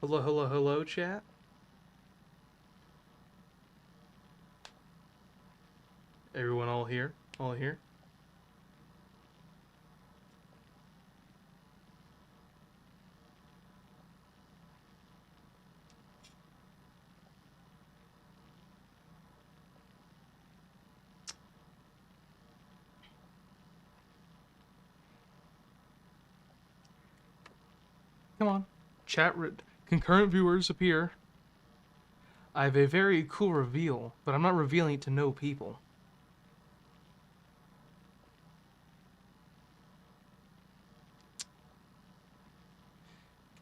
Hello, hello, hello, chat. Everyone all here? All here? Come on. Concurrent viewers appear. I have a very cool reveal, but I'm not revealing it to no people.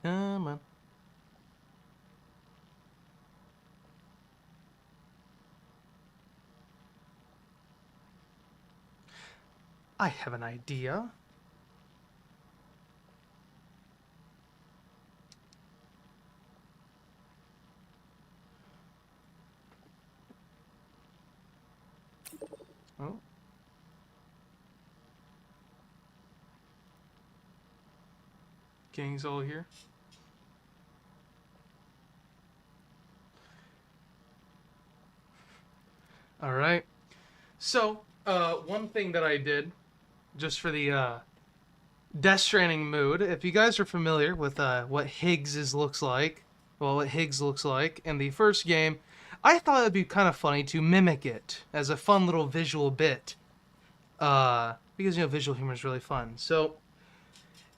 Come on. I have an idea. Oh. Gang's all here. Alright. So, one thing that I did, just for the, Death Stranding mood, if you guys are familiar with, what Higgs looks like, well, what Higgs looks like in the first game, I thought it'd be kind of funny to mimic it as a fun little visual bit. Because, you know, visual humor is really fun. So,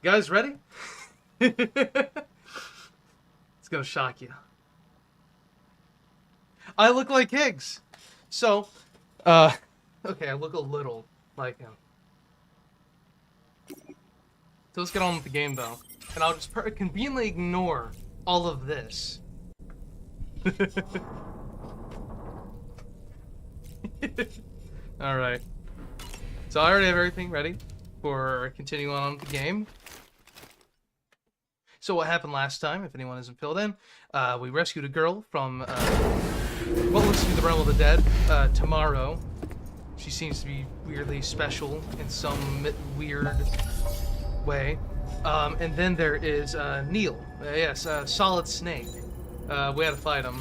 guys ready? It's gonna shock you. I look like Higgs. So, okay, I look a little like him. So let's get on with the game, though. And I'll just conveniently ignore all of this. Alright. So I already have everything ready for continuing on with the game. So what happened last time, if anyone hasn't filled in, we rescued a girl from what looks to be the realm of the dead, tomorrow. She seems to be weirdly special in some weird way. And then there is Neil. Yes, Solid Snake. We had to fight him.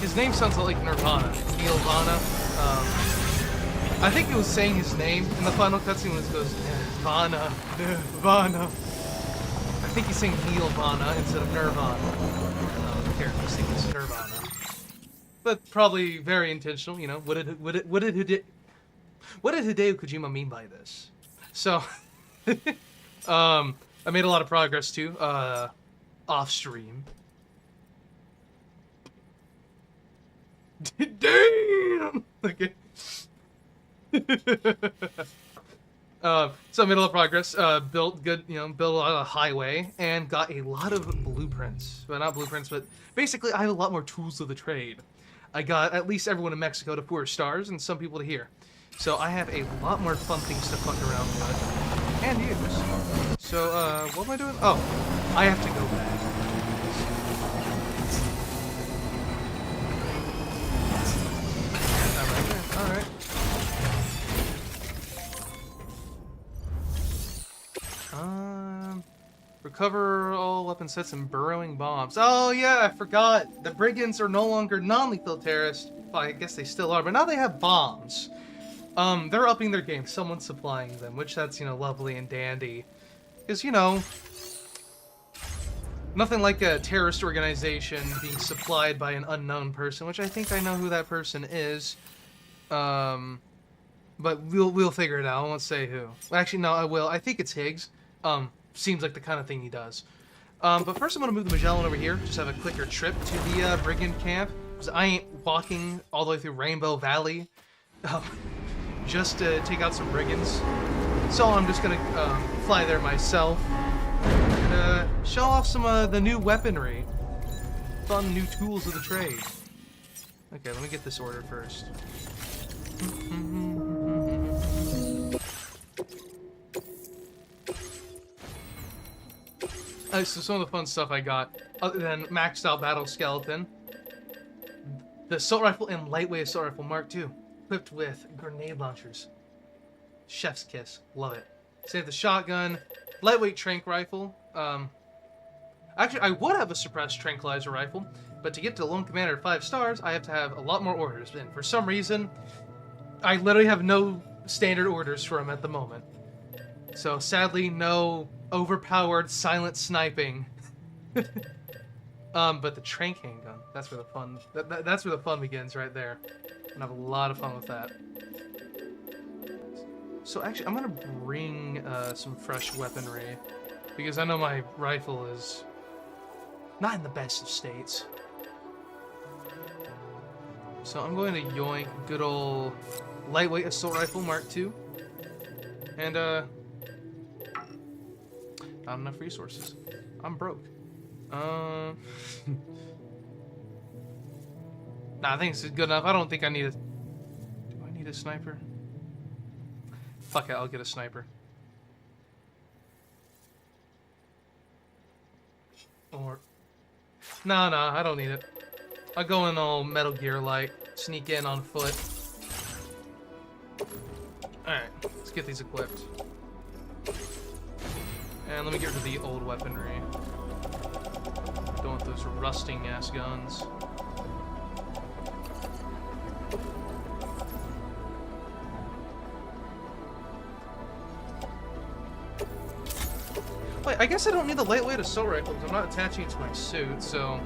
His name sounds like Nirvana. Neil Vana. I think he was saying his name in the final cutscene when it goes, Nirvana, Nirvana. I think he's saying Neil Vana instead of Nirvana. The character's saying it's Nirvana. But probably very intentional, you know. What did Hideo Kojima mean by this? So, I made a lot of progress too, off stream. Damn! Okay. So I made a lot of progress, built a lot of highway, and got a lot of blueprints. Well, not blueprints, but basically I have a lot more tools of the trade. I got at least everyone in Mexico to 4 stars, and some people to here. So I have a lot more fun things to fuck around with. And use. So, what am I doing? Oh, I have to go back. Alright. Recover all weapon sets and burrowing bombs. Oh yeah, I forgot. The brigands are no longer non-lethal terrorists. Well, I guess they still are, but now they have bombs. They're upping their game. Someone's supplying them, which that's, you know, lovely and dandy. Because, you know, nothing like a terrorist organization being supplied by an unknown person, which I think I know who that person is. But we'll figure it out. I won't say who. Well, actually, no, I will. I think it's Higgs. Seems like the kind of thing he does. But first I'm going to move the Magellan over here. Just have a quicker trip to the brigand camp. Because I ain't walking all the way through Rainbow Valley just to take out some brigands. So I'm just going to fly there myself. And show off some of the new weaponry. Fun new tools of the trade. Okay, let me get this ordered first. So some of the fun stuff I got, other than maxed out battle skeleton, the assault rifle and lightweight assault rifle Mark II, equipped with grenade launchers. Chef's kiss, love it. Save the shotgun, lightweight trank rifle, Actually, I would have a suppressed tranquilizer rifle, but to get to Lone Commander 5 stars, I have to have a lot more orders. And for some reason, I literally have no standard orders for him at the moment. So sadly, no overpowered silent sniping. But the trank handgun, that's where the fun, that's where the fun begins right there. And I have a lot of fun with that. So actually, I'm gonna bring some fresh weaponry, because I know my rifle is not in the best of states. So I'm going to yoink good old lightweight assault rifle Mark II. And not enough resources. I'm broke. Nah, I think it's good enough. I don't think I need a... Do I need a sniper? Fuck it, I'll get a sniper. Or... No, I don't need it. I'll go in all Metal Gear-like. Sneak in on foot. Alright, let's get these equipped. And let me get rid of the old weaponry. Don't want those rusting-ass guns. Wait, I guess I don't need the lightweight assault rifle because I'm not attaching it to my suit, so...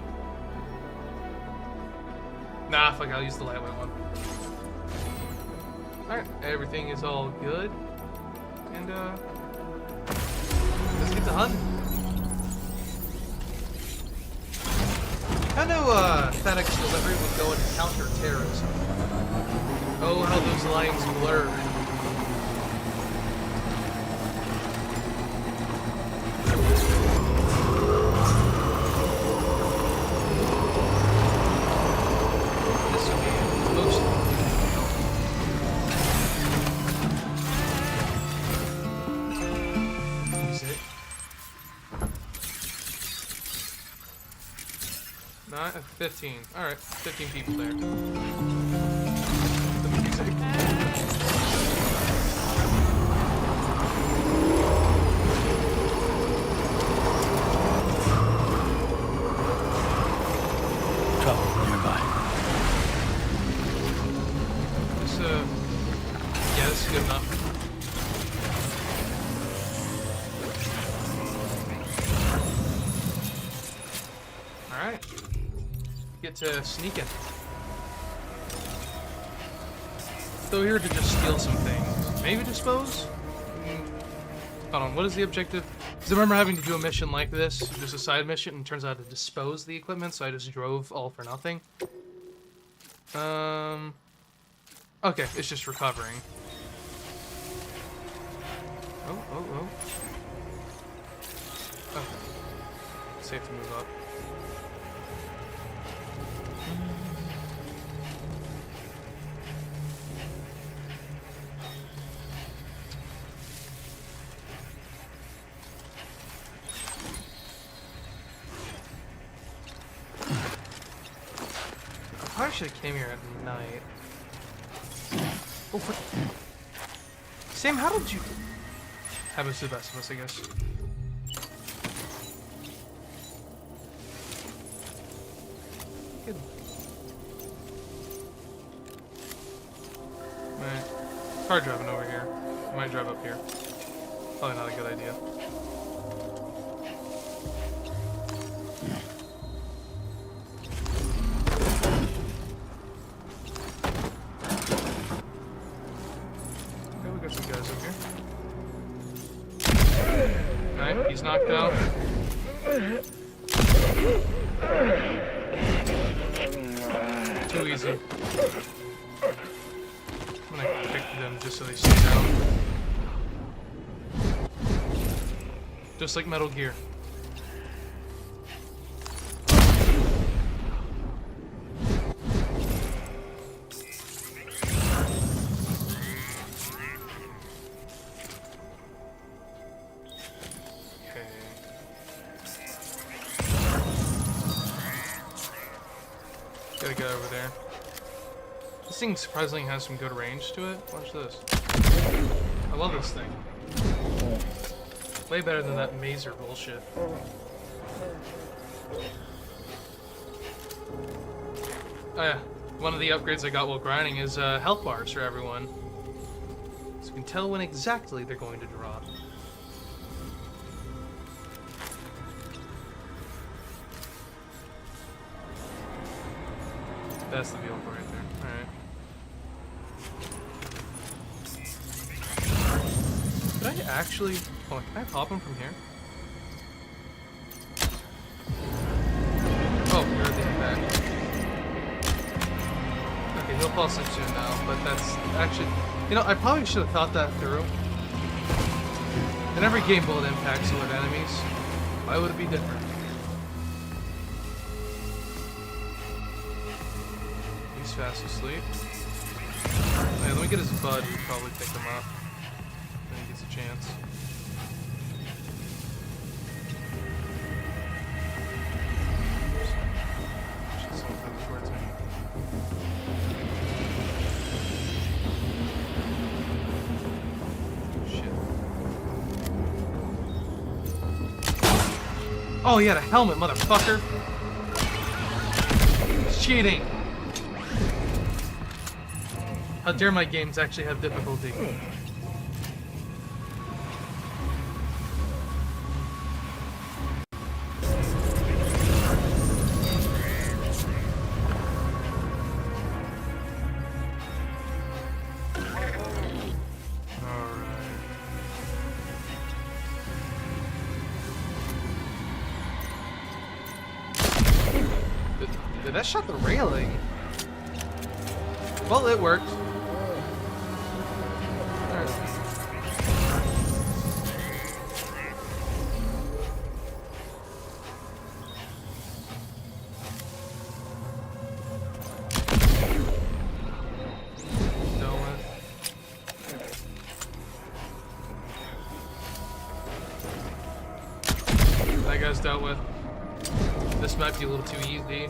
Nah, fuck, I'll use the lightweight one. Alright, everything is all good. And, let's get to hunting. I know, FedEx delivery would go into counter-terrorism. Oh, how those lines blur. Not 15. Alright, 15 people there. The music. Trouble nearby. This, yeah, this is good enough. Alright. Get to sneaking. So here to just steal some things. Maybe dispose? Hold on, what is the objective? Because I remember having to do a mission like this, just a side mission, and it turns out to dispose the equipment, so I just drove all for nothing. Okay, it's just recovering. Oh. Okay. Safe to move up. I probably should have came here at night. Oh, what? Sam, how did you... Habits the best of us, I guess. Good. Alright. Car driving over here. I might drive up here. Probably not a good idea. Okay, we got some guys up here. Alright, he's knocked out. Too easy. I'm gonna kick them just so they stay down. Just like Metal Gear. Gotta get over there. This thing surprisingly has some good range to it. Watch this. I love this thing. Way better than that mazer bullshit. Oh yeah, one of the upgrades I got while grinding is health bars for everyone. So you can tell when exactly they're going to drop. That's the vehicle right there. Alright. Did I actually... Hold on, can I pop him from here? Oh, you're at the impact. Okay, he'll fall asleep soon now, but that's actually... You know, I probably should have thought that through. In every game, bullet impacts with enemies. Why would it be different? He's fast asleep. Hey, let me get his bud. We'll probably pick him up when he gets a chance. Oh, he had a helmet, motherfucker! Cheating! How dare my games actually have difficulty? Did that shot the railing? Well, it worked. Alright. Done with. That guy's dealt with. This might be a little too easy.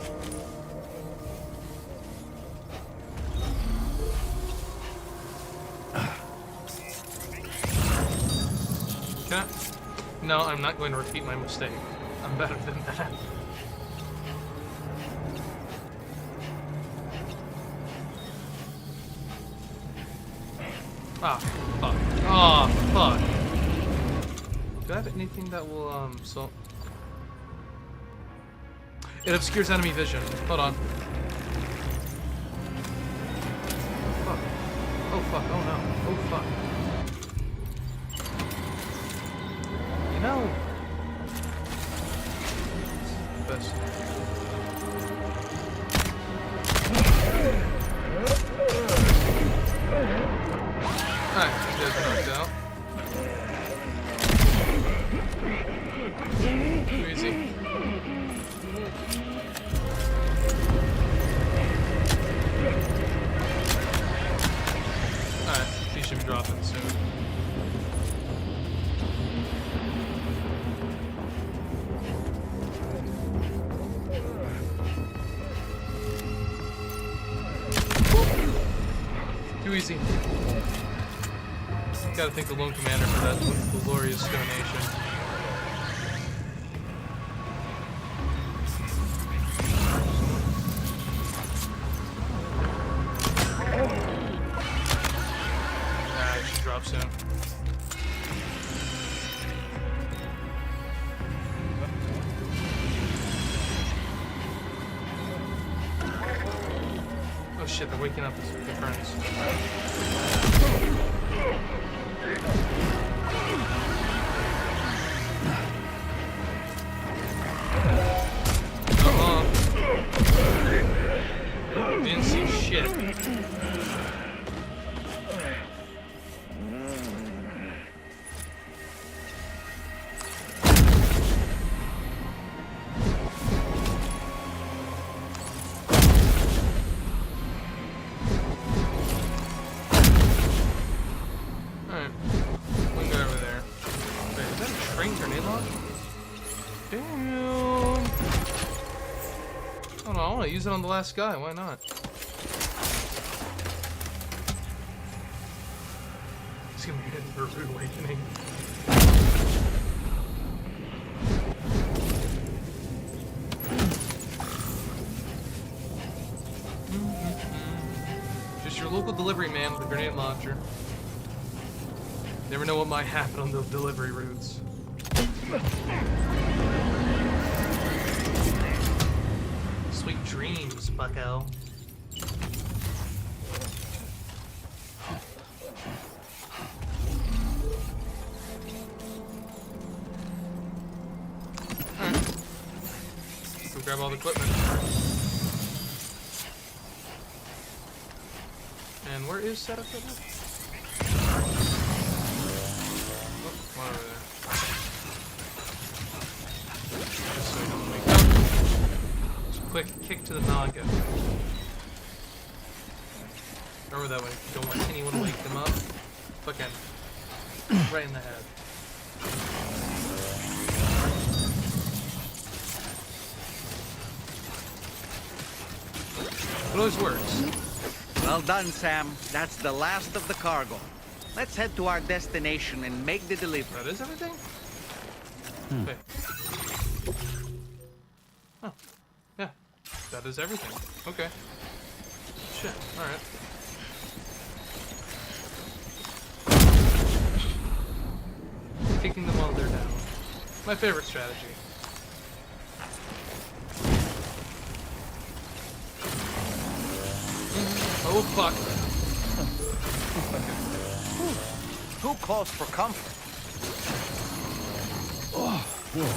No, I'm not going to repeat my mistake. I'm better than that. Ah, fuck. Oh, fuck. Do I have anything that will, so... It obscures enemy vision. Hold on. Fuck. Oh, fuck. Oh, no. Oh, fuck. No. Best. Alright, you guys are knocked out. Too easy. Alright, he should be dropping soon. Too easy. Gotta thank the Lone Commander for that glorious donation. Nah, it should drop soon. Oh shit, they're waking up their friends. Didn't see shit. Use it on the last guy, why not? He's gonna be hitting for a rude awakening. your local delivery man with a grenade launcher. Never know what might happen on those delivery routes. Sweet dreams, bucko. Alright. Go grab all the equipment. And where is that equipment? Oh, one over there. Just so he doesn't wake up. Just quick kick to the noggin. Remember that when you don't let anyone wake them up? Fucking right in the head. It always works. Well done, Sam. That's the last of the cargo. Let's head to our destination and make the delivery. That is everything? Wait. Oh. Yeah. That is everything. Okay. Shit. Alright. Kicking them while they're down. My favorite strategy. Oh fuck. Who calls for comfort? Oh, whoa.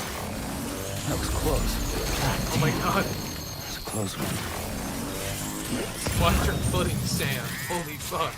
That was close. God, Oh my god. it's a close one. Watch your footing, Sam. Holy fuck.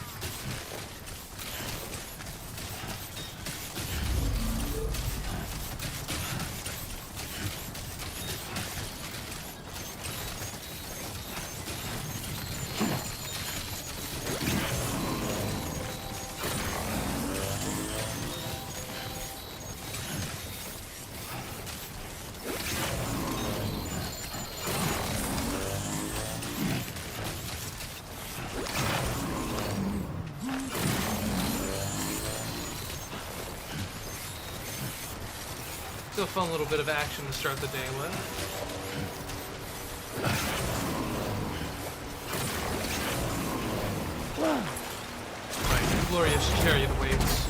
Still a fun little bit of action to start the day with. My glorious chariot waits.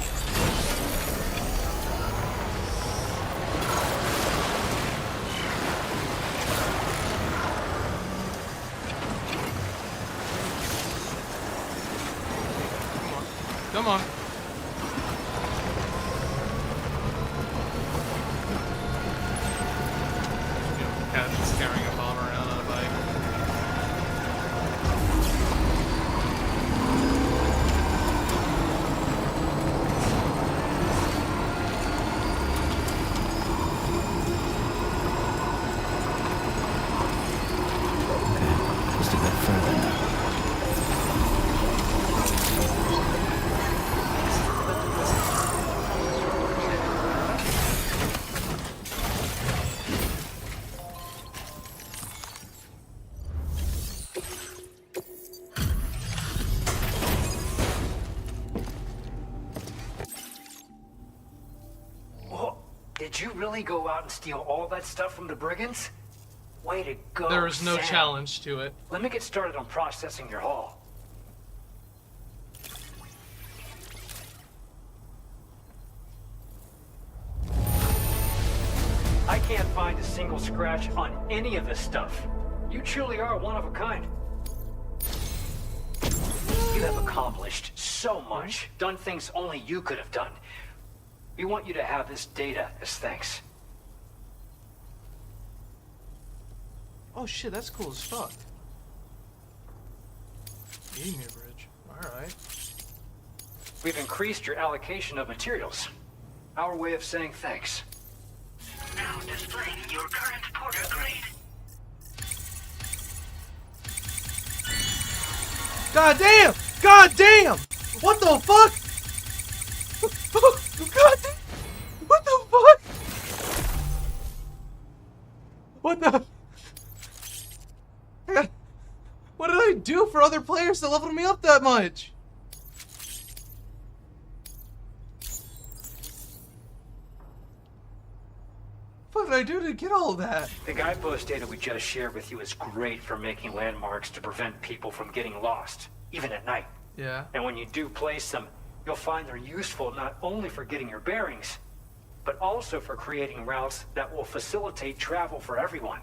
Come on. Just carrying a bomb around on a bike. Just a bit further now. Did you really go out and steal all that stuff from the brigands? Way to go, There is no Sam. challenge to it. Let me get started on processing your haul. I can't find a single scratch on any of this stuff. You truly are one of a kind. You have accomplished so much, done things only you could have done. We want you to have this data as thanks. Oh shit, that's cool as fuck. Emu bridge. Alright. We've increased your allocation of materials. Our way of saying thanks. Now displaying your current porter grade. God damn! God damn! What the fuck? God damn! What the fuck? What the? What did I do for other players to level me up that much? What did I do to get all that? The guidepost data we just shared with you is great for making landmarks to prevent people from getting lost. even at night. Yeah. And when you do place them, you'll find they're useful not only for getting your bearings, but also for creating routes that will facilitate travel for everyone.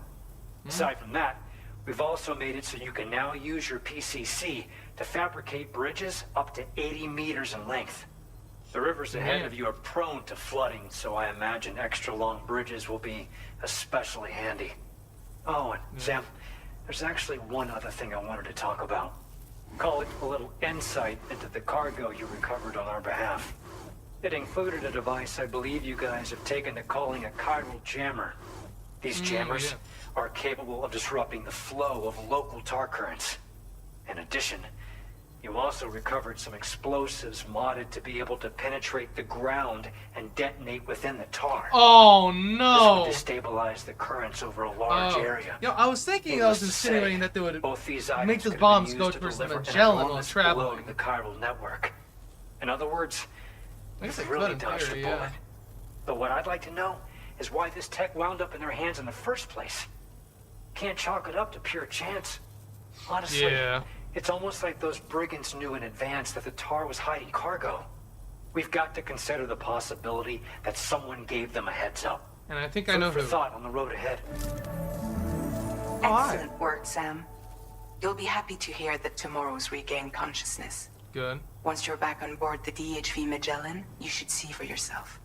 Aside from that, we've also made it so you can now use your PCC to fabricate bridges up to 80 meters in length. The rivers ahead of you are prone to flooding, so I imagine extra long bridges will be especially handy. Oh, and Sam, there's actually one other thing I wanted to talk about. Call it a little insight into the cargo you recovered on our behalf. It included a device I believe you guys have taken to calling a chiral jammer. These jammers are capable of disrupting the flow of local tar currents. In addition, you also recovered some explosives modded to be able to penetrate the ground and detonate within the tar. Oh no! This would destabilize the currents over a large area. Yo, I was thinking, I was insinuating that they would both these make items those could bombs have been go used to towards the deliver an Magellan while enormous traveling. blow to the chiral network. In other words, I guess you've they could really in dodged theory, a bullet. But what I'd like to know is why this tech wound up in their hands in the first place. Can't chalk it up to pure chance. Honestly, Yeah. it's almost like those brigands knew in advance that the tar was hiding cargo. We've got to consider the possibility that someone gave them a heads up. And I think I Food know for who. thought on the road ahead. Excellent work, Sam. You'll be happy to hear that tomorrow's regained consciousness. Good. Once you're back on board the DHV Magellan, you should see for yourself.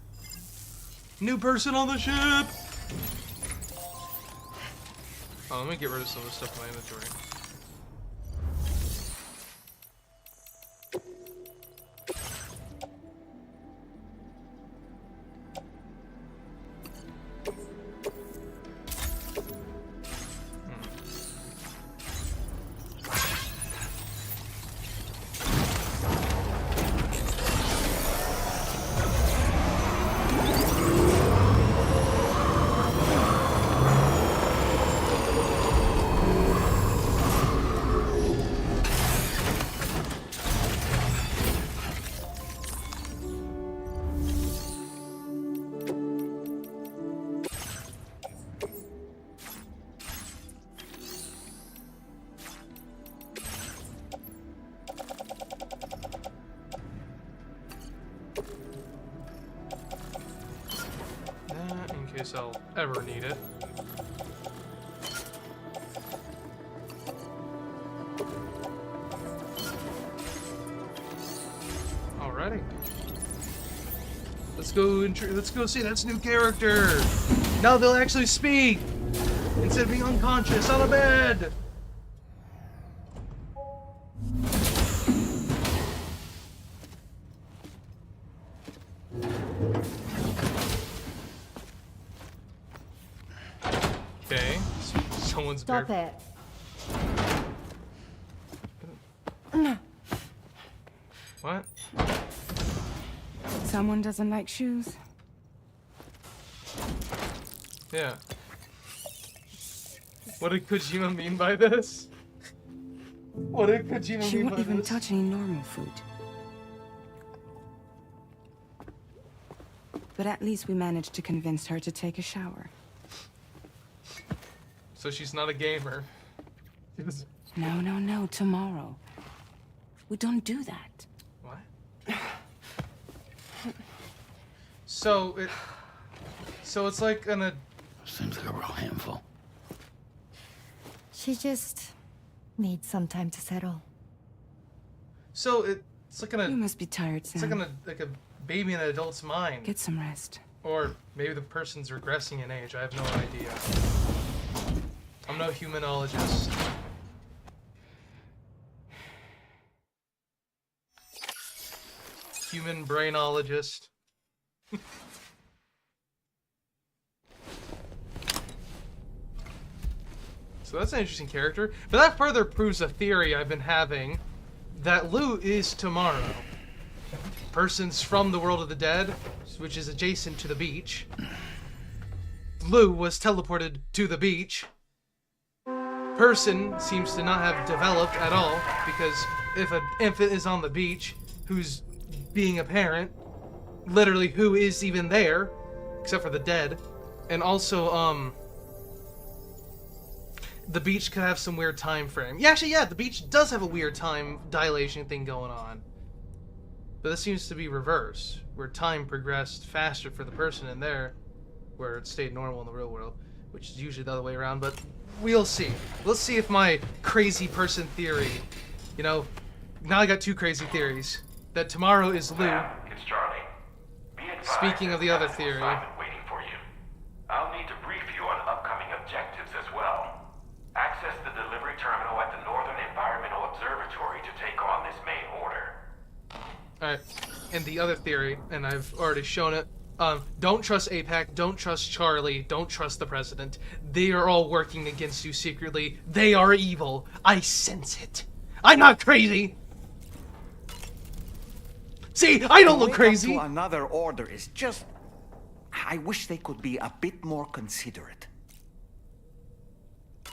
New person on the ship! Oh, let me get rid of some of the stuff in my inventory. In case I'll ever need it. Alrighty. Let's go see that's new character. Now they'll actually speak instead of being unconscious on a bed. Okay, someone's Stop bare- it. What? Someone doesn't like shoes. Yeah. What did Kojima mean by this? What did Kojima She mean won't by even this? touch any normal food. But at least we managed to convince her to take a shower. So she's not a gamer. She doesn't- No, tomorrow. We don't do that. What? So it's like Seems like a real handful. She just needs some time to settle. so it's like You must be tired, it's Sam. like a baby in an adult's mind. Get some rest. Or maybe the person's regressing in age. I have no idea. I'm no humanologist. Human brainologist. So that's an interesting character. But that further proves a theory I've been having that Lou is tomorrow. Persons from the world of the dead, which is adjacent to the beach. Lou was teleported to the beach. Person seems to not have developed at all, because if an infant is on the beach who's being a parent, literally who is even there, except for the dead, and also, the beach could have some weird time frame. Yeah, actually, yeah, the beach does have a weird time dilation thing going on. But this seems to be reversed, where time progressed faster for the person in there, where it stayed normal in the real world, which is usually the other way around, but we'll see. Let's see if my crazy person theory, you know, now I got two crazy theories. That tomorrow is Lou. It's Charlie. Be advised, Speaking of the other there's a theory. assignment waiting for you. I'll need to brief you on upcoming objectives as well. Access the delivery terminal at the Northern Environmental Observatory to take on this main order. Alright, and the other theory, and I've already shown it, don't trust APAC, don't trust Charlie, don't trust the president. They are all working against you secretly. They are evil. I sense it. I'm not crazy! See, I don't look crazy! To another order is just... I wish they could be a bit more considerate.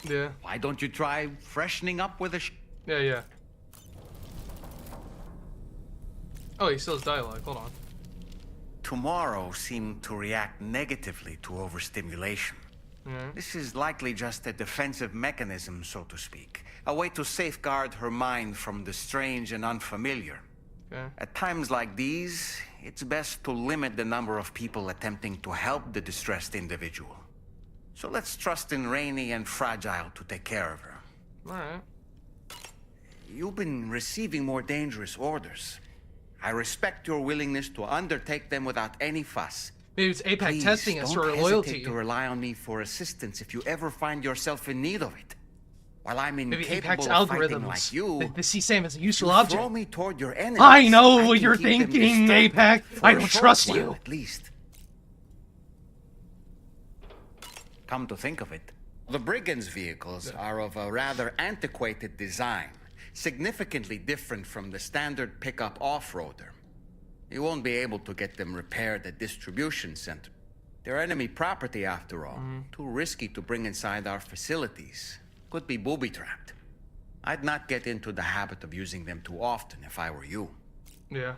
Yeah. Why don't you try freshening up with a Yeah. Oh, he still has dialogue. Hold on. Tomorrow seemed to react negatively to overstimulation. Yeah. This is likely just a defensive mechanism, so to speak. A way to safeguard her mind from the strange and unfamiliar. Okay. At times like these, it's best to limit the number of people attempting to help the distressed individual. So let's trust in Rainey and Fragile to take care of her. Alright. You've been receiving more dangerous orders. I respect your willingness to undertake them without any fuss. Maybe it's APAC Please, testing us for don't our loyalty. hesitate to rely on me for assistance if you ever find yourself in need of it. While I'm Maybe incapable APAC's of fighting algorithms. like you, They see Sam as a useful you object. throw me toward your enemies. I know what can you're keep them thinking, distracted APAC. for I a don't short trust while, you. At least. Come to think of it, the brigands' vehicles are of a rather antiquated design, significantly different from the standard pickup off-roader. You won't be able to get them repaired at distribution center. They're enemy property after all. Too risky to bring inside our facilities. Could be booby-trapped. I'd not get into the habit of using them too often if I were you. Yeah.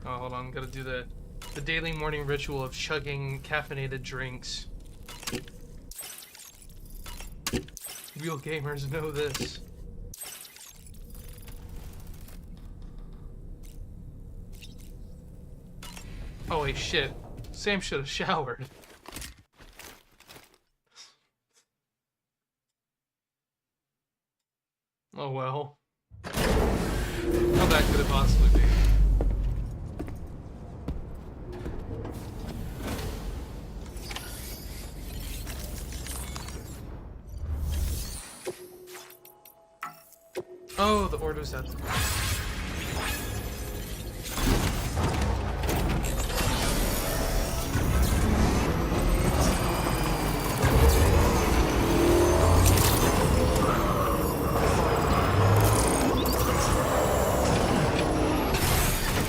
Oh, hold on. Gotta do the daily morning ritual of chugging caffeinated drinks. Real gamers know this. Oh wait, shit. Sam should have showered. Oh well. How bad could it possibly be? Oh, the order's at the...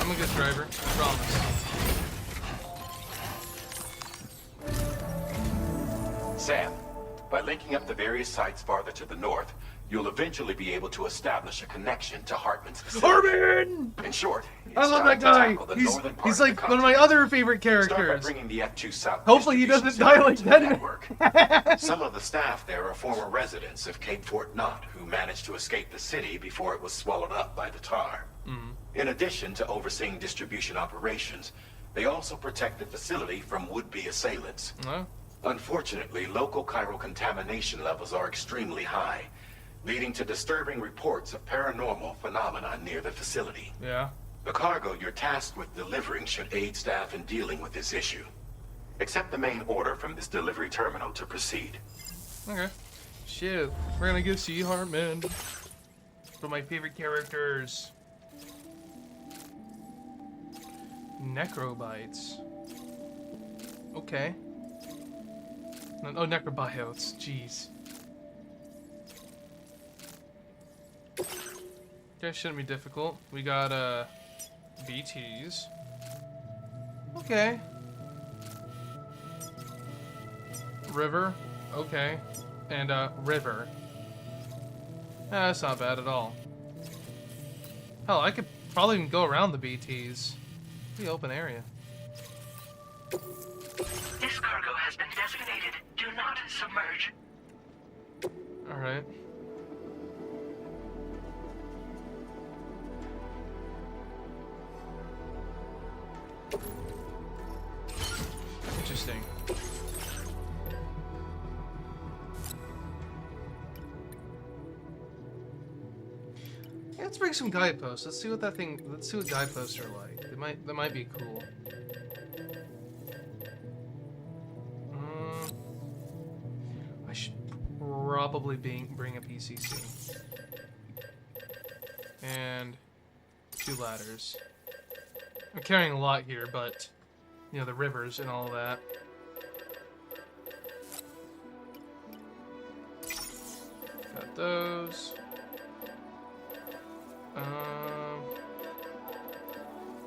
I'm a good driver, I promise. Sam, by linking up the various sites farther to the north, you'll eventually be able to establish a connection to Hartman's facility. Hartman! In short, I love that guy. He's like one of my other favorite Start by characters. bringing the F2 South Hopefully he distribution doesn't die center like into the that. network. Some of the staff there are former residents of Pt.4 who managed to escape the city before it was swallowed up by the tar. In addition to overseeing distribution operations, they also protect the facility from would-be assailants. Huh? Unfortunately, local chiral contamination levels are extremely high, leading to disturbing reports of paranormal phenomena near the facility. Yeah. The cargo you're tasked with delivering should aid staff in dealing with this issue. Accept the main order from this delivery terminal to proceed. Okay. Shit. We're gonna go see Hartman. One of my favorite characters. Necrobites. Okay. Oh, necrobiotes. Jeez. Okay, shouldn't be difficult. We got, BTs. Okay. River. Okay. And, river. That's not bad at all. Hell, I could probably even go around the BTs. Pretty open area. This cargo has been designated. Do not submerge. Alright. Interesting. Yeah, let's bring some guideposts. Let's see what that thing. Let's see what guideposts are like. They might be cool. I should probably bring a PCC and 2 ladders. I'm carrying a lot here, but you know, the rivers and all that. Got those.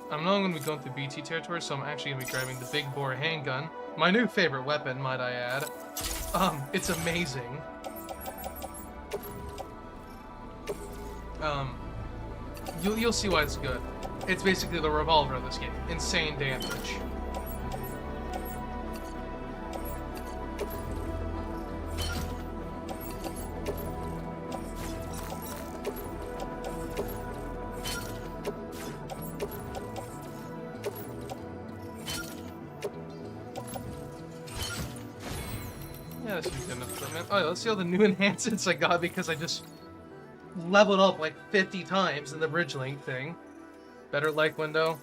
I'm not going to be going through BT territory, so I'm actually going to be grabbing the big bore handgun. My new favorite weapon, might I add. It's amazing. You'll see why it's good. It's basically the revolver of this game. Insane damage. Yeah, this is good enough equipment. Oh, yeah, let's see all the new enhancements I got because I just leveled up like 50 times in the bridge link thing. Better light window.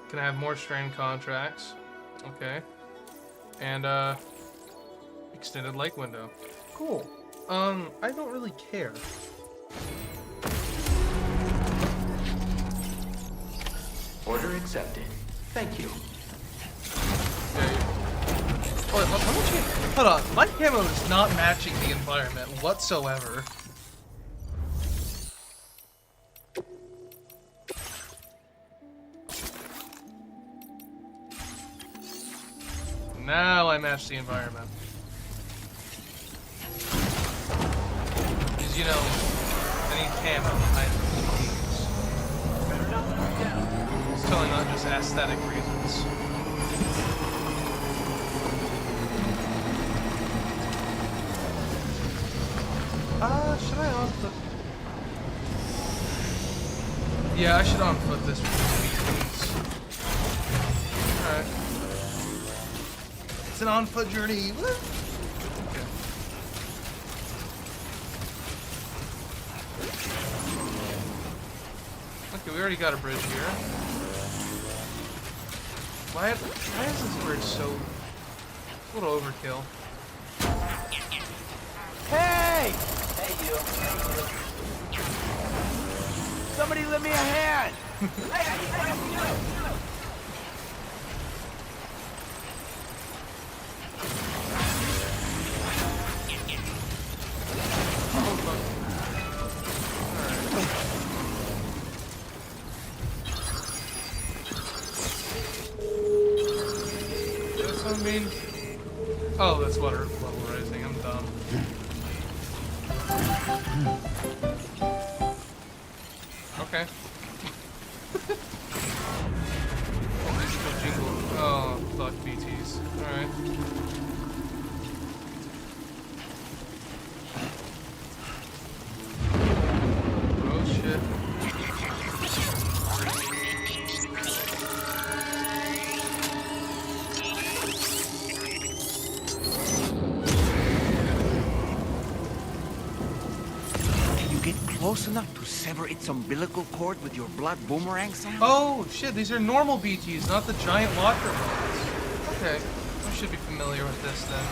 Can I have more strand contracts? Okay. And extended light window. Cool. I don't really care. Order accepted. Thank you. Okay. Oh, how much? Hold on. My camo is not matching the environment whatsoever. Now I match the environment. Because, you know, I need camo. I need It's totally not just aesthetic reasons. Should I on-foot? Yeah, I should on-foot this piece. Alright. It's an on-foot journey. Woo! Okay. Okay, we already got a bridge here. Why is this bridge so... It's a little overkill. Hey! Hey, you. Somebody lend me a hand! Does that mean? Oh, that's water level rising. I'm dumb. Okay. Oh, fuck BTs. Alright. Oh shit. Close enough to sever its umbilical cord with your blood boomerang, Sam? Oh shit, these are normal BTs, not the giant locker ones. Okay, I should be familiar with this then.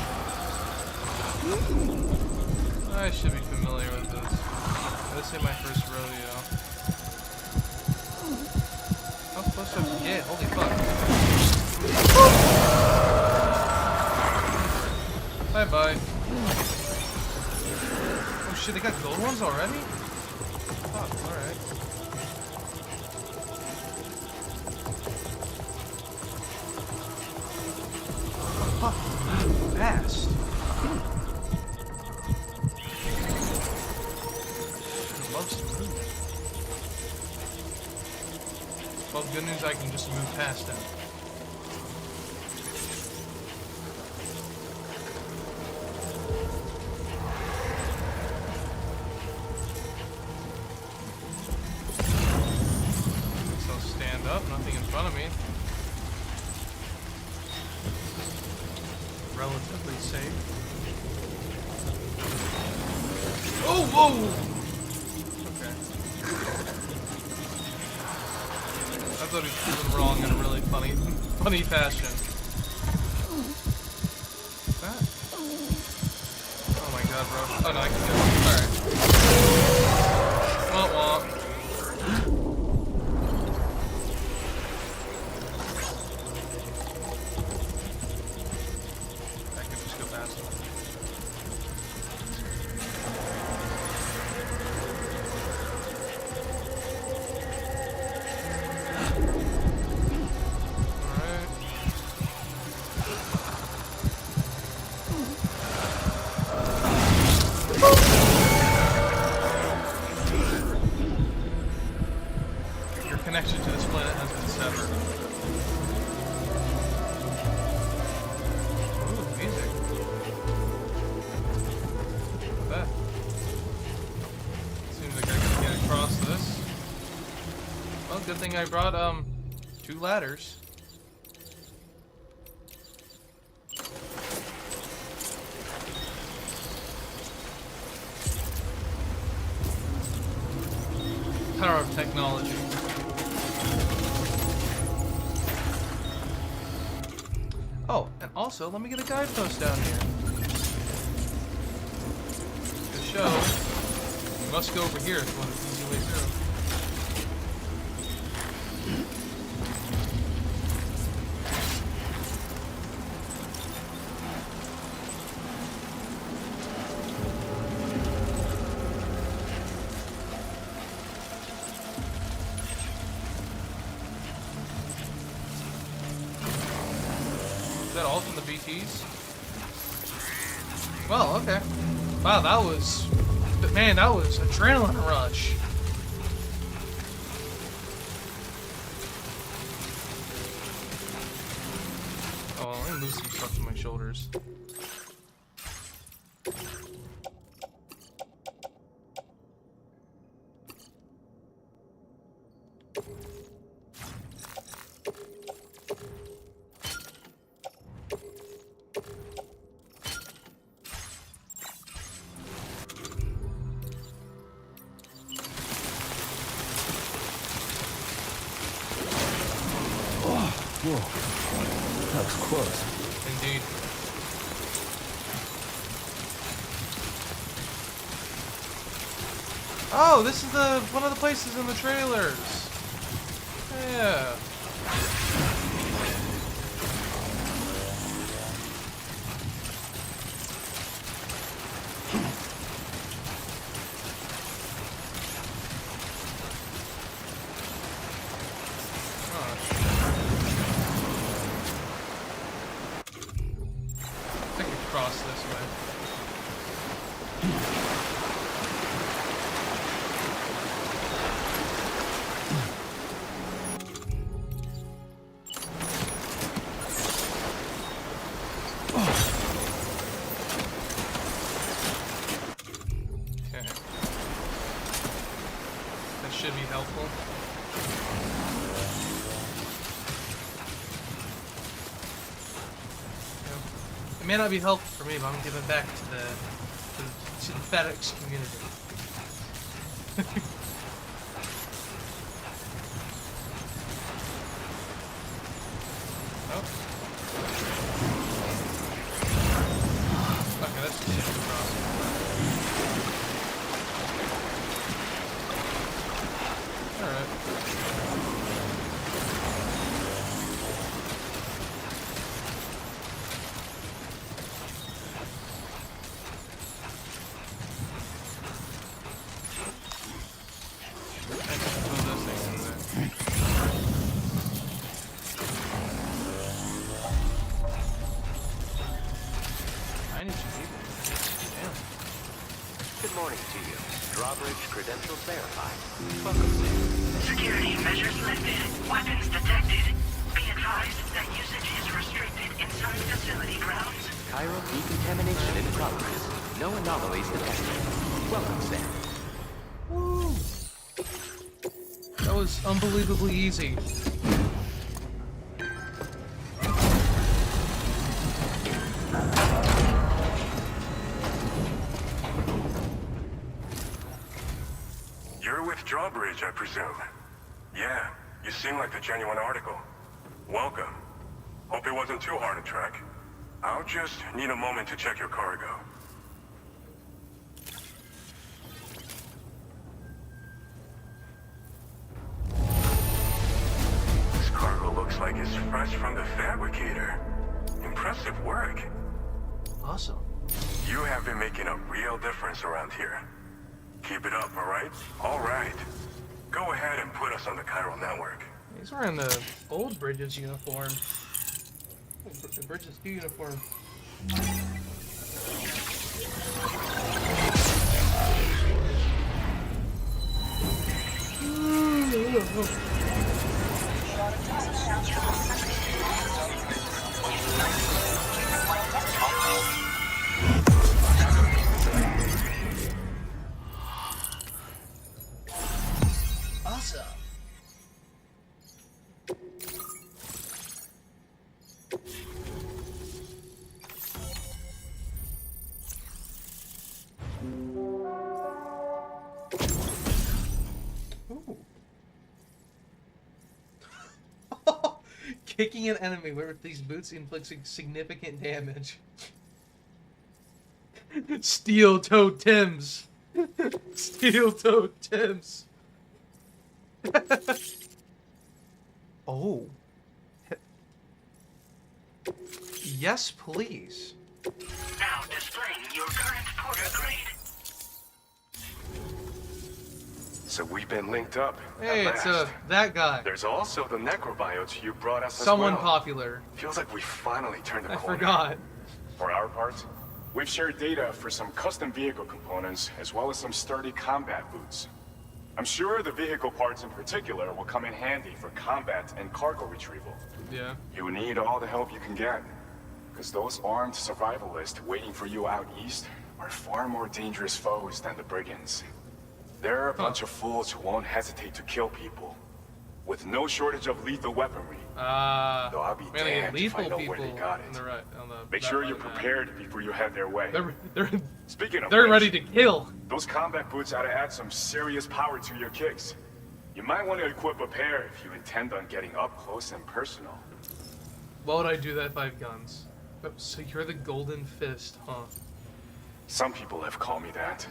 I should be familiar with this. This ain't my first rodeo. How close do I have to get? Holy fuck. Bye bye. Oh shit, they got gold ones already? Oh, alright. Oh, fuck. Fast. Love to move. Well, good news, I can just move past him. Nope, nothing in front of me. Relatively safe. Oh, whoa! Okay. I thought he was proven wrong in a really funny fashion. What's that? Oh my god, bro. Oh no, I can go. Alright. Womp womp. I can just go past him. Your connection to this planet has been severed. Ooh, music. What's that? Seems like I can get across this. Well, good thing I brought, 2 ladders. Power of technology. Oh, and also, let me get a guidepost down here. To show, you must go over here if you want an easy way through. Is that all from the BTs? Well, okay. Wow, that was... Man, that was adrenaline rush. Oh, let me move some stuff to my shoulders. Whoa. That was close. Indeed. Oh, this is one of the places in the trailers. Yeah. Cross this way. Okay. That should be helpful. It may not be helpful for me, but I'm giving back to the FedEx community. Oh. Okay, that's just across. Alright. Good morning to you. Drawbridge credentials verified. Security measures lifted. Weapons detected. Be advised that usage is restricted inside facility grounds. Chiral decontamination in progress. No anomalies detected. Welcome, Sam. Woo! That was was unbelievably easy. You're with Drawbridge, I presume. Yeah, you seem like a genuine article. Welcome. Hope it wasn't too hard to track. I'll just need a moment to check your cargo. This cargo looks like it's fresh from the fabricator. Impressive work. Awesome. You have been making a real difference around here. Keep it up, alright? Alright. Go ahead and put us on the Chiral network. He's wearing the old Bridges uniform. The Bridges 2 uniform. Awesome. Ooh. Kicking an enemy with these boots inflicts significant damage. Steel-toed Tims. Steel-toed Tims. Oh. Yes, please. Now displaying your current porter grade. So we've been linked up. Hey, it's that guy. There's also the necrobiotes you brought us Someone as well. popular. Feels like we finally turned the I corner. forgot. For our part, we've shared data for some custom vehicle components, as well as some sturdy combat boots. I'm sure the vehicle parts in particular will come in handy for combat and cargo retrieval. Yeah. You need all the help you can get, because those armed survivalists waiting for you out east are far more dangerous foes than the brigands. They're a bunch of fools who won't hesitate to kill people, with no shortage of lethal weaponry. Though I'll be damned if I know where they got it. Make sure you're prepared before you head their way. Speaking of they're which, ready to kill. Those combat boots ought to add some serious power to your kicks. You might want to equip a pair if you intend on getting up close and personal. Why would I do that if I have guns? Oh, so you're the Golden Fist, huh? Some people have called me that.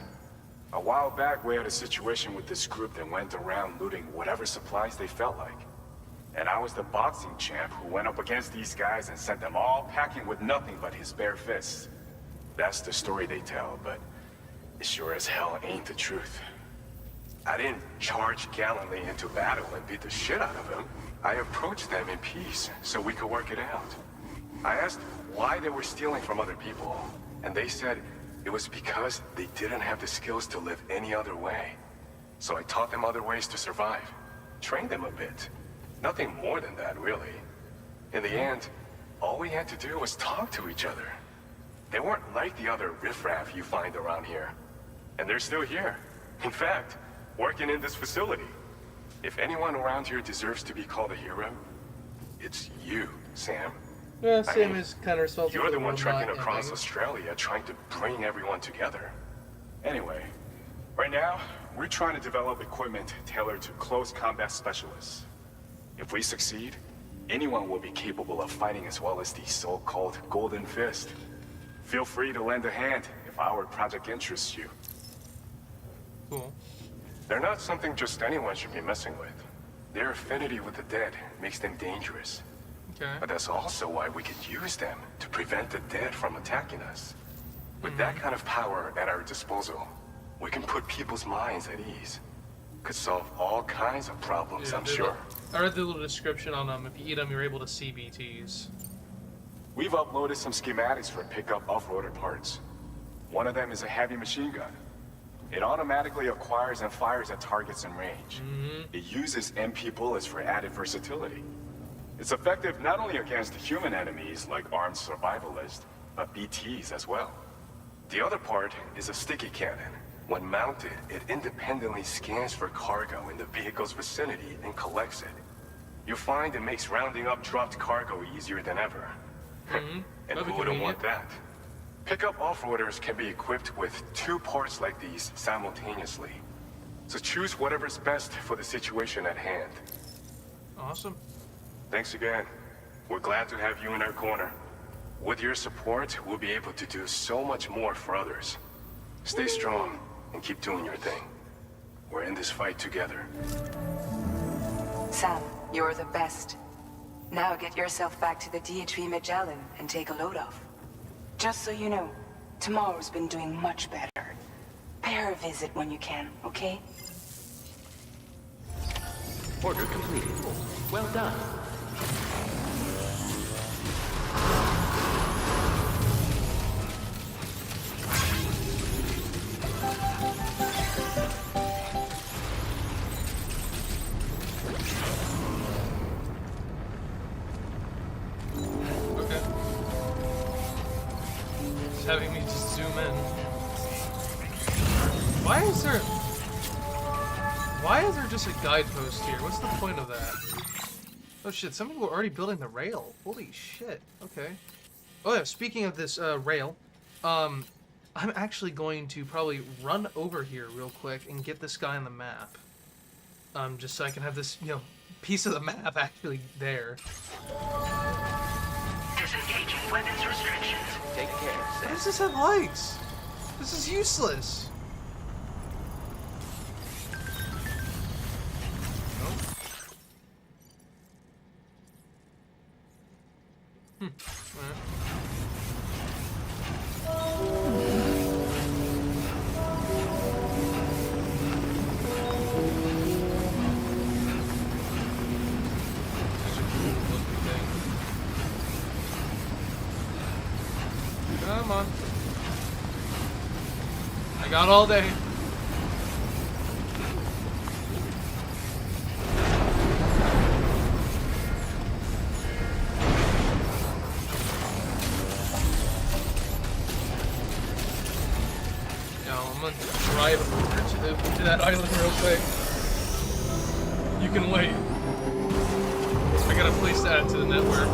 A while back, we had a situation with this group that went around looting whatever supplies they felt like. And I was the boxing champ who went up against these guys and sent them all packing with nothing but his bare fists. That's the story they tell, but it sure as hell ain't the truth. I didn't charge gallantly into battle and beat the shit out of them. I approached them in peace so we could work it out. I asked why they were stealing from other people, and they said it was because they didn't have the skills to live any other way. So I taught them other ways to survive, trained them a bit. Nothing more than that, really. In the end, all we had to do was talk to each other. They weren't like the other riffraff you find around here. And they're still here. In fact, working in this facility. If anyone around here deserves to be called a hero, it's you, Sam. Yeah, Sam is kind of responsible. You're the one trekking across Australia trying to bring everyone together. Anyway, right now, we're trying to develop equipment tailored to close combat specialists. If we succeed, anyone will be capable of fighting as well as the so-called Golden Fist. Feel free to lend a hand if our project interests you. Cool. They're not something just anyone should be messing with. Their affinity with the dead makes them dangerous. Okay. But that's also why we could use them to prevent the dead from attacking us. With that kind of power at our disposal, we can put people's minds at ease. Could solve all kinds of problems, I'm sure. I read the little description on them. If you eat them, you're able to see BTs. We've uploaded some schematics for pickup off-roader parts. One of them is a heavy machine gun. It automatically acquires and fires at targets in range. It uses MP bullets for added versatility. It's effective not only against human enemies like armed survivalists, but BTs as well. The other part is a sticky cannon. When mounted, it independently scans for cargo in the vehicle's vicinity and collects it. You'll find it makes rounding up dropped cargo easier than ever. And who wouldn't want that? Pickup off-roaders can be equipped with 2 parts like these simultaneously. So choose whatever's best for the situation at hand. Awesome. Thanks again. We're glad to have you in our corner. With your support, we'll be able to do so much more for others. Stay strong and keep doing your thing. We're in this fight together. Sam, you're the best. Now get yourself back to the DHV Magellan and take a load off. Just so you know, tomorrow's been doing much better. Pay her a visit when you can, okay? Order completed. Well done. Okay. It's having me just zoom in. Why is there just a guidepost here? What's the point of that? Oh shit, some people are already building the rail. Holy shit. Okay. Oh yeah, speaking of this rail, I'm actually going to probably run over here real quick and get this guy on the map. Just so I can have this, you know, piece of the map actually there. Disengaging weapons restrictions. Take care, Why Sam. does this have lights? This is useless. Come on. I got all day. I'm gonna drive over to that island real quick. You can wait. I got a place to add to the network.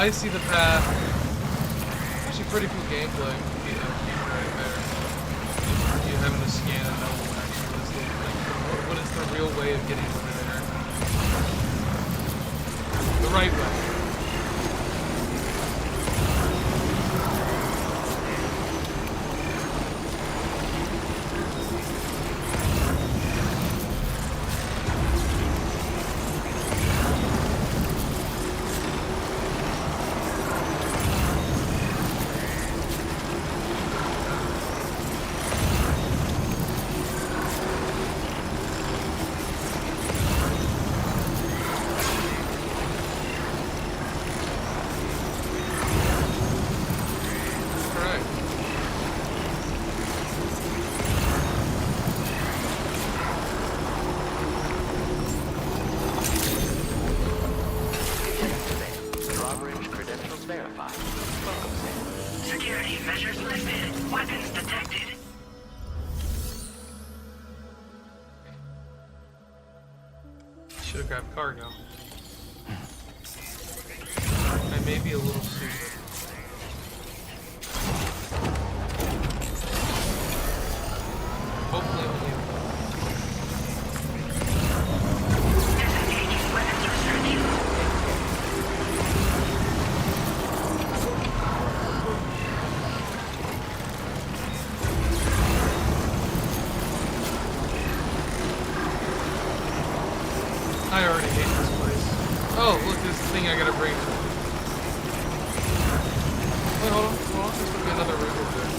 I see the path. Actually, pretty cool gameplay. You know, keep right there. You having to scan and know actually what is the real way of getting over there. The right way. Security measures lifted. Weapons detected. Should have grabbed cargo. I may be a little stupid. Hopefully only. Disengaging weapons restriction. I already hate this place. Oh, look, there's the thing I gotta bring. Wait, hold on. There's gonna be another room over there.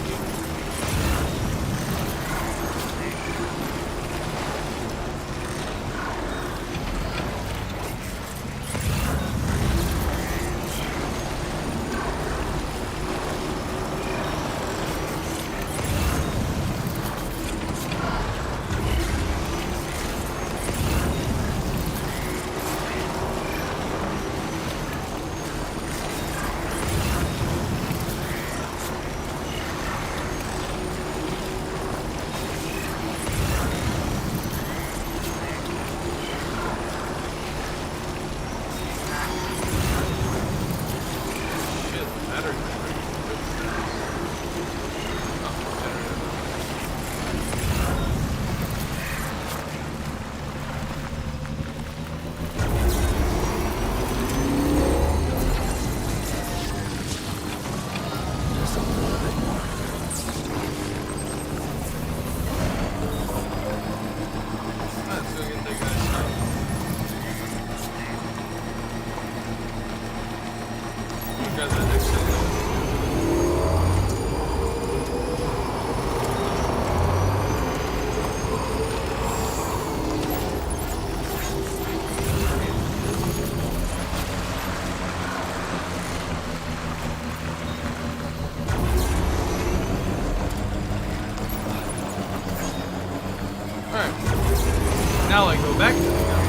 Now I go back to the gun.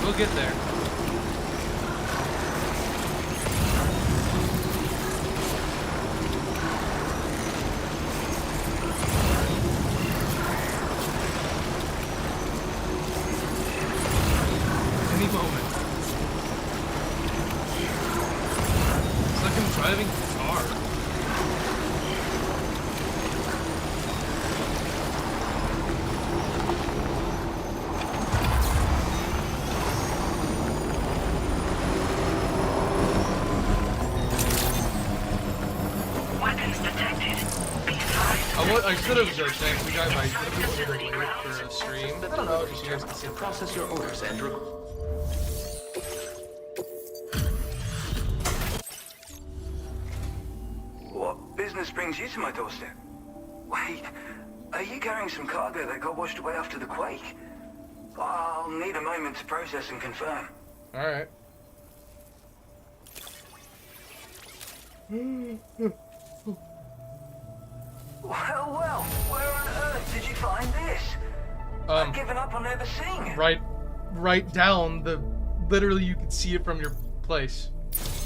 We'll get there. Any moment. It's like I'm driving a car. I should have just thanked the guy by putting the link for a stream. I don't know, just you guys can see. Process your orders, Andrew. What business brings you to my doorstep? Wait, are you carrying some cargo that got washed away after the quake? I'll need a moment to process and confirm. Alright. Well, where on earth did you find this? I've given up on ever seeing it. Right down the... Literally, you can see it from your place.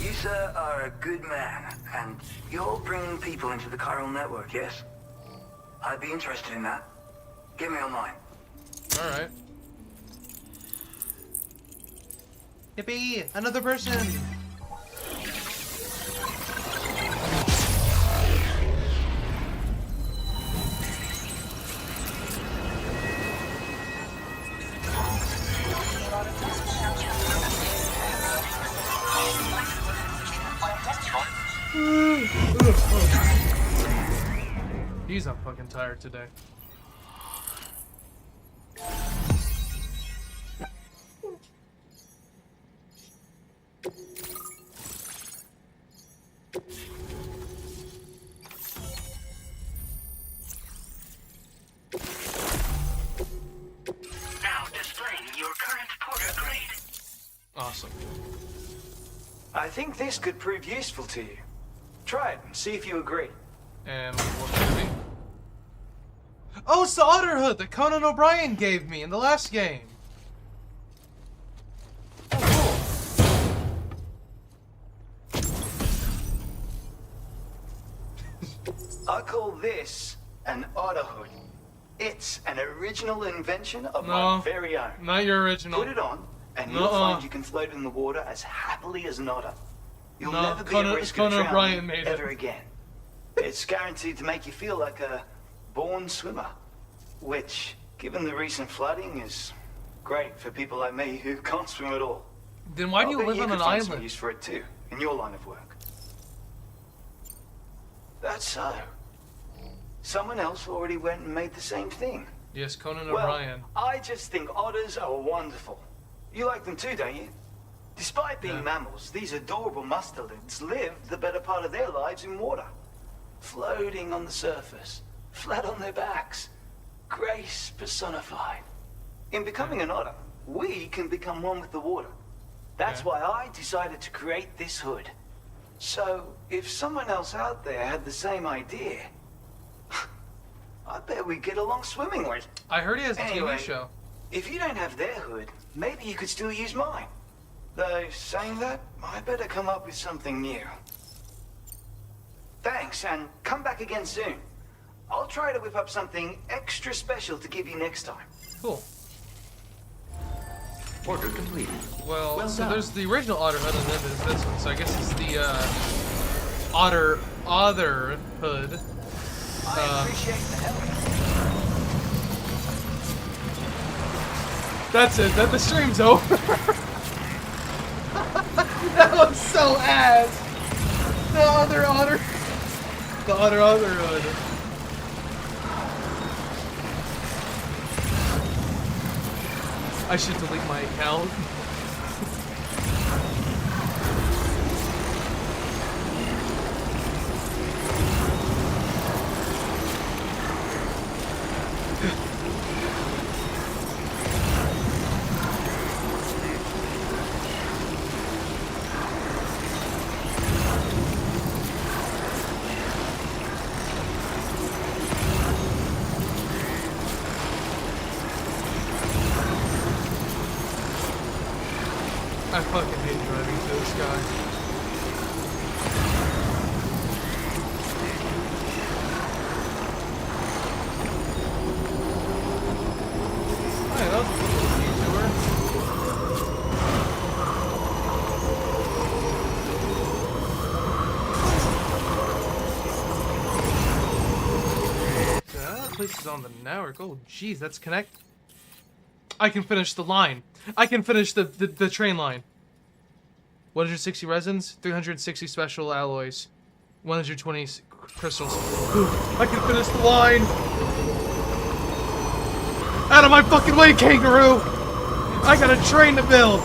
You, sir, are a good man, and you're bringing people into the chiral network, yes? I'd be interested in that. Get me online. Alright. Yippee! Another person! Jeez, I'm fucking tired today. Now displaying your current porter grade. Awesome. I think this could prove useful to you. Try it and see if you agree. And what could it be? Oh, it's the otter hood that Conan O'Brien gave me in the last game. I call this an otter hood. It's an original invention of my very own. Not your original. Put it on, and you'll find you can float in the water as happily as an otter. You'll never be at risk of drowning ever again. It's guaranteed to make you feel like a born swimmer, which, given the recent flooding, is great for people like me who can't swim at all. Then why do you live on an find some island? use for it too, in your line of work. That's so. Someone else already went and made the same thing. Yes, Conan Well, O'Brien. I just think otters are wonderful. You like them too, don't you? Despite being mammals, these adorable mustelids live the better part of their lives in water. Floating on the surface, flat on their backs. Grace personified. In becoming an otter, we can become one with the water. That's why I decided to create this hood. So, if someone else out there had the same idea, I bet we'd get along swimmingly. I heard he has a Anyway, TV show. If you don't have their hood, maybe you could still use mine. Though, saying that, I better come up with something new. Thanks, and come back again soon. I'll try to whip up something extra special to give you next time. Cool. Order completed. Well, so there's the original otter hood, and then there's this one. So I guess it's the otter hood. I appreciate the help. That's it. That the stream's over. That was so ass. The otter hood. I should delete my account. I fucking hate driving through the sky. Hey, that was a little detour. That place is on the network. Oh, jeez, that's connect. I can finish the line. I can finish the train line. 160 resins, 360 special alloys, 120 crystals. Ooh, I can finish the line. Out of my fucking way, kangaroo! I got a train to build.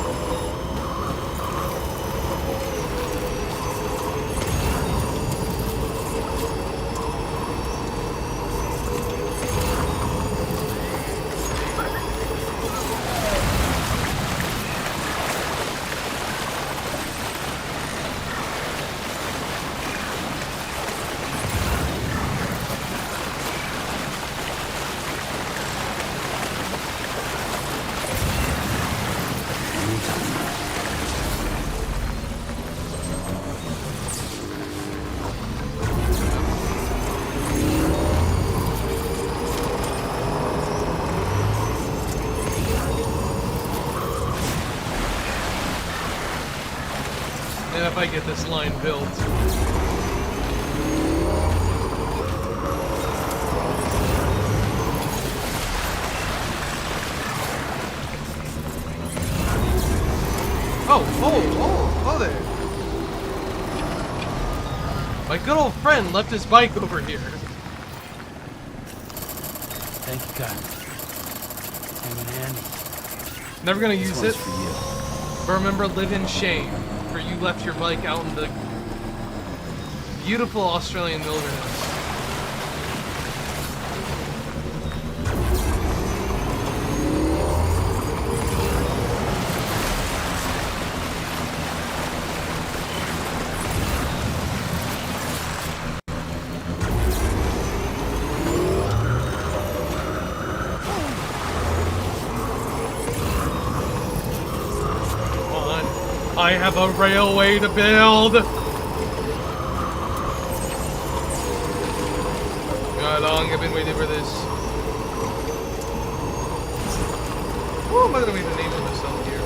And if I get this line built. Oh there. My good old friend left his bike over here. Thank you, God. Came in handy. Never gonna This use one's it. for you. But remember, live in shame, for you left your bike out in the beautiful Australian wilderness. I have a railway to build! How long have been waiting for this? Who am I gonna make the name for myself here?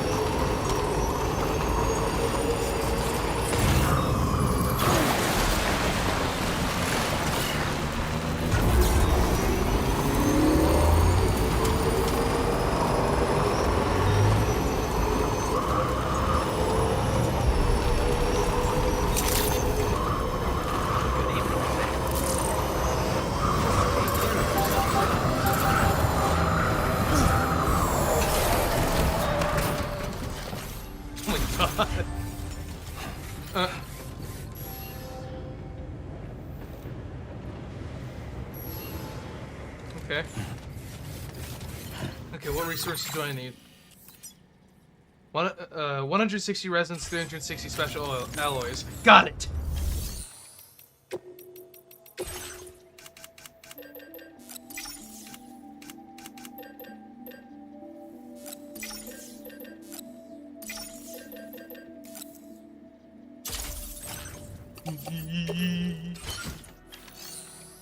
Okay. Okay, what resources do I need? 160 resins, 360 special alloys. Got it!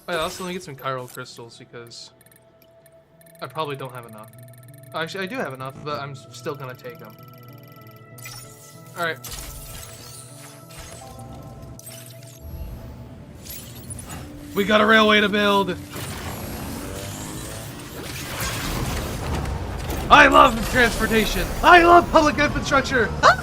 Oh yeah, also let me get some chiral crystals because I probably don't have enough. Actually, I do have enough, but I'm still gonna take them. Alright. We got a railway to build! I love transportation! I love public infrastructure! Ah!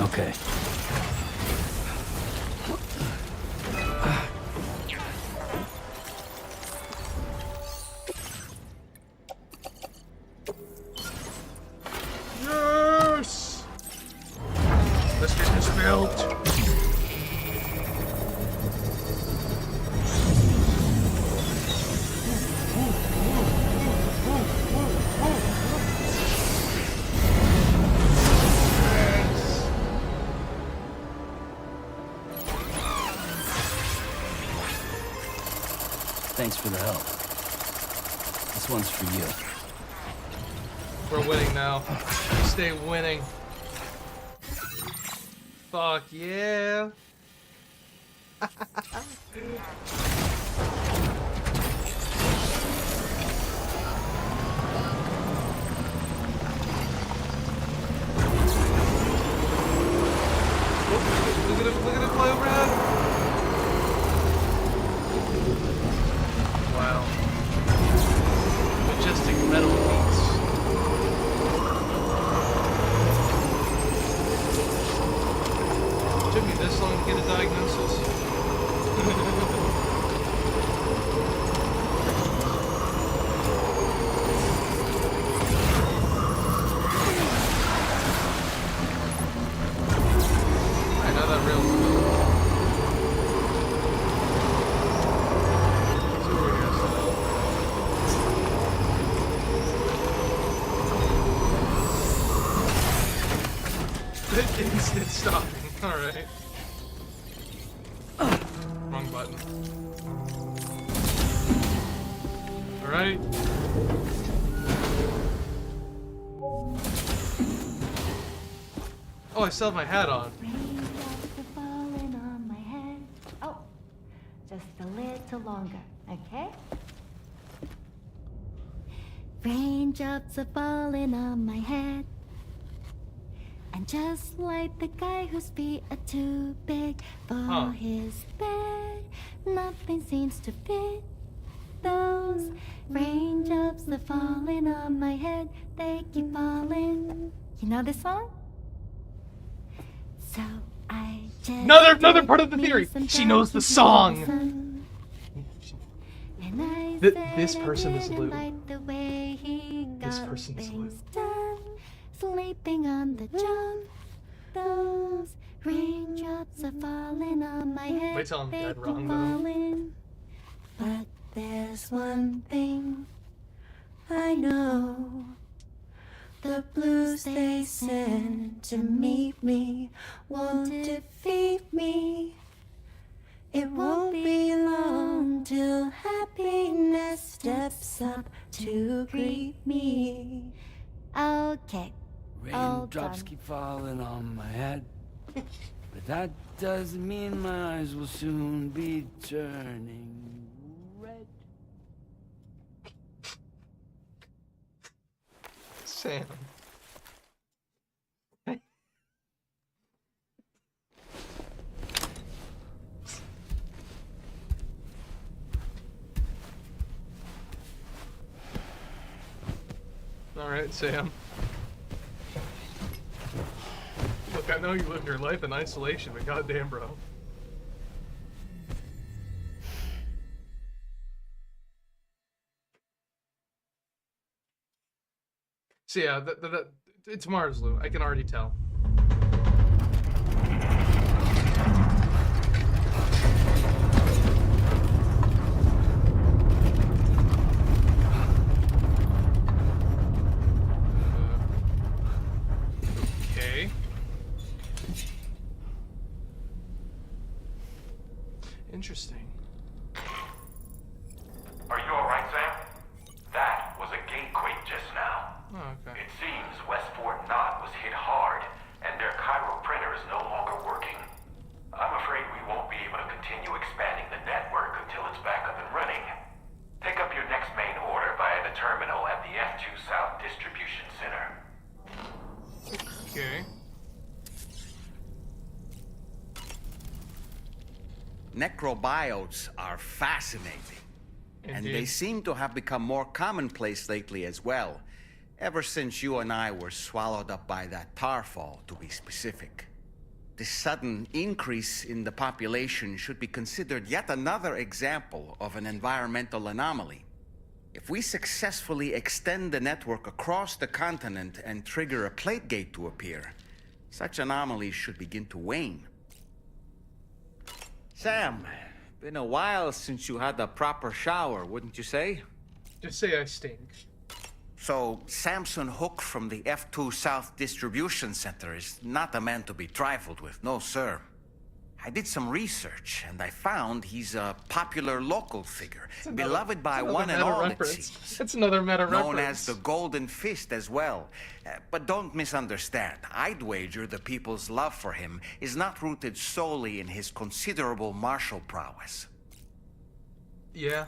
Okay. Yes! Let's get this built. Thanks for the help. This one's for you. We're winning now. Stay winning. Fuck yeah. Look at it fly overhead. Wow. Majestic metal beats. Took me this long to get a diagnosis. know that rail's instant stopping. Alright. Wrong button. Alright. Oh, I still have my hat on. Raindrops are falling on my head. Oh, just a little longer, okay? Raindrops are falling on my head. And just like the guy whose feet are too big for his bed, nothing seems to fit. Those raindrops are falling on my head, they keep falling. You know this song? So I just Another part of the theory. She knows the song. This person is Lou. This person is Lou. Sleeping on the job, those raindrops are falling on my head. Wait till I'm dead wrong, falling. But there's one thing I know. The blues they send to meet me won't defeat me. It won't be long till happiness steps up to greet me. Okay. Raindrops keep falling on my head, but that doesn't mean my eyes will soon be turning red. Sam. Alright, Sam. Look, I know you live your life in isolation, but goddamn, bro. So yeah, it's Mars, Lou. I can already tell. Okay. Interesting. Are you alright, Sam? That was a gatequake just now. Oh, okay. It seems Westport Knot was hit hard, and their Cairo printer is no longer working. I'm afraid we won't be able to continue expanding the network until it's back up and running. Pick up your next main order via the terminal at the F2 South Distribution Center. Okay. Necrobiotes are fascinating. And they seem to have become more commonplace lately as well. Ever since you and I were swallowed up by that tar fall, to be specific. This sudden increase in the population should be considered yet another example of an environmental anomaly. If we successfully extend the network across the continent and trigger a plate gate to appear, such anomalies should begin to wane. Sam, been a while since you had a proper shower, wouldn't you say? Just say I stink. So, Samson Hook from the F2 South Distribution Center is not a man to be trifled with, no sir. I did some research, and I found he's a popular local figure, beloved by one and all, it seems. That's another meta reference. Known as the Golden Fist as well. But don't misunderstand. I'd wager the people's love for him is not rooted solely in his considerable martial prowess. Yeah.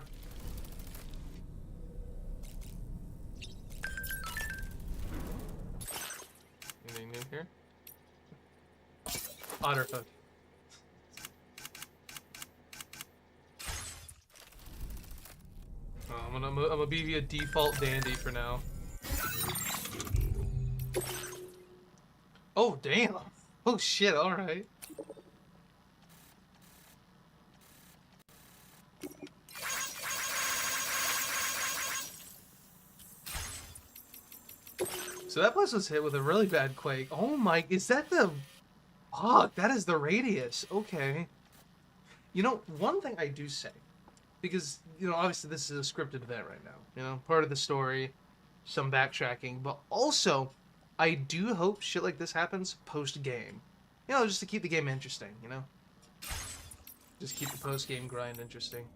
Anything new here? Otterhook. I'm gonna be a default dandy for now. Oh damn! Oh shit! All right. So that place was hit with a really bad quake. Oh my, is that the... Fuck, that is the radius. Okay. You know, one thing I do say, because, you know, obviously this is a scripted event right now. You know, part of the story, some backtracking, but also, I do hope shit like this happens post-game. You know, just to keep the game interesting, you know? Just keep the post-game grind interesting.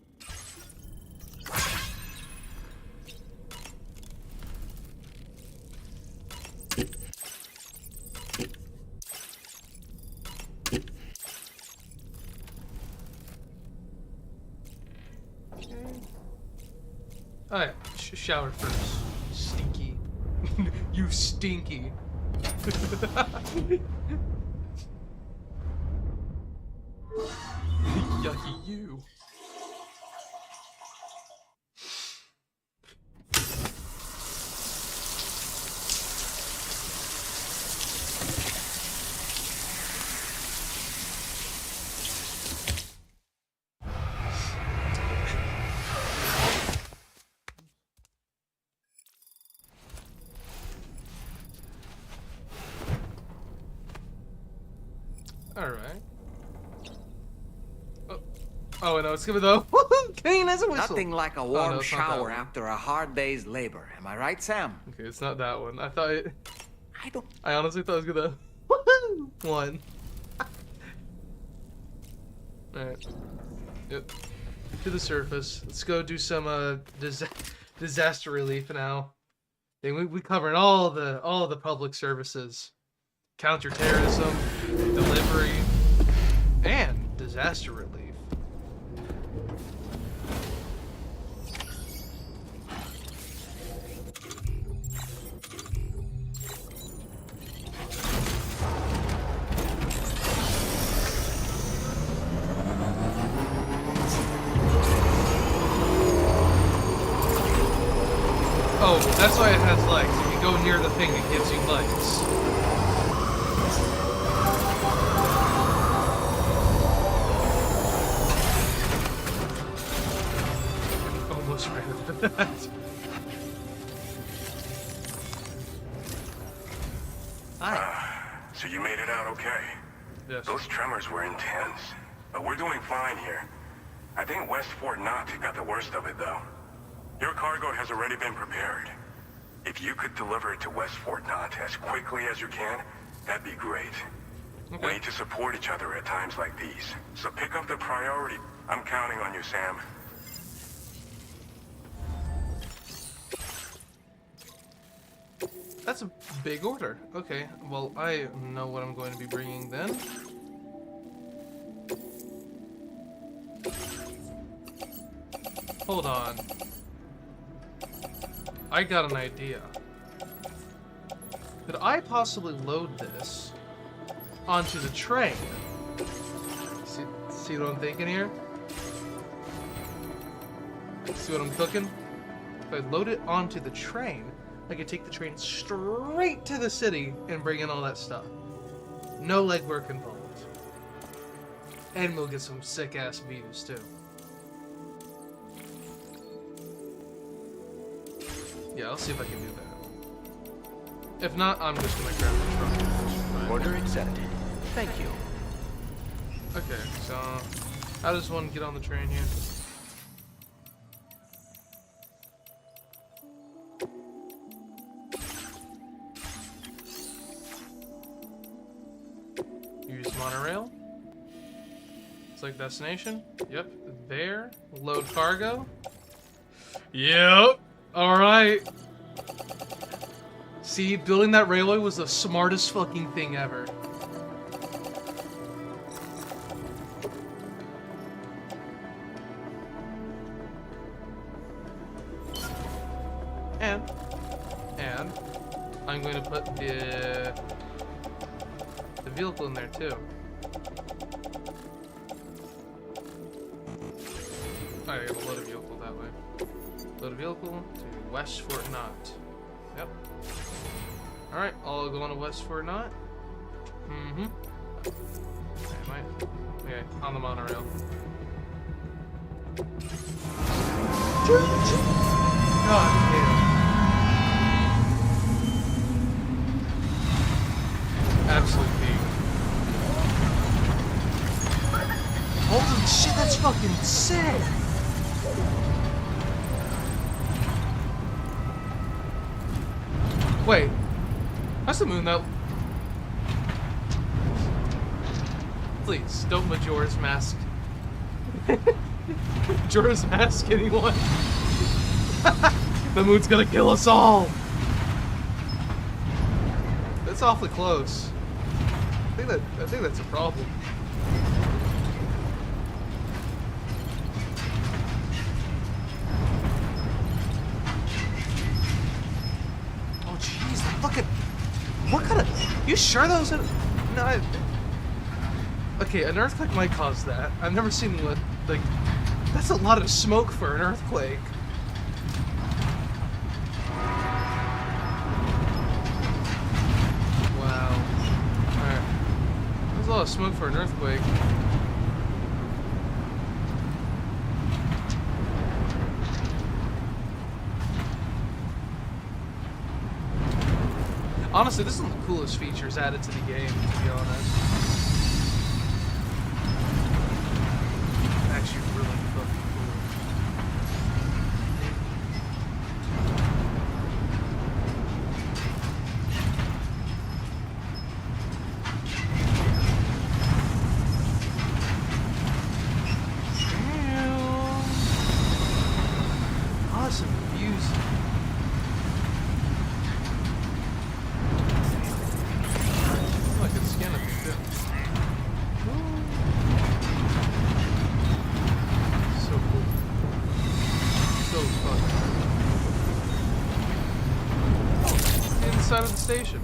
Oh yeah, shower first. Stinky. You stinky. Yucky you. Alright. Oh, no, it's gonna go. Clean as a whistle. Nothing like a warm shower after a hard day's labor. Am I right, Sam? Okay, it's not that one. I thought it... I don't... I honestly thought I was gonna... One. Alright. Yep. To the surface. Let's go do some disaster relief now. We covering all the public services. Counterterrorism, delivery, and disaster relief. Oh, that's why it has legs. If you go near the thing, it gives you legs. Almost ran into that. So you made it out okay? Yes. Those tremors were intense, but we're doing fine here. I think West Fort Knott got the worst of it, though. Your cargo has already been prepared. If you could deliver it to West Fort Knott as quickly as you can, that'd be great. Okay. We need to support each other at times like these, so pick up the priority. I'm counting on you, Sam. That's a big order. Okay, well, I know what I'm going to be bringing then. Hold on. I got an idea. Could I possibly load this onto the train? See what I'm thinking here? See what I'm cooking? If I load it onto the train, I could take the train straight to the city and bring in all that stuff. No legwork involved. And we'll get some sick-ass views, too. Yeah, I'll see if I can do that. If not, I'm just gonna grab the truck. Order accepted. Thank you. Okay, so how does one get on the train here? Use monorail. Select destination. Yep, there. Load cargo. Yep. Alright. See, building that railway was the smartest fucking thing ever. And I'm going to put the vehicle in there too. Alright, I gotta load a vehicle that way. Load a vehicle to West Fort Knott. Yep. Alright, I'll go on to West Fort Knott. Mm-hmm. Okay, on the monorail. God damn. shit, that's fucking sick! Wait, that's the moon though. Please, don't Majora's Mask. Majora's Mask anyone? The moon's gonna kill us all! That's awfully close. I think that's a problem. Oh jeez, look at what kind of, you sure that was a, no, okay, an earthquake might cause that. I've never seen what, like, that's a lot of smoke for an earthquake. Wow. Alright. There's a lot of smoke for an earthquake. Honestly, this is one of the coolest features added to the game, to be honest. Actually, really fucking cool. Damn. Awesome music. Oh, I can scan it too. So cool. So fun. Oh, inside of the station.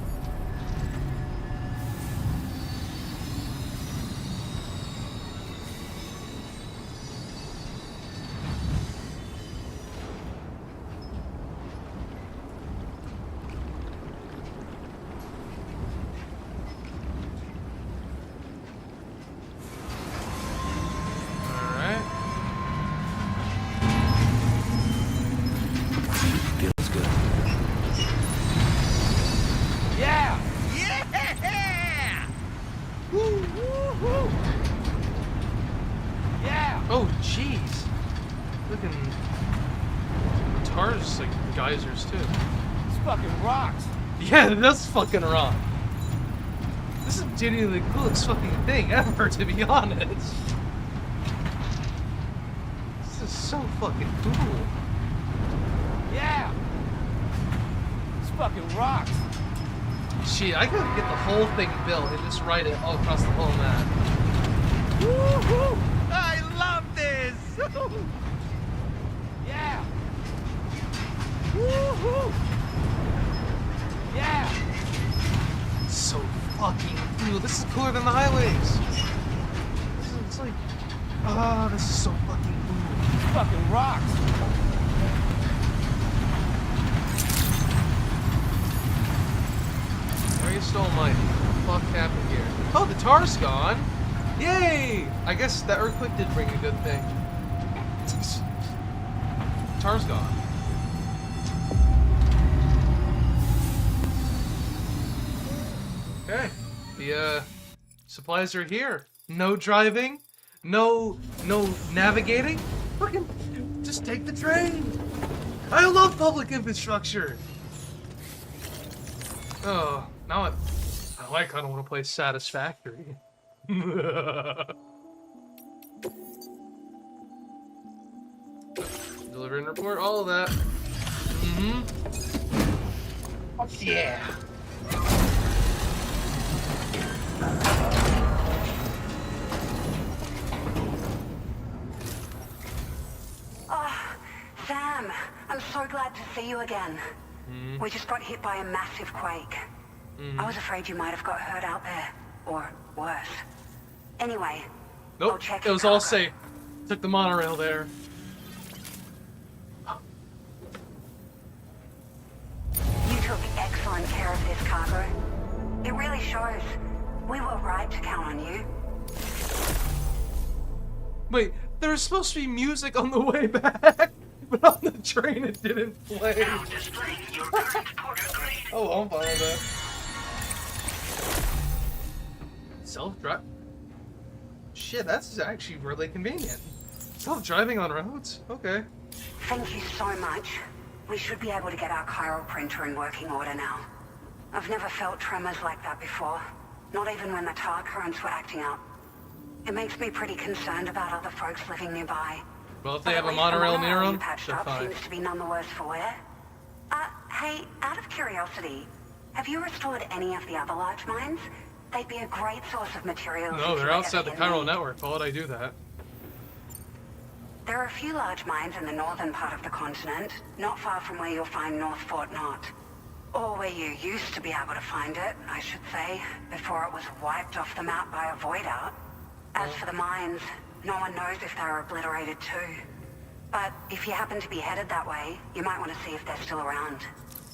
Feels good. Yeah! Yeah! Woo, woo, woo! Yeah! Oh, jeez. Looking. Guitars like geysers too. This fucking rocks. Yeah, it does fucking rock. This is genuinely the coolest fucking thing ever, to be honest. This is so fucking cool. Yeah! This fucking rocks. Shit, I could get the whole thing built and just write it all across the whole map. Woo-hoo! I love this! Yeah! Woo-hoo! Yeah! So fucking cool. This is cooler than the highways. It's like, oh, this is so fucking cool. This fucking rocks. Why are you so almighty? What the fuck happened here? Oh, the tar's gone. Yay! I guess that earthquake did bring a good thing. Tar's gone. Okay. The supplies are here. No driving. No navigating. Fucking just take the train. I love public infrastructure. Oh, now I kind of want to play Satisfactory. Deliver and report, all of that. Mm-hmm. Fuck yeah. Oh, Sam, I'm so glad to see you again. We just got hit by a massive quake. I was afraid you might have got hurt out there, or worse. Anyway, Nope, I'll check it was your all cargo. safe. Took the monorail there. You took excellent care of this cargo. It really shows. We were right to count on you. Wait, there was supposed to be music on the way back, but on the train it didn't play. Oh, I'm fine with that. Self-drive. Shit, that's actually really convenient. Stop driving on roads? Okay. Thank you so much. We should be able to get our chiral printer in working order now. I've never felt tremors like that before. Not even when the tar currents were acting up. It makes me pretty concerned about other folks living nearby. Well, if they have a monorail near them, patched they're up fine. seems to be none the worse for wear. Hey, out of curiosity, have you restored any of the other large mines? They'd be a great source of materials. No, they're outside the chiral network. Why would I do that? There are a few large mines in the northern part of the continent, not far from where you'll find North Fort Knot. Or where you used to be able to find it, I should say, before it was wiped off the map by a void out. As for the mines, no one knows if they were obliterated too. But if you happen to be headed that way, you might want to see if they're still around.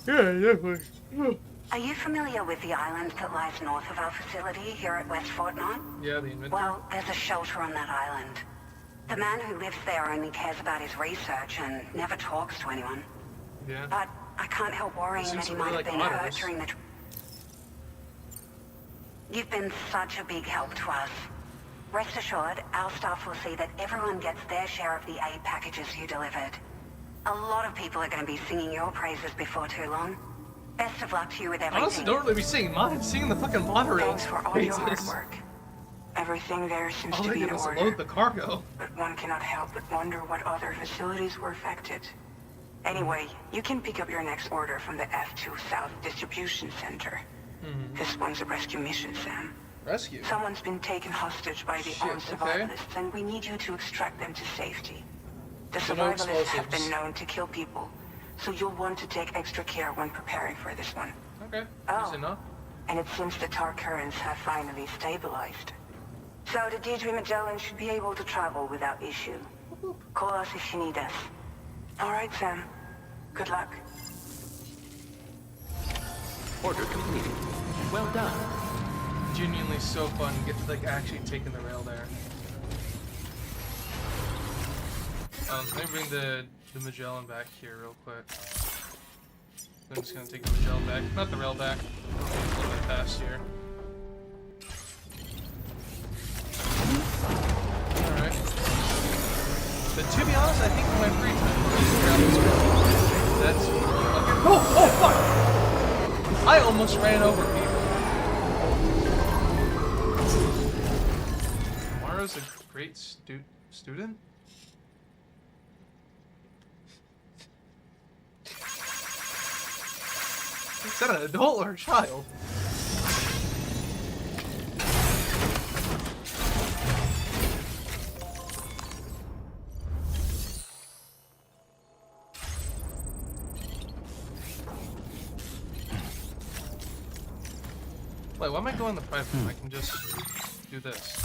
Yeah, definitely. Are you familiar with the island that lies north of our facility here at West Fort Knot? Yeah, the inventory. Well, there's a shelter on that island. The man who lives there only cares about his research and never talks to anyone. Yeah. But I can't help worrying that he might have been hurt during the... You've been such a big help to us. Rest assured, our staff will see that everyone gets their share of the aid packages you delivered. A lot of people are going to be singing your praises before too long. Best of luck to you with everything. I honestly don't really be singing mine. I'm singing the fucking monorail. Thanks for all your hard work. Everything there seems All to they be did in was order. load the cargo. But one cannot help but wonder what other facilities were affected. Anyway, you can pick up your next order from the F2 South Distribution Center. This one's a rescue mission, Sam. Rescue? Someone's been taken hostage by the armed survivalists, and we need you to extract them to safety. The So no survivalists have explosives. been known to kill people, so you'll want to take extra care when preparing for this one. Okay. Oh. Easy enough. And it seems the tar currents have finally stabilized. So the D3 Magellan should be able to travel without issue. Call us if you need us. All right, Sam. Good luck. Order completed. Well done. Genuinely so fun to get to like actually taking the rail there. Let me bring the Magellan back here real quick. I'm just gonna take the Magellan back, not the rail back. A little bit past here. Alright. But to be honest, I think in my free time, that's okay. Oh fuck! I almost ran over people. Tomorrow's a great student? Is that an adult or a child? Wait, why am I going the private room? I can just do this.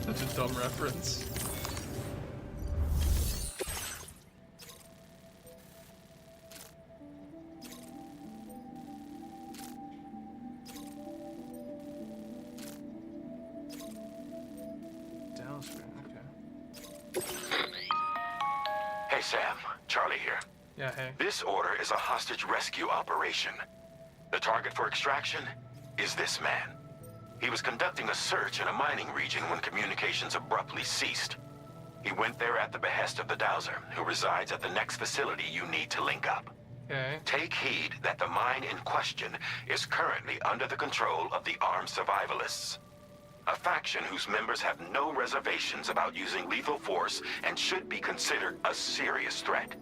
Such a dumb reference. Hey Sam, Charlie here. Yeah, hey. This order is a hostage rescue operation. The target for extraction is this man. He was conducting a search in a mining region when communications abruptly ceased. He went there at the behest of the Dowser, who resides at the next facility you need to link up. Okay. Take heed that the mine in question is currently under the control of the armed survivalists. A faction whose members have no reservations about using lethal force and should be considered a serious threat.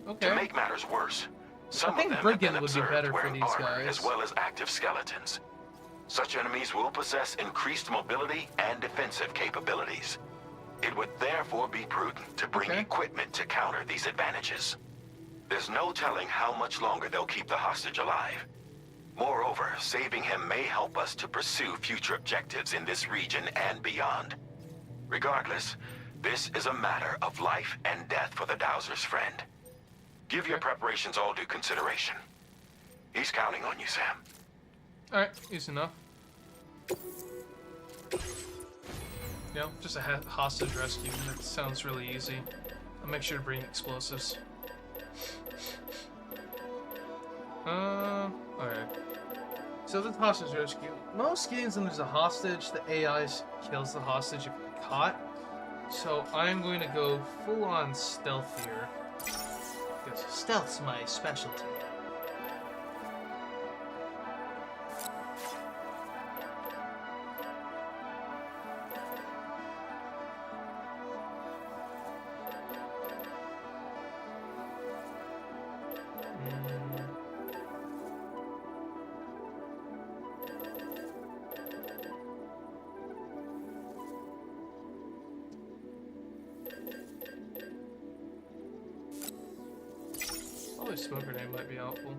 Okay. To make matters worse, some I think of them have Brigand been would be observed better for wearing these armor guys. as well as active skeletons. Such enemies will possess increased mobility and defensive capabilities. It would therefore be prudent to bring equipment to counter these advantages. There's no telling how much longer they'll keep the hostage alive. Moreover, saving him may help us to pursue future objectives in this region and beyond. Regardless, this is a matter of life and death for the Dowser's friend. Give your preparations all due consideration. He's counting on you, Sam. Alright, easy enough. Yeah, just a hostage rescue. That sounds really easy. I'll make sure to bring explosives. Alright. So this hostage rescue. Most games when there's a hostage, the AI kills the hostage if you're caught. So I'm going to go full on stealth here. Because stealth's my specialty. Probably a smoke grenade might be helpful.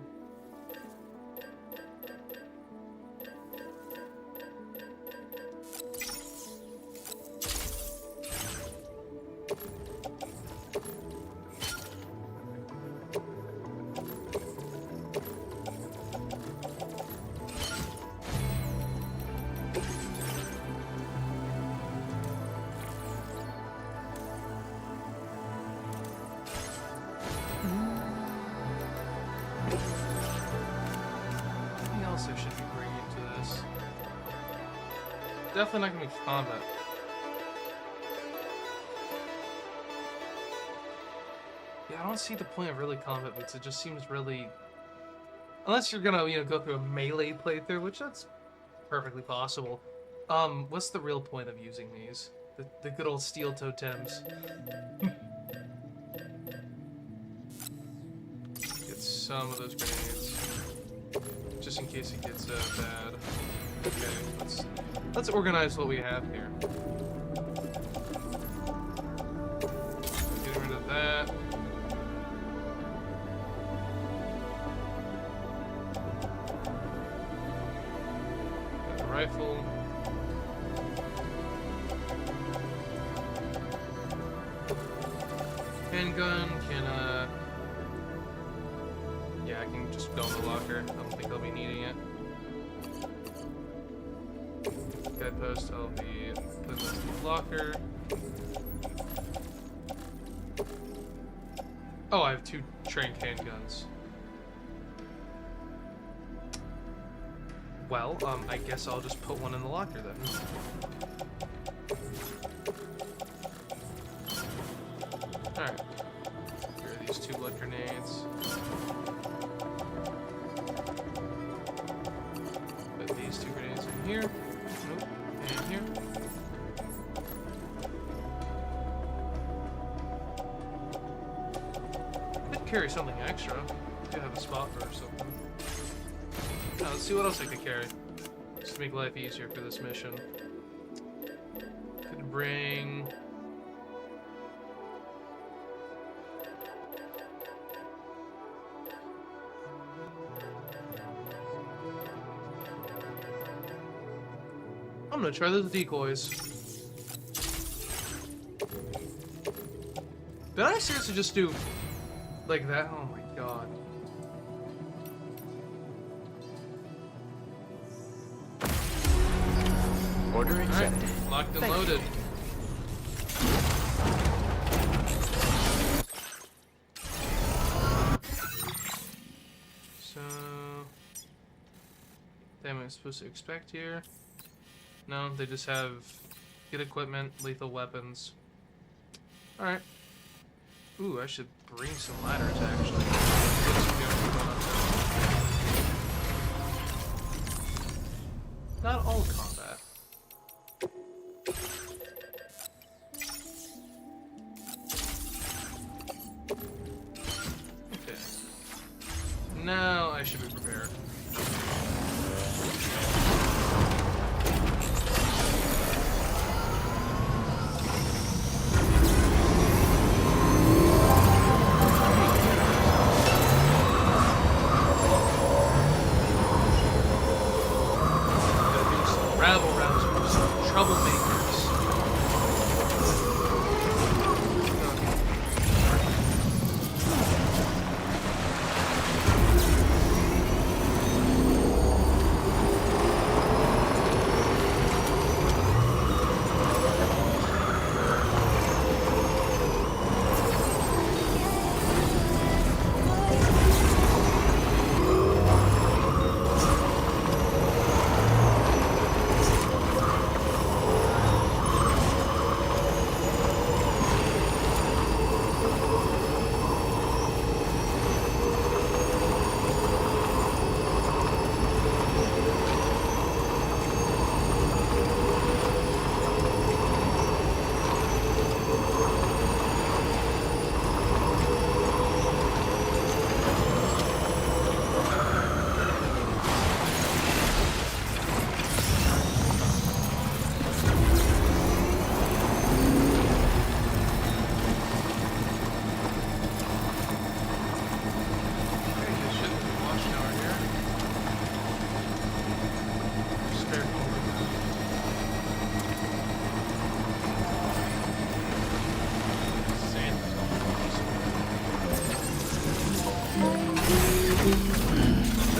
I should be bringing to this. Definitely not gonna be combat. Yeah, I don't see the point of really combat boots. It just seems really, unless you're gonna, you know, go through a melee playthrough, which that's perfectly possible. What's the real point of using these? The good old steel totems. Get some of those grenades. Just in case it gets bad. Okay, let's organize what we have here. Getting rid of that. Got the rifle. Handgun can yeah, I can just go in the locker. I don't think I'll be needing it. Guidepost, I'll be putting this in the locker. Oh, I have 2 trained handguns. Well, I guess I'll just put one in the locker then. Alright. Here are these 2 blood grenades. These 2 grenades in here. Nope. And here. Could carry something extra. Could have a spot for something. Now, let's see what else I could carry. Just to make life easier for this mission. Could bring... I'm gonna try those decoys. Did I seriously just do like that? Oh my god. Order accepted. Right, locked and loaded. So, what am I supposed to expect here? No, they just have good equipment, lethal weapons. Alright. Ooh, I should bring some ladders, actually. Not all combat. Okay. Now I should be prepared. rabble rousers, troublemakers.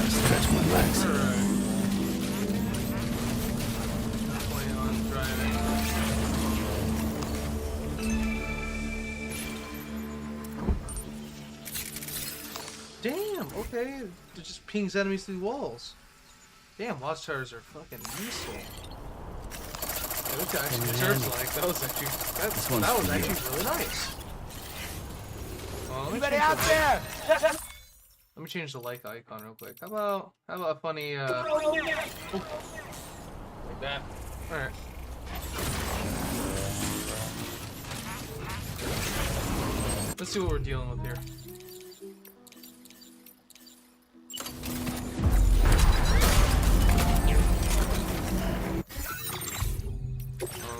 Stretch my legs. Damn, okay. It just pings enemies through walls. Damn, watchtowers are fucking useful. Yeah, this guy actually deserves like that was actually that was actually really nice. Anybody out there? Let me change the like icon real quick. How about a funny like that. Alright. Let's see what we're dealing with here.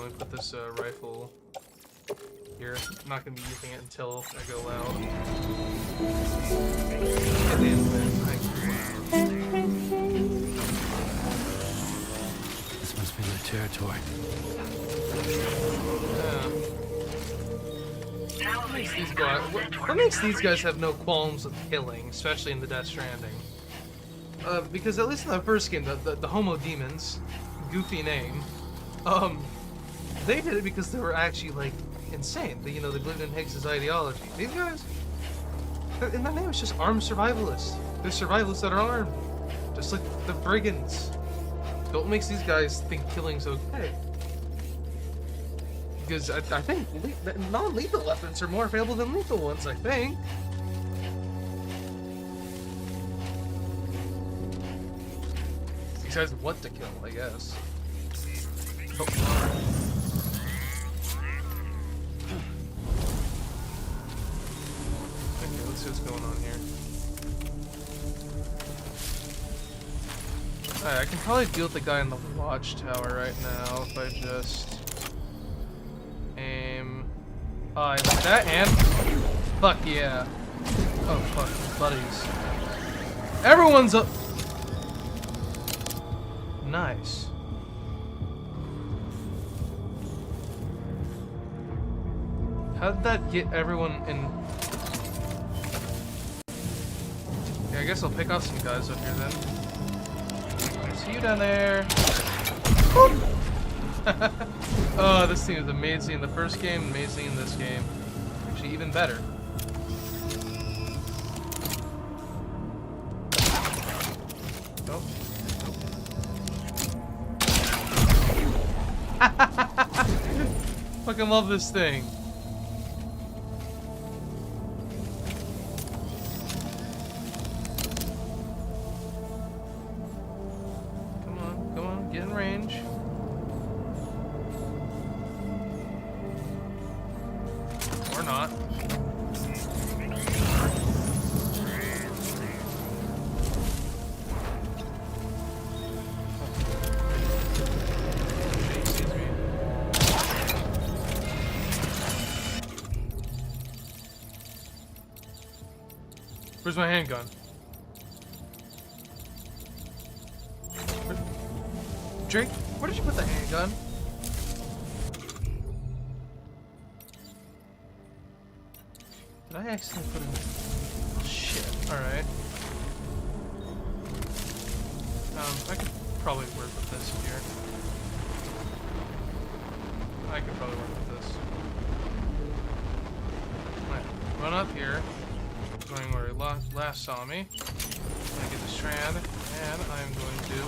Let me put this rifle here. I'm not gonna be using it until I go loud. This must be their territory. What makes these guys have no qualms with killing, especially in the Death Stranding? Because at least in the first game, the Homo Demons, goofy name, they did it because they were actually like insane. The Gluten Higgs' ideology. These guys, in their name, it's just armed survivalists. They're survivalists that are armed, just like the brigands. So what makes these guys think killing's okay? Because I think non-lethal weapons are more available than lethal ones, I think. These guys want to kill, I guess. Oh. Okay, let's see what's going on here. Alright, I can probably deal with the guy in the watchtower right now if I just aim like that and fuck yeah. Oh fuck, buddies. Everyone's up. Nice. How did that get everyone in? Yeah, I guess I'll pick off some guys up here then. I see you down there. Oh, this thing is amazing in the first game, amazing in this game. Actually, even better. Oh. Fucking love this thing. Come on, get in range. Or not. Where's my handgun? Drake, where did you put the handgun? Did I accidentally put it in? Oh, shit. Alright. I could probably work with this here. I could probably work with this. Alright, run up here. Going where he last saw me. I'm gonna get the strand, and I'm going to...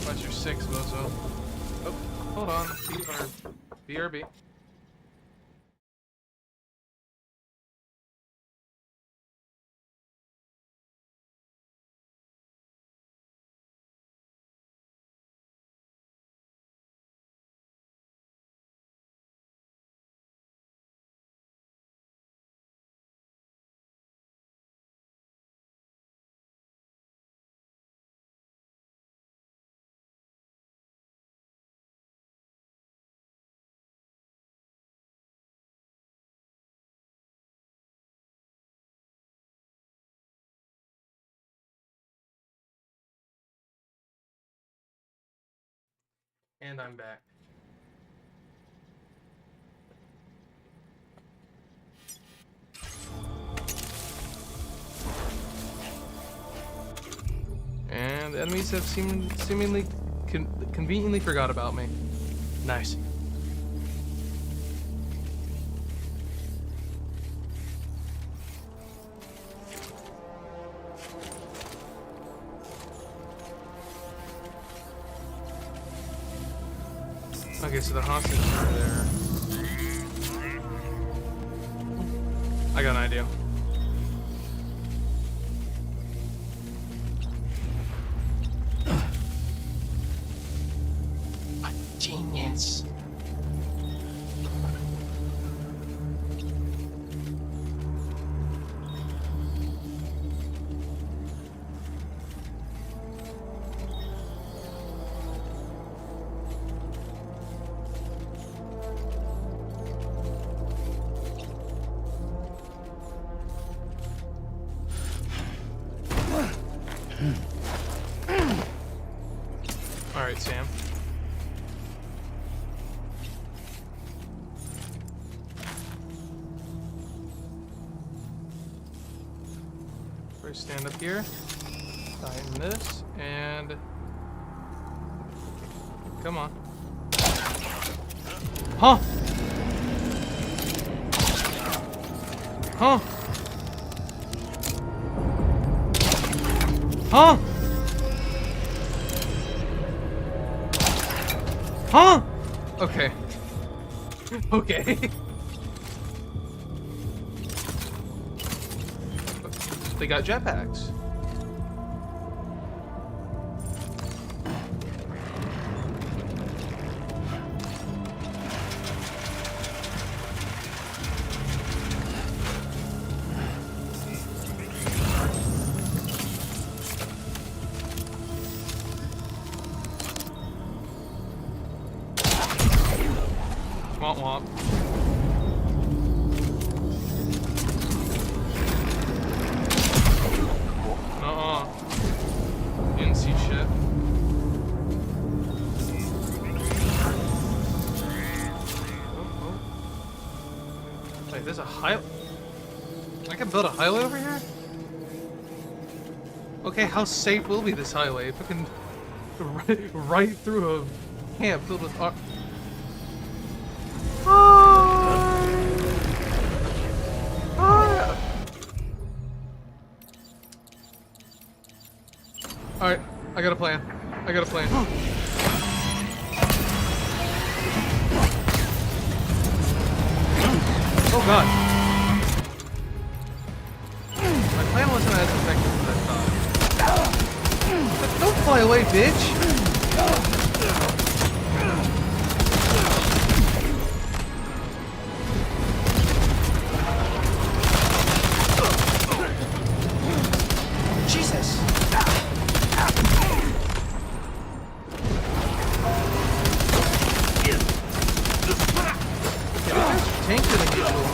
What's your 6, Bozo? Oh, hold on. BRB. And I'm back. And the enemies have seemingly conveniently forgot about me. Nice. Okay, so the hostages are there. I got an idea. A genius. Alright, Sam. First, stand up here. Tighten this, and... Come on. Huh? Huh? Huh? Huh? Okay. Okay. They got jetpacks. Womp womp. Didn't see shit. Oh. Wait, there's a highway. I can build a highway over here? Okay, how safe will be this highway if I can right through a camp filled with Alright, I got a plan. I got a plan. Oh god. My plan wasn't as effective as I thought. Don't fly away, bitch! Jesus! Tanker than usual.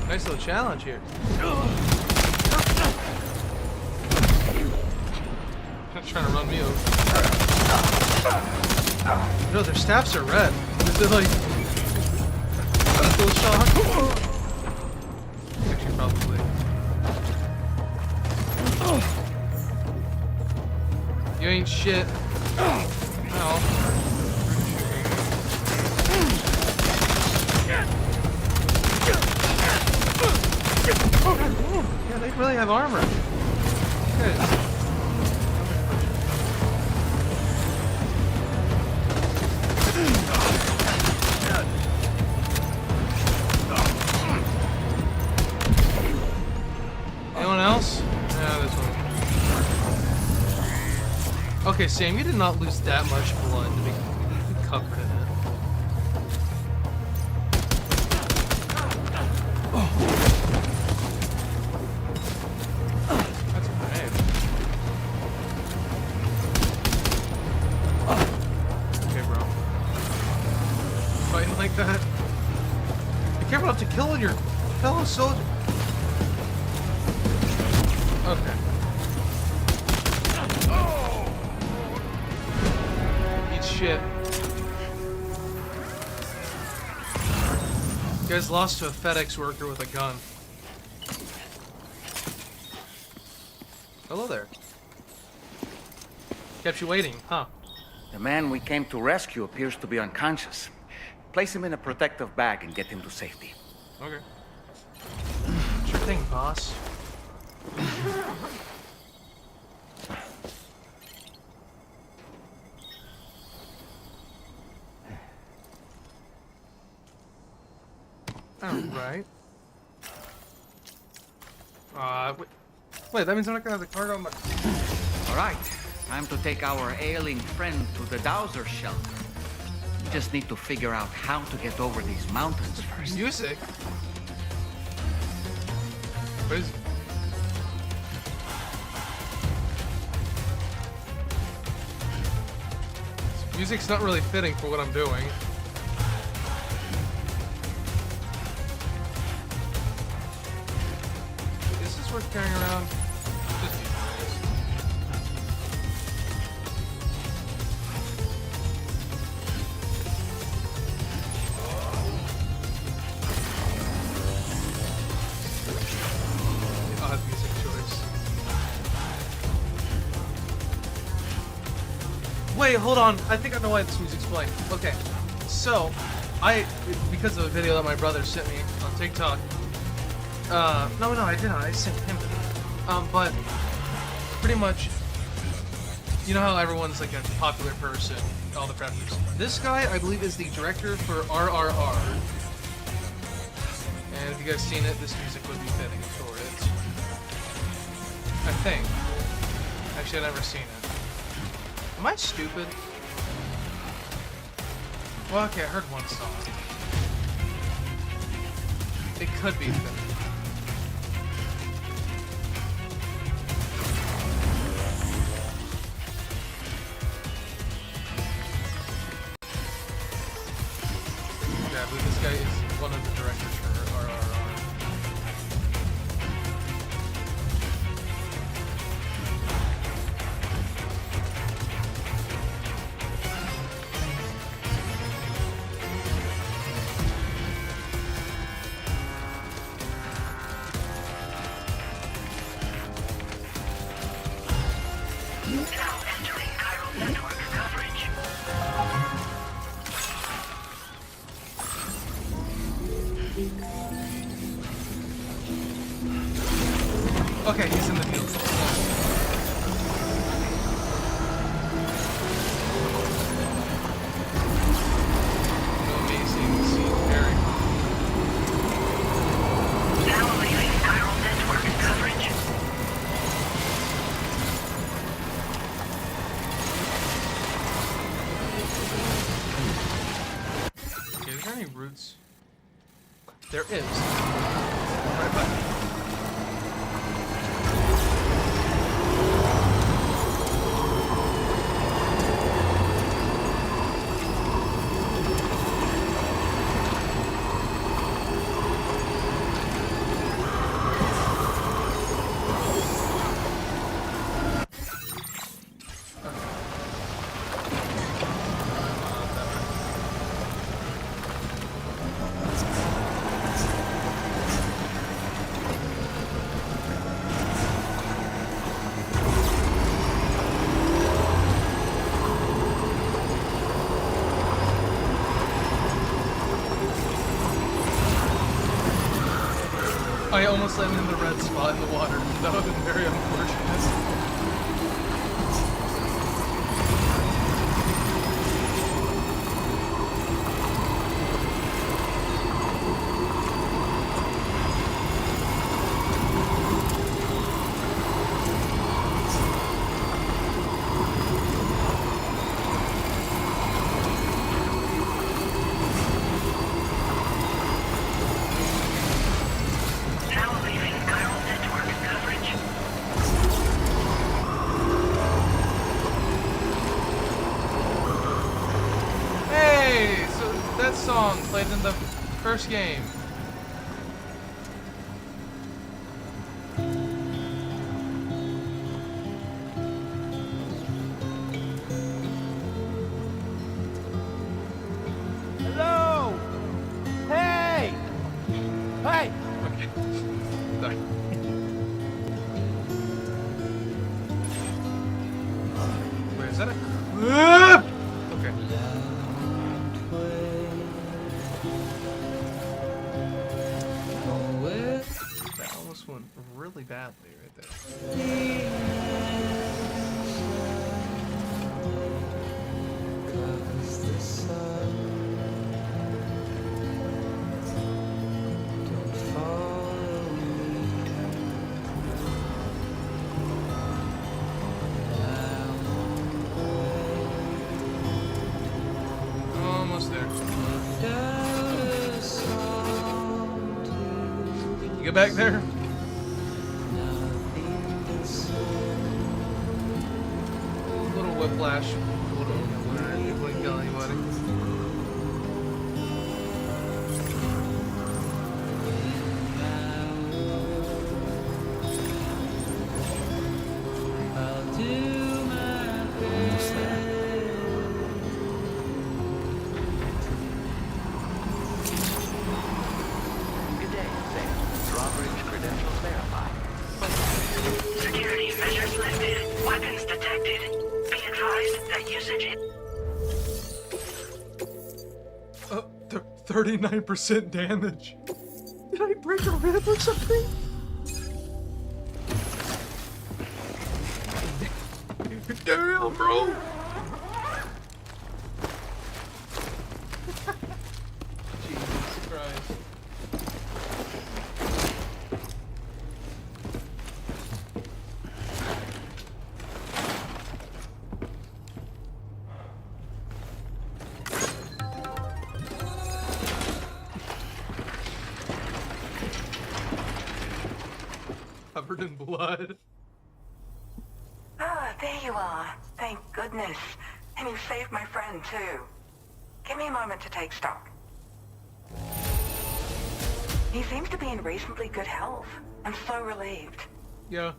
Nice little challenge here. not trying to run me over. No, their staffs are red. Is it like lethal shock? Actually, probably. You ain't shit. No. Yeah, they really have armor. Good. Anyone else? Yeah, this one. Okay, Sam, you did not lose that much blood to be covered in it. That's a grenade. Okay, bro. Fighting like that? Be careful not to kill your fellow soldier. Okay. Eat shit. You guys lost to a FedEx worker with a gun. Hello there. Kept you waiting, huh? The man we came to rescue appears to be unconscious. Place him in a protective bag and get him to safety. Okay. Sure thing, boss. Alright. Wait, that means I'm not gonna have the cargo on my... Alright, time to take our ailing friend to the Dowser shelter. We just need to figure out how to get over these mountains first. Music? What is... Music's not really fitting for what I'm doing. Is this worth carrying around? Just be nice. Odd music choice. Wait, hold on. I think I know why this music's playing. Okay, so because of a video that my brother sent me on TikTok. No, I didn't. I sent him. But pretty much, you know how everyone's like a popular person, all the preppers. This guy, I believe, is the director for RRR. And if you guys seen it, this music would be fitting for it. I think. Actually, I've never seen it. Am I stupid? Well, okay, I heard one song. It could be fitting. Yeah, I believe this guy is one of the directors for RRR. Now entering chiral network coverage. Okay, he's in the field. Amazing scene, very. Now leaving chiral network coverage. Okay, is there any roots? There is. Right back. I almost landed in the red spot in the water. That would have been very unfortunate. Song played in the first game. Hello! Hey! Hey! Okay. Sorry. Where is that? Okay. Went really badly right there. Almost there. You get back there? Whiplash. Wouldn't kill anybody. Almost there. Good day, Sam. Drawbridge credentials verified. Security measures lifted. Weapons detected. Be advised that usage is... 39% damage. Did I break a rib or something? Damn, bro! Jesus Christ. Covered in blood. Ah, there you are. Thank goodness. And you saved my friend, too. Give me a moment to take stock. He seems to be in reasonably good health. I'm so relieved. Yeah.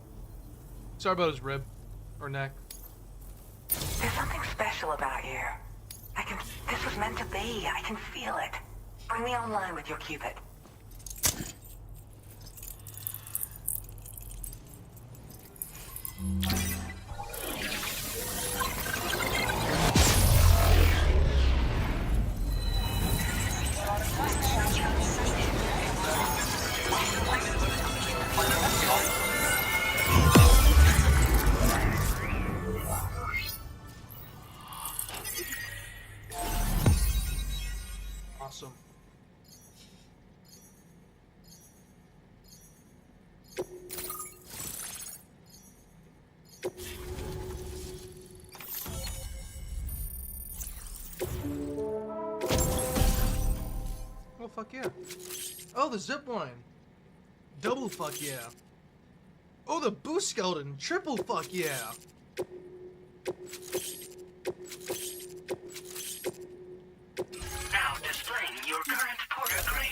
Sorry about his rib. Or neck. There's something special about you. This was meant to be. I can feel it. Bring me online with your Cupid. Awesome. Oh, fuck yeah. Oh, the zip line. Double fuck yeah. Oh, the boost skeleton. Triple fuck yeah. Now displaying your current porter grade.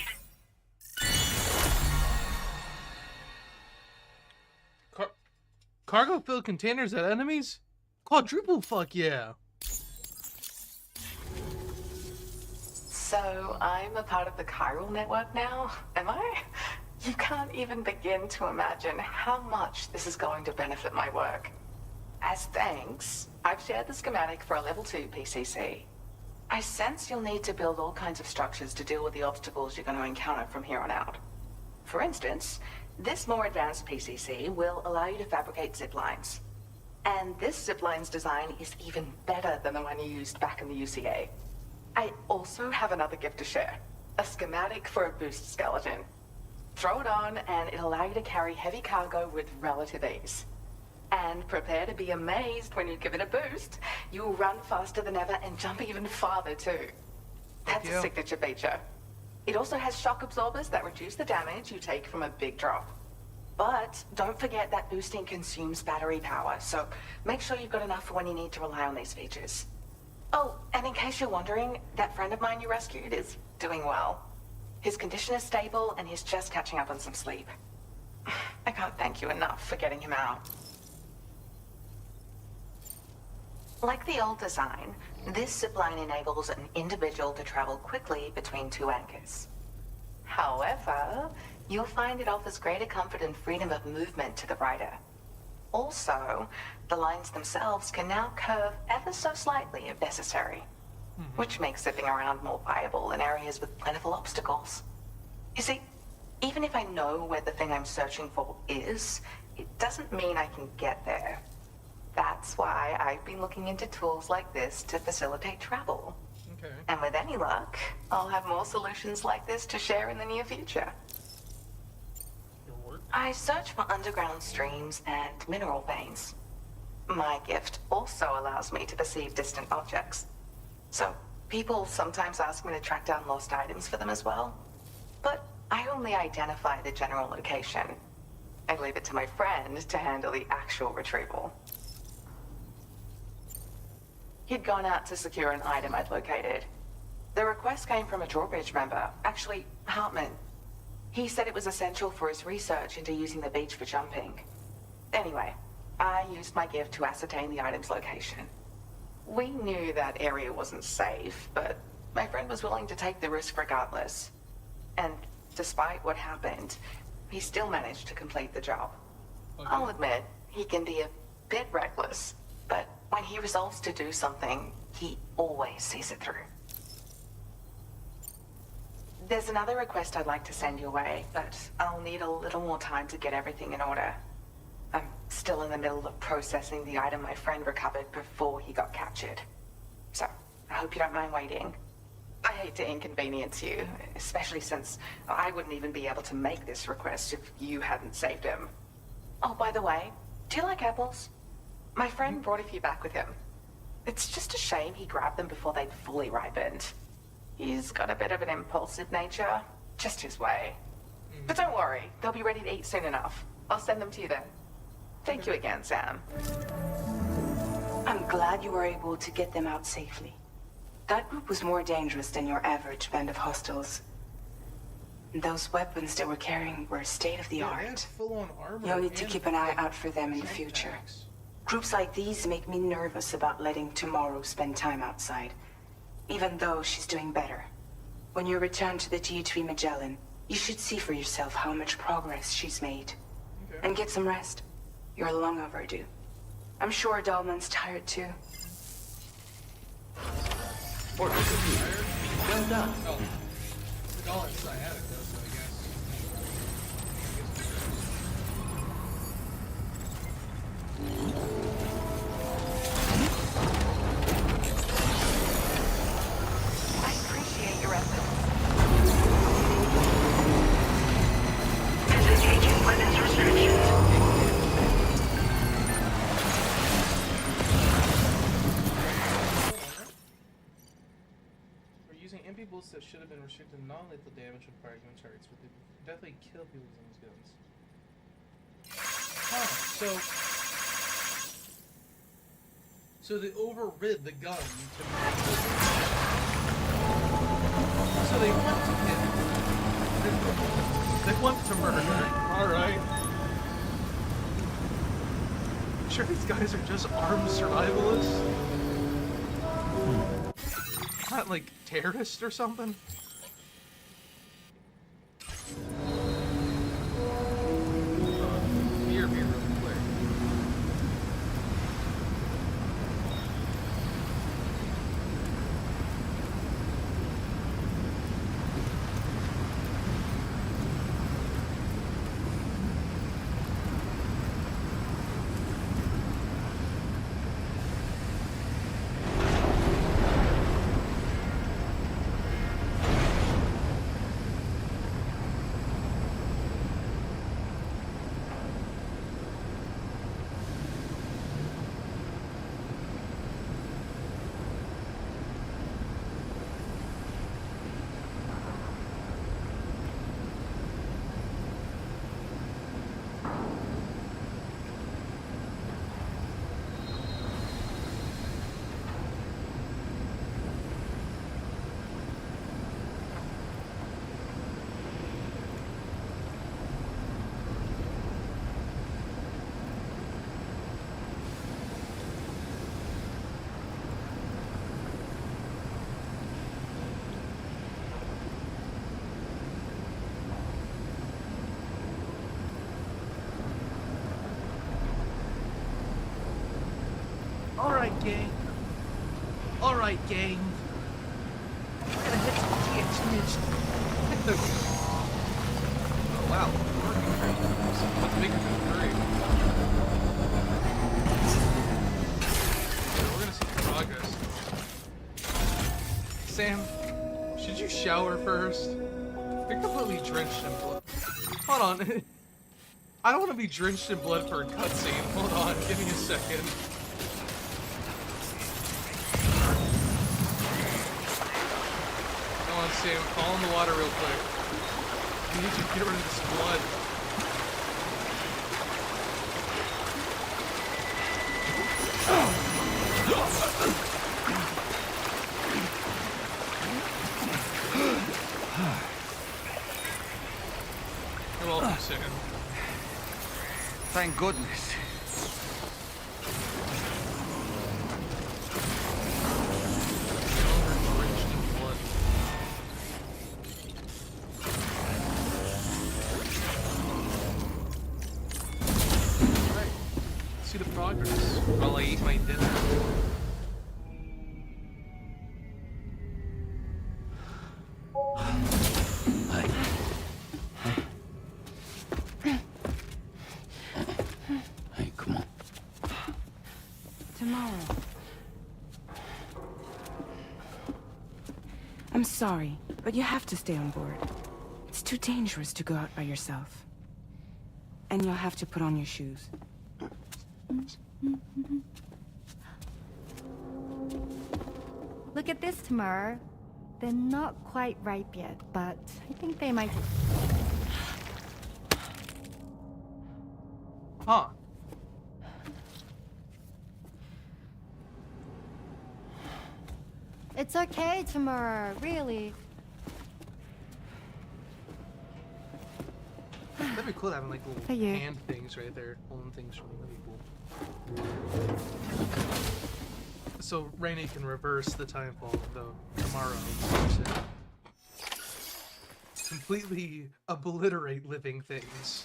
Cargo-filled containers at enemies? Quadruple fuck yeah. So, I'm a part of the chiral network now, am I? You can't even begin to imagine how much this is going to benefit my work. As thanks, I've shared the schematic for a level 2 PCC. I sense you'll need to build all kinds of structures to deal with the obstacles you're going to encounter from here on out. For instance, this more advanced PCC will allow you to fabricate zip lines. And this zip line's design is even better than the one you used back in the UCA. I also have another gift to share. A schematic for a boost skeleton. Throw it on and it'll allow you to carry heavy cargo with relative ease. And prepare to be amazed when you give it a boost. You'll run faster than ever and jump even farther too. That's a signature feature. It also has shock absorbers that reduce the damage you take from a big drop. But don't forget that boosting consumes battery power, so make sure you've got enough for when you need to rely on these features. Oh, and in case you're wondering, that friend of mine you rescued is doing well. His condition is stable and he's just catching up on some sleep. I can't thank you enough for getting him out. Like the old design, this zipline enables an individual to travel quickly between two anchors. However, you'll find it offers greater comfort and freedom of movement to the rider. Also, the lines themselves can now curve ever so slightly if necessary, which makes zipping around more viable in areas with plentiful obstacles. You see, even if I know where the thing I'm searching for is, it doesn't mean I can get there. That's why I've been looking into tools like this to facilitate travel. Okay. And with any luck, I'll have more solutions like this to share in the near future. I search for underground streams and mineral veins. My gift also allows me to perceive distant objects. So, people sometimes ask me to track down lost items for them as well. But I only identify the general location. I leave it to my friend to handle the actual retrieval. He'd gone out to secure an item I'd located. The request came from a drawbridge member, actually, Hartman. He said it was essential for his research into using the beach for jumping. Anyway, I used my gift to ascertain the item's location. We knew that area wasn't safe, but my friend was willing to take the risk regardless. And despite what happened, he still managed to complete the job. Okay. I'll admit, he can be a bit reckless, but when he resolves to do something, he always sees it through. There's another request I'd like to send your way, but I'll need a little more time to get everything in order. I'm still in the middle of processing the item my friend recovered before he got captured. So, I hope you don't mind waiting. I hate to inconvenience you, especially since I wouldn't even be able to make this request if you hadn't saved him. Oh, by the way, do you like apples? My friend brought a few back with him. It's just a shame he grabbed them before they'd fully ripened. He's got a bit of an impulsive nature, just his way. But don't worry, they'll be ready to eat soon enough. I'll send them to you then. Thank you again, Sam. I'm glad you were able to get them out safely. That group was more dangerous than your average band of hostiles. Those weapons they were carrying were state-of-the-art. Full-on armor. You'll need to keep an eye out for them in the future. Groups like these make me nervous about letting Tomorrow spend time outside, even though she's doing better. When you return to the Gt3 Magellan, you should see for yourself how much progress she's made. Okay. And get some rest. You're long overdue. I'm sure Dahlman's tired too. Well done. Oh. The dollar's sciatic though, so I guess. I appreciate your efforts. Disengaging weapons restrictions. MP bullets that should have been restricted to non-lethal damage require human targets, but they definitely kill people with these guns. Huh, so they overrid the gun to make it. So they want to hit. They want to murder. Alright. Sure these guys are just armed survivalists? Not like terrorists or something? Beer real quick. Alright, gang. Alright, gang. We're gonna hit some TNT. Oh, wow. Working great. Much bigger than 3. We're gonna see progress. Sam, should you shower first? You're completely drenched in blood. Hold on. I don't want to be drenched in blood for a cutscene. Hold on, give me a second. Come on, Sam, fall in the water real quick. We need to get rid of this blood. You're welcome, Sam. Thank goodness. Alright. See the progress while I eat my dinner. Hey, come on. Tomorrow. I'm sorry, but you have to stay on board. It's too dangerous to go out by yourself. And you'll have to put on your shoes. Look at this, Tamar. They're not quite ripe yet, but I think they might. Huh. It's okay, Tamar, really. That'd be cool having like For little you. hand things right there, holding things from that'd be cool. So Rainy can reverse the time fall, though tomorrow. Completely obliterate living things.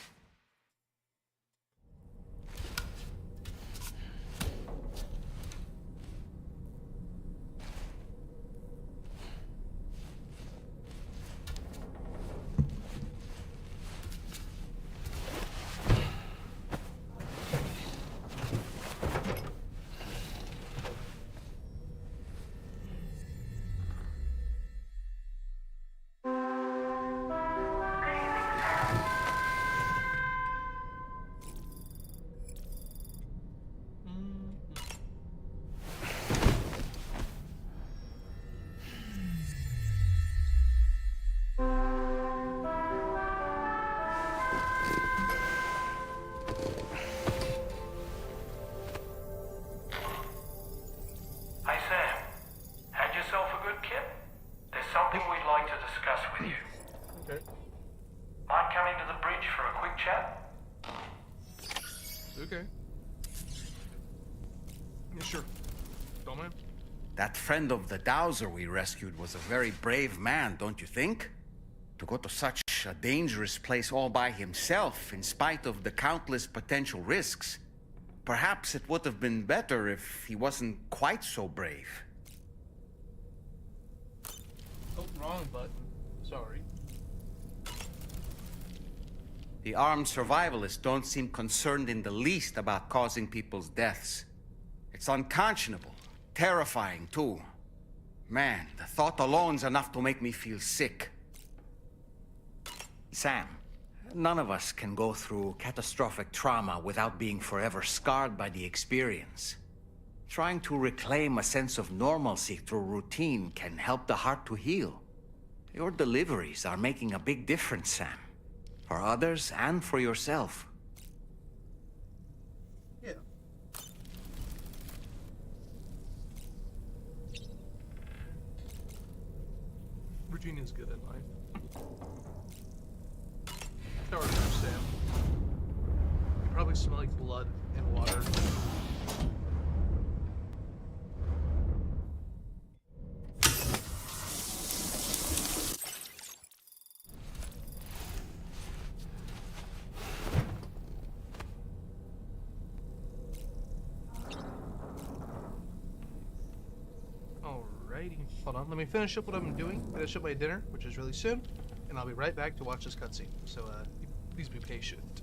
Hi, Sam. Had yourself a good kip? There's something we'd like to discuss with you. Okay. Mind coming to the bridge for a quick chat? Okay. Yeah, sure. Don't mind. That friend of the dowser we rescued was a very brave man, don't you think? To go to such a dangerous place all by himself, in spite of the countless potential risks. Perhaps it would have been better if he wasn't quite so brave. Oh, wrong button. Sorry. The armed survivalists don't seem concerned in the least about causing people's deaths. It's unconscionable, terrifying too. Man, the thought alone's enough to make me feel sick. Sam, none of us can go through catastrophic trauma without being forever scarred by the experience. Trying to reclaim a sense of normalcy through routine can help the heart to heal. Your deliveries are making a big difference, Sam. For others and for yourself. Yeah. Virginia's good in life. Shower first, Sam. You probably smell like blood and water. Alrighty. Hold on. Let me finish up what I'm doing. Finish up my dinner, which is really soon, and I'll be right back to watch this cutscene. So, please be patient.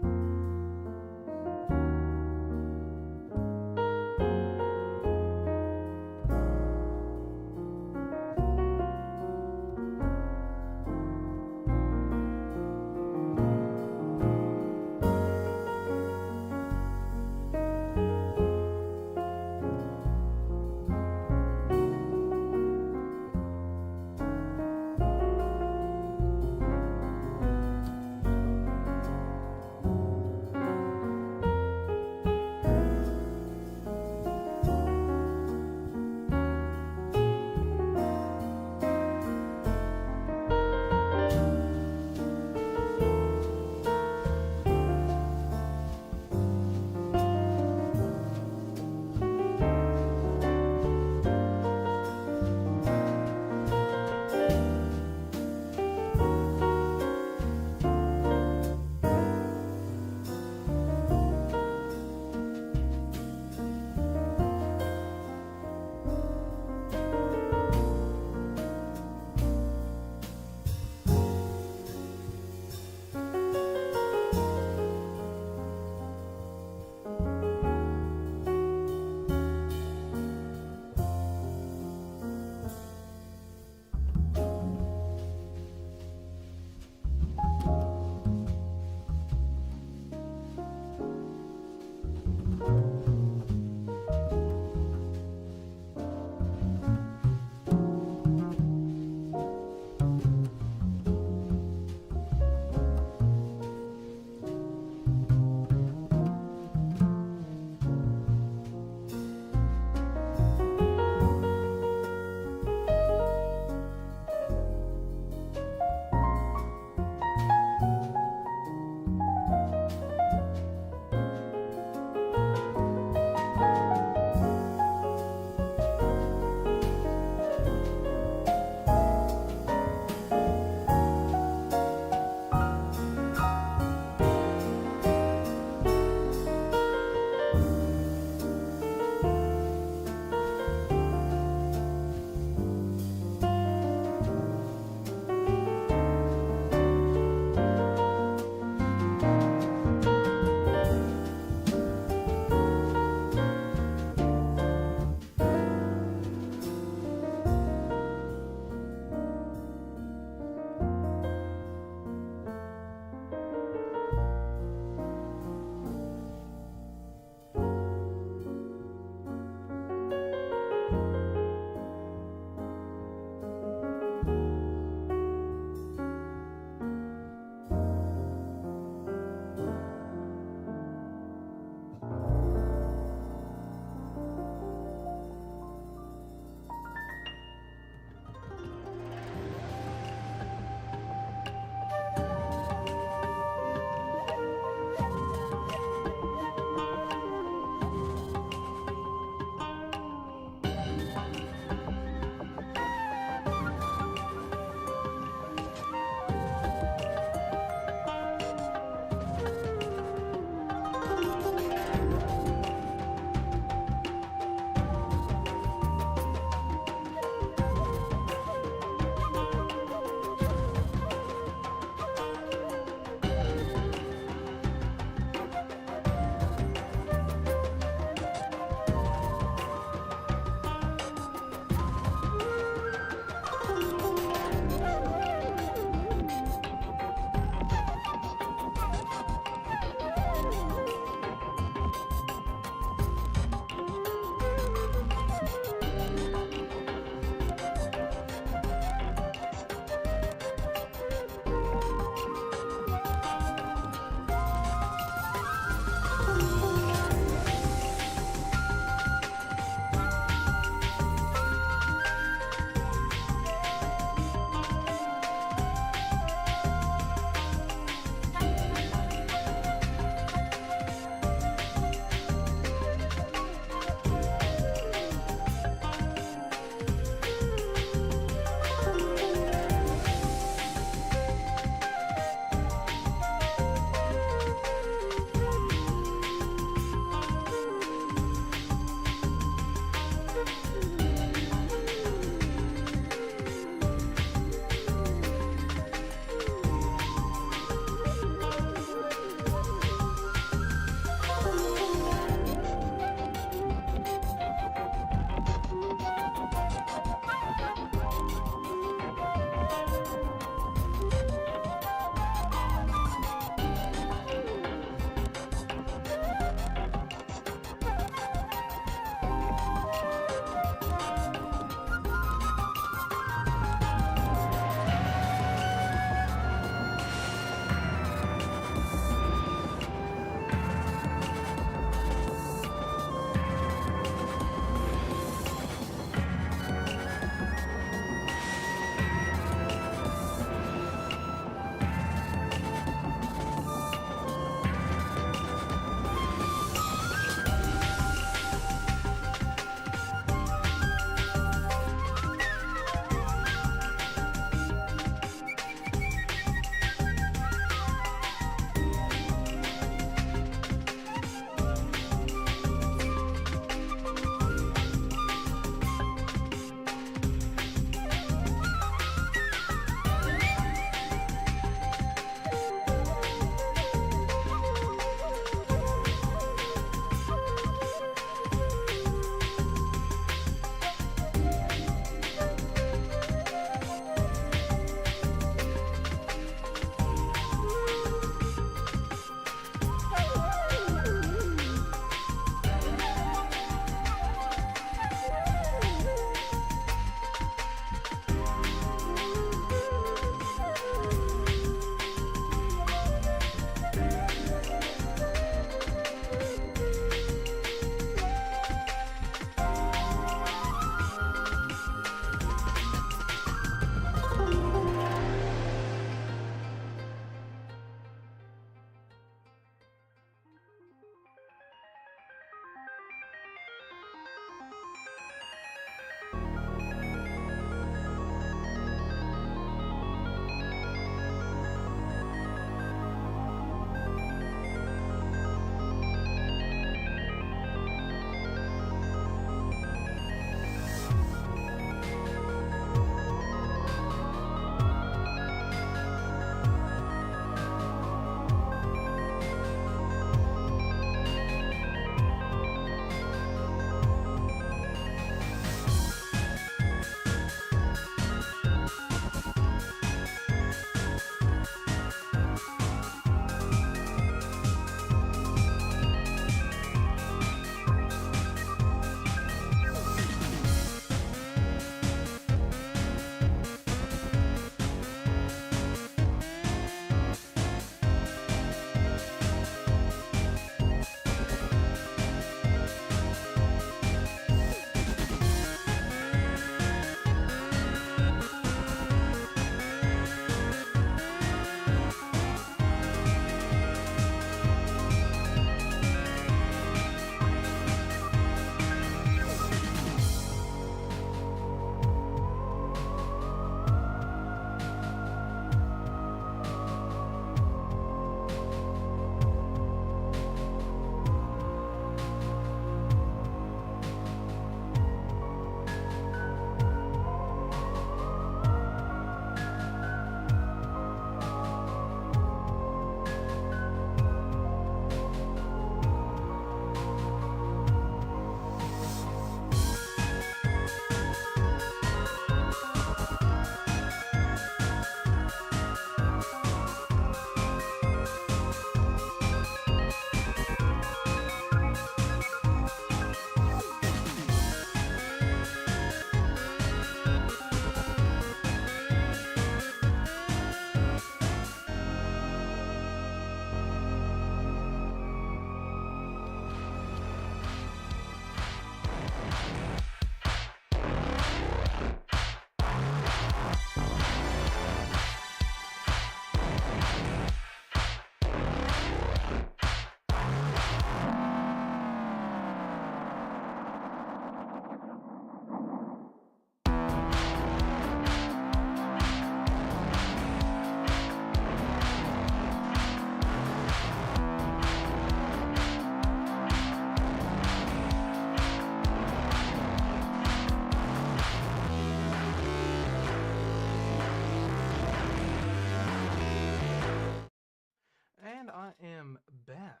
am back.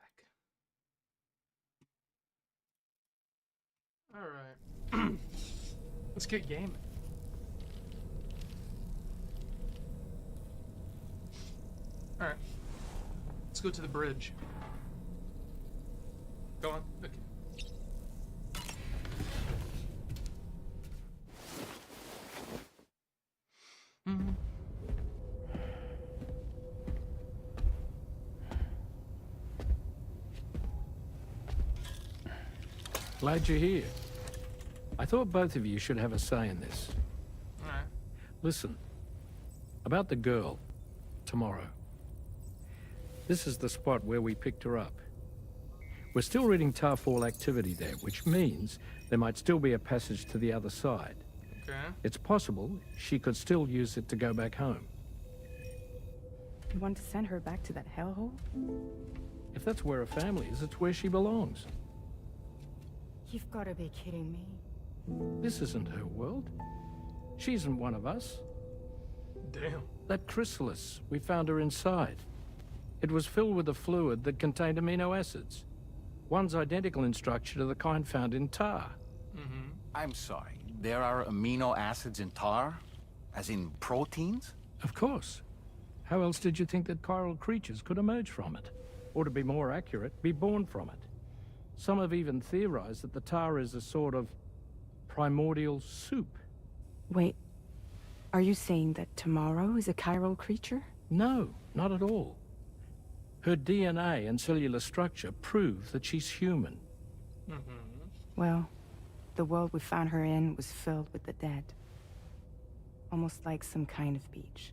Alright. Let's get gaming. Alright. Let's go to the bridge. Go on. Okay. Mm-hmm. Glad you're here. I thought both of you should have a say in this. Alright. Listen, about the girl, tomorrow. This is the spot where we picked her up. We're still reading Pt.4 activity there, which means there might still be a passage to the other side. Okay. It's possible she could still use it to go back home. You want to send her back to that hellhole? If that's where her family is, it's where she belongs. You've got to be kidding me. This isn't her world. She isn't one of us. Damn. That chrysalis, we found her inside. It was filled with a fluid that contained amino acids. One's identical in structure to the kind found in tar. Mm-hmm. I'm sorry, there are amino acids in tar? As in proteins? Of course. How else did you think that chiral creatures could emerge from it? Or to be more accurate, be born from it? Some have even theorized that the tar is a sort of primordial soup. Wait, are you saying that tomorrow is a chiral creature? No, not at all. Her DNA and cellular structure prove that she's human. Mm-hmm. Well, the world we found her in was filled with the dead. Almost like some kind of beach.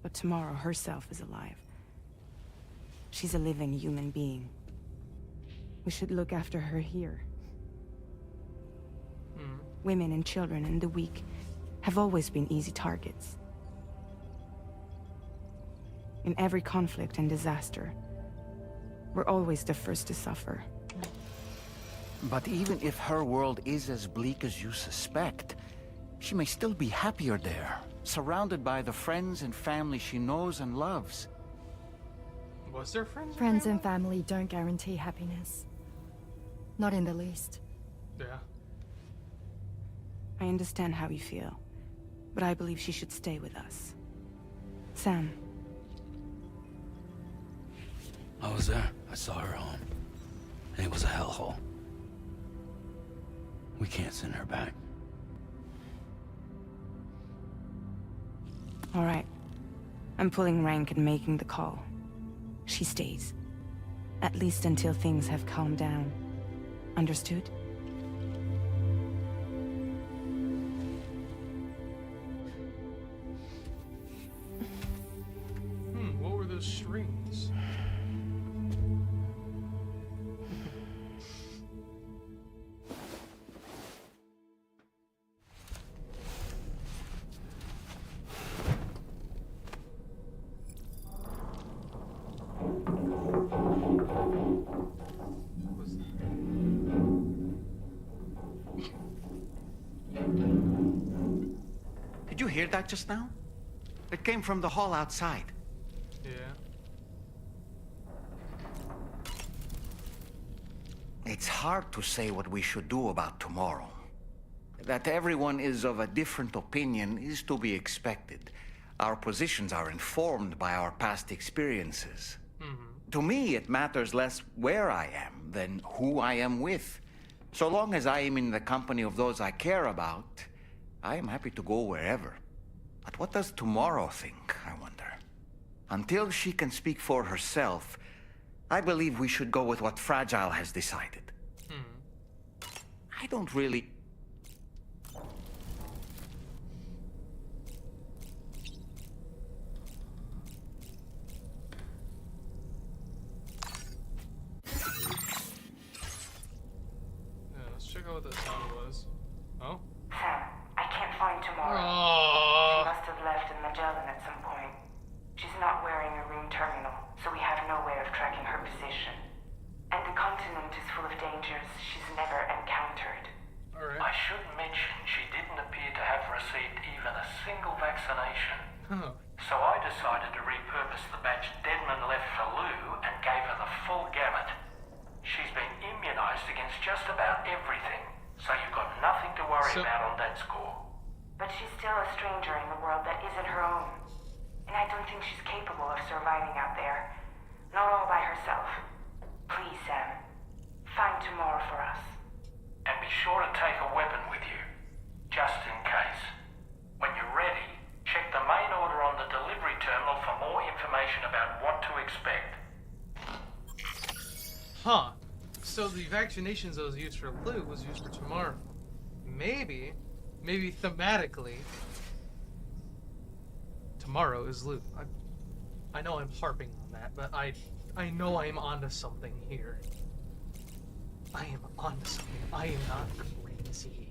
But tomorrow herself is alive. She's a living human being. We should look after her here. Mm. Women and children and the weak have always been easy targets. In every conflict and disaster, we're always the first to suffer. But even if her world is as bleak as you suspect, she may still be happier there, surrounded by the friends and family she knows and loves. Was there friends? Friends and family don't guarantee happiness. Not in the least. Yeah. I understand how you feel, but I believe she should stay with us. Sam. I was there. I saw her home. And it was a hellhole. We can't send her back. All right. I'm pulling rank and making the call. She stays. At least until things have calmed down. Understood? What were those strings? Did you hear that just now? It came from the hall outside. Yeah. It's hard to say what we should do about tomorrow. That everyone is of a different opinion is to be expected. Our positions are informed by our past experiences. To me, it matters less where I am than who I am with. So long as I am in the company of those I care about, I am happy to go wherever. But what does tomorrow think, I wonder? Until she can speak for herself, I believe we should go with what Fragile has decided. I don't really... Yeah, let's check out what that sound was. Oh? Sam, I can't find tomorrow. Oh. She must have left in Magellan at some point. She's not wearing a room terminal, so we have no way of tracking her position. And the continent is full of dangers she's never encountered. Alright. I should mention she didn't appear to have received even a single vaccination. Huh. So I decided to repurpose the batch dead specimen left for Lou and gave her the full gamut. She's been immunized against just about everything, so you've got nothing to worry about on that score. But she's still a stranger in the world that isn't her own. And I don't think she's capable of surviving out there. Not all by herself. Please, Sam. Find tomorrow for us. And be sure to take a weapon with you, just in case. When you're ready, check the main order on the delivery terminal for more information about what to expect. Huh. So the vaccinations that was used for Lou was used for tomorrow. Maybe thematically, tomorrow is Lou. I know I'm harping on that, but I know I am onto something here. I am onto something. I am not crazy.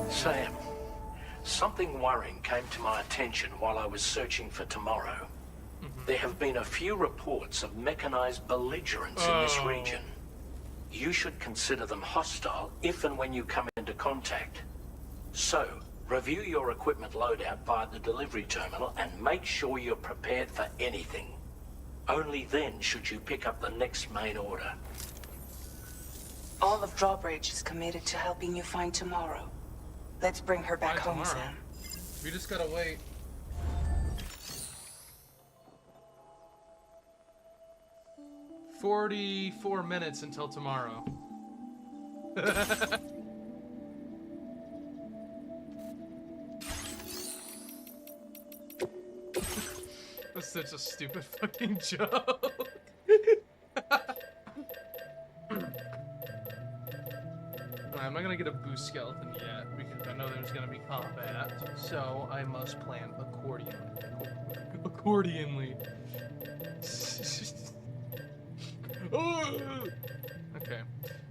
Sam, something worrying came to my attention while I was searching for tomorrow. There have been a few reports of mechanized belligerents in this region. You should consider them hostile if and when you come into contact. So, review your equipment loadout via the delivery terminal and make sure you're prepared for anything. Only then should you pick up the next main order. All of Drawbridge is committed to helping you find tomorrow. Let's bring her back home, Sam. We just gotta wait. "44 minutes until tomorrow." That's such a stupid fucking joke. I'm not gonna get a boost skeleton yet because I know there's gonna be combat, so I must plan accordingly. Okay,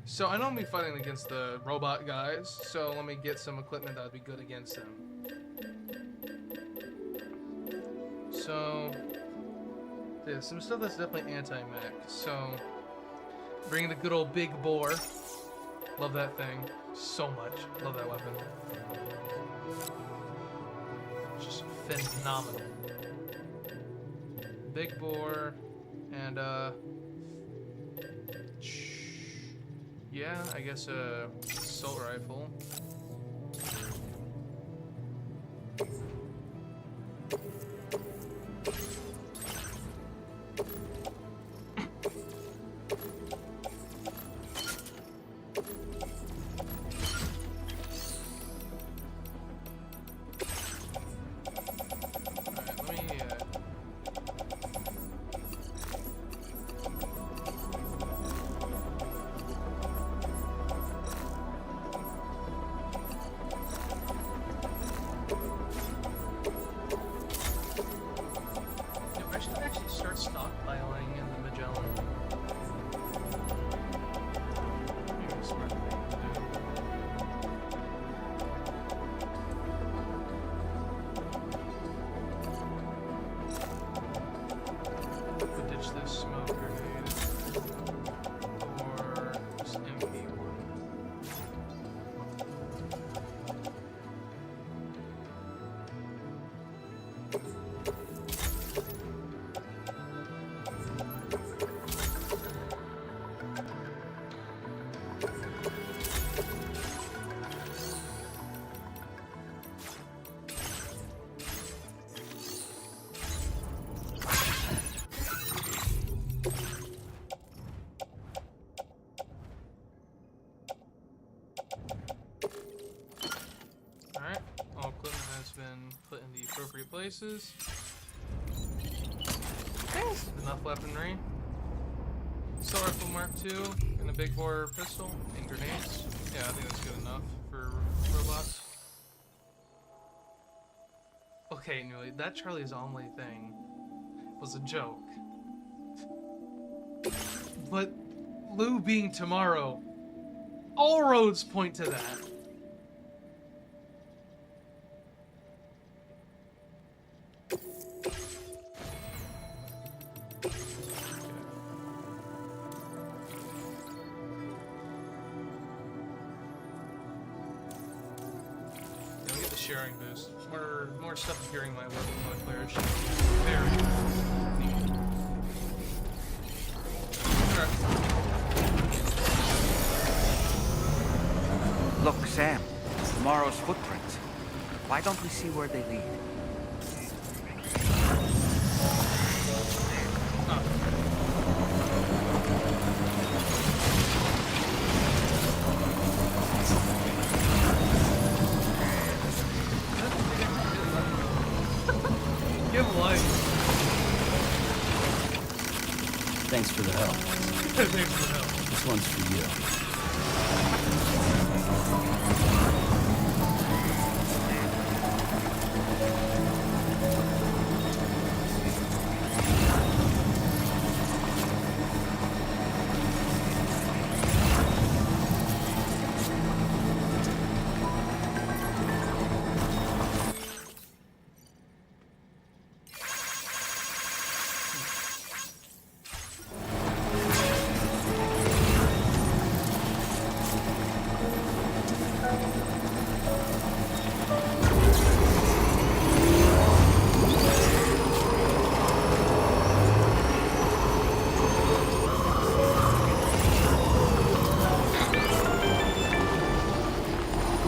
so I know I'm gonna be fighting against the robot guys, so let me get some equipment that would be good against them. So, there's some stuff that's definitely anti-mech, so bring the good old big bore. Love that thing so much. Love that weapon. Just phenomenal. Big bore and yeah, I guess a assault rifle. Put in the appropriate places. Enough weaponry. Assault rifle Mark II and a big bore pistol and grenades. Yeah, I think that's good enough for robots. Okay, Newly, that Charlie's Omelet thing was a joke. But Lou being tomorrow, all roads point to that. sharing boost. More stuff appearing my local multiplayer should be very neat. Alright. Look, Sam. Tomorrow's footprints. Why don't we see where they lead? Give life. Thanks for the help. Thanks for the help. This one's for you.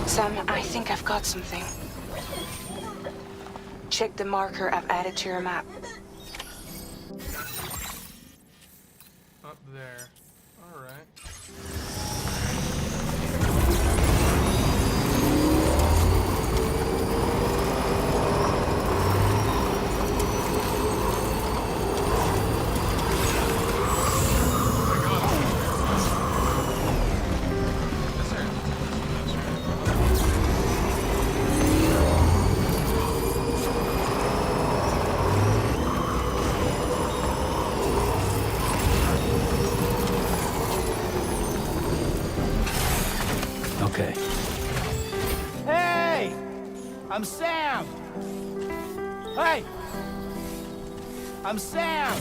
Sam, I think I've got something. Check the marker I've added to your map. Up there. Alright. Okay. Hey! I'm Sam! Hey! I'm Sam!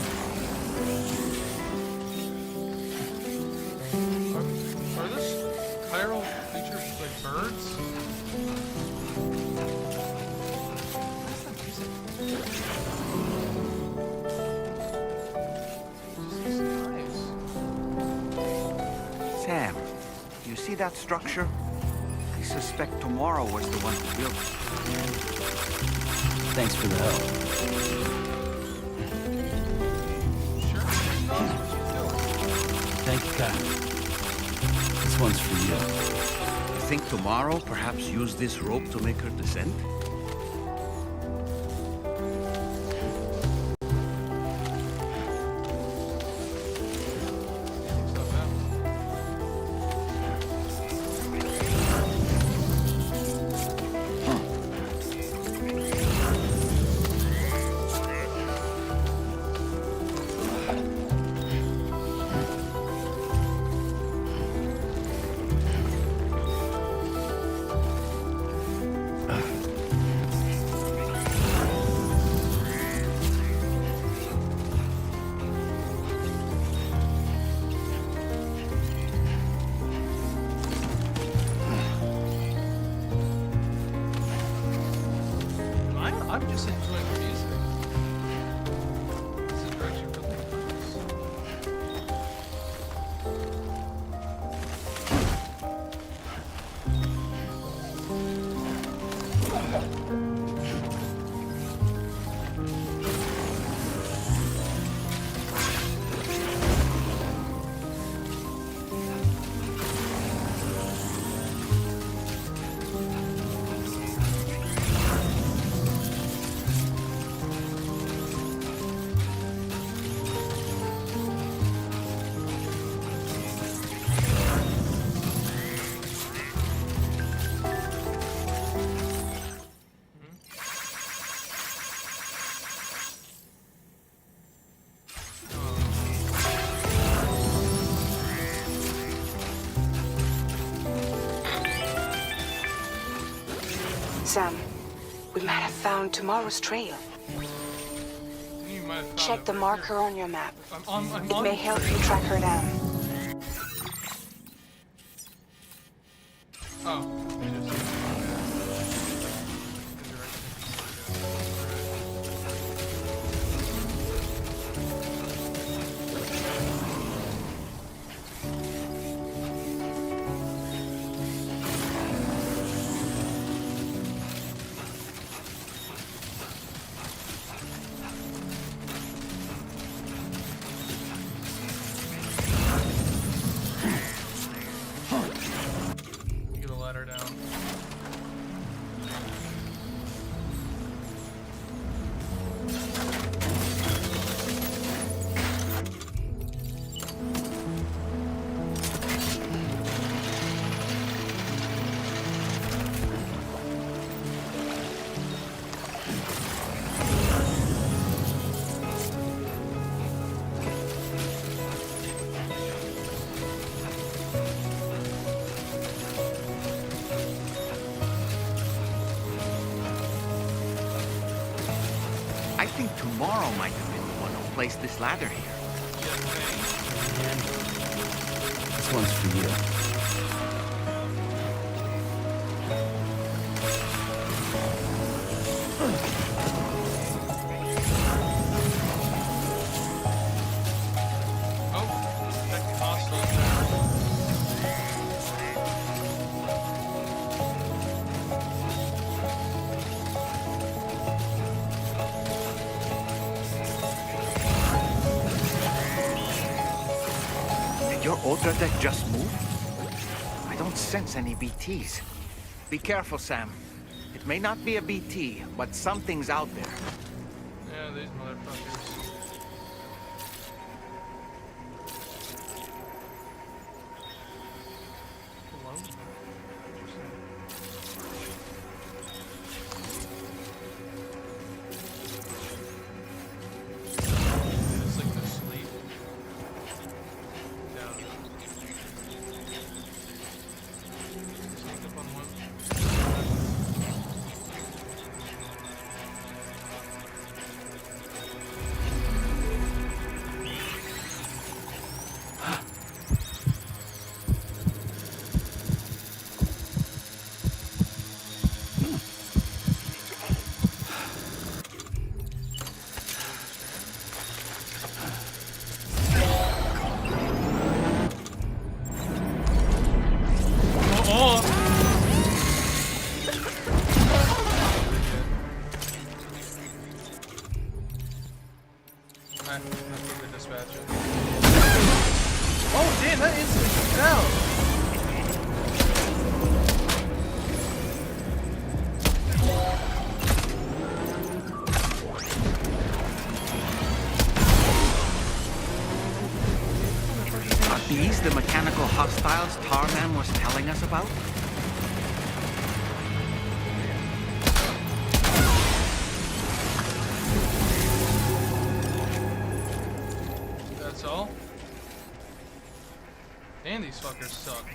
Are this chiral creatures like birds? Sam, you see that structure? I suspect Tomorrow was the one who built it. Thanks for the help. Thank you, Kyle. This one's for you. You think Tomorrow perhaps used this rope to make her descend? I'm just enjoying the music. This is actually really nice. Sam, we might have found Tomorrow's trail. You might have found Check the marker on your map. I'm It on may the help trail. you track her down. Oh, think tomorrow might have been the one who placed this ladder here. This one's for you. Did your Ultra deck just move? I don't sense any BTs. Be careful, Sam. It may not be a BT, but something's out there. Yeah, these motherfuckers. Hello? It's like no sleep. Yeah. Sneak up on one. Oh, damn, that instantly fell. Are these the mechanical hostiles Tarman was telling us about? That's all? And these fuckers suck.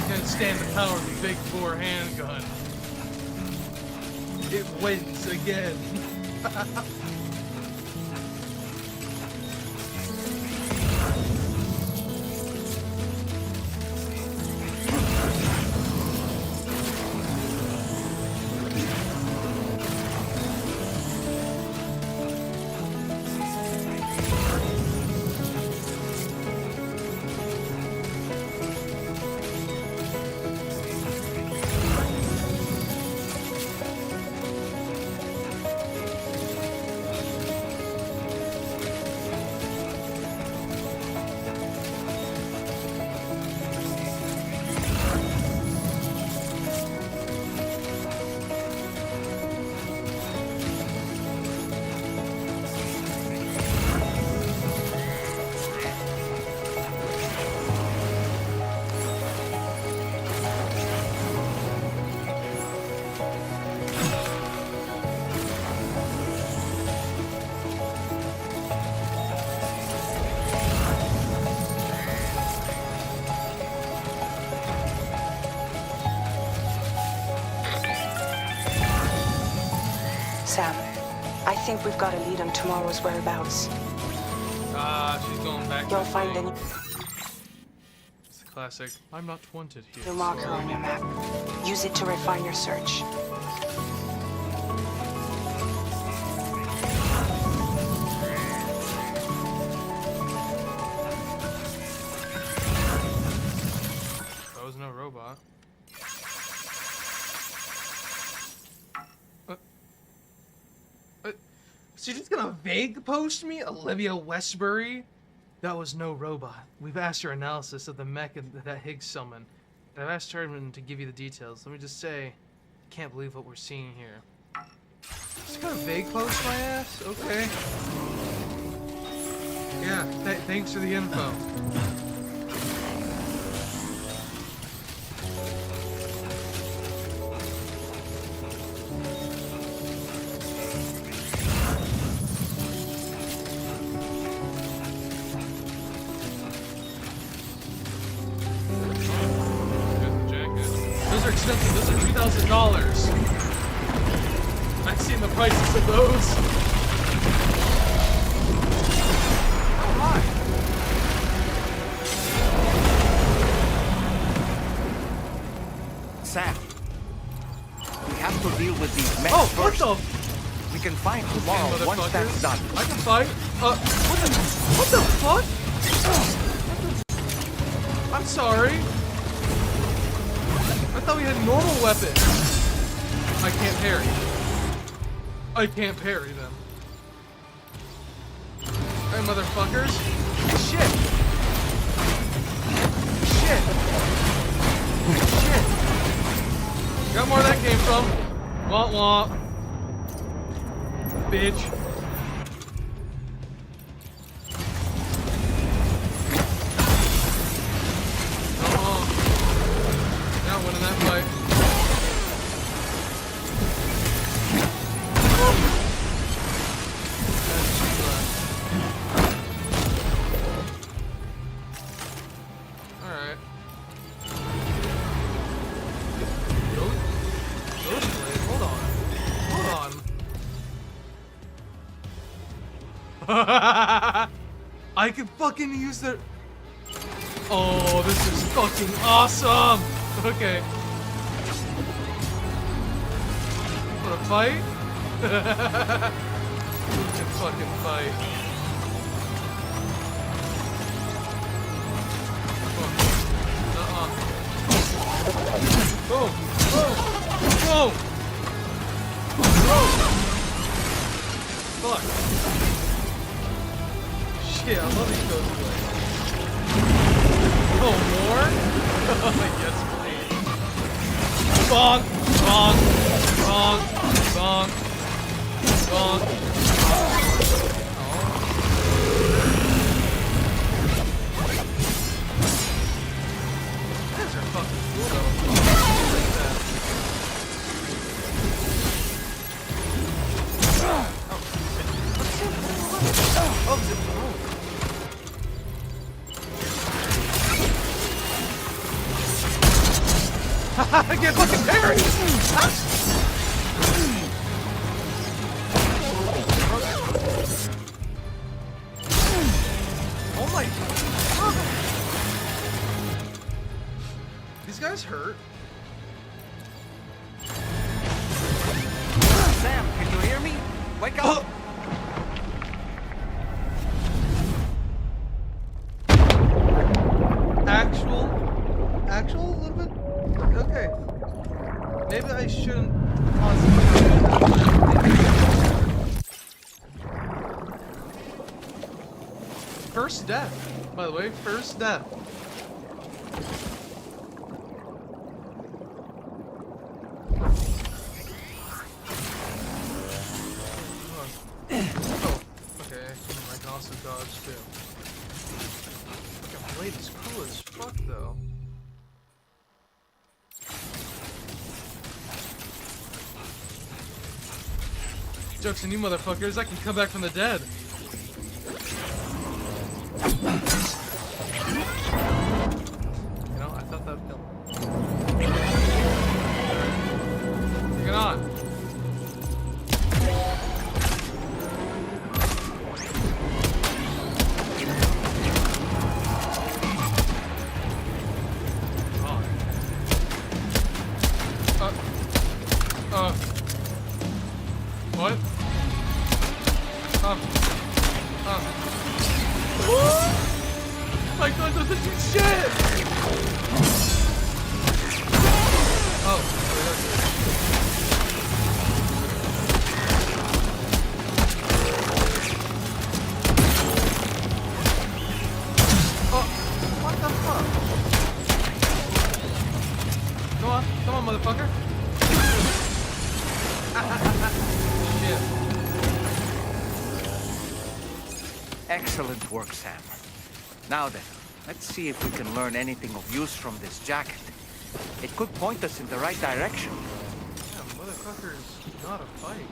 Can't stand the power of the Pt.4 handgun. It wins again. Sam, I think we've got a lead on tomorrow's whereabouts. She's going back. You'll find any It's the classic. I'm not wanted here. new marker on your map. Use it to refine your search. That was no robot. So you're just gonna vague post me, Olivia Westbury? That was no robot. We've asked her analysis of the mech that Higgs summoned. And I've asked her to give you the details. Let me just say, I can't believe what we're seeing here. Just gonna vague post my ass? Okay. Yeah, thanks for the info. Those are expensive. Those are $2,000. I've seen the prices of those. Oh my! Sam, we have to deal with these men Oh, first. what the? We can fight tomorrow once that's done. I can fight. What the fuck? I'm sorry. I thought we had normal weapons. I can't parry. I can't parry them. Hey, motherfuckers. Shit. Shit. Shit. Got more where that came from. Womp womp. Bitch. Not winning that fight. Alright. Loading blade, hold on. Hold on. I can fucking use the... Oh, this is fucking awesome! Okay. Wanna fight? We can fucking fight. Boom! Boom! Boom! Boom! Fuck. Shit, I love these ghost blades. Oh, more? Yes, please. Bonk! Bonk! Bonk! Bonk! Bonk! These are fucking cool, though. Oh, I can't fucking parry! Oh my god! These guys hurt. Sam, can you hear me? Wake up! Actual? A little bit? Okay. Maybe I shouldn't concentrate. First death, by the way. First death. Oh, okay. I can also dodge too. Fucking blade is cool as fuck, though. Jokes on you motherfuckers, I can come back from the dead. You know, I thought that would kill him. Bring it on. What? My gun doesn't do shit! Oh, what the fuck? Come on, motherfucker. Shit. Excellent work, Sam. Now then, let's see if we can learn anything of use from this jacket. It could point us in the right direction. Yeah, motherfucker's not a fight.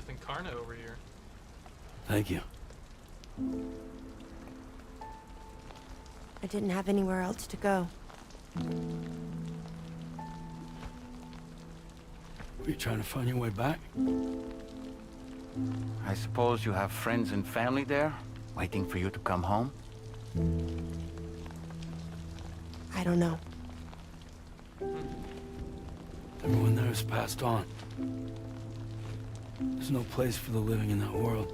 Captain Karna over here. Thank you. I didn't have anywhere else to go. Were you trying to find your way back? I suppose you have friends and family there, waiting for you to come home? I don't know. Everyone there has passed on. There's no place for the living in that world.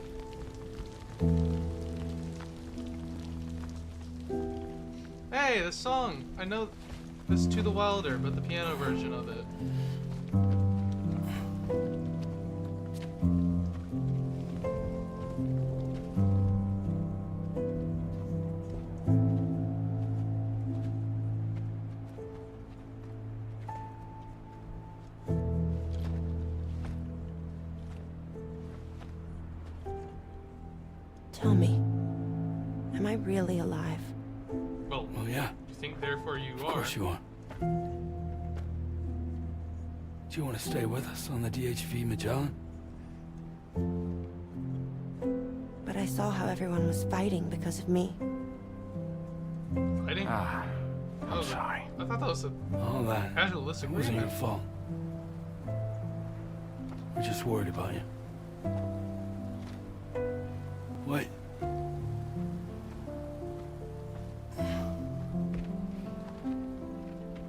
Hey, this song! I know this To the Wilder, but the piano version of it. Tell me, am I really alive? Well, yeah. You think therefore you are. Of course you are. Do you want to stay with us on the DHV Magellan? But I saw how everyone was fighting because of me. Fighting? I'm sorry. I thought that was a All that casualistic wasn't your reason. fault. We're just worried about you. Wait.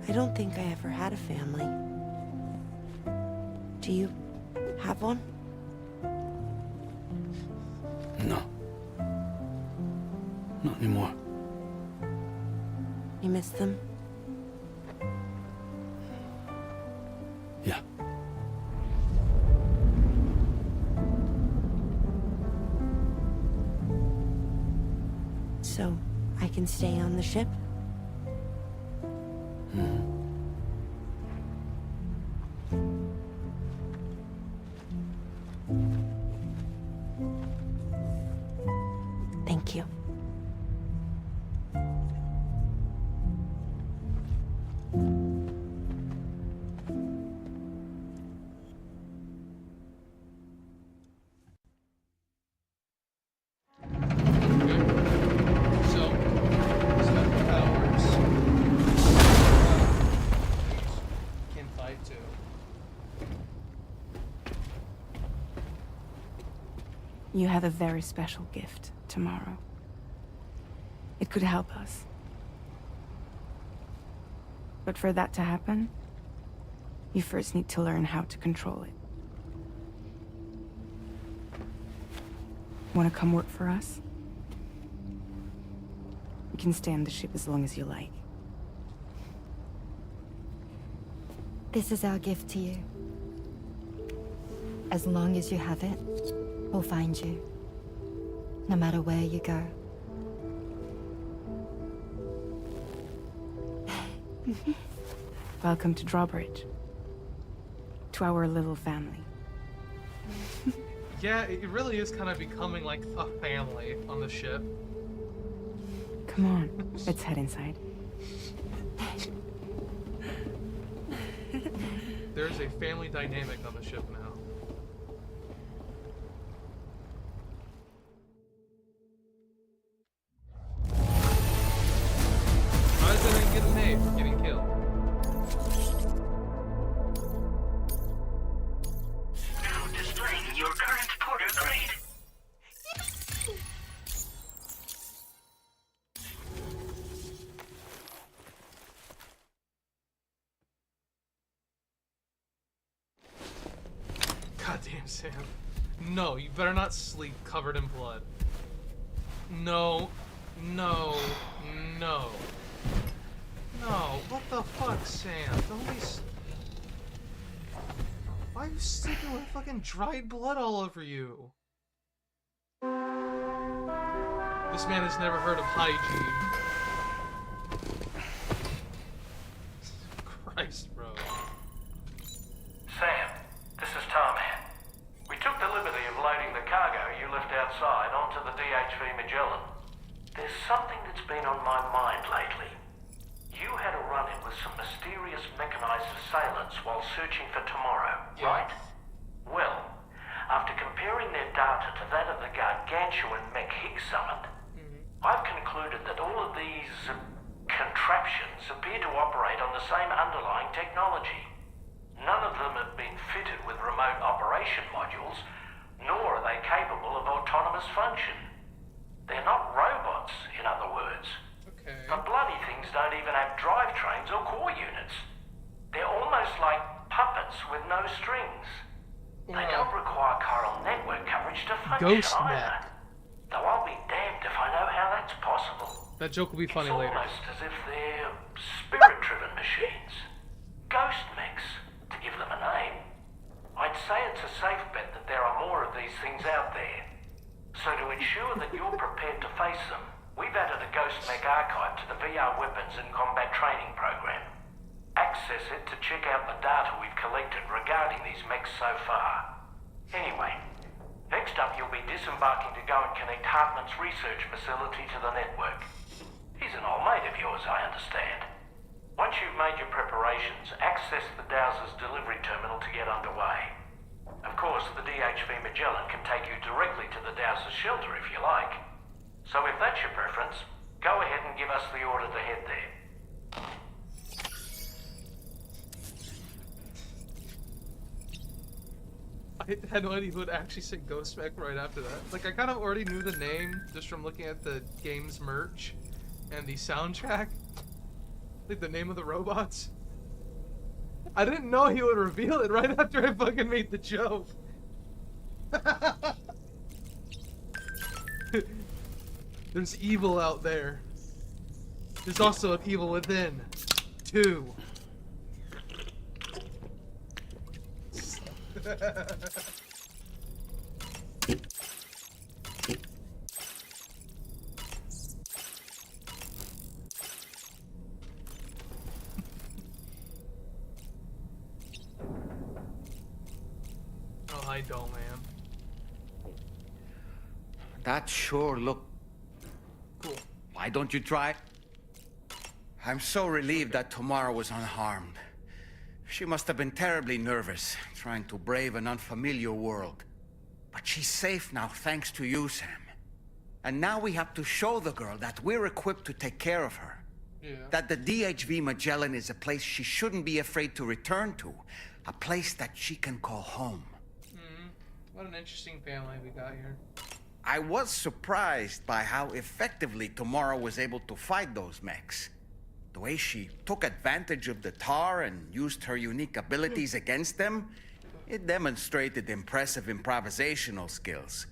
I don't think I ever had a family. Do you have one? No. Not anymore. You miss them? Yeah. So, I can stay on the ship? Thank you. So, Step powers. Can fight too. You have a very special gift tomorrow. It could help us. But for that to happen, you first need to learn how to control it. Want to come work for us? You can stay on the ship as long as you like. This is our gift to you. As long as you have it, we'll find you. No matter where you go. Welcome to Drawbridge. To our little family. Yeah, it really is kind of becoming like a family on the ship. Come on, let's head inside. There's a family dynamic on the ship now. How does that get an A for getting killed? Now displaying your current porter grade. Goddamn, Sam. No, you better not sleep covered in blood. No. No. No. No. What the fuck, Sam? Don't be Why are you sleeping with fucking dried blood all over you? This man has never heard of hygiene. Christ, bro. Sam, this is Tarman. We took the liberty of loading the cargo you left outside onto the DHV Magellan. There's something that's been on my mind lately. You had a run-in with some mysterious mechanized assailants while searching for tomorrow, right? Well, after comparing their data to that of the gargantuan mech Higgs summoned, I've concluded that all of these contraptions appear to operate on the same underlying technology. None of them have been fitted with remote operation modules, nor are they capable of autonomous function. They're not robots, in other words. Okay. The bloody things don't even have drivetrains or core units. They're almost like puppets with no strings. They don't require chiral network coverage to function Ghost either. mech. Though I'll be damned if I know how that's possible. That joke will be funny It's later. almost as if they're spirit-driven machines. Ghost mechs, to give them a name. I'd say it's a safe bet that there are more of these things out there. So to ensure that you're prepared to face them, we've added a Ghost Mech archive to the VR weapons and combat training program. Access it to check out the data we've collected regarding these mechs so far. Anyway, next up you'll be disembarking to go and connect Hartman's research facility to the network. He's an old mate of yours, I understand. Once you've made your preparations, access the Dowser's delivery terminal to get underway. Of course, the DHV Magellan can take you directly to the Dowser's shelter if you like. So if that's your preference, go ahead and give us the order to head there. I had no idea who would actually say Ghost Mech right after that. Like, I kind of already knew the name just from looking at the game's merch and the soundtrack. Like, the name of the robots. I didn't know he would reveal it right after I fucking made the joke. There's evil out there. There's also an evil within, too. Oh, hi, doll man. That sure looked cool. Why don't you try? I'm so relieved that Tamara was unharmed. She must have been terribly nervous, trying to brave an unfamiliar world. But she's safe now, thanks to you, Sam. And now we have to show the girl that we're equipped to take care of her. Yeah. That the DHV Magellan is a place she shouldn't be afraid to return to. A place that she can call home. What an interesting family we got here. I was surprised by how effectively Tamara was able to fight those mechs. The way she took advantage of the tar and used her unique abilities against them, it demonstrated impressive improvisational skills.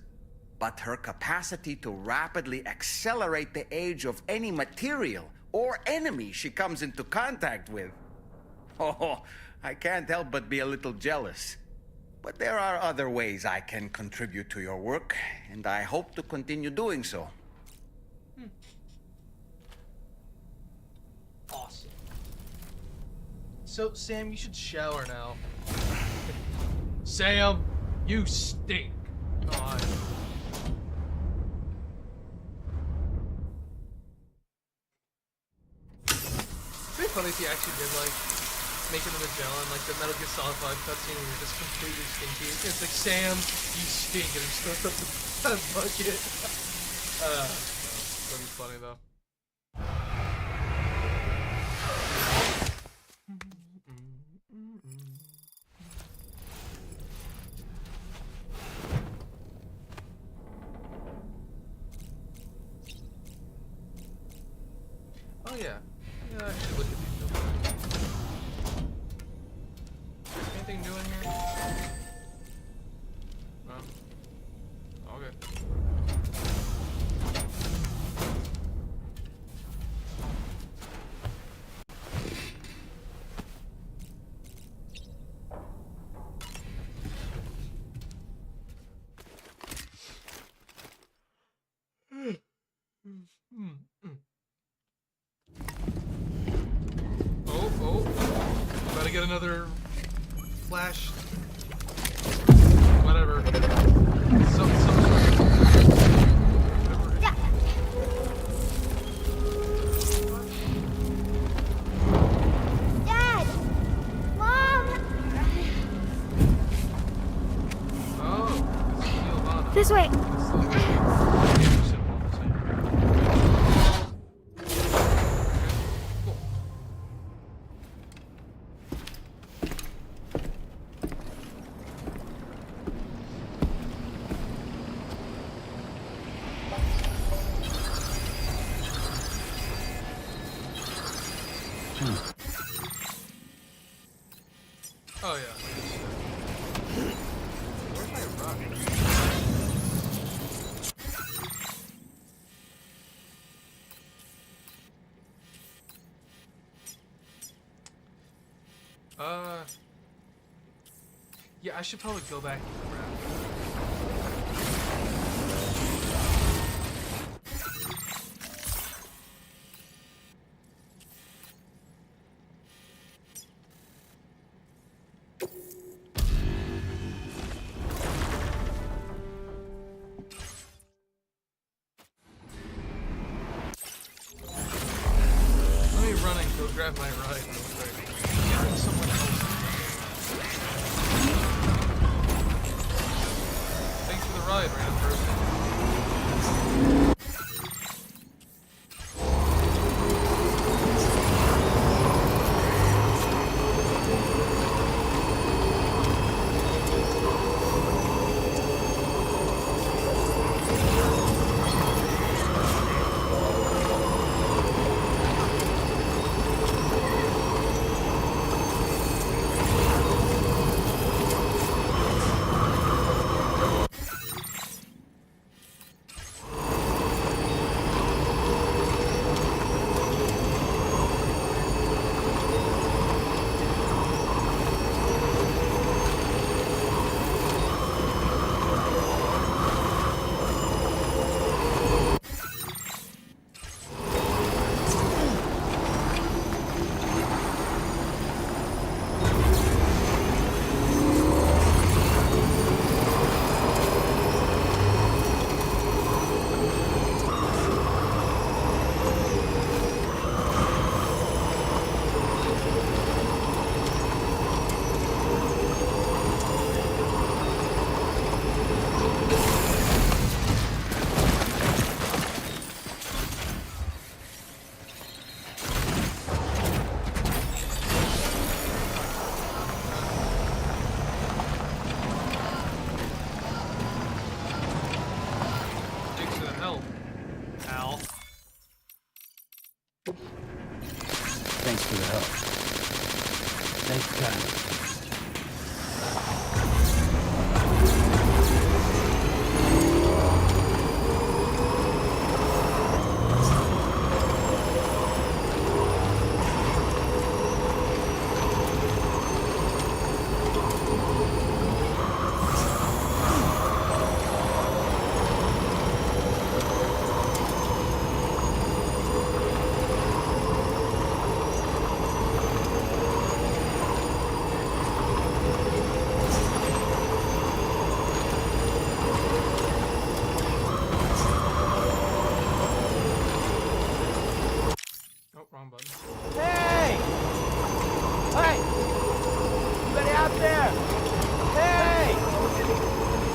But her capacity to rapidly accelerate the age of any material or enemy she comes into contact with. Oh, I can't help but be a little jealous. But there are other ways I can contribute to your work, and I hope to continue doing so. Awesome. So, Sam, you should shower now. Sam, you stink. God. It'd be funny if you actually did, like, making the Magellan, like the Metal Gear Solid 5 cutscene where you're just completely stinky. It's like, Sam, you stink, and he throws up the bucket. That'd be funny, though. Oh yeah. Yeah, I should look at these real quick. Anything new in here? No? Okay. About to get another flash. Whatever. Dad! Mom! Oh. way. Oh yeah. Where's my rock? Yeah, I should probably go back and grab. Let me run and go grab my ride real quick. Yeah, someone else. Thanks for the ride, random person. Thanks for the help. Safe journey. Hey! Hey! Anybody out there? Hey!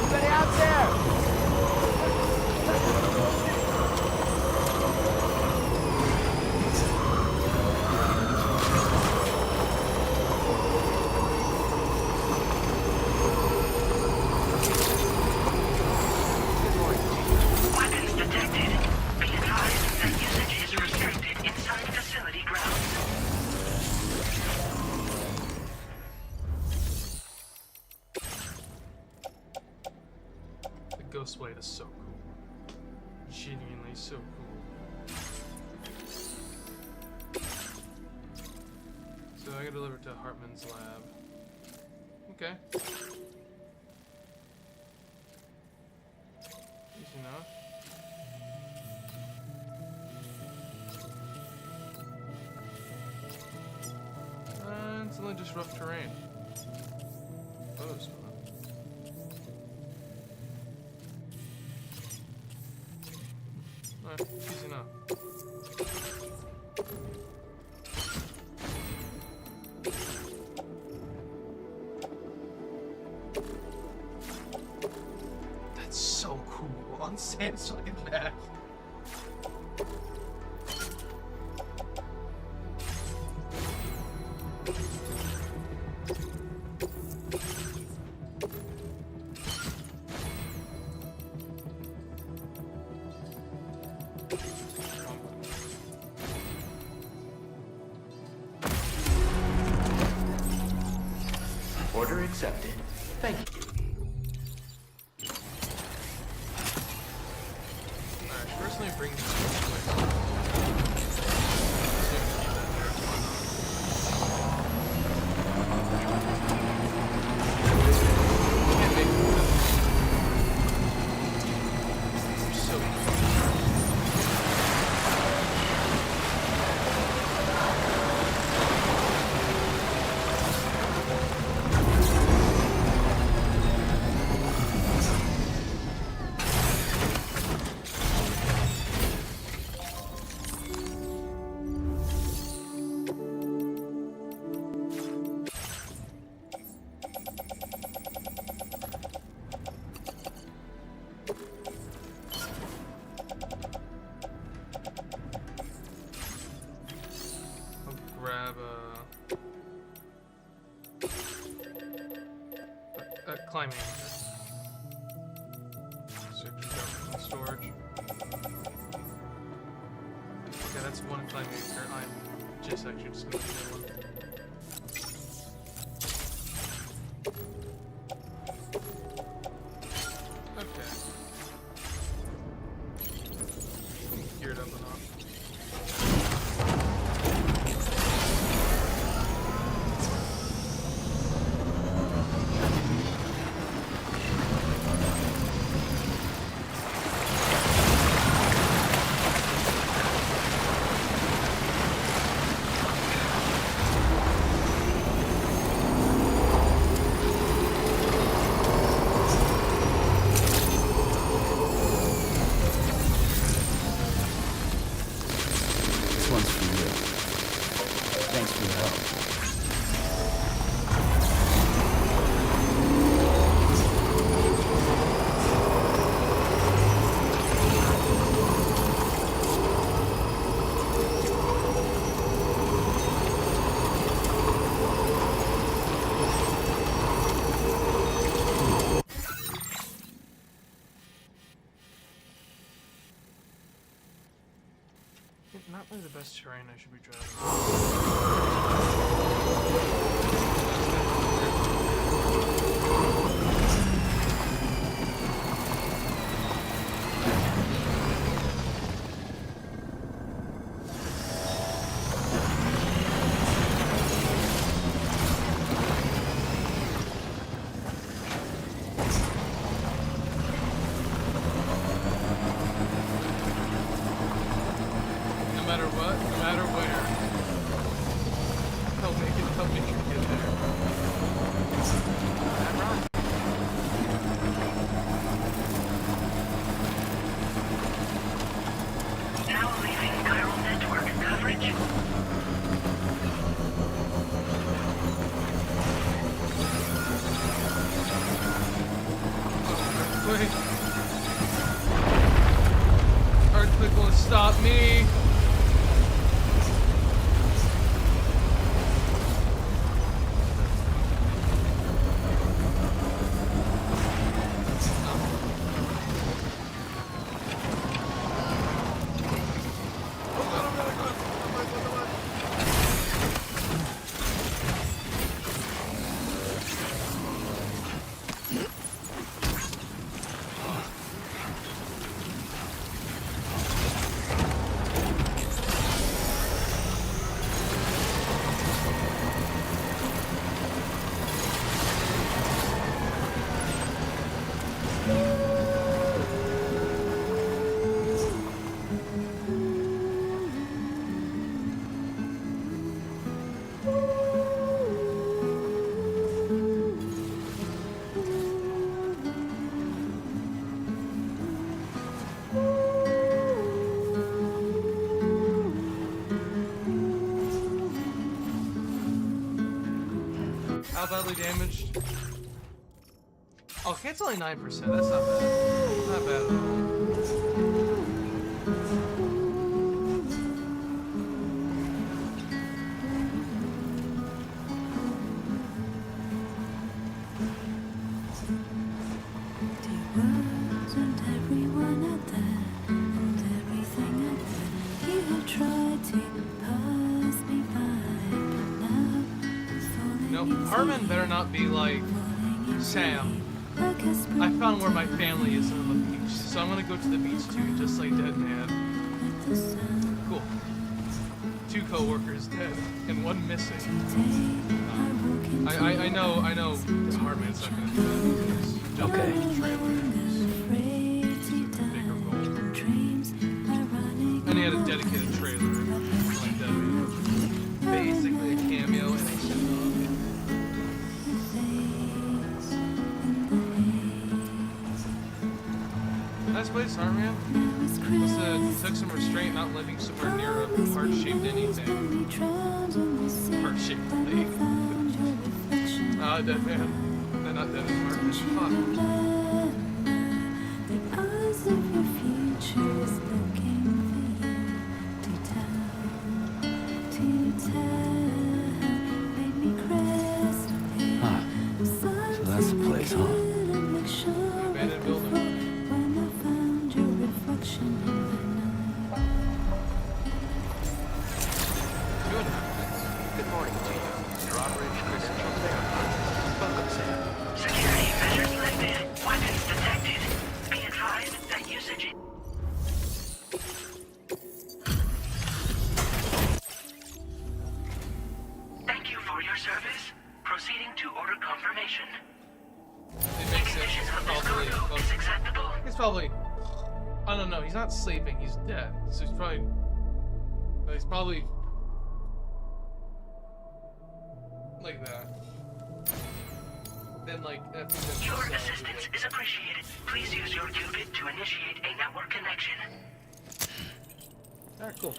Anybody out there? Weapons detected. Be advised that usage is restricted inside facility grounds. The ghost blade is so cool. Genuinely so cool. So I gotta deliver to Hartman's lab. Okay. Easy enough. It's only just rough terrain. Oh, it's fun. Alright, easy enough. That's so cool. hand's fucking back. Order accepted. Thank you. Alright, first let me bring this away. Can't make it. I'm so grab a climbing anchor. Search for storage. Okay, that's one climbing anchor. I'm just actually just gonna do that one. Okay. Geared up enough. This one's for you. Thanks for your help. Not really the best terrain I should be driving. No matter what, no matter where. Help make sure to get there. That right. Now leaving chiral network coverage. Earthquake. Earthquake won't stop me. How badly damaged? Okay, it's only 9%. That's not bad. Not bad at all. No, Hartman better not be like Sam. I found where my family is on the beach, so I'm gonna go to the beach too, just like Dead Man. Cool. 2 co-workers dead and 1 missing. I know Hartman's not gonna do that because Okay. bigger role. And he had a dedicated trailer like Dead Man. Basically a cameo and a send-off. Nice place, Hartman. Took some restraint not living somewhere near a heart-shaped anything. Heart-shaped lake. Dead Man. They're not dead as Hartman. Fuck. So that's the place, huh? Abandoned building. Good morning to you. Drawbridge credentials verified. Welcome, Sam. Security measures lifted. Weapons detected. Be advised that usage. Thank you for your service. Proceeding to order confirmation. It makes sense. He's probably. Is acceptable. He's probably. I don't know. He's not sleeping. He's dead. So he's probably. He's probably. Like that. Then like. Your assistance is appreciated. Please use your qubit to initiate a network connection. Alright, cool.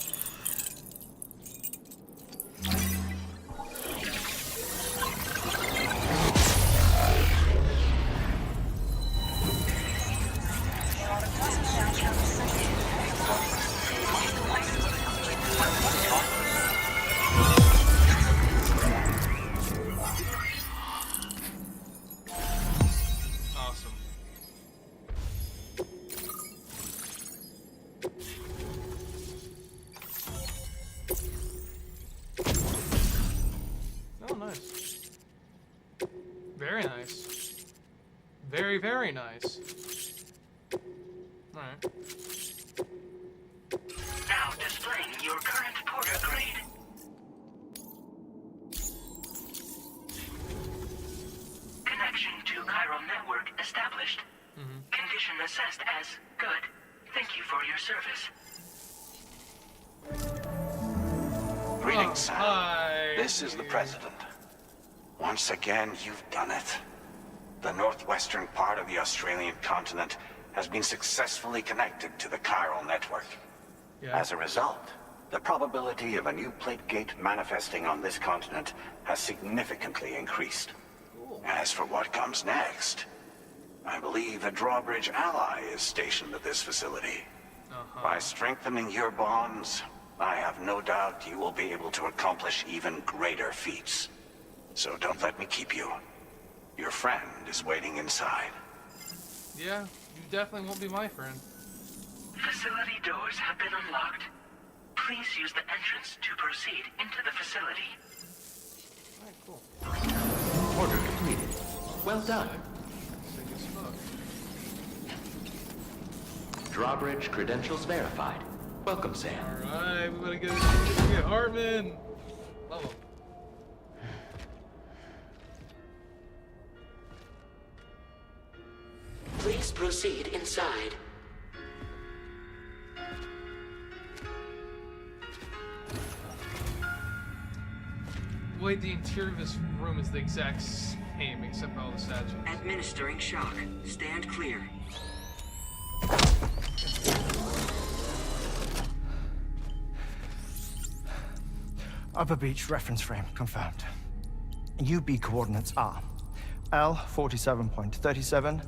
Awesome. Oh, nice. Very nice. Very, very nice. Alright. Now displaying your current porter grade. Connection to chiral network established. Condition assessed as good. Thank you for your service. Greetings, Sam. Hi. This is the President. Once again, you've done it. The northwestern part of the Australian continent has been successfully connected to the chiral network. Yeah. As a result, the probability of a new plate gate manifesting on this continent has significantly increased. As for what comes next, I believe a drawbridge ally is stationed at this facility. By strengthening your bonds, I have no doubt you will be able to accomplish even greater feats. So don't let me keep you. Your friend is waiting inside. Yeah, you definitely won't be my friend. Facility doors have been unlocked. Please use the entrance to proceed into the facility. Alright, cool. Order completed. Well done. Sick as fuck. Drawbridge credentials verified. Welcome, Sam. Alright, we gotta get Hartman! Love him. Please proceed inside. Wait, the interior of this room is the exact same, except for all the statues. Administering shock. Stand clear. Upper Beach reference frame confirmed. UB coordinates are L 47.37,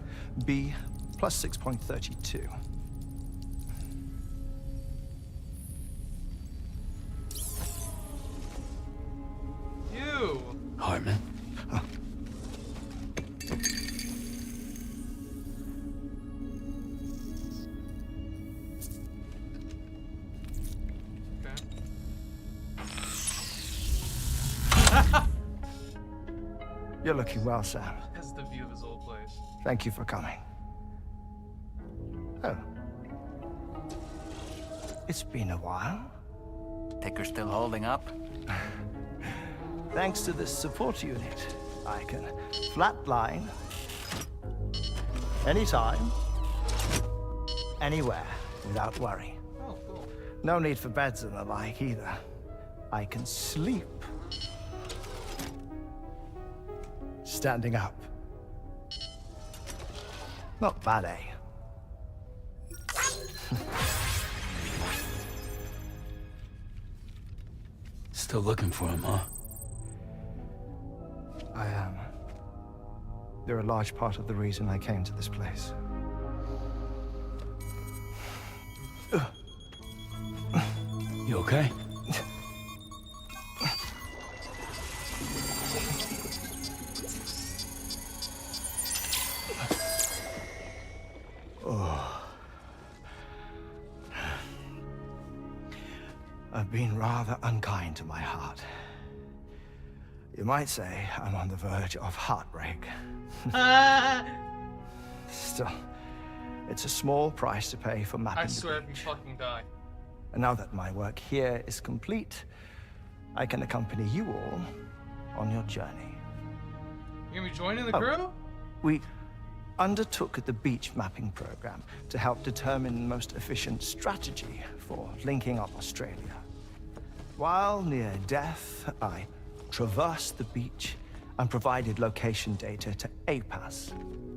B plus 6.32. You! Hartman? You're looking well, Sam. That's the view of his old place. Thank you for coming. Oh. It's been a while. Ticker still holding up? Thanks to this support unit, I can flatline anytime, anywhere, without worry. Oh, cool. No need for beds and the like either. I can sleep standing up. Not bad, eh? Still looking for him, huh? I am. They're a large part of the reason I came to this place. You okay? Oh. I've been rather unkind to my heart. You might say I'm on the verge of heartbreak. Still, it's a small price to pay for mapping I the swear if beach. you fucking die. And now that my work here is complete, I can accompany you all on your journey. You gonna be joining the crew? We undertook the beach mapping program to help determine the most efficient strategy for linking up Australia. While near death, I traversed the beach and provided location data to APAS,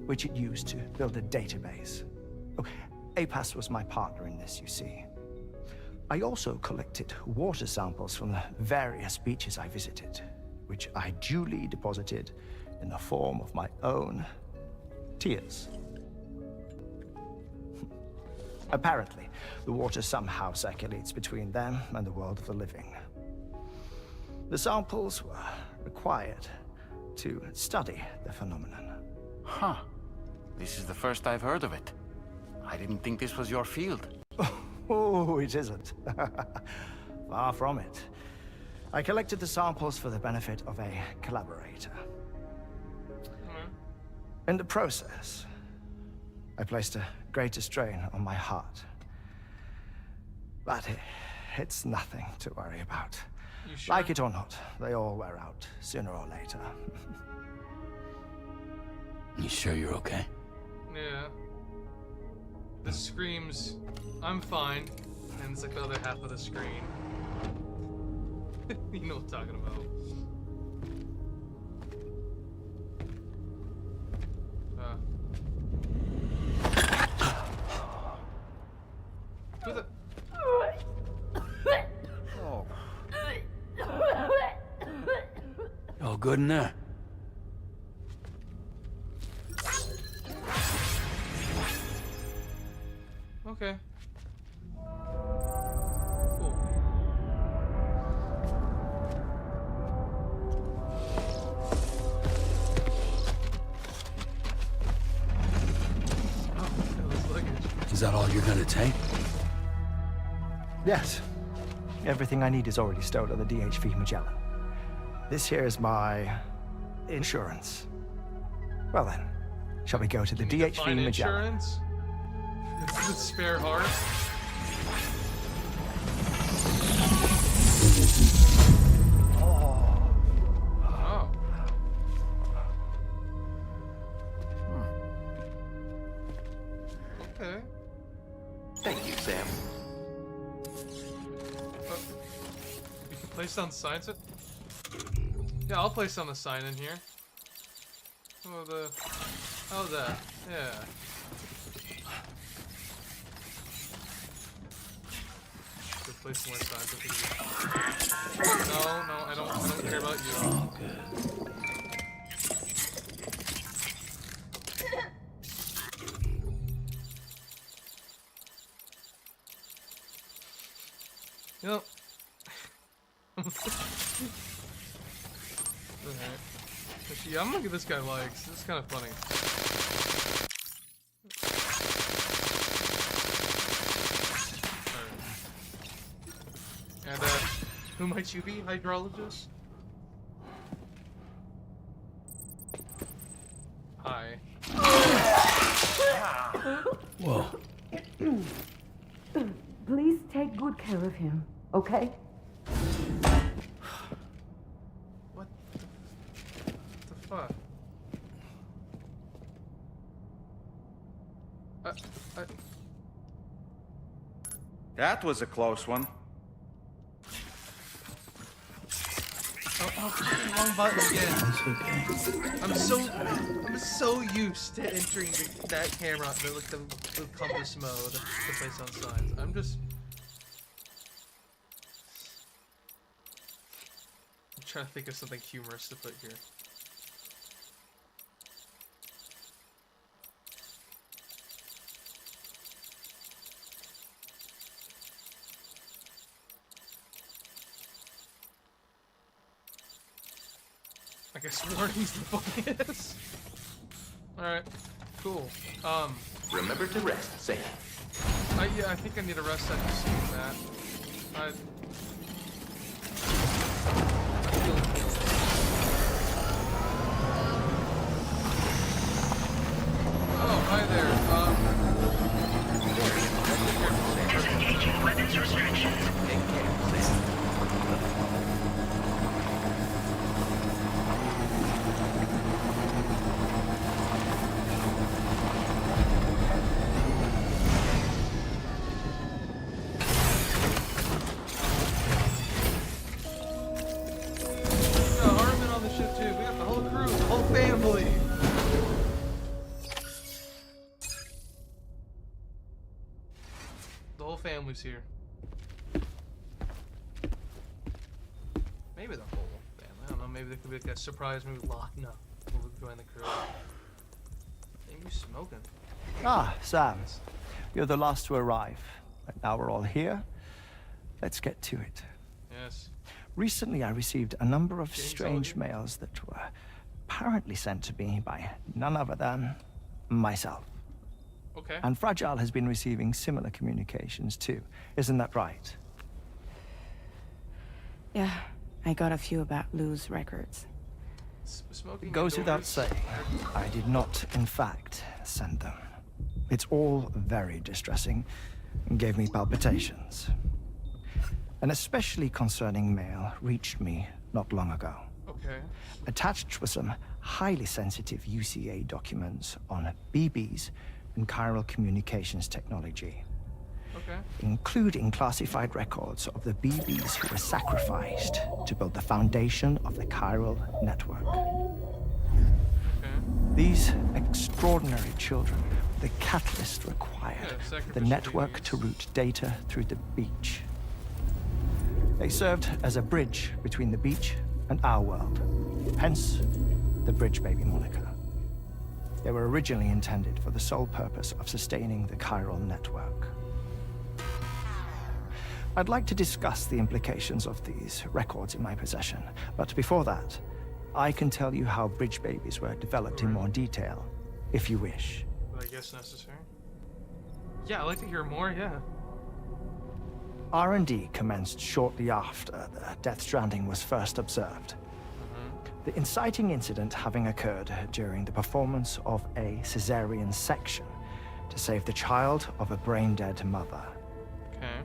which it used to build a database. Oh, APAS was my partner in this, you see. I also collected water samples from the various beaches I visited, which I duly deposited in the form of my own tears. Apparently, the water somehow circulates between them and the world of the living. The samples were required to study the phenomenon. Huh. This is the first I've heard of it. I didn't think this was your field. Oh, it isn't. Far from it. I collected the samples for the benefit of a collaborator. In the process, I placed a greater strain on my heart. But it's nothing to worry about. You sure? Like it or not, they all wear out, sooner or later. You sure you're okay? Yeah. This screams, I'm fine, and it's like the other half of the screen. You know what I'm talking about. Who the... Oh. All good in there? Okay. Is that all you're gonna take? Yes. Everything I need is already stowed on the DHV Magellan. This here is my insurance. Well then, shall we go to the DHV Find Magellan? insurance? This is a spare heart. Oh. Okay. Thank you, Sam. You can place down signs. Yeah, I'll place down the sign in here. Oh, that? Yeah. Should place more signs. No, I don't care about you. Oh, good. Yep. Alright. Actually, I'm gonna give this guy likes. This is kind of funny. Alright. And, who might you be, hydrologist? care of him, okay? What the fuck? That was a close one. Oh, wrong button again. I'm so used to entering that camera, the compass mode to place on signs. I'm trying to think of something humorous to put here. I guess warning's the funniest. Alright, cool. Remember to rest, Sam. Yeah, I think I need a rest after seeing that. Oh, hi there. Disengaging weapons restrictions. Take care, Sam. Family's here. Maybe the whole family. I don't know. Maybe there could be like a surprise movie. No, we'll join the crew. Hey, you smoking? Ah, Sam. You're the last to arrive. But now we're all here. Let's get to it. Yes. Recently, I received a number of strange mails that were apparently sent to me by none other than myself. Okay. And Fragile has been receiving similar communications too. Isn't that right? Yeah, I got a few about Lou's records. Smoking It goes without saying, I did not, in fact, send them. It's all very distressing and gave me palpitations. An especially concerning mail reached me not long ago. Okay. Attached were some highly sensitive UCA documents on BBs and chiral communications technology, including classified records of the BBs who were sacrificed to build the foundation of the chiral network. These extraordinary children were the catalyst required for the network to route data through the beach. They served as a bridge between the beach and our world, hence the Bridge Baby moniker. They were originally intended for the sole purpose of sustaining the chiral network. I'd like to discuss the implications of these records in my possession, but before that, I can tell you how Bridge Babies were developed in more detail, if you wish. But I guess necessary. Yeah, I'd like to hear more, yeah. R&D commenced shortly after the Death Stranding was first observed. The inciting incident having occurred during the performance of a cesarean section to save the child of a brain-dead mother. Okay.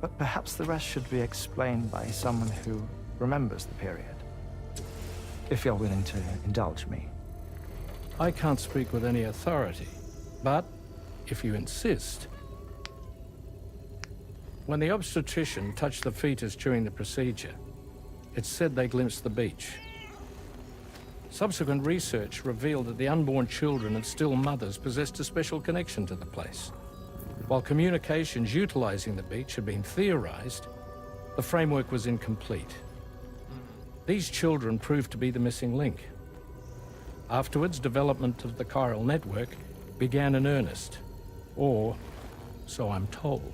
But perhaps the rest should be explained by someone who remembers the period. If you're willing to indulge me. I can't speak with any authority, but if you insist. When the obstetrician touched the fetus during the procedure, it said they glimpsed the beach. Subsequent research revealed that the unborn children and still mothers possessed a special connection to the place. While communications utilizing the beach had been theorized, the framework was incomplete. These children proved to be the missing link. Afterwards, development of the chiral network began in earnest, or so I'm told.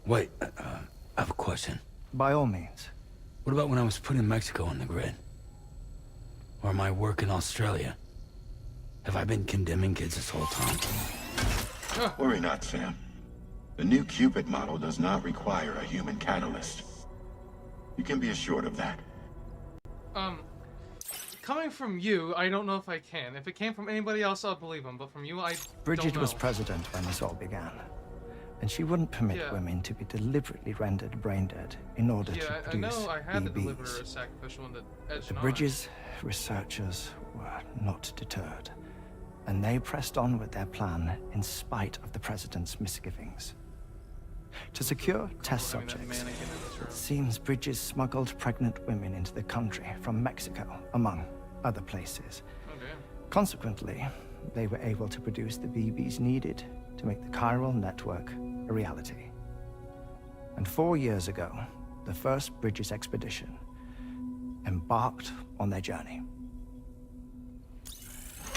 Wait, I have a question. By all means. What about when I was putting Mexico on the grid? Or my work in Australia? Have I been condemning kids this whole time? Worry not, Sam. The new Cupid model does not require a human catalyst. You can be assured of that. Coming from you, I don't know if I can. If it came from anybody else, I'll believe him, but from you, I Bridget don't know. was president when this all began. And she wouldn't permit Yeah. women to be deliberately rendered brain dead in order to Yeah, I produce know I had to deliver BBs. a sacrificial one that Edge The and Bridges researchers were not deterred, and they pressed on with their plan in spite of the President's misgivings. To secure test subjects, it seems Bridges smuggled pregnant women into the country from Mexico, among other places. Consequently, they were able to produce the BBs needed to make the chiral network a reality. And 4 years ago, the first Bridges expedition embarked on their journey.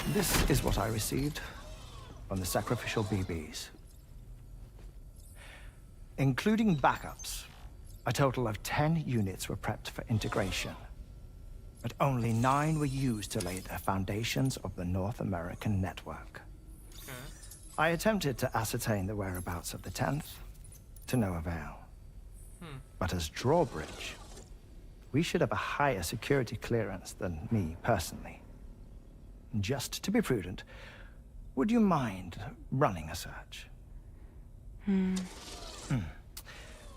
This is what I received from the sacrificial BBs. Including backups, a total of 10 units were prepped for integration, but only 9 were used to lay the foundations of the North American network. I attempted to ascertain the whereabouts of the 10th, to no avail. But as drawbridge, we should have a higher security clearance than me personally. Just to be prudent, would you mind running a search?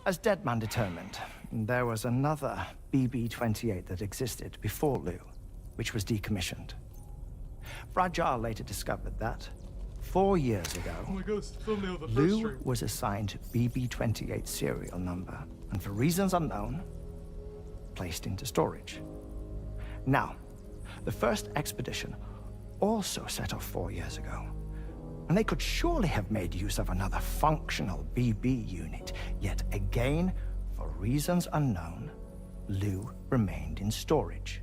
As Deadman determined, there was another BB-28 that existed before Lou, which was decommissioned. Fragile later discovered that 4 years ago, Oh my god, it's the thumbnail of the first Lou stream. was assigned BB-28 serial number, and for reasons unknown, placed into storage. Now, the first expedition also set off 4 years ago, and they could surely have made use of another functional BB unit, yet again, for reasons unknown, Lou remained in storage.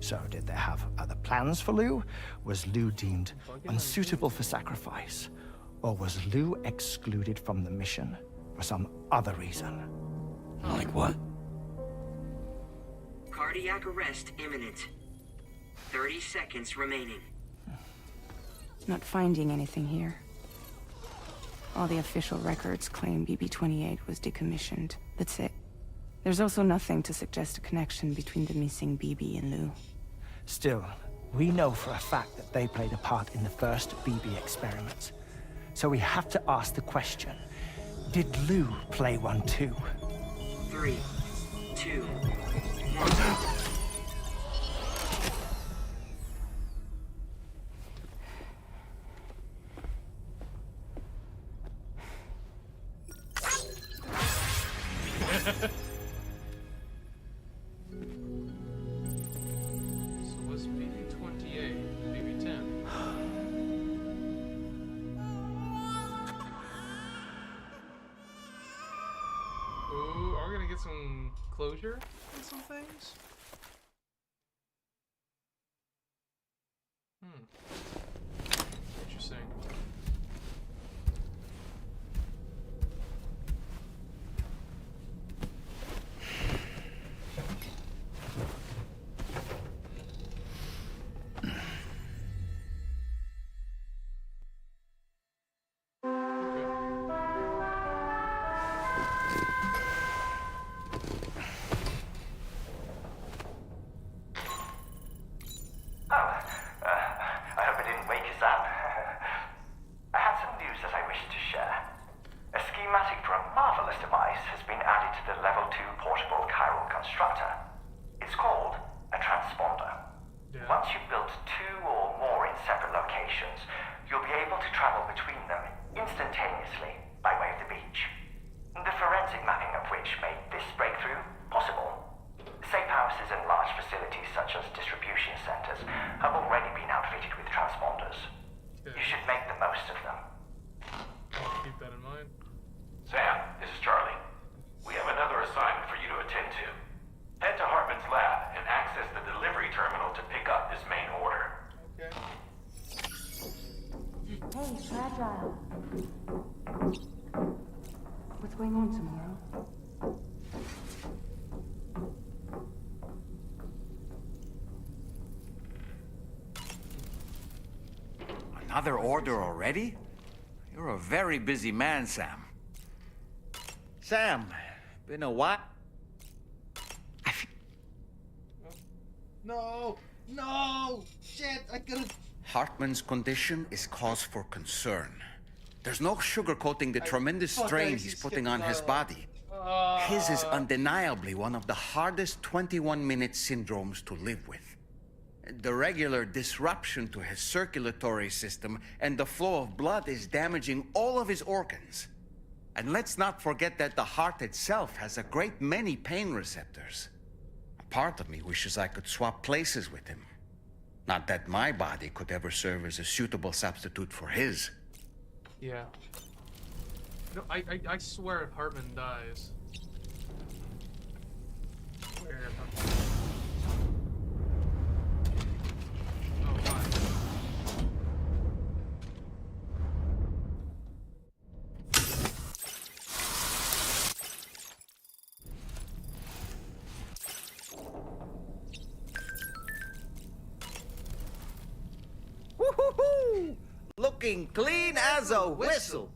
So did they have other plans for Lou? Was Lou deemed unsuitable for sacrifice? Or was Lou excluded from the mission for some other reason? Like what? Cardiac arrest imminent. 30 seconds remaining. Not finding anything here. All the official records claim BB-28 was decommissioned. That's it. There's also nothing to suggest a connection between the missing BB and Lou. Still, we know for a fact that they played a part in the first BB experiments. So we have to ask the question, did Lou play one too? 3, 2, 1. So what's BB-28? BB-10. Ooh, are we gonna get some closure on some things? Interesting. I hope I didn't wake us up. I had some news that I wished to share. A schematic for a marvelous device has been added to the Level 2 portable chiral constructor. It's called a transponder. Once you've built 2 or more in separate locations, you'll be able to travel between them instantaneously by way of the beach. The forensic mapping of which made this breakthrough possible. Safe houses and large facilities such as distribution centers have already been outfitted with transponders. You should make the most of them. I'll keep that in mind. Sam, this is Charlie. We have another assignment for you to attend to. Head to Hartman's lab and access the delivery terminal to pick up this main order. Okay. Hey, Fragile. What's going on tomorrow? Another order already? You're a very busy man, Sam. Sam, been a while. No! No! Shit, I could've... Hartman's condition is cause for concern. There's no sugarcoating the tremendous fuck, I strain actually he's putting skipped on the his dialogue. body. His is undeniably one of the hardest 21-minute syndromes to live with. The regular disruption to his circulatory system and the flow of blood is damaging all of his organs. And let's not forget that the heart itself has a great many pain receptors. A part of me wishes I could swap places with him. Not that my body could ever serve as a suitable substitute for his. Yeah. No, I swear if Hartman dies. Where? Oh, God. Woo-hoo-hoo! Looking clean as a whistle.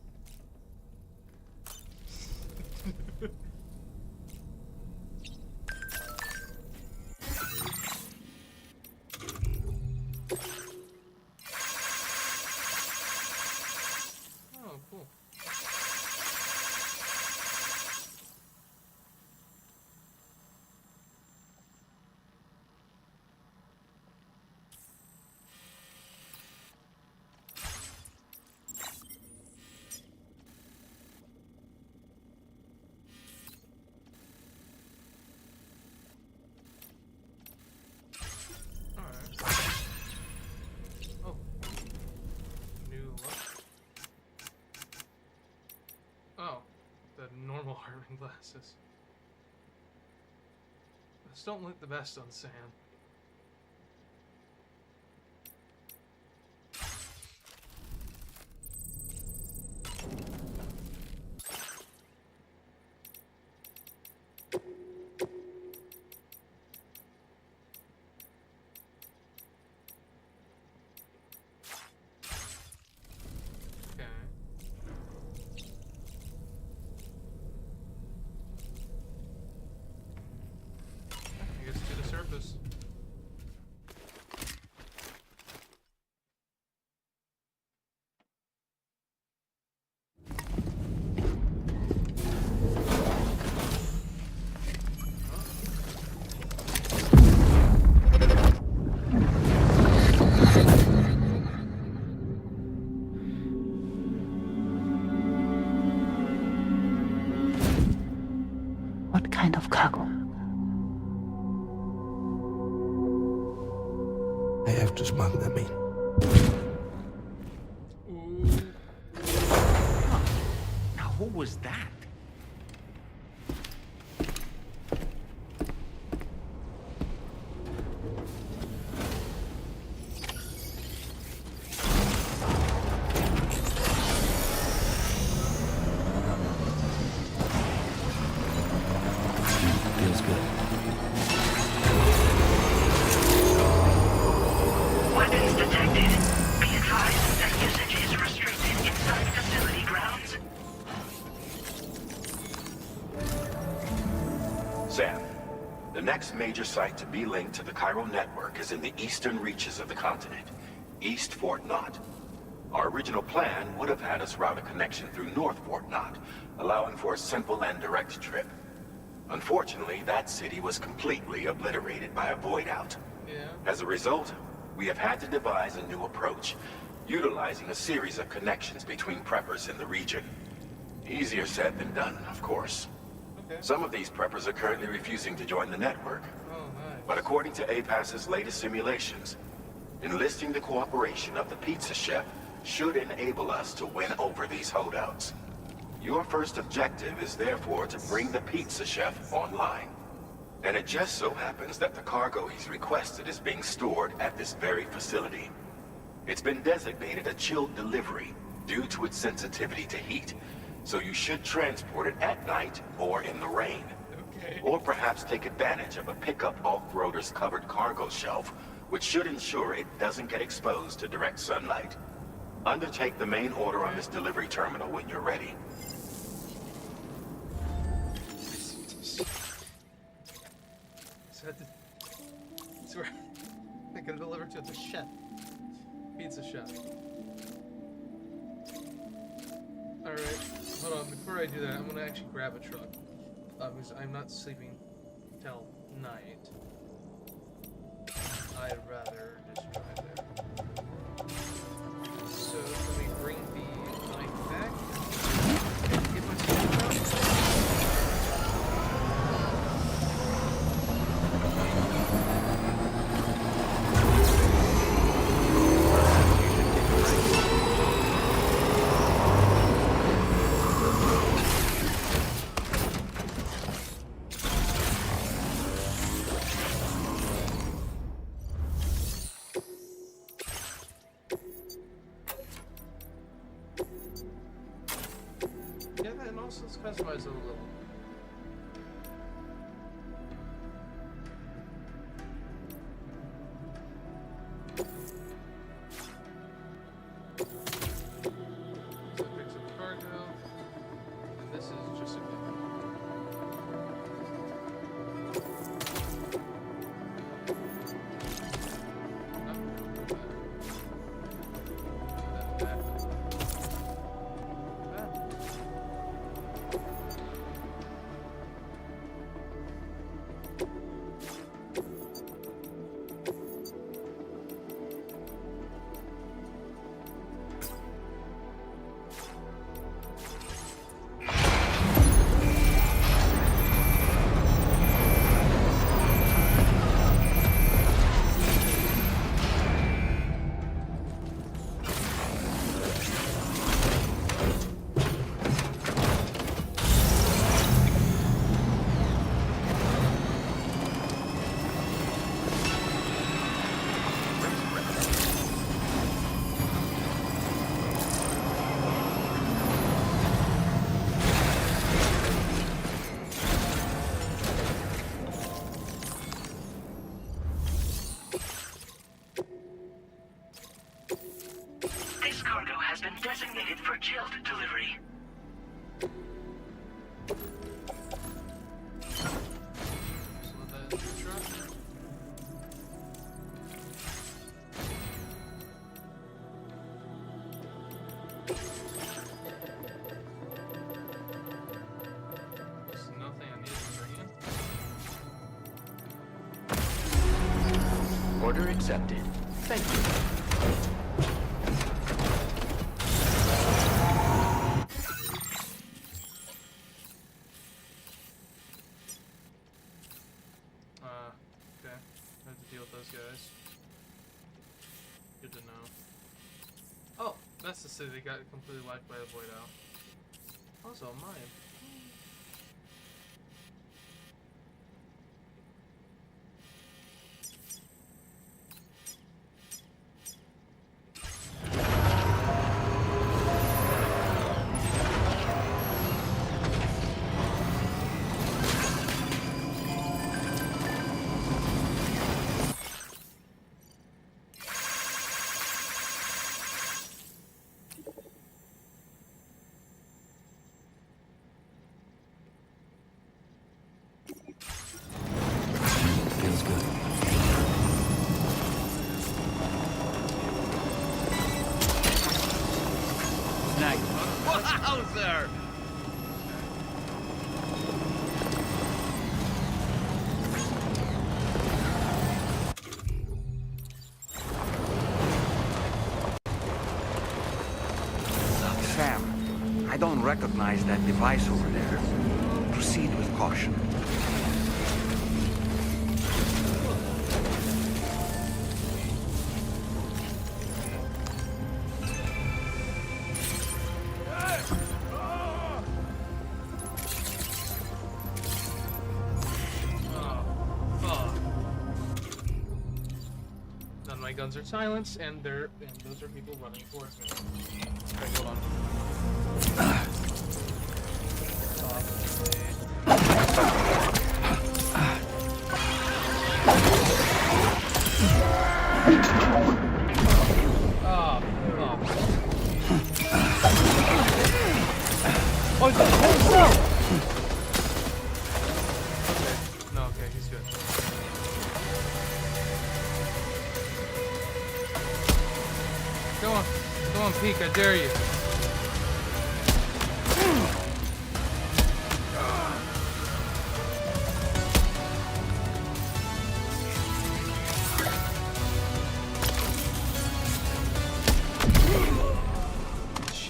Oh, cool. Oh. New look. Oh. The normal Hartman glasses. Those don't look the best on Sam. I guess to the surface. What kind of cargo? I have to smuggle them in. Now, who was that? Feels good. Weapons detected. Be advised that usage is restricted inside facility grounds. Sam, the next major site to be linked to the chiral network is in the eastern reaches of the continent, East Fort Knott. Our original plan would have had us route a connection through North Fort Knott, allowing for a simple and direct trip. Unfortunately, that city was completely obliterated by a void out. As a result, we have had to devise a new approach, utilizing a series of connections between preppers in the region. Easier said than done, of course. Some of these preppers are currently refusing to join the network. But according to APAS's latest simulations, enlisting the cooperation of the pizza chef should enable us to win over these holdouts. Your first objective is therefore to bring the pizza chef online. And it just so happens that the cargo he's requested is being stored at this very facility. It's been designated a chilled delivery due to its sensitivity to heat, so you should transport it at night or in the rain. Or perhaps take advantage of a pickup off-roader's covered cargo shelf, which should ensure it doesn't get exposed to direct sunlight. Undertake the main order on this delivery terminal when you're ready. So that's where they gotta deliver to the chef. Pizza chef. before I do that, I'm gonna actually grab a truck. Because I'm not sleeping till night. I'd rather just drive there. So let me bring the knife back. And get my sleeping truck. Let's customize it a little. So it picks up cargo, and this is just a gun. This cargo has been designated for chilled delivery. There's nothing I need to bring in. Order accepted. Thank you. Okay. I have to deal with those guys. Good to know. Oh, that's the city that got completely wiped by a void owl. Also mine. Feels good. Nice. Wowzer! Sam, I don't recognize that device over there. Proceed with caution. None of my guns are silenced, and those are people running towards me. Okay, hold on. Oh, he's no! Okay, no, okay, he's good. Come on, peek, I dare you.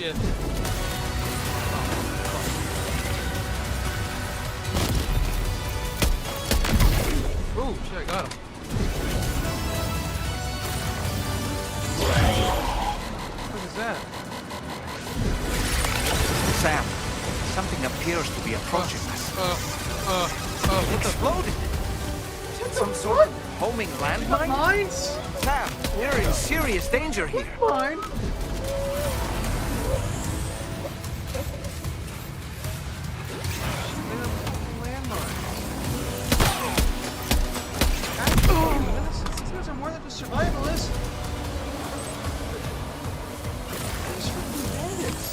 shit. Oh, shit, I got him. What is that? Sam, something appears to be approaching us. What the exploded? Some sort of homing landmine? Mines? Sam, we're in serious danger here. Mine? These guys are more than just survivalists. These freaking bandits.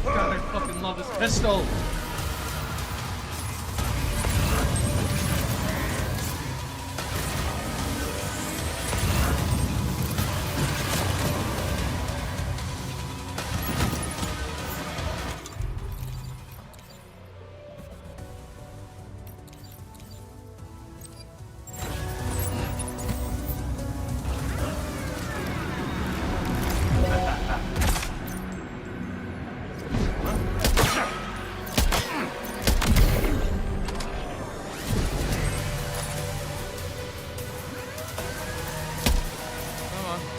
God, I fucking love this pistol.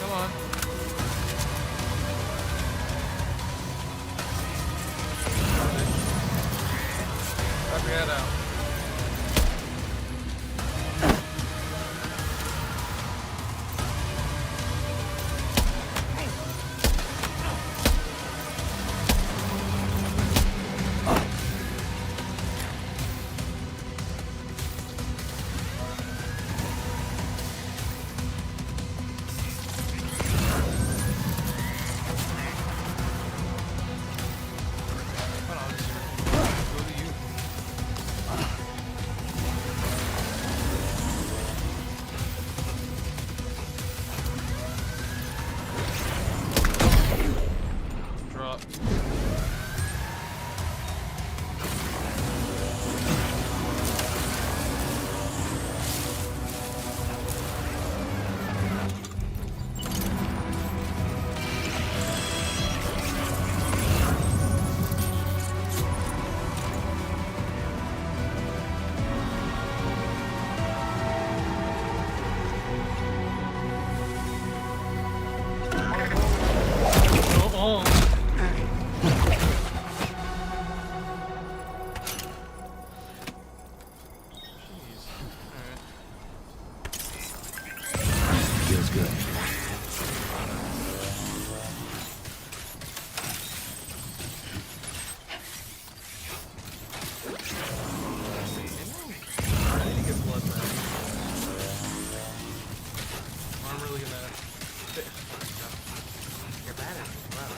Come on. Drop your head out. Drop. Oh. Feels good. I need to get blood back. I'm really gonna. You're bad at it. Wow.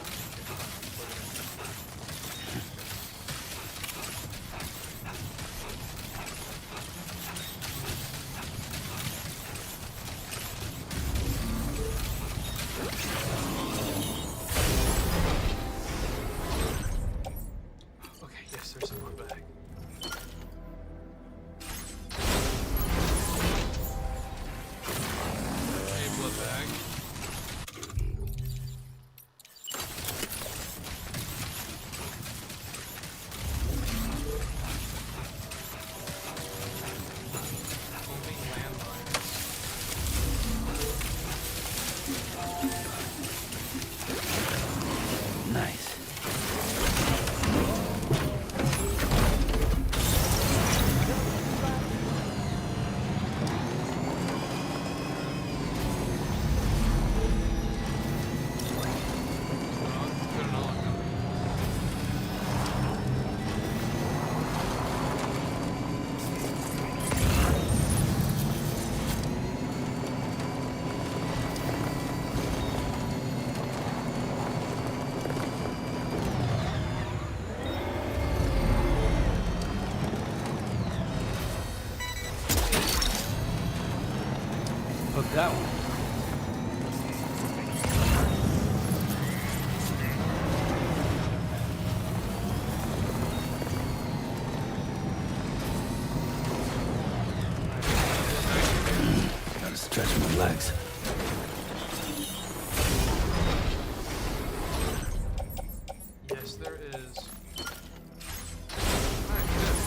Hook that one. Gotta stretch my legs. Yes, there is. Alright, good.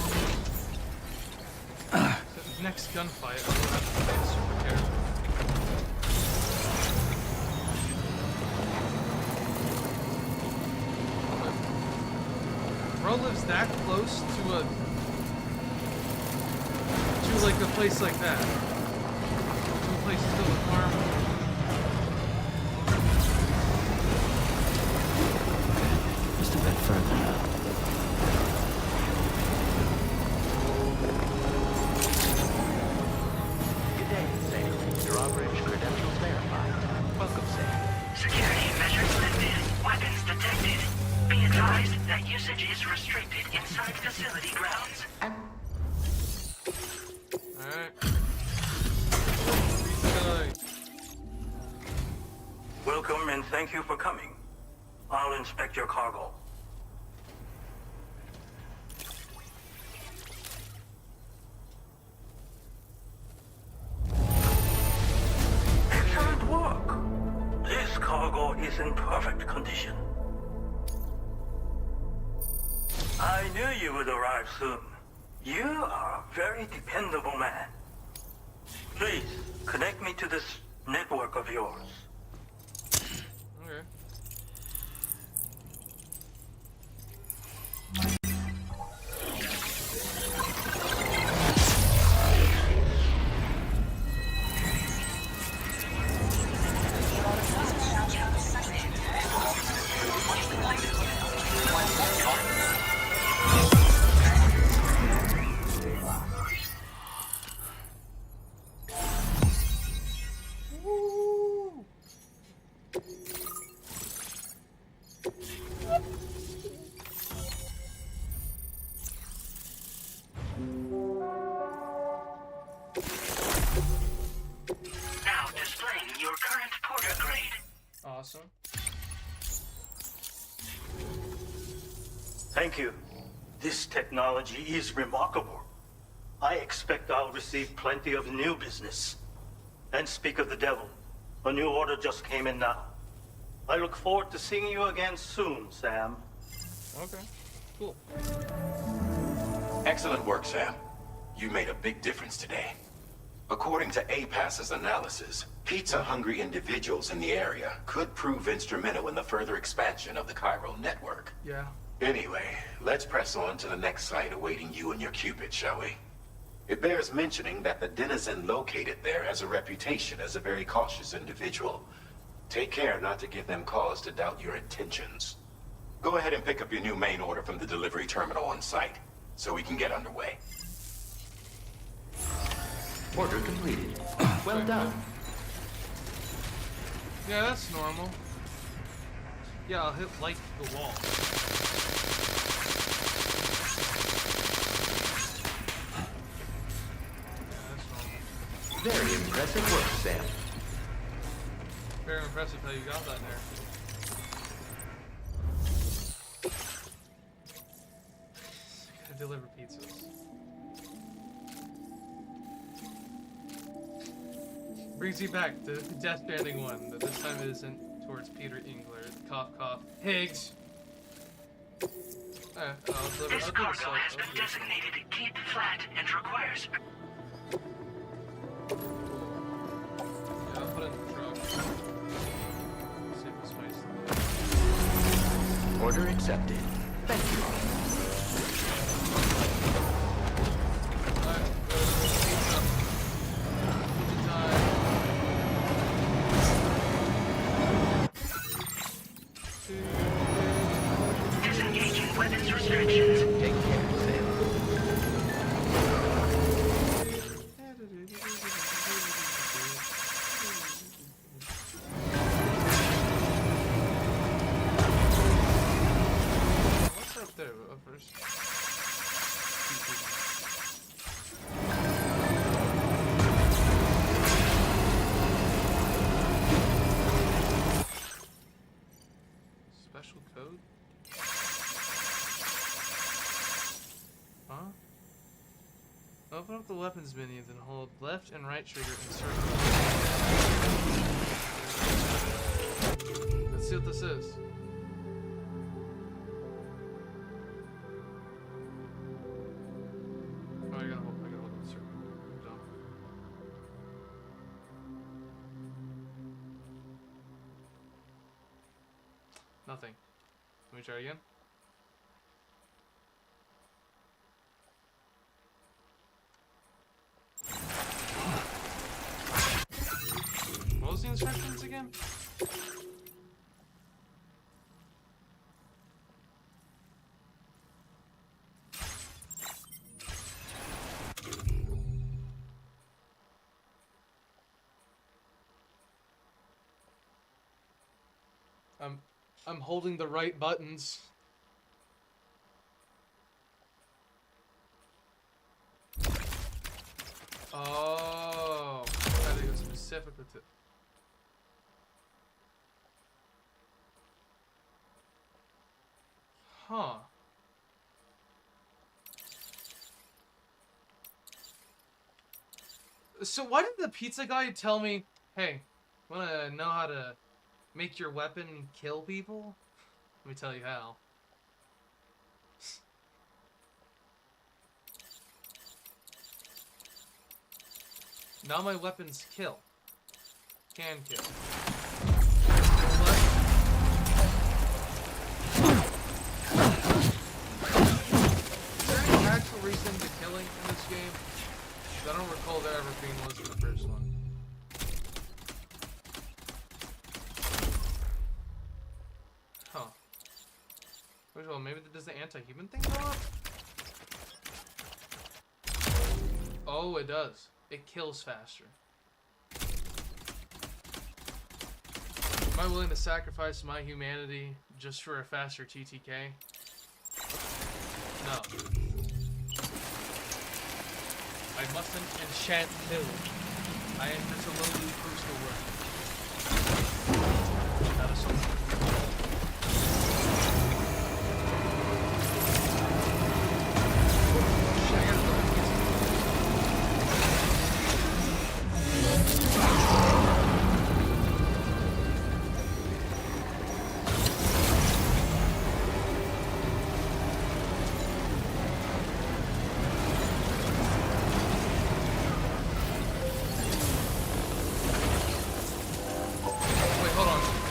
So next gunfight, I will have to play it super careful. Bro lives that close to like a place like that. To a place filled with armor. Just a bit further now. Good day, Sam. Drawbridge credentials verified. Welcome, Sam. Security measures lifted. Weapons detected. Be advised that usage is restricted inside facility grounds. Alright. Welcome and thank you for coming. I'll inspect your cargo. Excellent work. This cargo is in perfect condition. I knew you would arrive soon. You are a very dependable man. Please, connect me to this network of yours. Okay. Now displaying your current porter grade. Awesome. Thank you. This technology is remarkable. I expect I'll receive plenty of new business. And speak of the devil, a new order just came in now. I look forward to seeing you again soon, Sam. Okay. Cool. Excellent work, Sam. You made a big difference today. According to APAS's analysis, pizza-hungry individuals in the area could prove instrumental in the further expansion of the Cairo network. Yeah. Anyway, let's press on to the next site awaiting you and your Cupid, shall we? It bears mentioning that the denizen located there has a reputation as a very cautious individual. Take care not to give them cause to doubt your intentions. Go ahead and pick up your new main order from the delivery terminal on site, so we can get underway. Order completed. Well done. Yeah, that's normal. Yeah, I'll hit like the wall. Very impressive work, Sam. Very impressive how you got that there. Gotta deliver pizzas. Brings you back to Death Stranding 1, but this time it isn't towards Peter Engler. Cough, cough. Higgs! I'll deliver. This cargo has been designated Keep Flat and requires... Yeah, I'll put it in the truck. Save the space. Order accepted. Thank you. Alright, pizza. Pizza time. Disengaging weapons restrictions. Take care, Sam. What's up there? Open up the weapons menu, then hold left and right trigger and circle. Let's see what this is. Oh, I gotta hold the circle. Jump. Nothing. Let me try again. What was the instructions again? I'm holding the right buttons. Oh, I think it was specifically to. Huh. So why did the pizza guy tell me, hey, wanna know how to make your weapon kill people? Let me tell you how. Now my weapons kill. Can kill. Is there any actual reason to killing in this game? I don't recall there ever being was in the first one. Huh. Well, maybe does the anti-human thing go up? Oh, it does. It kills faster. Am I willing to sacrifice my humanity just for a faster TTK? No. I mustn't enchant kill. I enter to lowly crucial work. That is something.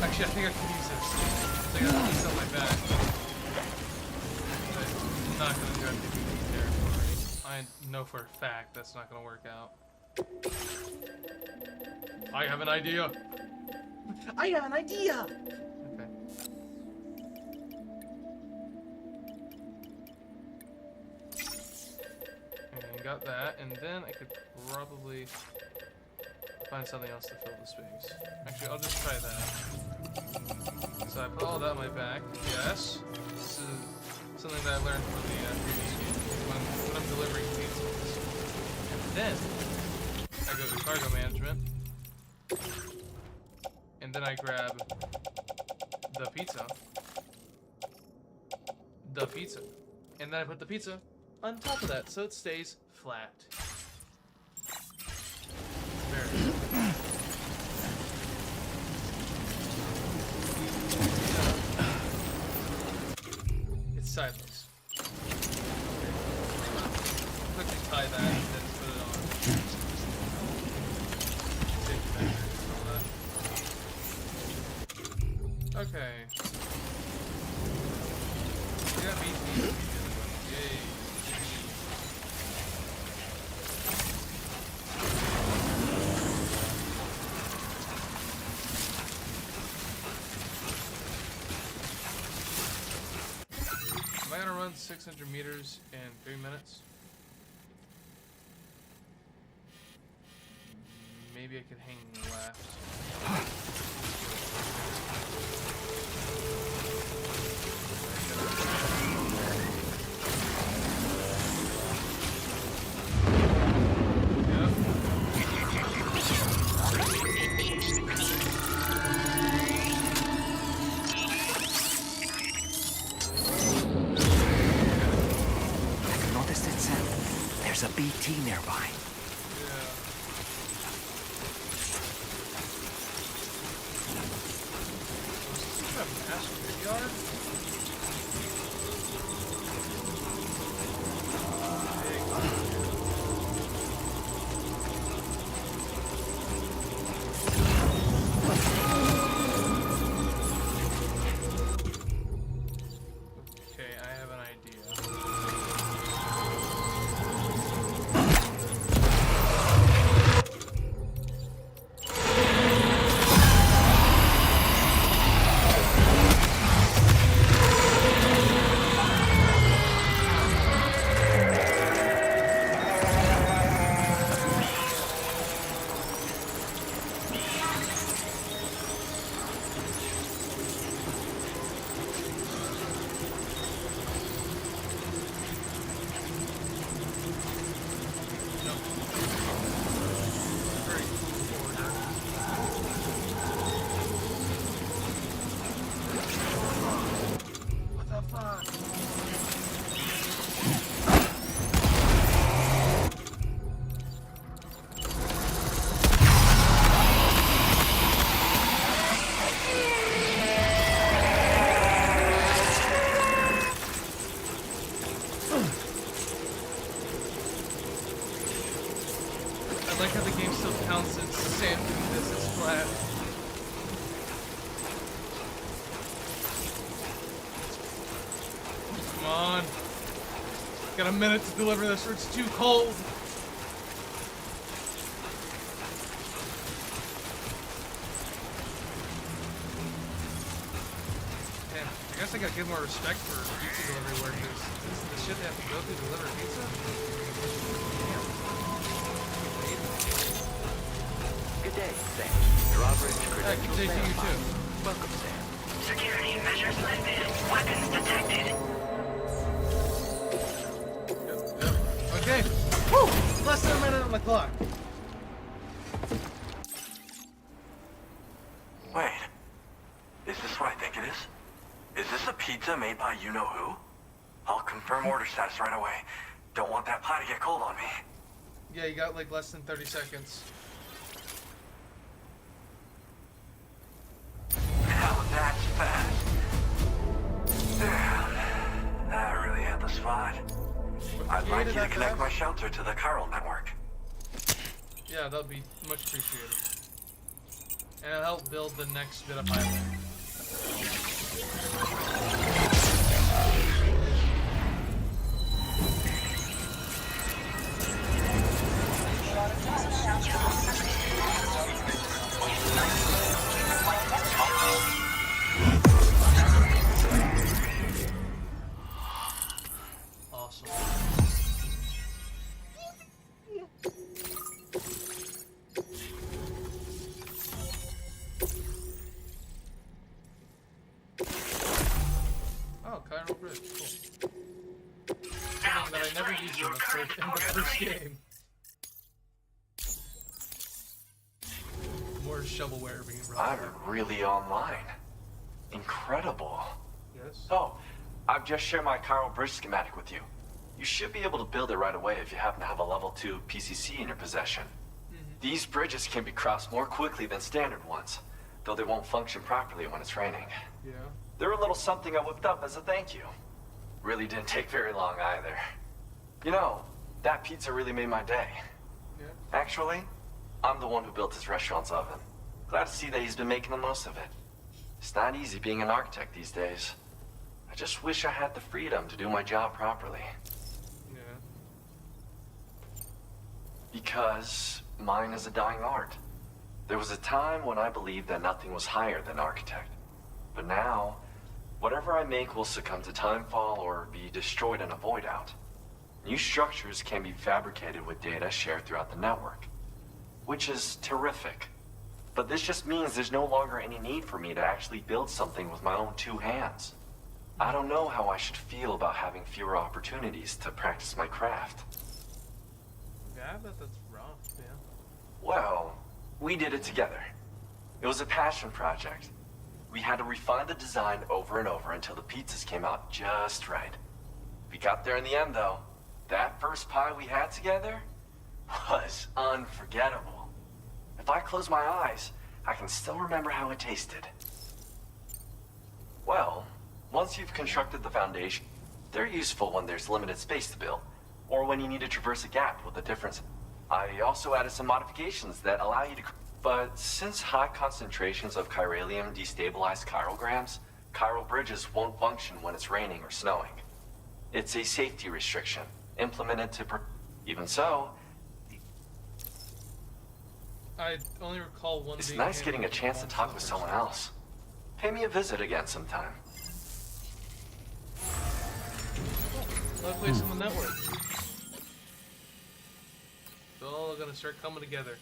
Actually, I think I can use this. So I got a piece on my back. But I'm not going to go to PvP territory. I know for a fact that's not going to work out. I have an idea. I have an idea! Okay. And got that, and then I could probably find something else to fill the space. Actually, I'll just try that. So I put all that on my back. Yes. This is something that I learned from the previous game when I'm delivering pizzas. And then I go to cargo management. And then I grab the pizza. The pizza. And then I put the pizza on top of that so it stays flat. Very good. It's sideways. Quickly tie that and then put it on. Safety measures and all that. Okay. We got BT. Yay. Am I gonna run 600 meters in 3 minutes? Maybe I could hang left. There's a BT nearby. Graveyard? Okay, I have an idea. What the fuck? I like how the game still counts its sand dune as its flat. Come on. Got a minute to deliver this or it's too cold. Damn, I guess I gotta give more respect for pizza delivery workers. This is the shit they have to go through to deliver pizza? Good day, Sam. Drawbridge credentials good day to you verified. too. Welcome, Sam. Security measures lifted. Weapons detected. Okay. Woo! Less than a minute on the clock. Wait. Is this what I think it is? Is this a pizza made by you-know-who? I'll confirm order status right away. Don't want that pie to get cold on me. Yeah, you got like less than 30 seconds. Now that's fast. Damn. That really hit the spot. I'd like you to connect my shelter to the chiral network. Yeah, that would be much appreciated. And it'll help build the next bit of highway. Awesome. Oh, chiral bridge. Cool. Something that I never used in the first game. More shovelware being brought. I'm really online. Incredible. Yes. Oh, I've just shared my chiral bridge schematic with you. You should be able to build it right away if you happen to have a level 2 PCC in your possession. These bridges can be crossed more quickly than standard ones, though they won't function properly when it's raining. Yeah. They're a little something I whipped up as a thank you. Really didn't take very long either. You know, that pizza really made my day. Yeah. Actually, I'm the one who built his restaurant's oven. Glad to see that he's been making the most of it. It's not easy being an architect these days. I just wish I had the freedom to do my job properly. Yeah. Because mine is a dying art. There was a time when I believed that nothing was higher than architect. But now, whatever I make will succumb to timefall or be destroyed in a void out. New structures can be fabricated with data shared throughout the network, which is terrific. But this just means there's no longer any need for me to actually build something with my own 2 hands. I don't know how I should feel about having fewer opportunities to practice my craft. Yeah, I bet that's rough, yeah. Well, we did it together. It was a passion project. We had to refine the design over and over until the pizzas came out just right. We got there in the end, though. That first pie we had together was unforgettable. If I close my eyes, I can still remember how it tasted. Well, once you've constructed the foundation, they're useful when there's limited space to build, or when you need to traverse a gap with a difference. I also added some modifications that allow you to... But since high concentrations of chiralium destabilize chirograms, chiral bridges won't function when it's raining or snowing. It's a safety restriction, implemented to... Even so... I only recall one. It's nice getting a chance to talk with someone else. Pay me a visit again sometime. Let's play some on the network. It's all gonna start coming together.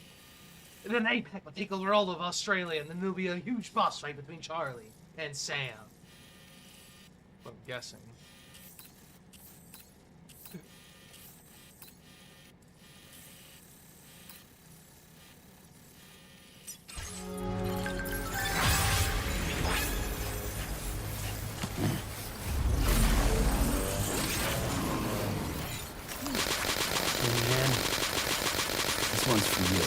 And then APEC will take over all of Australia, and then there'll be a huge boss fight between Charlie and Sam. I'm guessing. This one's for you.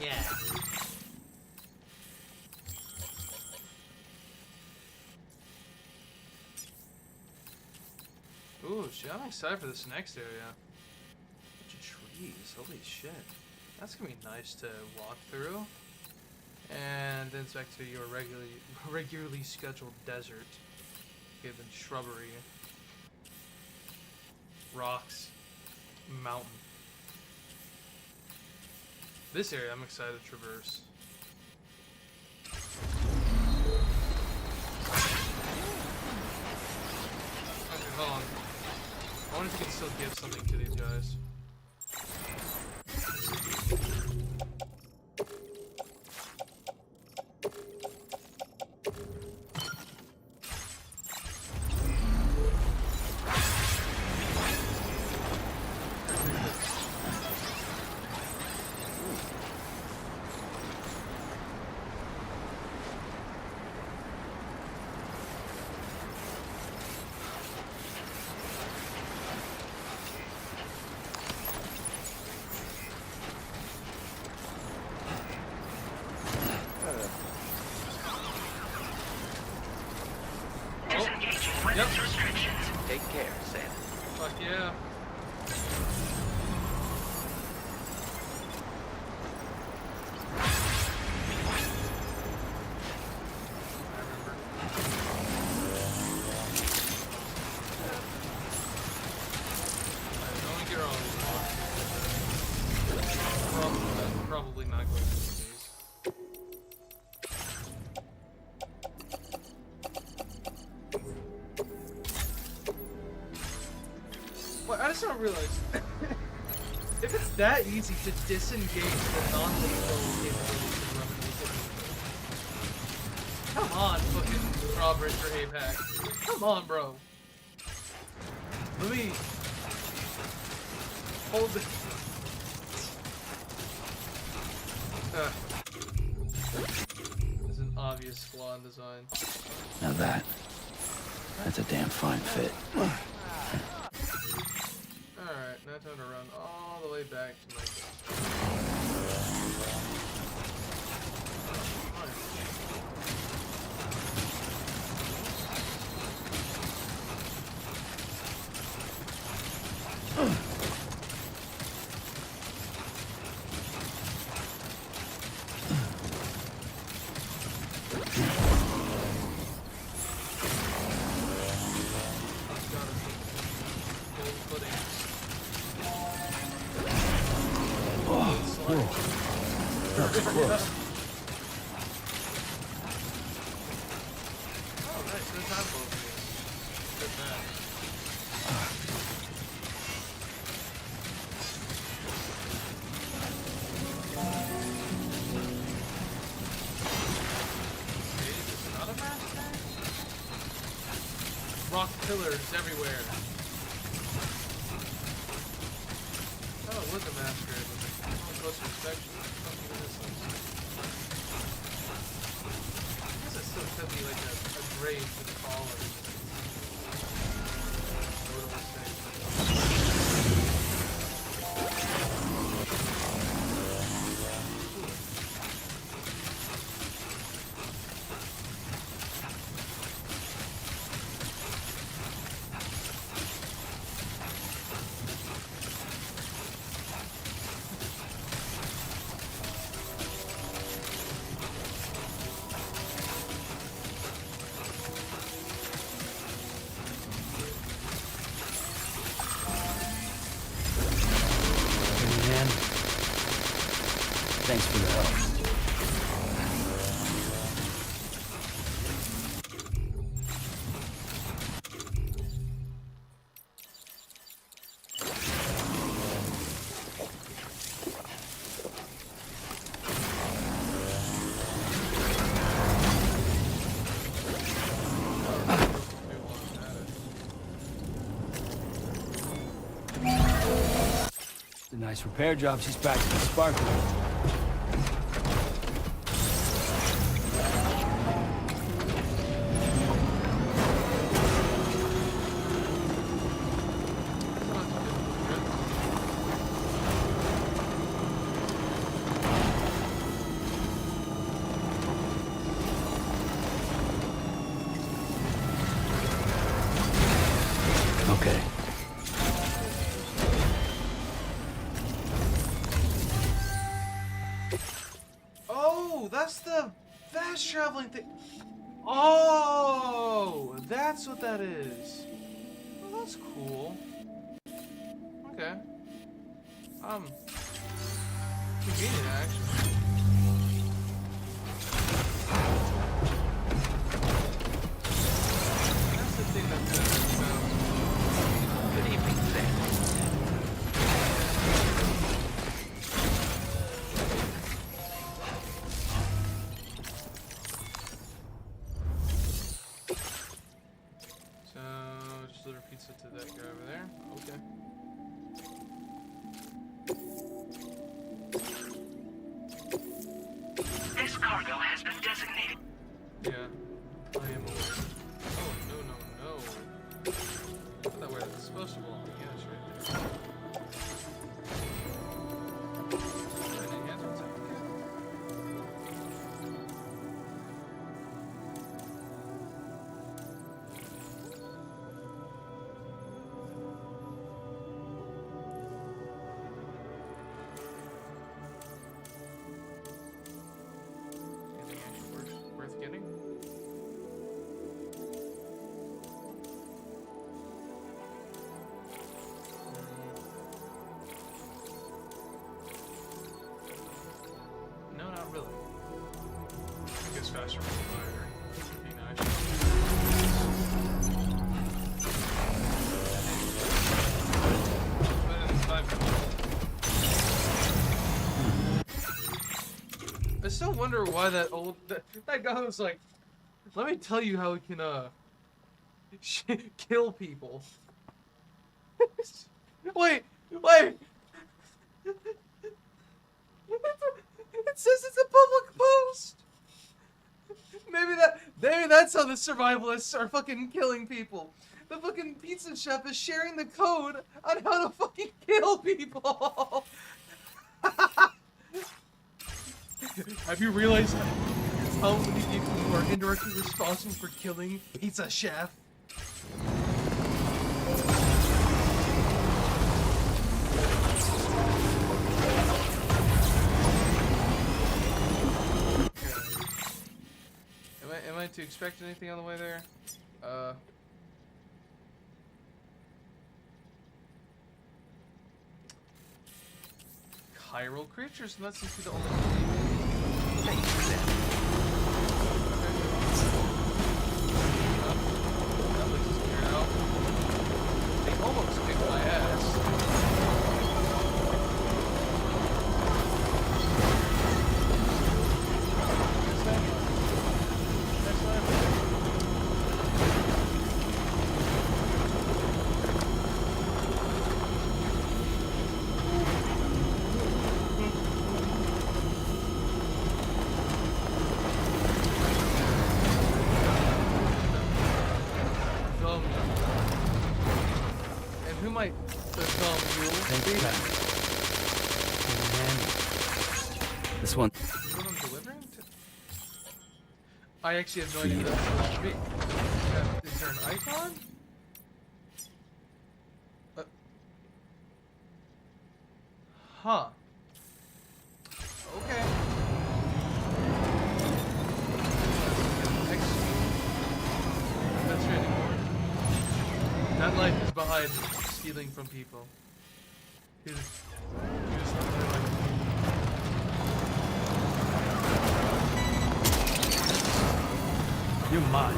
Yeah. Ooh, shit, I'm excited for this next area. Bunch of trees, holy shit. That's gonna be nice to walk through. And then it's back to your regularly scheduled desert. Given shrubbery, rocks, mountain. This area I'm excited to traverse. Okay, hold on. I wonder if we can still give something to these guys. Take care, Sam. Fuck yeah. Probably not going to these. Well, I just don't realize if it's that easy to disengage the non-lethal capabilities of weapons. Come on, fucking Drawbridge or APEC. Come on, bro. Let me hold the. There's an obvious flaw in design. Now that's a damn fine fit. Alright, now time to run all the way back to my That's close. Oh, nice. Good time for me. Good man. Okay, is this not a mask tag? Rock pillars everywhere. Oh, it was a masquerade, but on closer inspection, something in this looks. I guess it still could be like a grave to the collar. Thanks for the help. The nice repair job she's practically sparkling. Okay. Oh, that's the fast traveling thing. Oh, that's what that is. Oh, that's cool. Okay. Convenient actually. That's the thing that's good about. Good evening, So, just deliver pizza to that guy over there. Okay. This cargo has been designated. Yeah, I am aware. Oh, no, no, no. That's not where it's supposed to belong. Yeah, it's right there. Any enhancements? Anything actually worth getting? No, not really. I guess faster fire would be nice. But in the time. I still wonder why that guy was like, let me tell you how we can kill people. Wait. It says it's a public post. Maybe that's how the survivalists are fucking killing people. The fucking pizza chef is sharing the code on how to fucking kill people. Have you realized how many people who are indirectly responsible for killing Pizza Chef? Am I to expect anything on the way there? Chiral creatures, and that seems to be the only one. That looks clear out. They almost kicked my ass. Who might the Thanks, Pat. This one. What I'm delivering to? I actually have no idea what that's supposed to be. Is there an icon? Huh. Okay. That's right anymore. That life is behind stealing from people. Here's You're mine.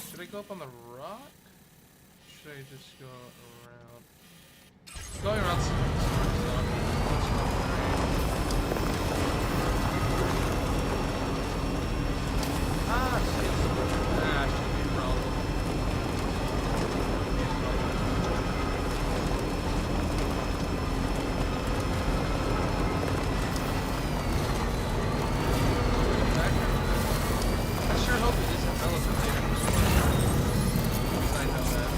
Should I go up on the rock? Should I just go around? Going around some should be a problem. I sure hope it isn't relevant later. I know that.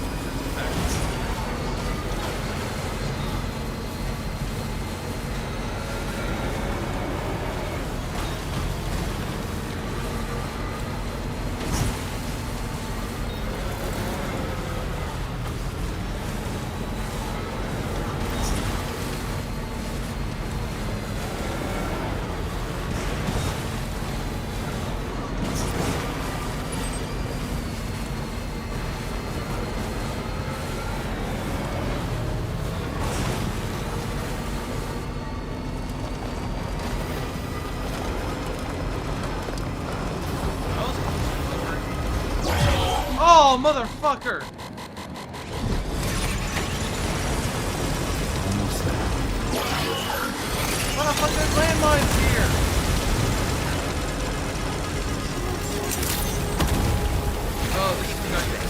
Oh, motherfucker! Motherfucker, landmines here! Oh, this is not good.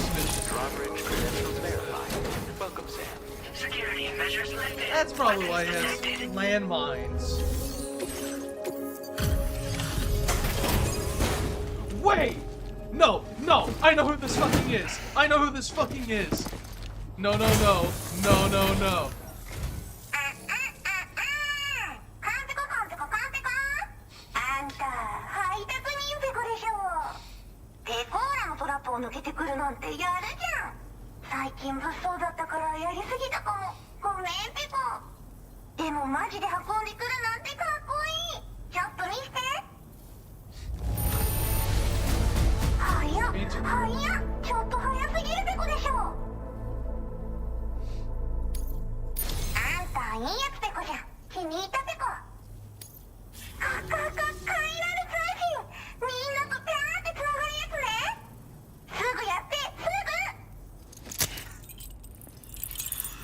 Drawbridge credentials verified. Welcome, Sam. Security measures lifted. That's probably why it has landmines. Wait! No, no! I know who this fucking is! I know who this fucking is! No, no, no. No, no, no.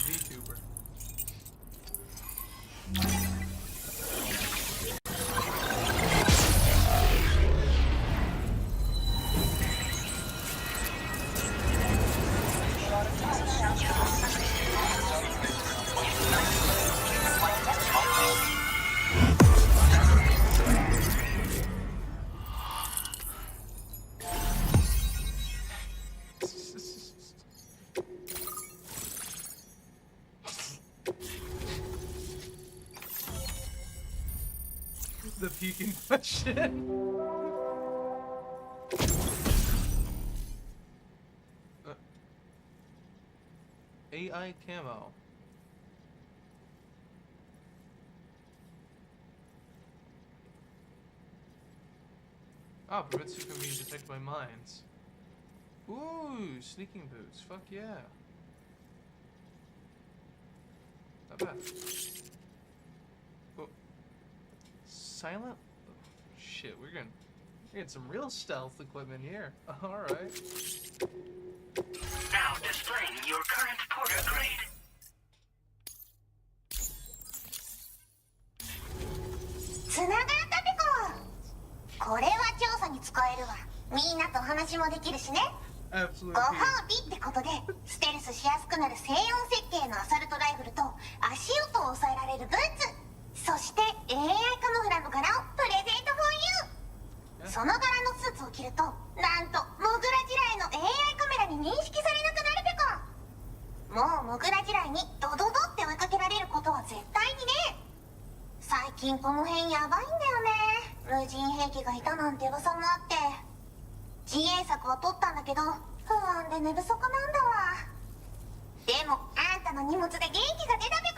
VTuber. The puking question. AI camo. Oh, prevents you from being detected by mines. Ooh, sneaking boots. Fuck yeah. Not bad. Oh. Silent? Oh, shit, we're getting some real stealth equipment here. Alright. Now displaying your current porter grade. つながったペコ。これは調査に使えるわ。みんなと話もできるしね。ご褒美ってことでステルスしやすくなる静音設計のアサルトライフルと足音を抑えられるブーツ、そして AI カモフラの柄をプレゼント for you。その柄のスーツを着るとなんとモグラ地雷の AI カメラに認識されなくなるペコ。もうモグラ地雷にドドドって追いかけられることは絶対にね。最近この辺やばいんだよね。無人兵器がいたなんて噂もあって、自衛策は取ったんだけど不安で寝不足なんだわ。でもあんたの荷物で元気が出たペ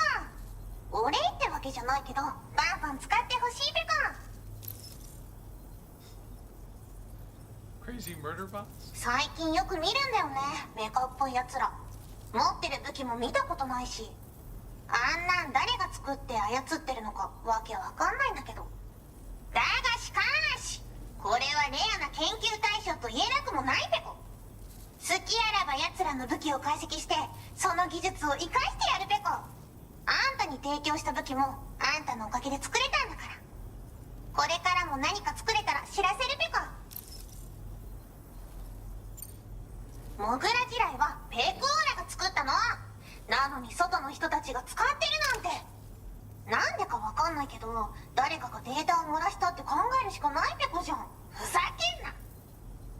コ。お礼ってわけじゃないけどバンバン使ってほしいペコ。Crazy murder bots? 最近よく見るんだよね、メカっぽいやつら。持ってる武器も見たことないし、あんなん誰が作って操ってるのかわけわかんないんだけど。だがしかし、これはレアな研究対象と言えなくもないペコ。好きあらば奴らの武器を解析して、その技術を生かしてやるペコ。あんたに提供した武器もあんたのおかげで作れたんだから。これからも何か作れたら知らせるペコ。モグラ地雷はペコーラが作ったの。なのに外の人たちが使ってるなんて。なんでかわかんないけど、誰かがデータを漏らしたって考えるしかないペコじゃん。ふざけんな。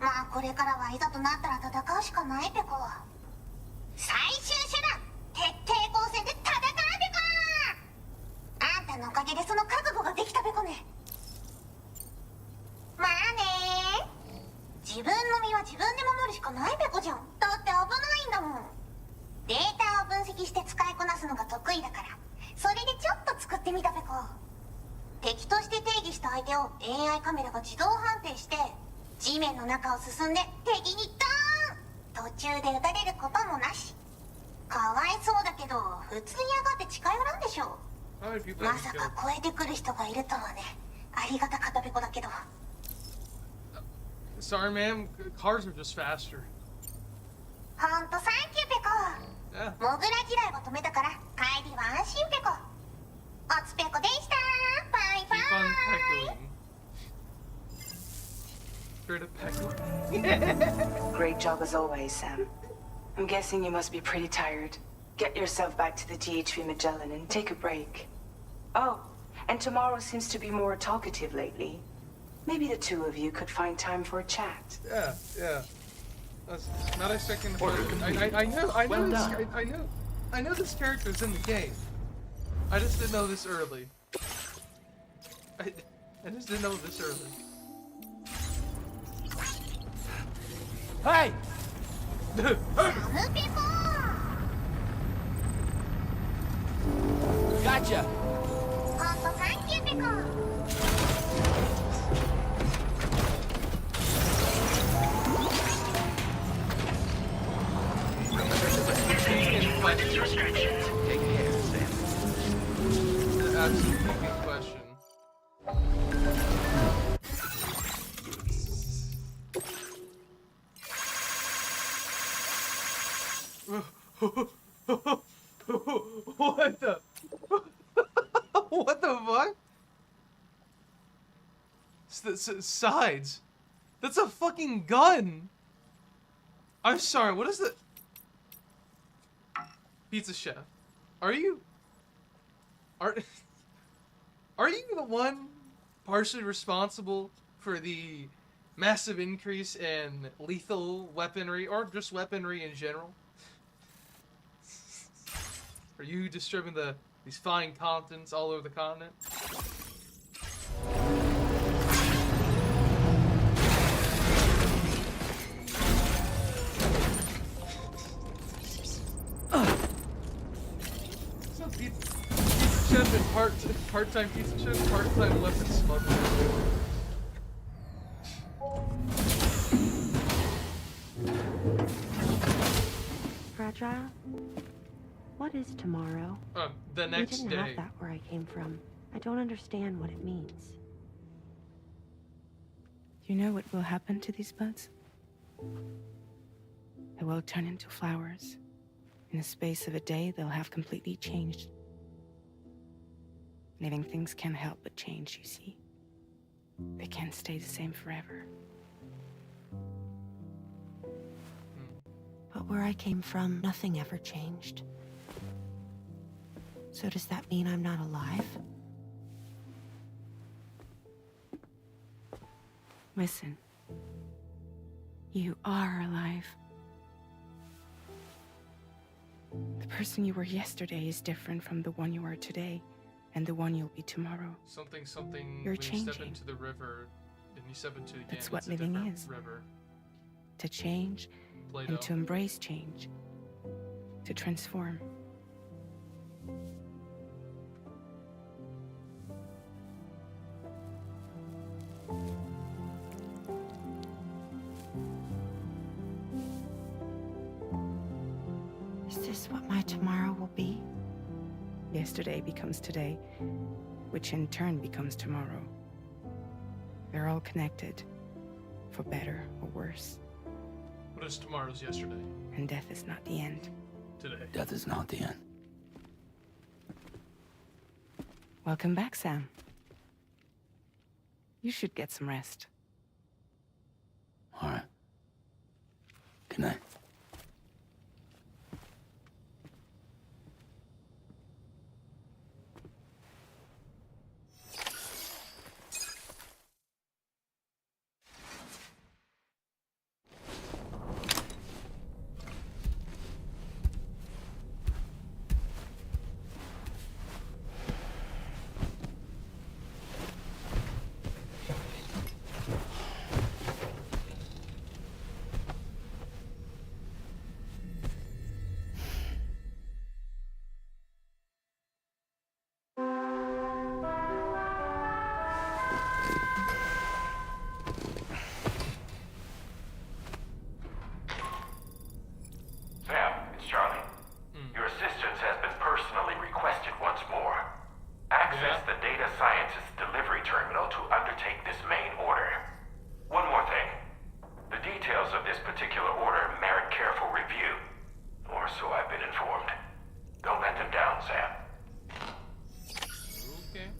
まあこれからはいざとなったら戦うしかないペコ。最終手段、徹底抗戦で戦うペコ。あんたのおかげでその覚悟ができたペコね。まあねー。自分の身は自分で守るしかないペコじゃん。だって危ないんだもん。データを分析して使いこなすのが得意だから、それでちょっと作ってみたペコ。敵として定義した相手を AI カメラが自動判定して、地面の中を進んで敵にドーン、途中で撃たれることもなし。かわいそうだけど普通に上がって近寄らんでしょ。まさか超えてくる人がいるとはね。ありがたかったペコだけど。 Sorry, ma'am. Cars are just faster. ほんとサンキューペコ。モグラ地雷を止めたから帰りは安心ペコ。おつペコでした。バイバイ。 Great job as always, Sam. I'm guessing you must be pretty tired. Get yourself back to the GHV Magellan and take a break. Oh, and tomorrow seems to be more talkative lately. Maybe the two of you could find time for a chat. Yeah, yeah. I was not expecting to I know this character's in the game. I just didn't know this early. I just didn't know this early. Hey! Gotcha! Weapons restrictions. Take care, Sam. Absolutely good question. What the? What the fuck? Sides. That's a fucking gun. I'm sorry. What is the pizza chef? Are you the one partially responsible for the massive increase in lethal weaponry or just weaponry in general? Are you distributing these fine contents all over the continent? So pizza chef and part-time pizza chef, part-time weapon smuggler. Fragile? What is tomorrow? The next we didn't day. have that where I came from. I don't understand what it means. You know what will happen to these buds? They will turn into flowers. In the space of a day, they'll have completely changed. Living things can't help but change, you see. They can't stay the same forever. But where I came from, nothing ever changed. So does that mean I'm not alive? Listen. You are alive. The person you were yesterday is different from the one you are today, and the one you'll be tomorrow. Something. You're when you step changing. into the river, then you step into That's it's what a living different is. river. To change, Play-Doh. and to embrace change. To transform. Is this what my tomorrow will be? Yesterday becomes today, which in turn becomes tomorrow. They're all connected, for better or worse. What is tomorrow's yesterday? And death is not the end. Today. Death is not the end. Welcome back, Sam. You should get some rest. All right. Good night. Sam, it's Charlie. Your assistance has been personally requested once more. Access the data scientist delivery terminal to undertake this main order. One more thing. The details of this particular order merit careful review. Or so I've been informed. Don't let them down, Sam. Okay.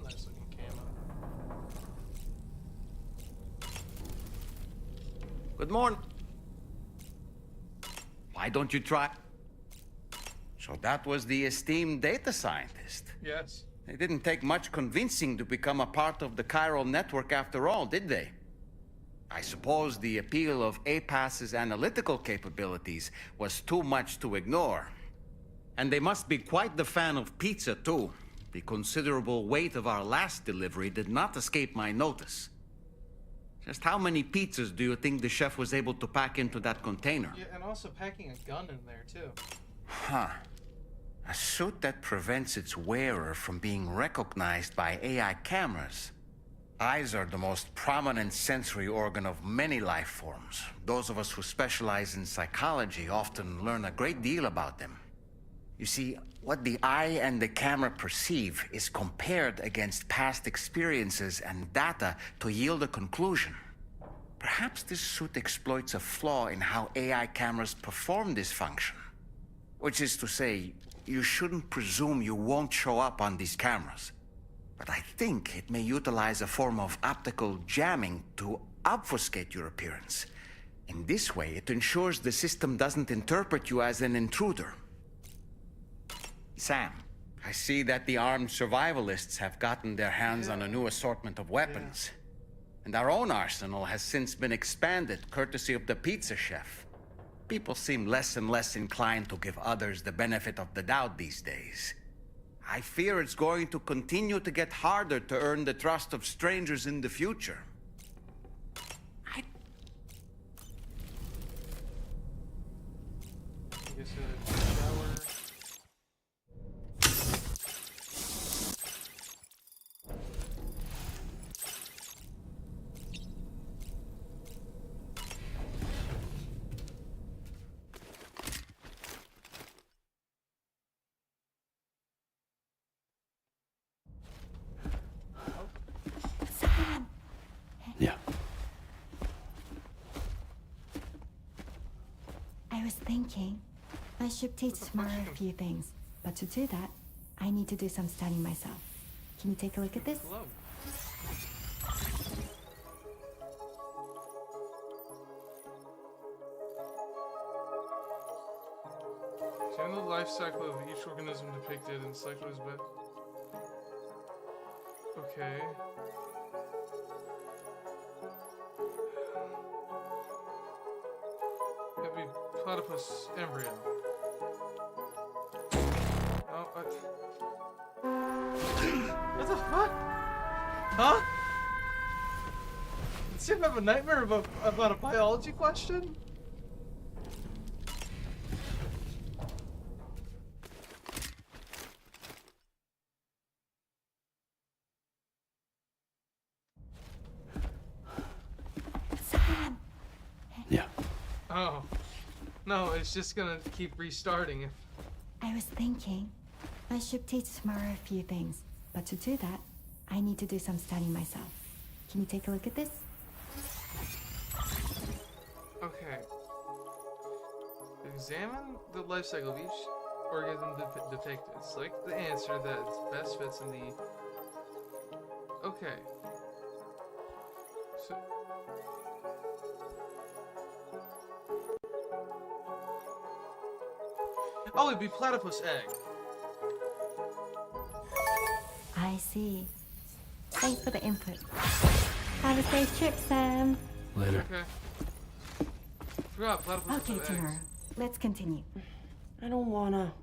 Nice looking camo. Good morning. Why don't you try? So that was the esteemed data scientist. Yes. It didn't take much convincing to become a part of the chiral network after all, did they? I suppose the appeal of APAS's analytical capabilities was too much to ignore. And they must be quite the fan of pizza, too. The considerable weight of our last delivery did not escape my notice. Just how many pizzas do you think the chef was able to pack into that container? Yeah, and also packing a gun in there, too. Huh. A suit that prevents its wearer from being recognized by AI cameras. Eyes are the most prominent sensory organ of many life forms. Those of us who specialize in psychology often learn a great deal about them. You see, what the eye and the camera perceive is compared against past experiences and data to yield a conclusion. Perhaps this suit exploits a flaw in how AI cameras perform this function. Which is to say, you shouldn't presume you won't show up on these cameras. But I think it may utilize a form of optical jamming to obfuscate your appearance. In this way, it ensures the system doesn't interpret you as an intruder. Sam, I see that the armed survivalists have gotten their hands on a new assortment of weapons. And our own arsenal has since been expanded, courtesy of the pizza chef. People seem less and less inclined to give others the benefit of the doubt these days. I fear it's going to continue to get harder to earn the trust of strangers in the future. I guess a shower. Yeah. I was thinking, I should teach tomorrow a few things, but to do that, I need to do some studying myself. Can you take a look at this? Hello. Examine the life cycle of each organism depicted in cycles, but okay. Have we Platypus embryo. Oh, what the fuck? Huh? Does Tim have a nightmare about a biology question? Sam! Yeah. Oh. No, it's just gonna keep restarting if... I was thinking, I should teach tomorrow a few things, but to do that, I need to do some studying myself. Can you take a look at this? Okay. Examine the life cycle of each organism depicted. Select the answer that best fits in the... Okay. So... Oh, it'd be platypus egg. I see. Thanks for the input. Have a safe trip, Sam. Later. Okay. Forgot platypus Okay, have tomorrow. eggs. Let's continue. I don't wanna.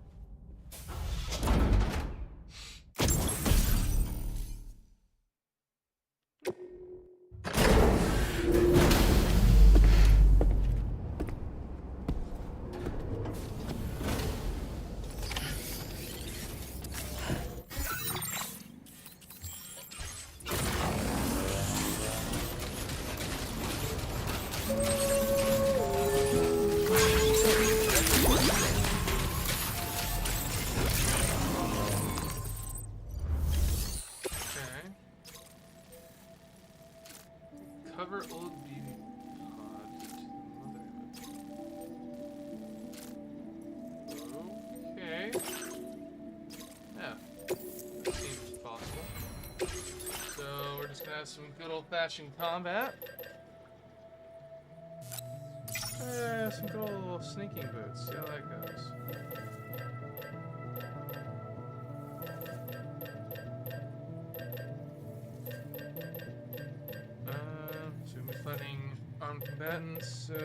Cover old beauty pods to the motherhood. Okay. Yeah. That seems possible. So we're just gonna have some good old-fashioned combat. Some good old sneaking boots. See how that goes. So we're fighting armed combatants, so...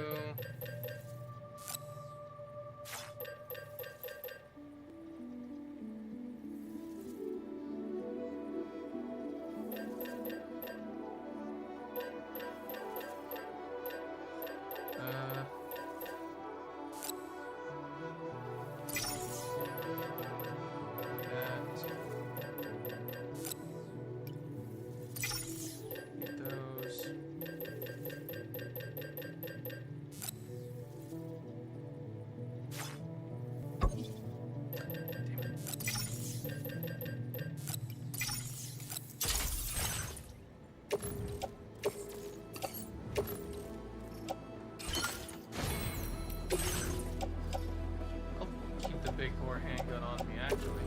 big bore handgun on me, actually.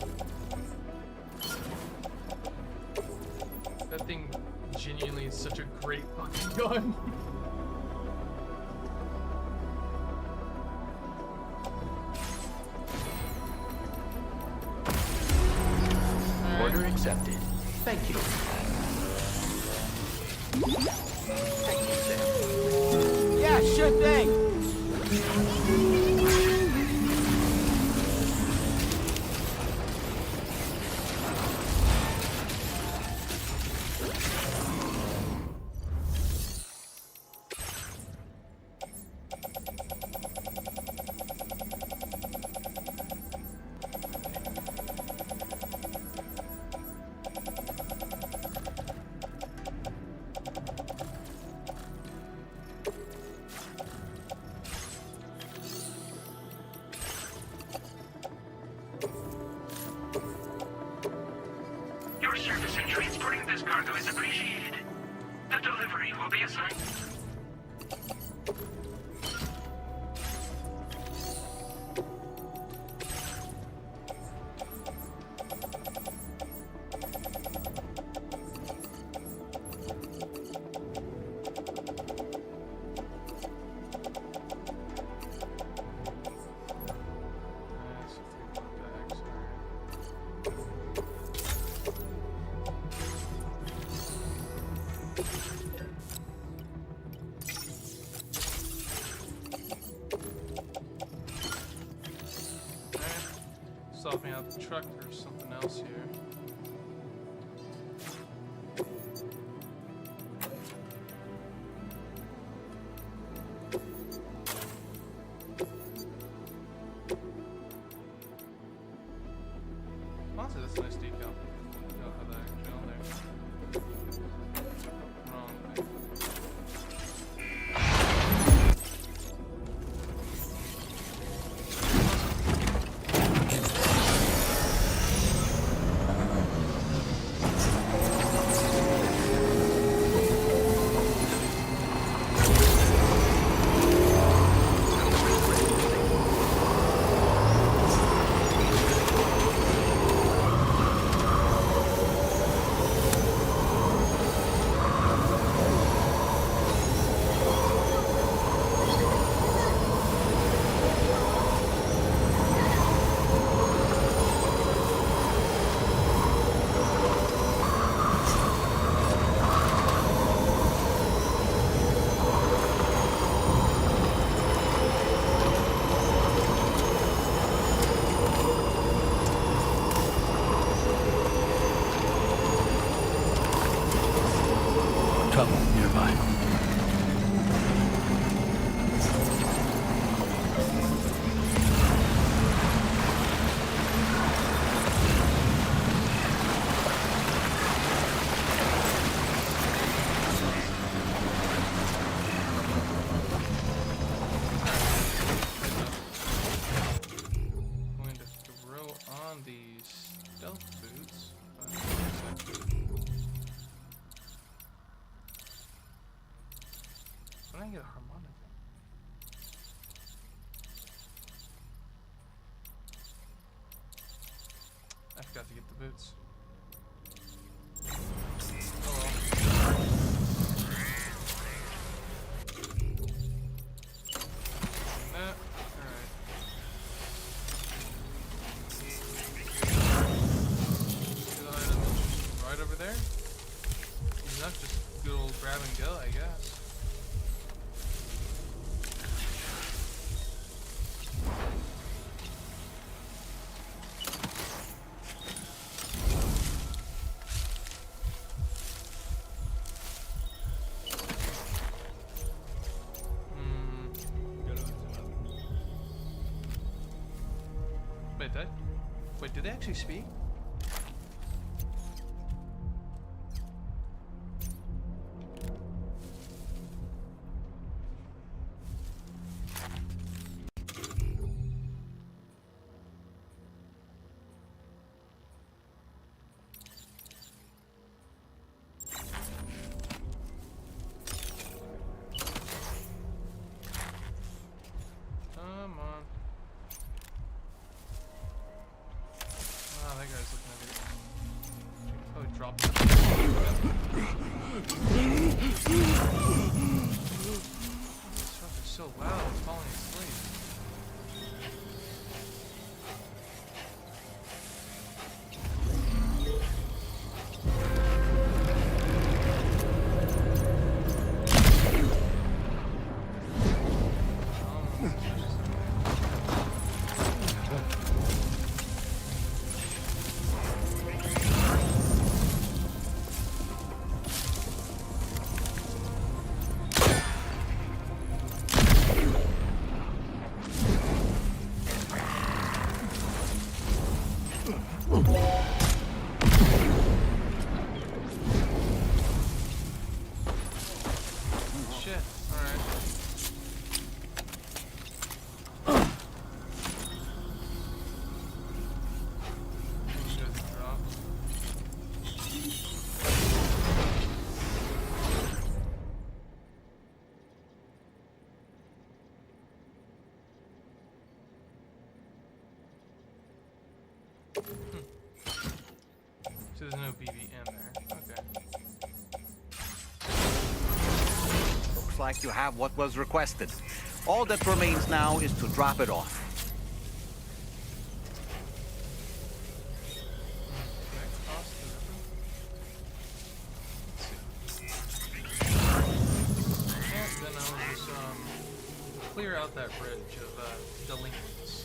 That thing genuinely is such a great fucking gun. Order accepted. Thank you. Thank you, Sam. Yeah, sure thing. swapping out the truck for something else here. Honestly, that's a nice decal. I don't have that actually on there. Wrong thing. Trouble nearby. I'm going to throw on these stealth boots. When I get a harmonica. I forgot to get the boots. Oh well. Nah, alright. Good item right over there. Not just good old grab and go, I guess. Wait, did they actually speak? Come on. Oh, that guy's looking at me. Oh, he dropped it. This truck is so loud, I'm falling asleep. Shit, alright. So there's no BBM there. Okay. Looks like you have what was requested. All that remains now is to drop it off. And then I'll just clear out that bridge of delinquents.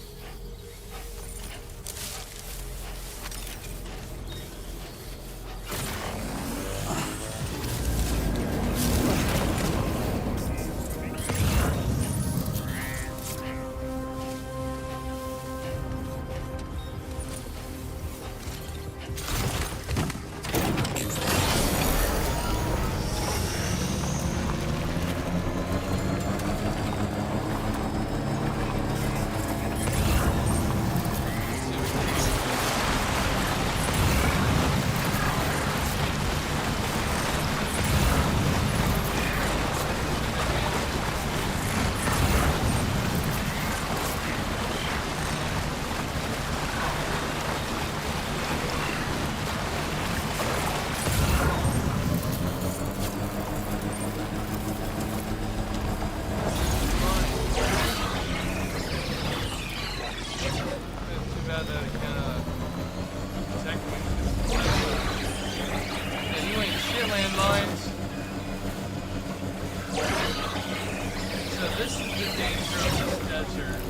this is the danger of this desert.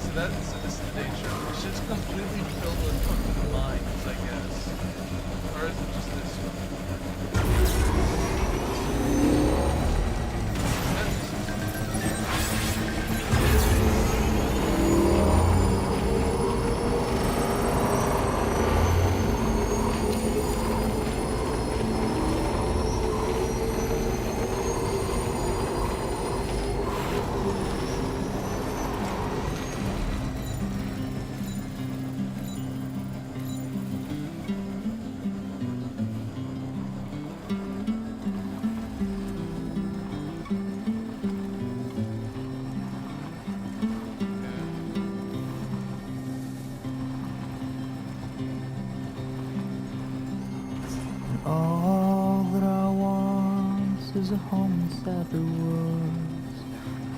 So this is the danger. It's just completely filled with fucking mines, I guess. Or is it just this one? All that I want is a home inside the woods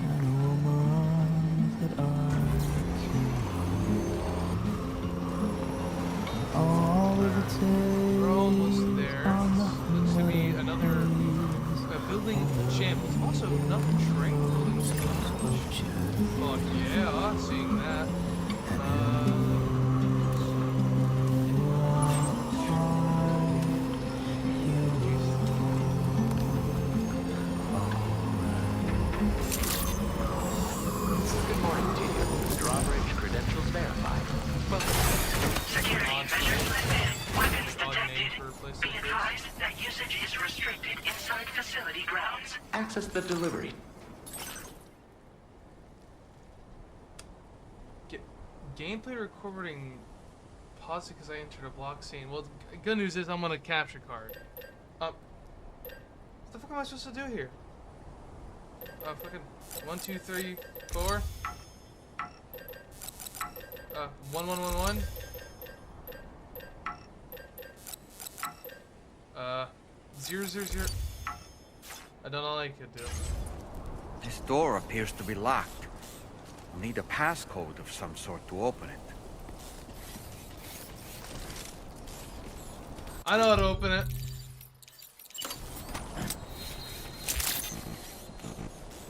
and a woman that I can hold. All of the tales We're almost there. are nothing Looks to but be another building shambles. Also, nothing tranquil in this village. Fuck yeah, seeing that. Good morning to you. Drawbridge credentials verified. Security measures lifted. Weapons detected. Be advised that usage is restricted inside facility grounds. Access the delivery. Gameplay recording paused because I entered a block scene. Well, good news is I'm on a capture card. What the fuck am I supposed to do here? Fucking 1, 2, 3, 4. 1, 1, 1, 1. 0, 0, 0. I don't know what I could do. This door appears to be locked. I'll need a passcode of some sort to open it. I know how to open it.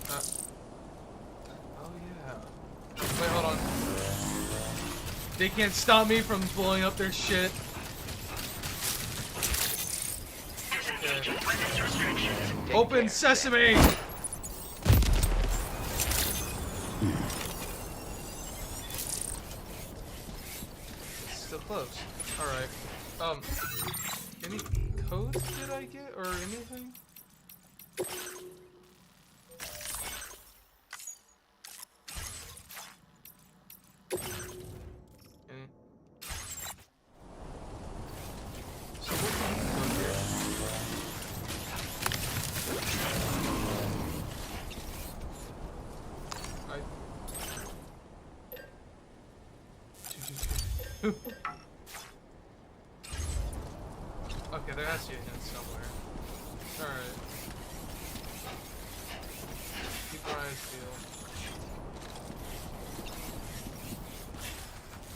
Oh yeah. Wait, hold on. They can't stop me from blowing up their shit. Okay. Open sesame! It's still closed. Alright. Any codes did I get or anything? So what can you code here? Okay, there has to be a hint somewhere. Alright. Keep our eyes peeled.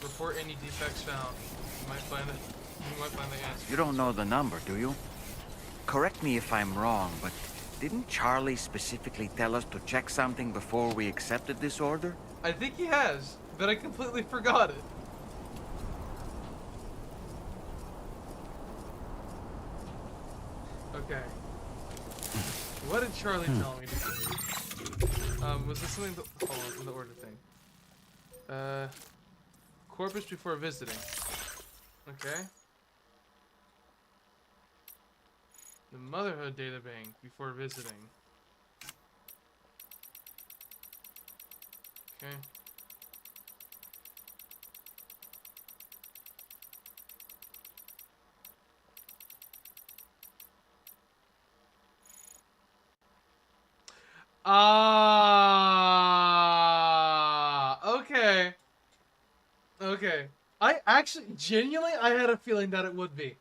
Report any defects found. You might find the answer. You don't know the number, do you? Correct me if I'm wrong, but didn't Charlie specifically tell us to check something before we accepted this order? I think he has, but I completely forgot it. Okay. What did Charlie tell me to do? Was this something hold on, in the order thing? Corpus before visiting. Okay. The Motherhood Data Bank before visiting. Okay. Okay. Okay. I actually, genuinely, I had a feeling that it would be.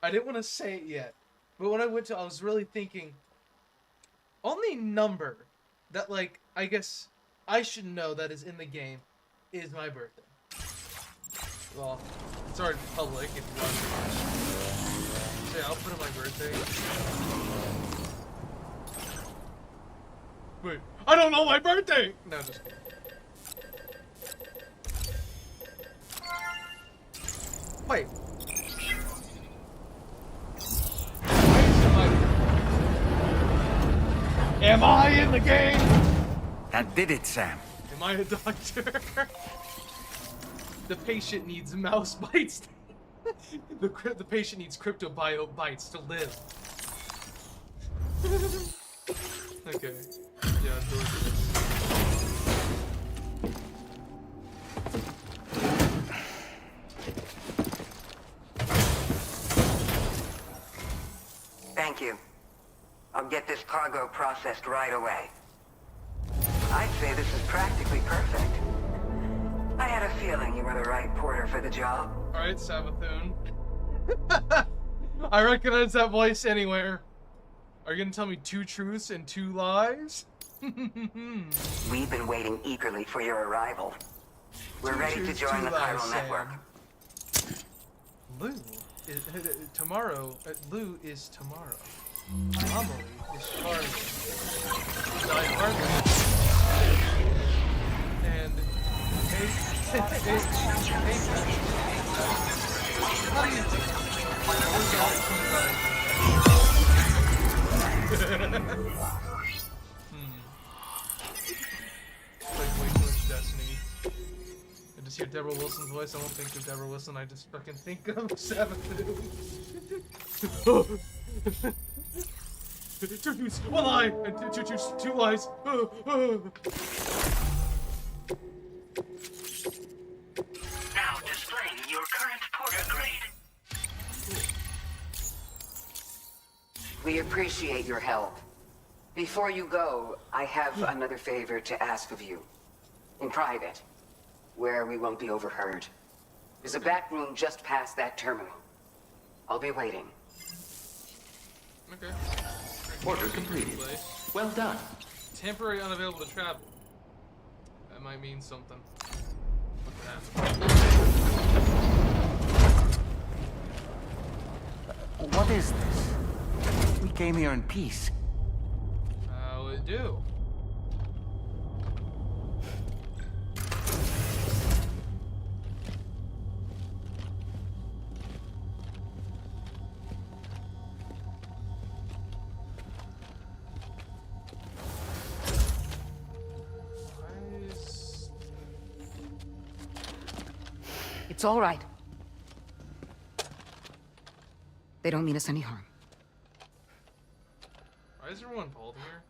I didn't want to say it yet. But when I went to, I was really thinking, only number that, like, I guess I should know that is in the game is my birthday. Well, it's already public if you want to watch. So yeah, I'll put in my birthday. Wait, I don't know my birthday! No, just kidding. Wait. Am I in the game? That did it, Sam. Am I a doctor? The patient needs mouse bites. The patient needs cryptobio bites to live. Okay. Yeah, let's go with this. Thank you. I'll get this cargo processed right away. I'd say this is practically perfect. I had a feeling you were the right porter for the job. Alright, Sabathoon. I recognize that voice anywhere. Are you gonna tell me 2 truths and 2 lies? We've been waiting eagerly for your arrival. We're 2 ready to truths, join 2 the lies, chiral Sam. network. Lou is tomorrow. Lou is tomorrow. Amelie is Charlie. Die Hardly. And how do you do? Like way too much Destiny. I just hear Deborah Wilson's voice. I don't think of Deborah Wilson. I just fucking think of Sabathoon. 2 truths, 1 lie, and 2 lies. Now displaying your current porter grade. We appreciate your help. Before you go, I have another favor to ask of you. In private, where we won't be overheard. There's a back room just past that terminal. I'll be waiting. Okay. Order completed. Well done. Temporary unavailable to travel. That might mean something. Look at that. What is this? We came here in peace. How it do? It's all right. They don't mean us any harm. Why is everyone bald here?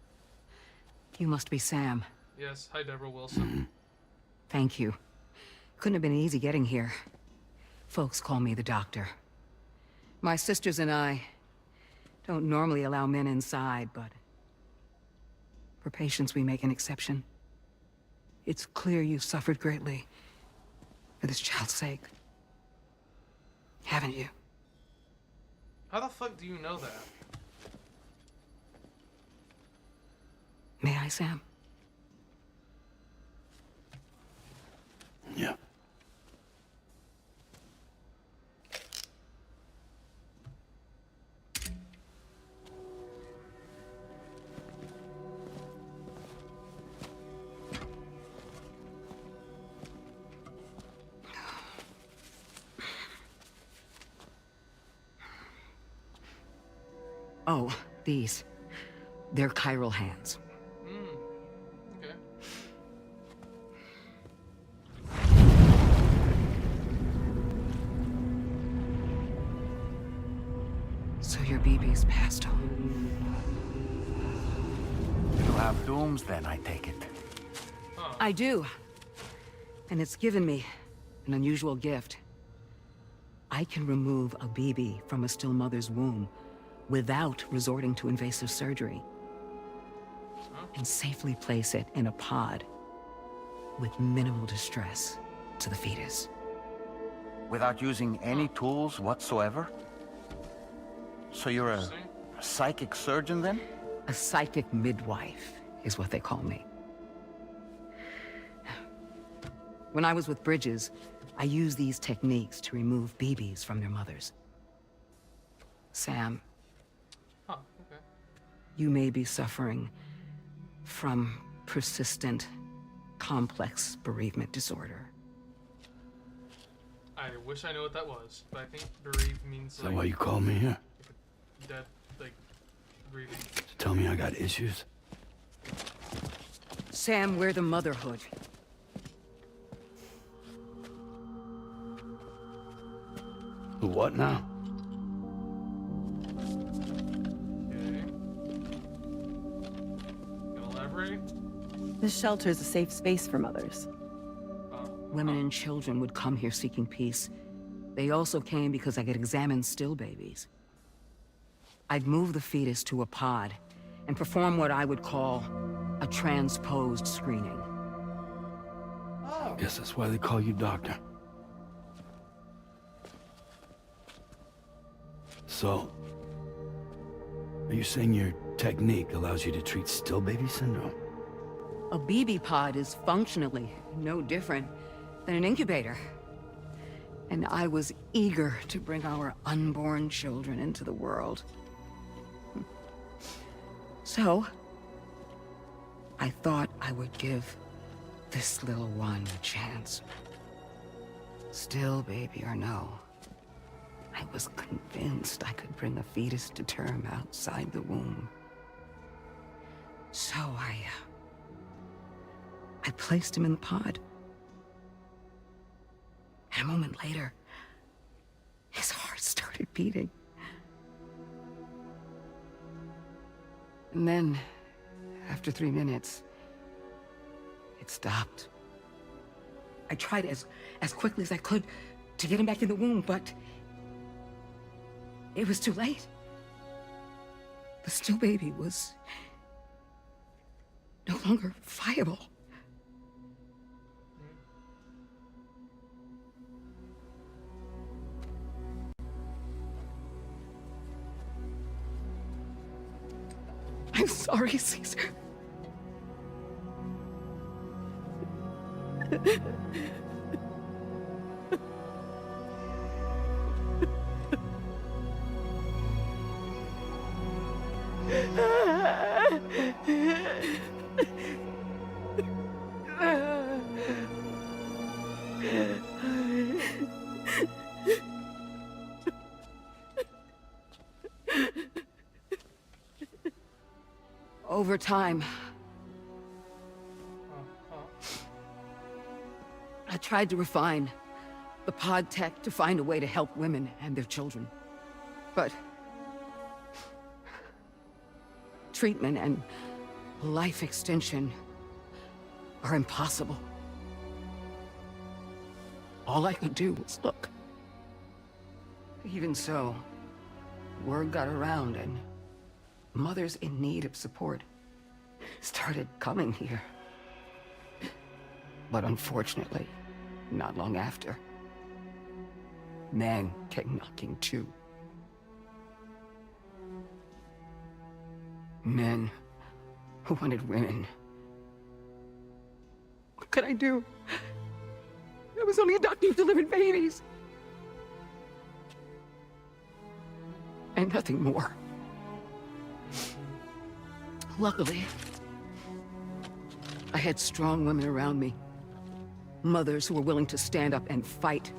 You must be Sam. Yes. Hi, Deborah Wilson. Thank you. Couldn't have been easy getting here. Folks call me the doctor. My sisters and I don't normally allow men inside, but for patients we make an exception. It's clear you've suffered greatly for this child's sake. Haven't you? How the fuck do you know that? May I, Sam? Yeah. Oh, these. They're chiral hands. Okay. So your BB's passed on. You have dooms then, I take it. I do. And it's given me an unusual gift. I can remove a BB from a still mother's womb without resorting to invasive surgery. And safely place it in a pod with minimal distress to the fetus. Without using any tools whatsoever? So you're a psychic surgeon then? A psychic midwife is what they call me. When I was with Bridges, I used these techniques to remove BBs from their mothers. Sam, you may be suffering from persistent, complex bereavement disorder. I wish I knew what that was, but I think bereaved means Is that why you called me here? dead, like, grieving. To tell me I got issues? Sam, we're the motherhood. The what now? Okay. Gonna elaborate? This shelter's a safe space for mothers. Women and children would come here seeking peace. They also came because I could examine still babies. I'd move the fetus to a pod and perform what I would call a transposed screening. Guess that's why they call you doctor. So, are you saying your technique allows you to treat still baby syndrome? A BB pod is functionally no different than an incubator. And I was eager to bring our unborn children into the world. So, I thought I would give this little one a chance. Still baby or no, I was convinced I could bring a fetus to term outside the womb. So I placed him in the pod. And a moment later, his heart started beating. And then, after 3 minutes, it stopped. I tried as quickly as I could to get him back in the womb, but it was too late. The still baby was no longer viable. I'm sorry, Caesar. Over time, I tried to refine the pod tech to find a way to help women and their children. But treatment and life extension are impossible. All I could do was look. Even so, word got around and mothers in need of support started coming here. But unfortunately, not long after, men came knocking too. Men who wanted women. What could I do? I was only a doctor who delivered babies. And nothing more. Luckily, I had strong women around me. Mothers who were willing to stand up and fight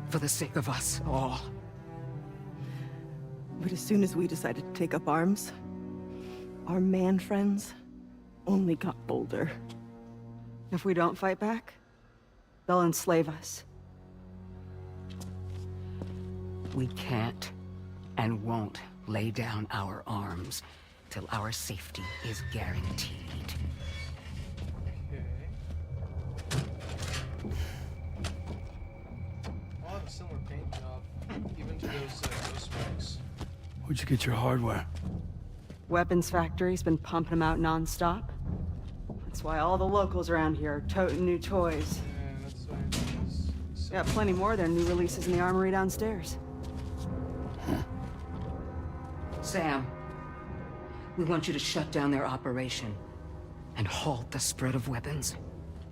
for the sake of us all. But as soon as we decided to take up arms, our man friends only got bolder. If we don't fight back, they'll enslave us. We can't and won't lay down our arms till our safety is guaranteed. I'll have a similar paint job, even to those specs. Where'd you get your hardware? Weapons factory's been pumping them out non-stop. That's why all the locals around here are toting new toys. Yeah, that's why it's so Got plenty more of their new releases in the armory downstairs. Sam, we want you to shut down their operation and halt the spread of weapons.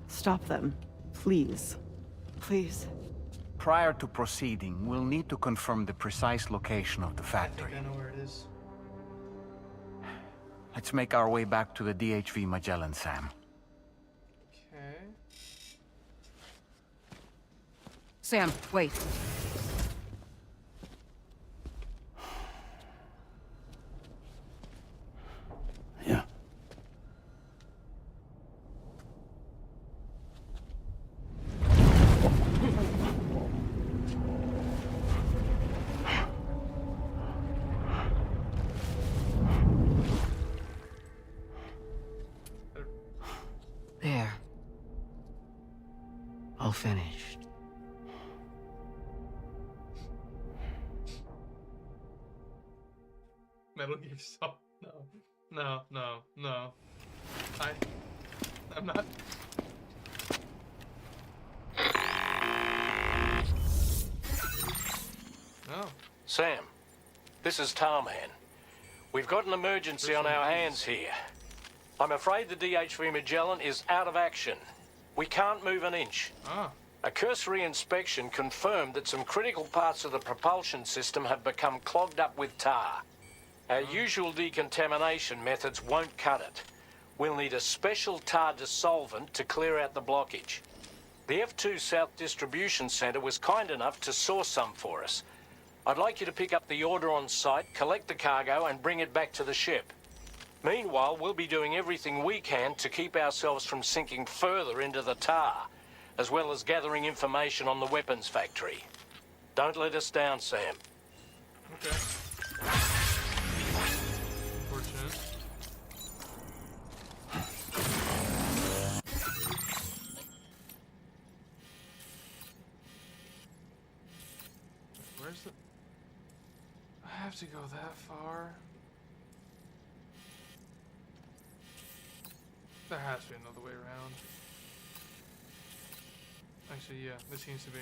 Stop them, please. Please. Prior to proceeding, we'll need to confirm the precise location of the I factory. think I know where it is. Let's make our way back to the DHV Magellan, Sam. Okay. Sam, wait. Yeah. There. All finished. Metal Gear Solid. No. I'm not. No. Sam, this is Tarman. We've got an emergency on our hands here. I'm afraid the DHV Magellan is out of action. We can't move an inch. A cursory inspection confirmed that some critical parts of the propulsion system have become clogged up with tar. Our usual decontamination methods won't cut it. We'll need a special tar dissolvent to clear out the blockage. The F2 South Distribution Center was kind enough to source some for us. I'd like you to pick up the order on site, collect the cargo, and bring it back to the ship. Meanwhile, we'll be doing everything we can to keep ourselves from sinking further into the tar, as well as gathering information on the weapons factory. Don't let us down, Sam. Okay. Fortunate. Where's the... I have to go that far? There has to be another way around. Actually, yeah, this seems to be.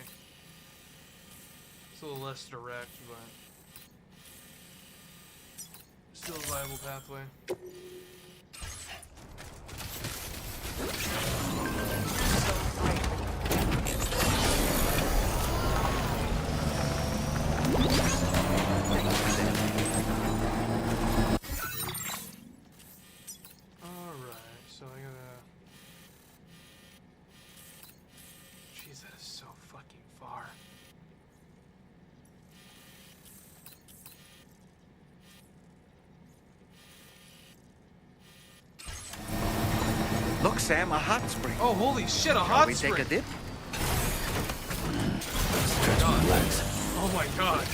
It's a little less direct, but still a viable pathway. Look, Sam, a hot spring. Oh, holy shit, a Shall hot we spring. take a dip? Oh my god.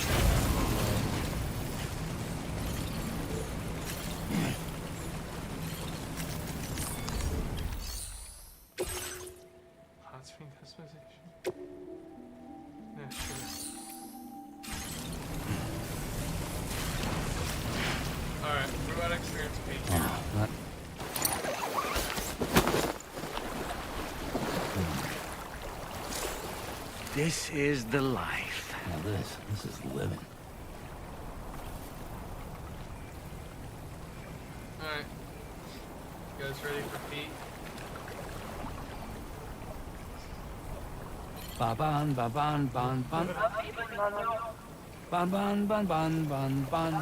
Hot spring customization. Yeah, sure. Alright, what about experience page? This is the life. Now this is living. Alright. You guys ready for Pete? Ba-ban, ba-ban, ban, ban. Ban, ban, ban, ban, ban, ban.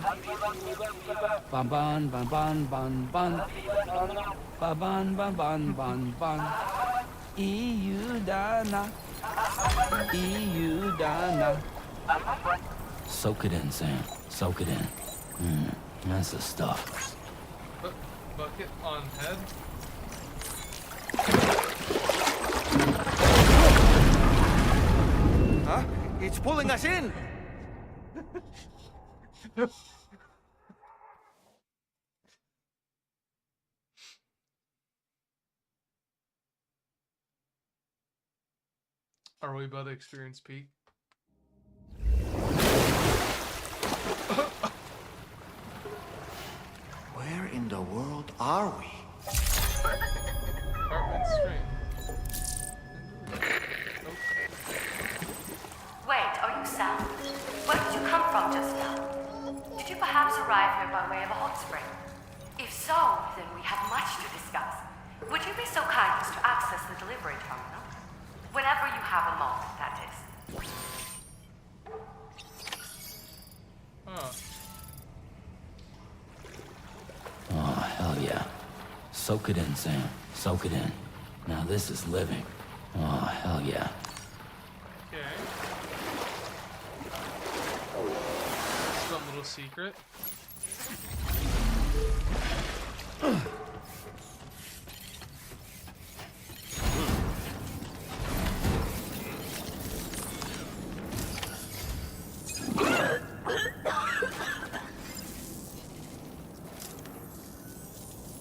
Ban, ban, ban, ban, ban, ban. Ba-ban, ban, ban, ban, ban. EU Dana. EU Dana. Soak it in, Sam. Soak it in. That's the stuff. Bucket on head? Huh? It's pulling us in. Are we about to experience Pete? Where in the world are we? Apartment stream. Wait, are you Sam? Where did you come from just now? Did you perhaps arrive here by way of a hot spring? If so, then we have much to discuss. Would you be so kind as to access the delivery terminal? Whenever you have a moment, that is. Huh. Oh, hell Soak it in, Sam. Soak it in. Now this is living. Oh, hell yeah. Okay. Some little secret.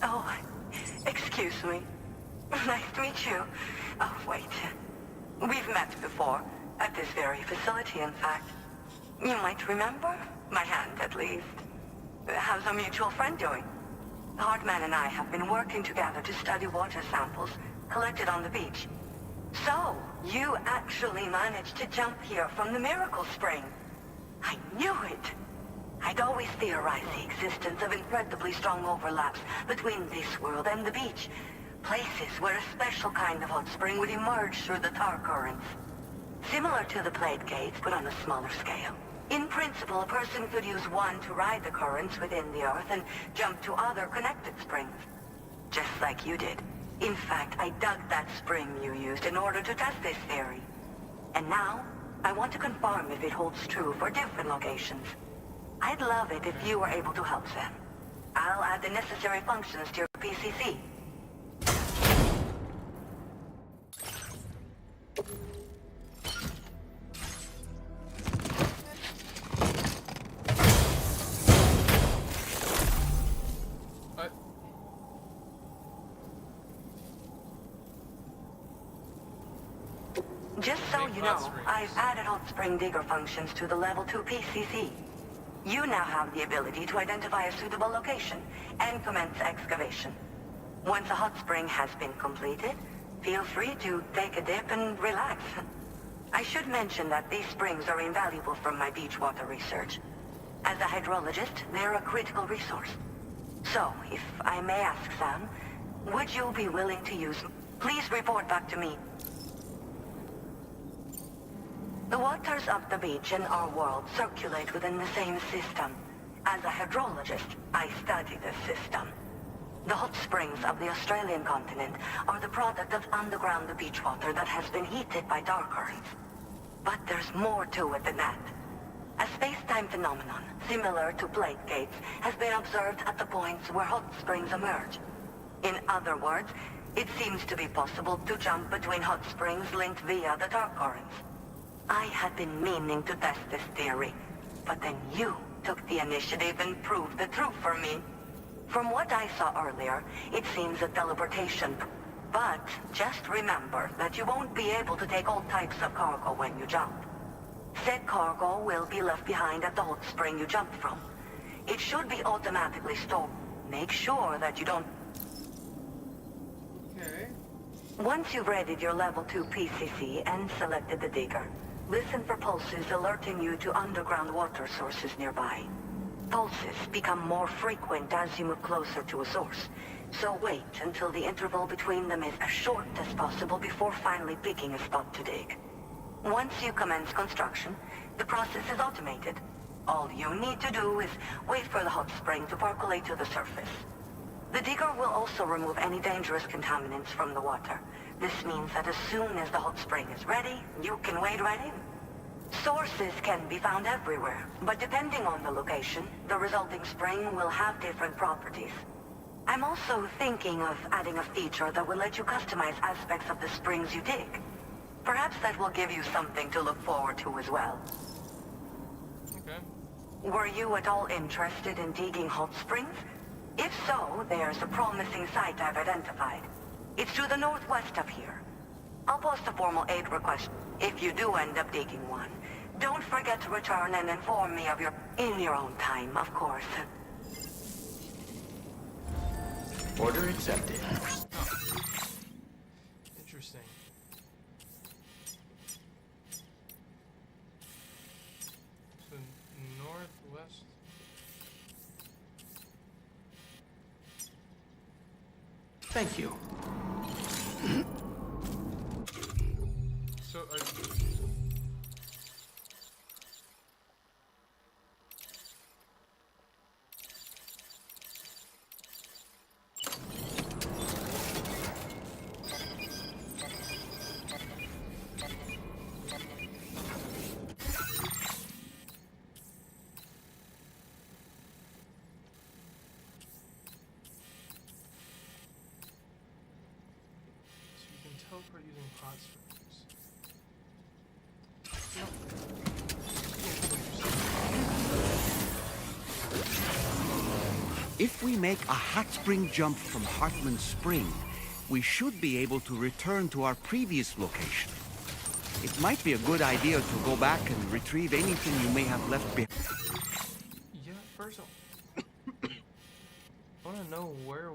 Oh, excuse me. Nice to meet you. Oh, wait. We've met before, at this very facility, in fact. You might remember? My hand, at least. How's our mutual friend doing? Hartman and I have been working together to study water samples collected on the beach. So, you actually managed to jump here from the Miracle Spring. I knew it. I'd always theorized the existence of incredibly strong overlaps between this world and the beach. Places where a special kind of hot spring would emerge through the tar currents. Similar to the plate gates, but on a smaller scale. In principle, a person could use one to ride the currents within the earth and jump to other connected springs. Just like you did. In fact, I dug that spring you used in order to test this theory. And now, I want to confirm if it holds true for different locations. I'd love it if you were able to help Sam. I'll add the necessary functions to your PCC. Just so you know, I've added hot spring digger functions to the level 2 PCC. You now have the ability to identify a suitable location and commence excavation. Once a hot spring has been completed, feel free to take a dip and relax. I should mention that these springs are invaluable from my beach water research. As a hydrologist, they're a critical resource. So, if I may ask, Sam, would you be willing to use... Please report back to me. The waters of the beach in our world circulate within the same system. As a hydrologist, I study this system. The hot springs of the Australian continent are the product of underground beach water that has been heated by dark currents. But there's more to it than that. A space-time phenomenon, similar to plate gates, has been observed at the points where hot springs emerge. In other words, it seems to be possible to jump between hot springs linked via the dark currents. I had been meaning to test this theory, but then you took the initiative and proved the truth for me. From what I saw earlier, it seems a teleportation. But just remember that you won't be able to take all types of cargo when you jump. Said cargo will be left behind at the hot spring you jumped from. It should be automatically stored. Make sure that you don't... Okay. Once you've readied your level 2 PCC and selected the digger, listen for pulses alerting you to underground water sources nearby. Pulses become more frequent as you move closer to a source, so wait until the interval between them is as short as possible before finally picking a spot to dig. Once you commence construction, the process is automated. All you need to do is wait for the hot spring to percolate to the surface. The digger will also remove any dangerous contaminants from the water. This means that as soon as the hot spring is ready, you can wade right in. Sources can be found everywhere, but depending on the location, the resulting spring will have different properties. I'm also thinking of adding a feature that will let you customize aspects of the springs you dig. Perhaps that will give you something to look forward to as well. Okay. Were you at all interested in digging hot springs? If so, there's a promising site I've identified. It's to the northwest of here. I'll post a formal aid request if you do end up digging one. Don't forget to return and inform me of in your own time, of course. Order accepted. Oh. Interesting. So northwest. Thank you. So for using hot springs. If we make a hot spring jump from Hartman Spring, we should be able to return to our previous location. It might be a good idea to go back and retrieve anything you may have left behind. Yeah, first I want to know where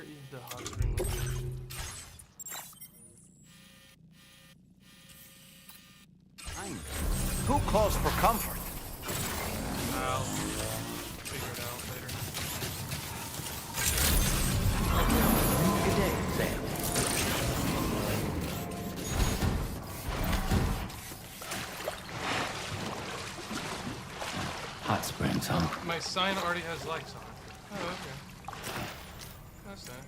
is the hot spring location. Who calls for comfort? I'll figure it out later. Good day, Sam. Hot springs, huh? My sign already has lights on it. Oh, okay. That's nice.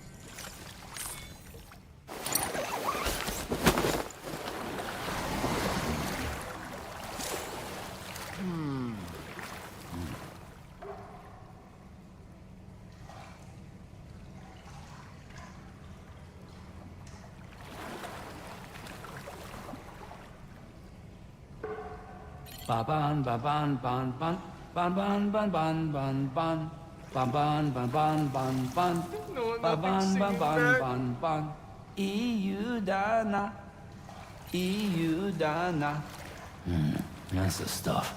Ba ban ba ban ban ban ban ban ban ban ban ban ban ban ban ban ban ban ba ban ban ban ban ban Iudana Iudana. That's the stuff.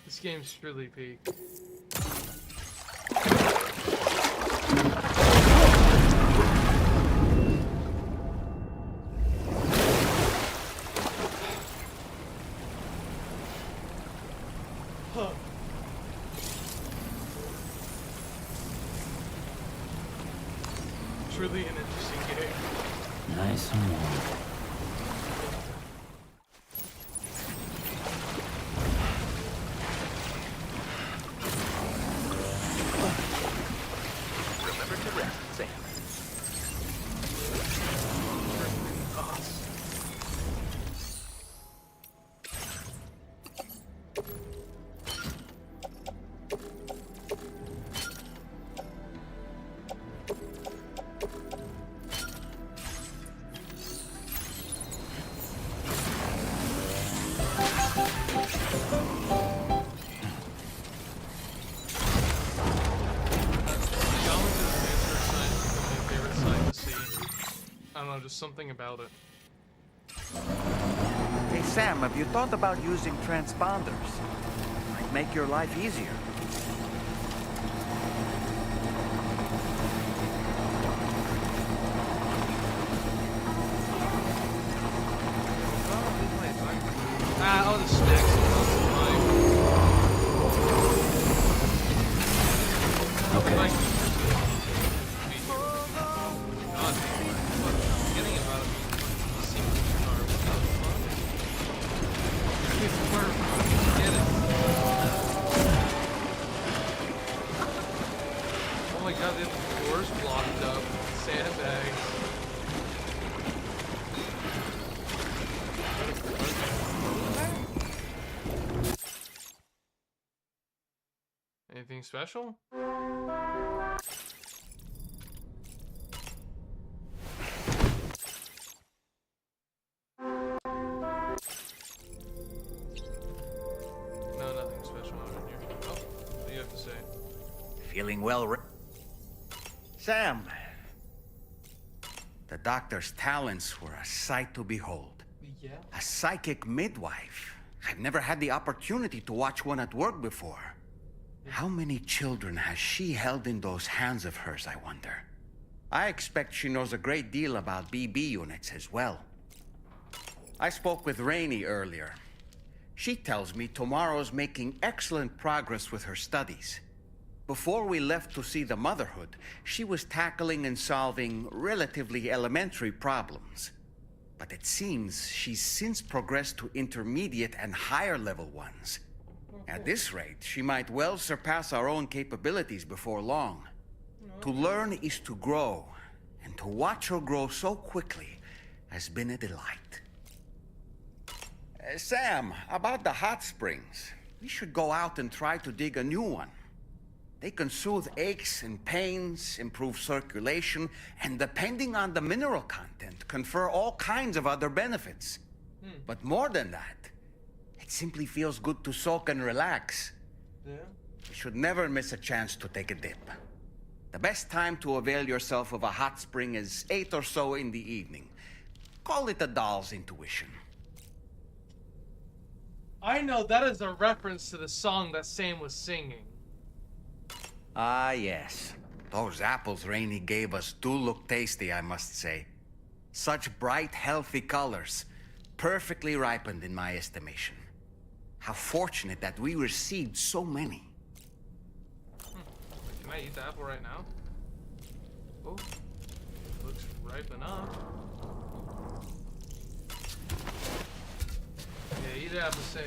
This game's really peak. It's really an interesting game. Nice and warm. Remember to rest, Sam. I don't know, just something about it. Hey Sam, have you thought about using transponders? Might make your life easier. Ah, all the snacks and all the Okay. like, God, forgetting about it seems hard. Get it. Oh my God, the doors blocked up. Sandbags. Anything special? No, nothing special out in here. Oh, what do you have to say? Feeling well, Sam. The doctor's talents were a sight to behold. Yeah. A psychic midwife. I've never had the opportunity to watch one at work before. How many children has she held in those hands of hers, I wonder? I expect she knows a great deal about BB units as well. I spoke with Rainey earlier. She tells me Tomorrow's making excellent progress with her studies. Before we left to see the Motherhood, she was tackling and solving relatively elementary problems. But it seems she's since progressed to intermediate and higher level ones. At this rate, she might well surpass our own capabilities before long. To learn is to grow, and to watch her grow so quickly has been a delight. Sam, about the hot springs. We should go out and try to dig a new one. They can soothe aches and pains, improve circulation, and depending on the mineral content, confer all kinds of other benefits. But more than that, it simply feels good to soak and relax. Yeah. You should never miss a chance to take a dip. The best time to avail yourself of a hot spring is 8 or so in the evening. Call it a doll's intuition. I know that is a reference to the song that Sam was singing. Ah, yes. Those apples Rainey gave us do look tasty, I must say. Such bright, healthy colors. Perfectly ripened in my estimation. How fortunate that we received so many. Can I eat the apple right now? Oh, looks ripe enough. Yeah, eat the apple, Sam.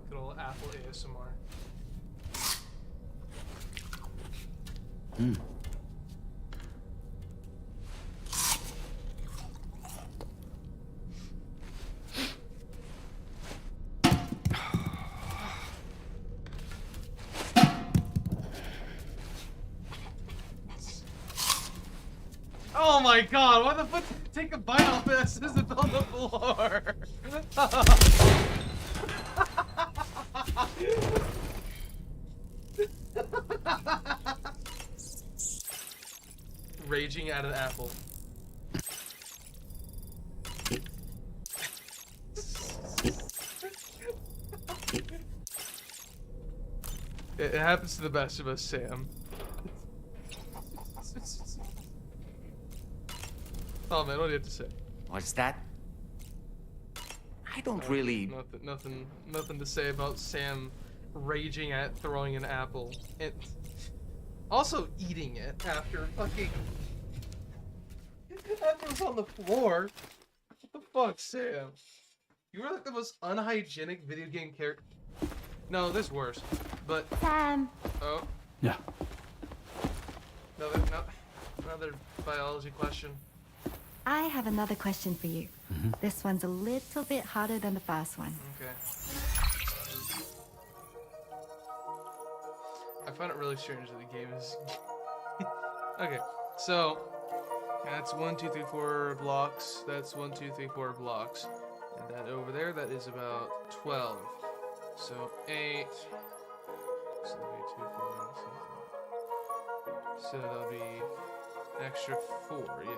Good old apple ASMR. Oh my god, why the fuck did you take a bite off it as it's on the floor? Raging at an apple. It happens to the best of us, Sam. Oh man, what do you have to say? What's that? I don't really... Nothing to say about Sam raging at throwing an apple. And also eating it after fucking... After it was on the floor. What the fuck, Sam? You were like the most unhygienic video game character. No, there's worse. But... Sam. Oh? Yeah. Another biology question. I have another question for you. This one's a little bit harder than the first one. Okay. I find it really strange that the game is... Okay, so... That's 1, 2, 3, 4 blocks. That's 1, 2, 3, 4 blocks. And that over there, that is about 12. So 8... So that'll be 2, 4, 6. So that'll be an extra 4, yeah.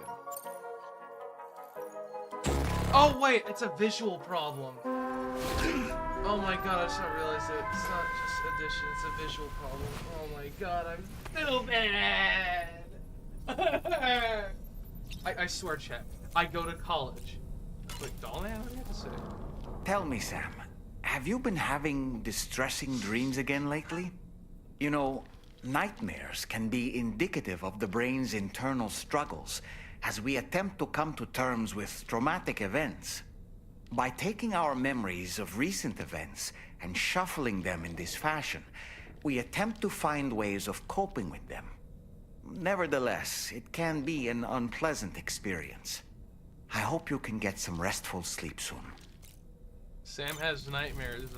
Oh wait, it's a visual problem. Oh my god, I just not realized it. It's not just addition, it's a visual problem. Oh my god, I'm stupid! I swear, chat. I go to college. Like, Dollman, what do you have to say? Tell me, Sam, have you been having distressing dreams again lately? You know, nightmares can be indicative of the brain's internal struggles as we attempt to come to terms with traumatic events. By taking our memories of recent events and shuffling them in this fashion, we attempt to find ways of coping with them. Nevertheless, it can be an unpleasant experience. I hope you can get some restful sleep soon. Sam has nightmares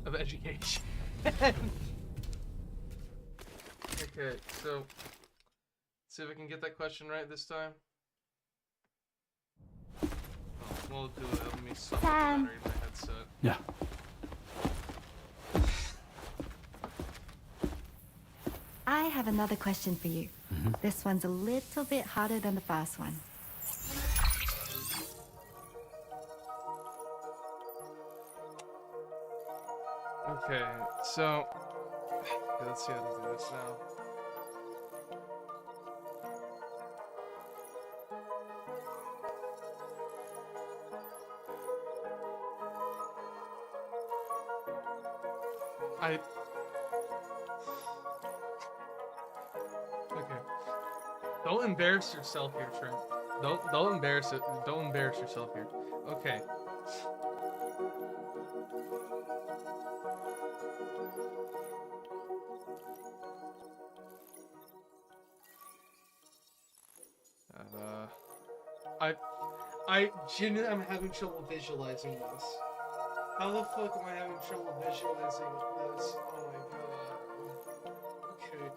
of education. Okay, so see if I can get that question right this time. Oh, we'll do it. Let me suck the battery in my headset. Yeah. I have another question for you. This one's a little bit harder than the first one. Okay, so let's see how to do this now. Okay. Don't embarrass yourself here, Trent. Don't embarrass it. Don't embarrass yourself here. Okay. I genuinely am having trouble visualizing this. How the fuck am I having trouble visualizing this? Oh my god. Okay.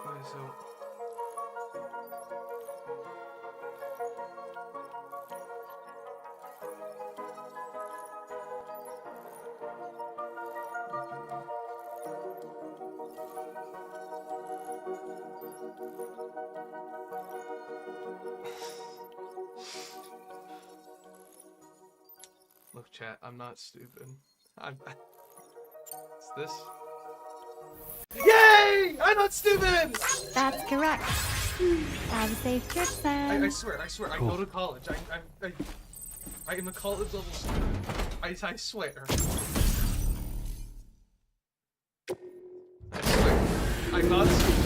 Okay, so... Look, chat, I'm not stupid. It's this. Yay! I'm not stupid! That's correct. Have a safe trip, then. I swear, I go to college. I am a college level student. I swear. I swear. I'm not stupid.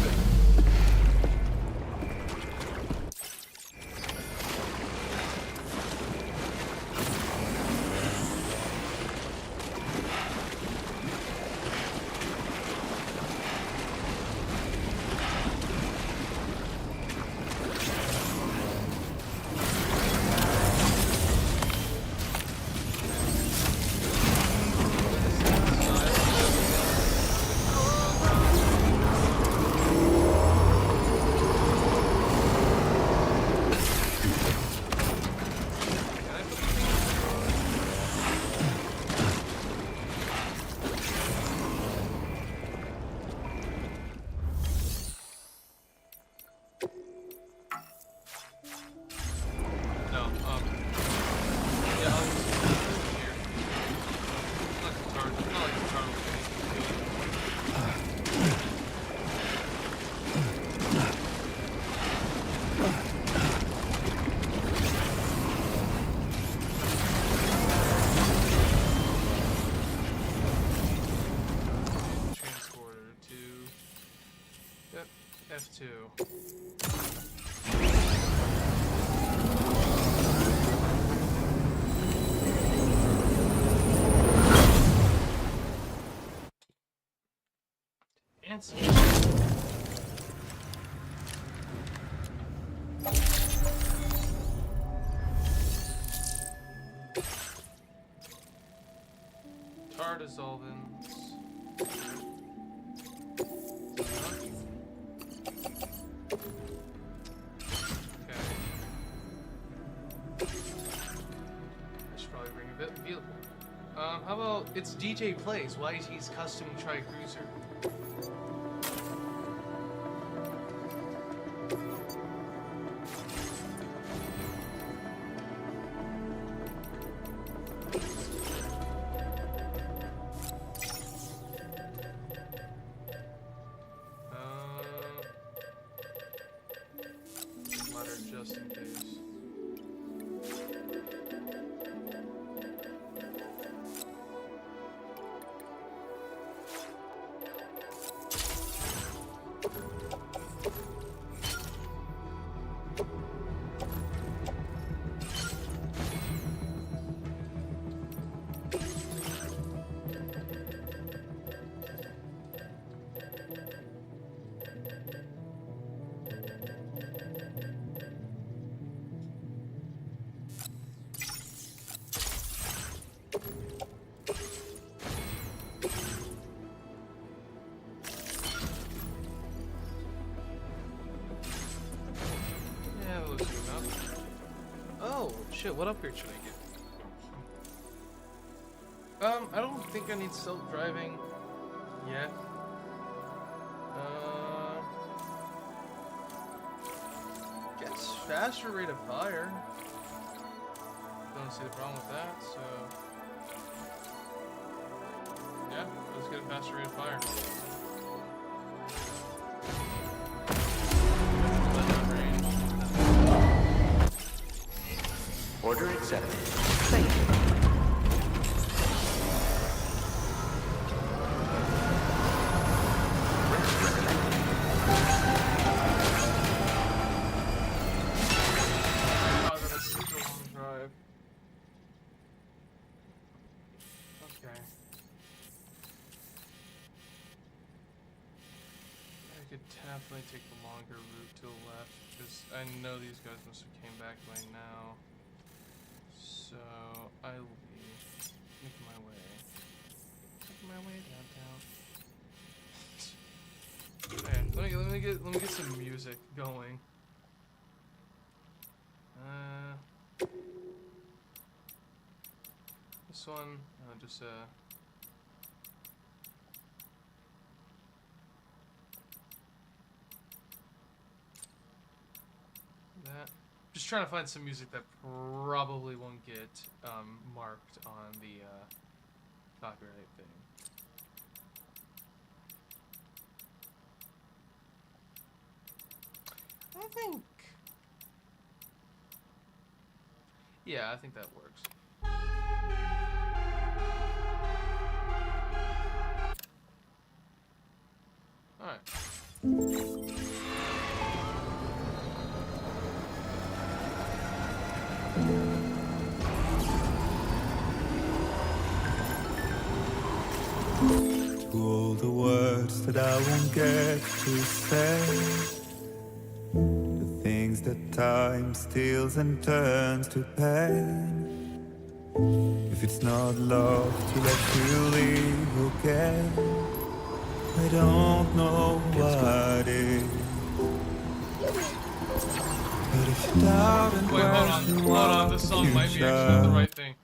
F2. Answer. Tar dissolvents. Vehicle. How about it's DJ Plays, YT's custom tri-cruiser. Letter just in case. Shit, what upgrade should I get? I don't think I need self-driving yet. Gets faster rate of fire. Don't see the problem with that, so... Yeah, let's get a faster rate of fire. Order accepted. Thank you. Oh, that's such a long drive. Okay. I definitely take the longer route to the left, because I know these guys must have came back by now. So I will be making my way downtown. Okay, let me get some music going. This one, just that. Just trying to find some music that probably won't get marked on the copyright thing. I think... yeah, I think that works. Alright. To all the words that I won't get to say, the things that time steals and turns to pain. If it's not love to let you leave, okay, I don't know what is. But if you doubt and wait, hold on, this song might be actually the right thing.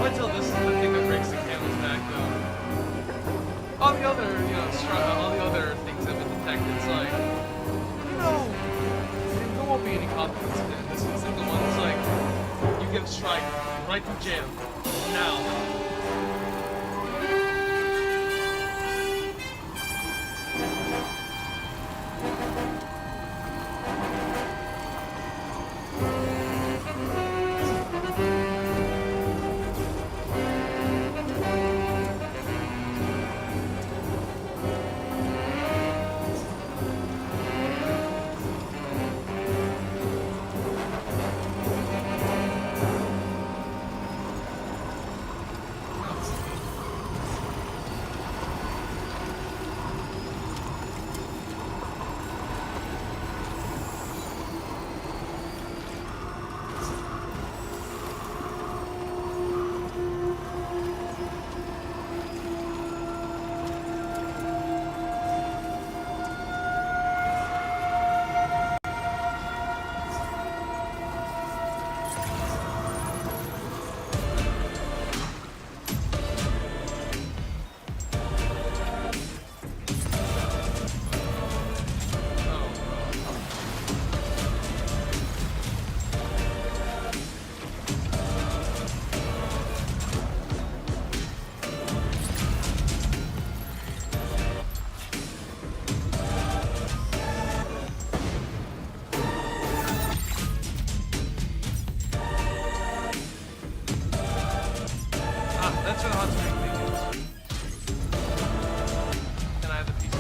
Until this is the thing that breaks the camel's back, though. All the other, all the other things have been detected. It's like, there won't be any consequences. This is the one that's like, you get a strike, right to jail, now. That's what the hot spring thing is. Can I have the pieces?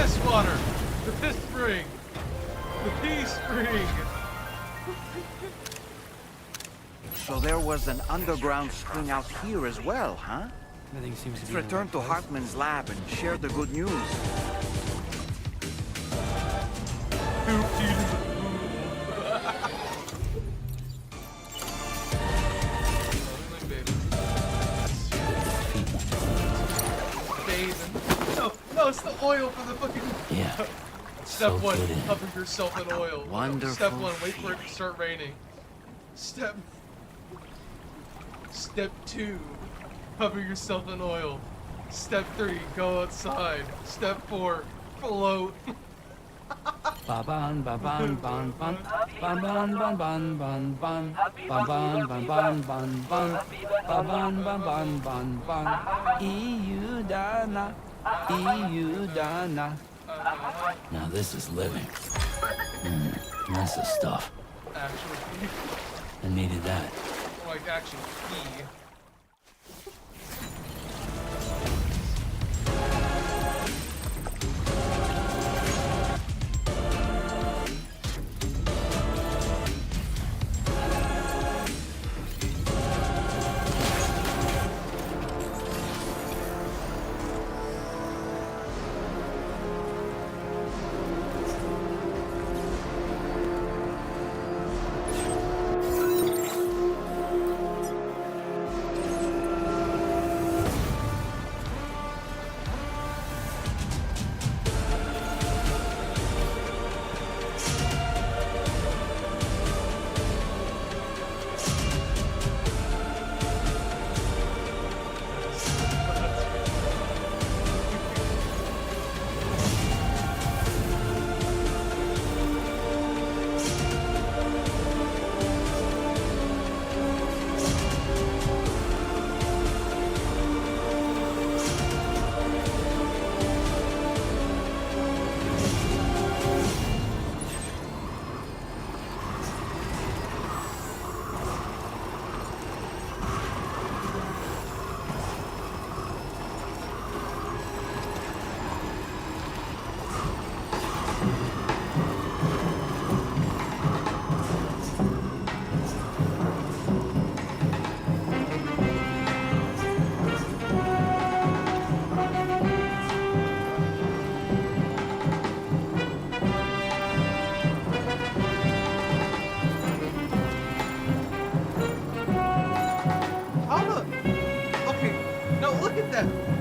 piss water. The piss spring. The pee spring. So there was an underground spring out here as well, huh? Nothing seems to Let's be in the return right to place. Hartman's lab and share the good news. No, it's the oil for the fucking. Yeah. Step Soak one, it in. cover yourself in oil. wonderful Step one, wait for it to start raining. Step 2, cover yourself in oil. Step 3, go outside. Step 4, float. Ba-ban, ba-ban, ban, ban. Ban-ban, ban, ban, ban, ban. Ban-ban, ban, ban, ban, ban. Ba-ban, ban, ban, ban, ban. Iudana, Iudana. Now this is living. That's the stuff. Actually, I needed that. like actually pee.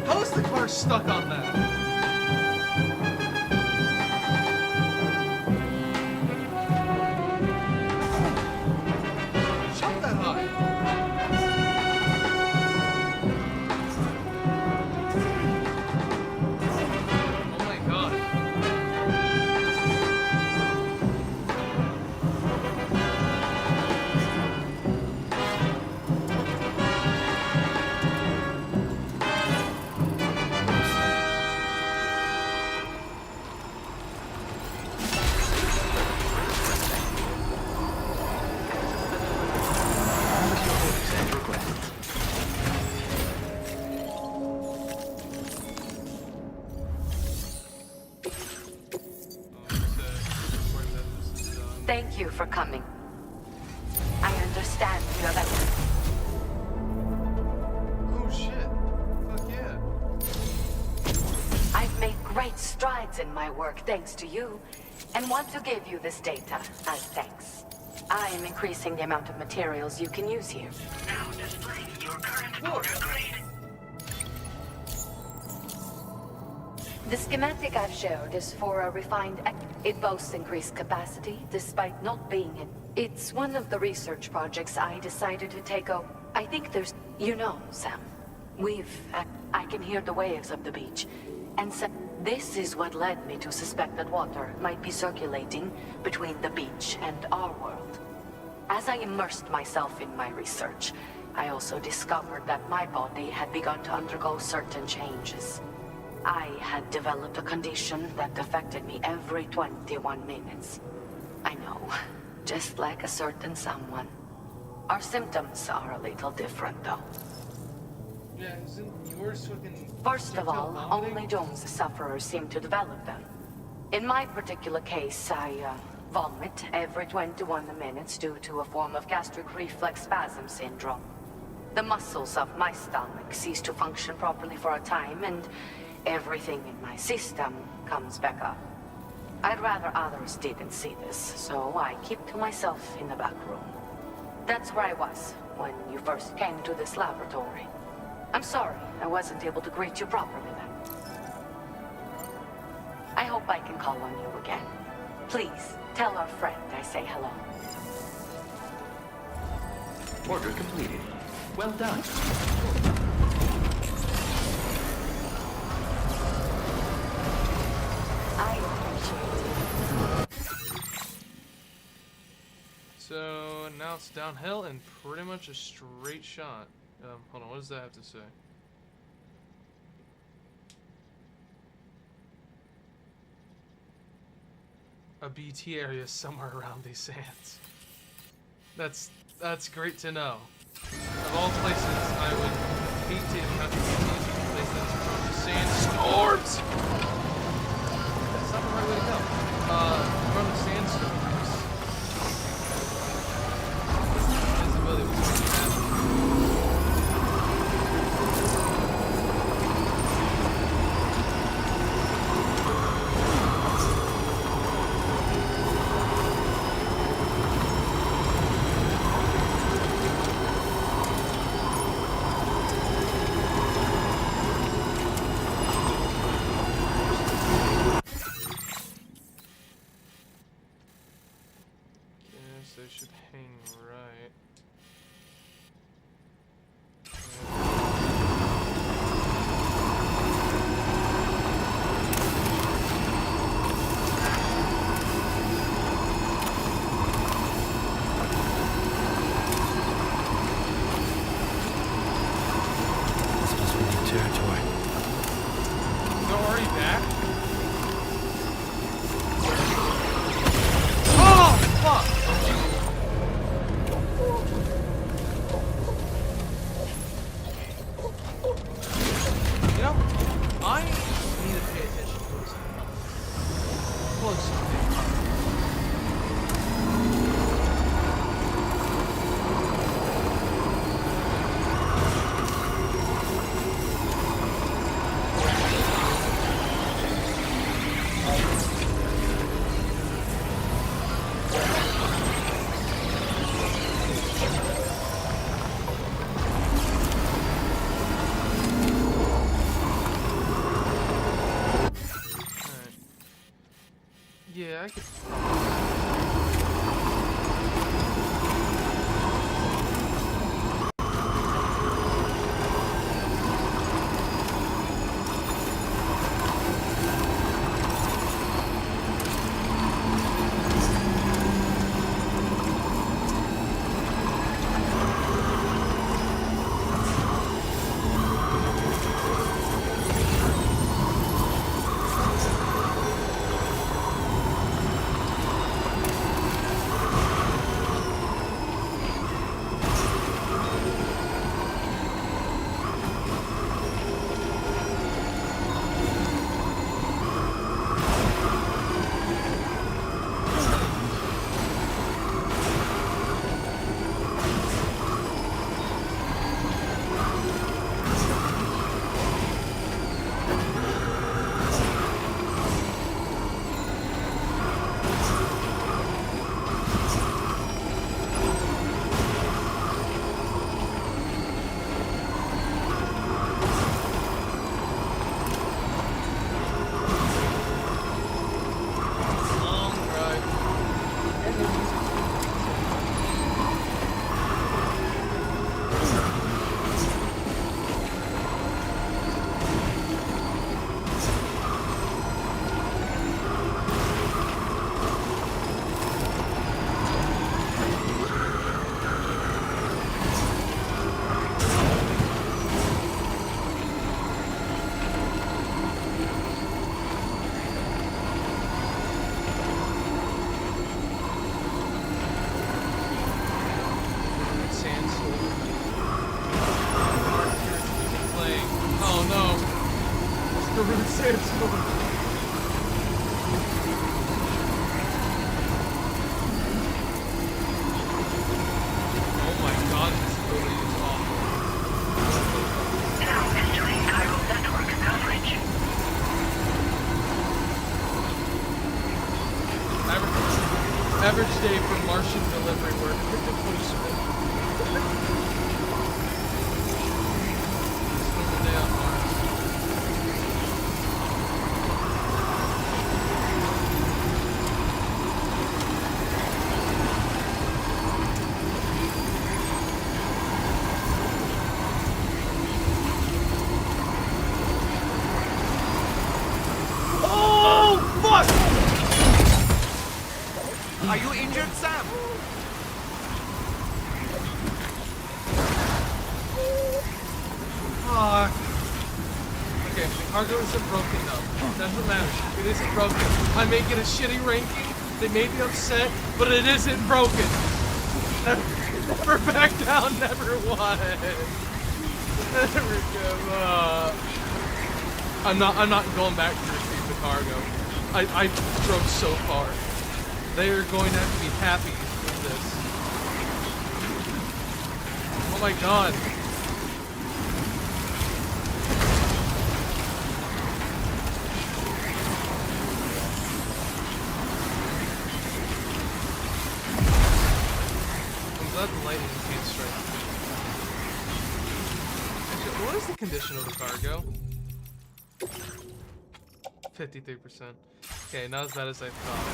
How is the car stuck on that? Jump that high. Oh my god. Thank you for coming. I understand you have Oh shit. Fuck yeah. I've made great strides in my work thanks to you, and want to give you this data as thanks. I am increasing the amount of materials you can use here. Now display your current order grade. The schematic I've showed is for a refined... It boasts increased capacity, despite not being it. It's one of the research projects I decided to take over. I think there's... You know, Sam, I can hear the waves of the beach. And so, this is what led me to suspect that water might be circulating between the beach and our world. As I immersed myself in my research, I also discovered that my body had begun to undergo certain changes. I had developed a condition that affected me every 21 minutes. I know, just like a certain someone. Our symptoms are a little different, though. Yeah, isn't yours fucking... First of all, only Jones' sufferers seem to develop them. In my particular case, I vomit every 21 minutes due to a form of gastric reflex spasm syndrome. The muscles of my stomach cease to function properly for a time, and everything in my system comes back up. I'd rather others didn't see this, so I keep to myself in the back room. That's where I was when you first came to this laboratory. I'm sorry I wasn't able to greet you properly then. I hope I can call on you again. Please, tell our friend I say hello. Order completed. Well done. I appreciate it. So now it's downhill and pretty much a straight shot. Hold on, what does that have to say? A BT area somewhere around these sands. That's great to know. Of all places, I would hate to encounter BTs, places from the sandstorms. That's not the right way to go. From the sandstorms. Visibility was going to happen. They should hang right. This must be new territory. They're already back? Oh, fuck! You know, I need to pay attention to this. Close. Yeah, I could. Average day for Martian delivery work. Postman. Spend the day on Mars. Oh, fuck! Are you injured, Sam? Fuck. Okay, the cargo isn't broken though. Doesn't matter. It isn't broken. I may get a shitty ranking. They may be upset, but it isn't broken. Never back down. Never won. Never give up. I'm not going back to receive the cargo. I drove so far. They are going to have to be happy with this. Oh my god. I'm glad the lightning can't strike. Actually, what is the condition of the cargo? 53%. Okay, not as bad as I thought.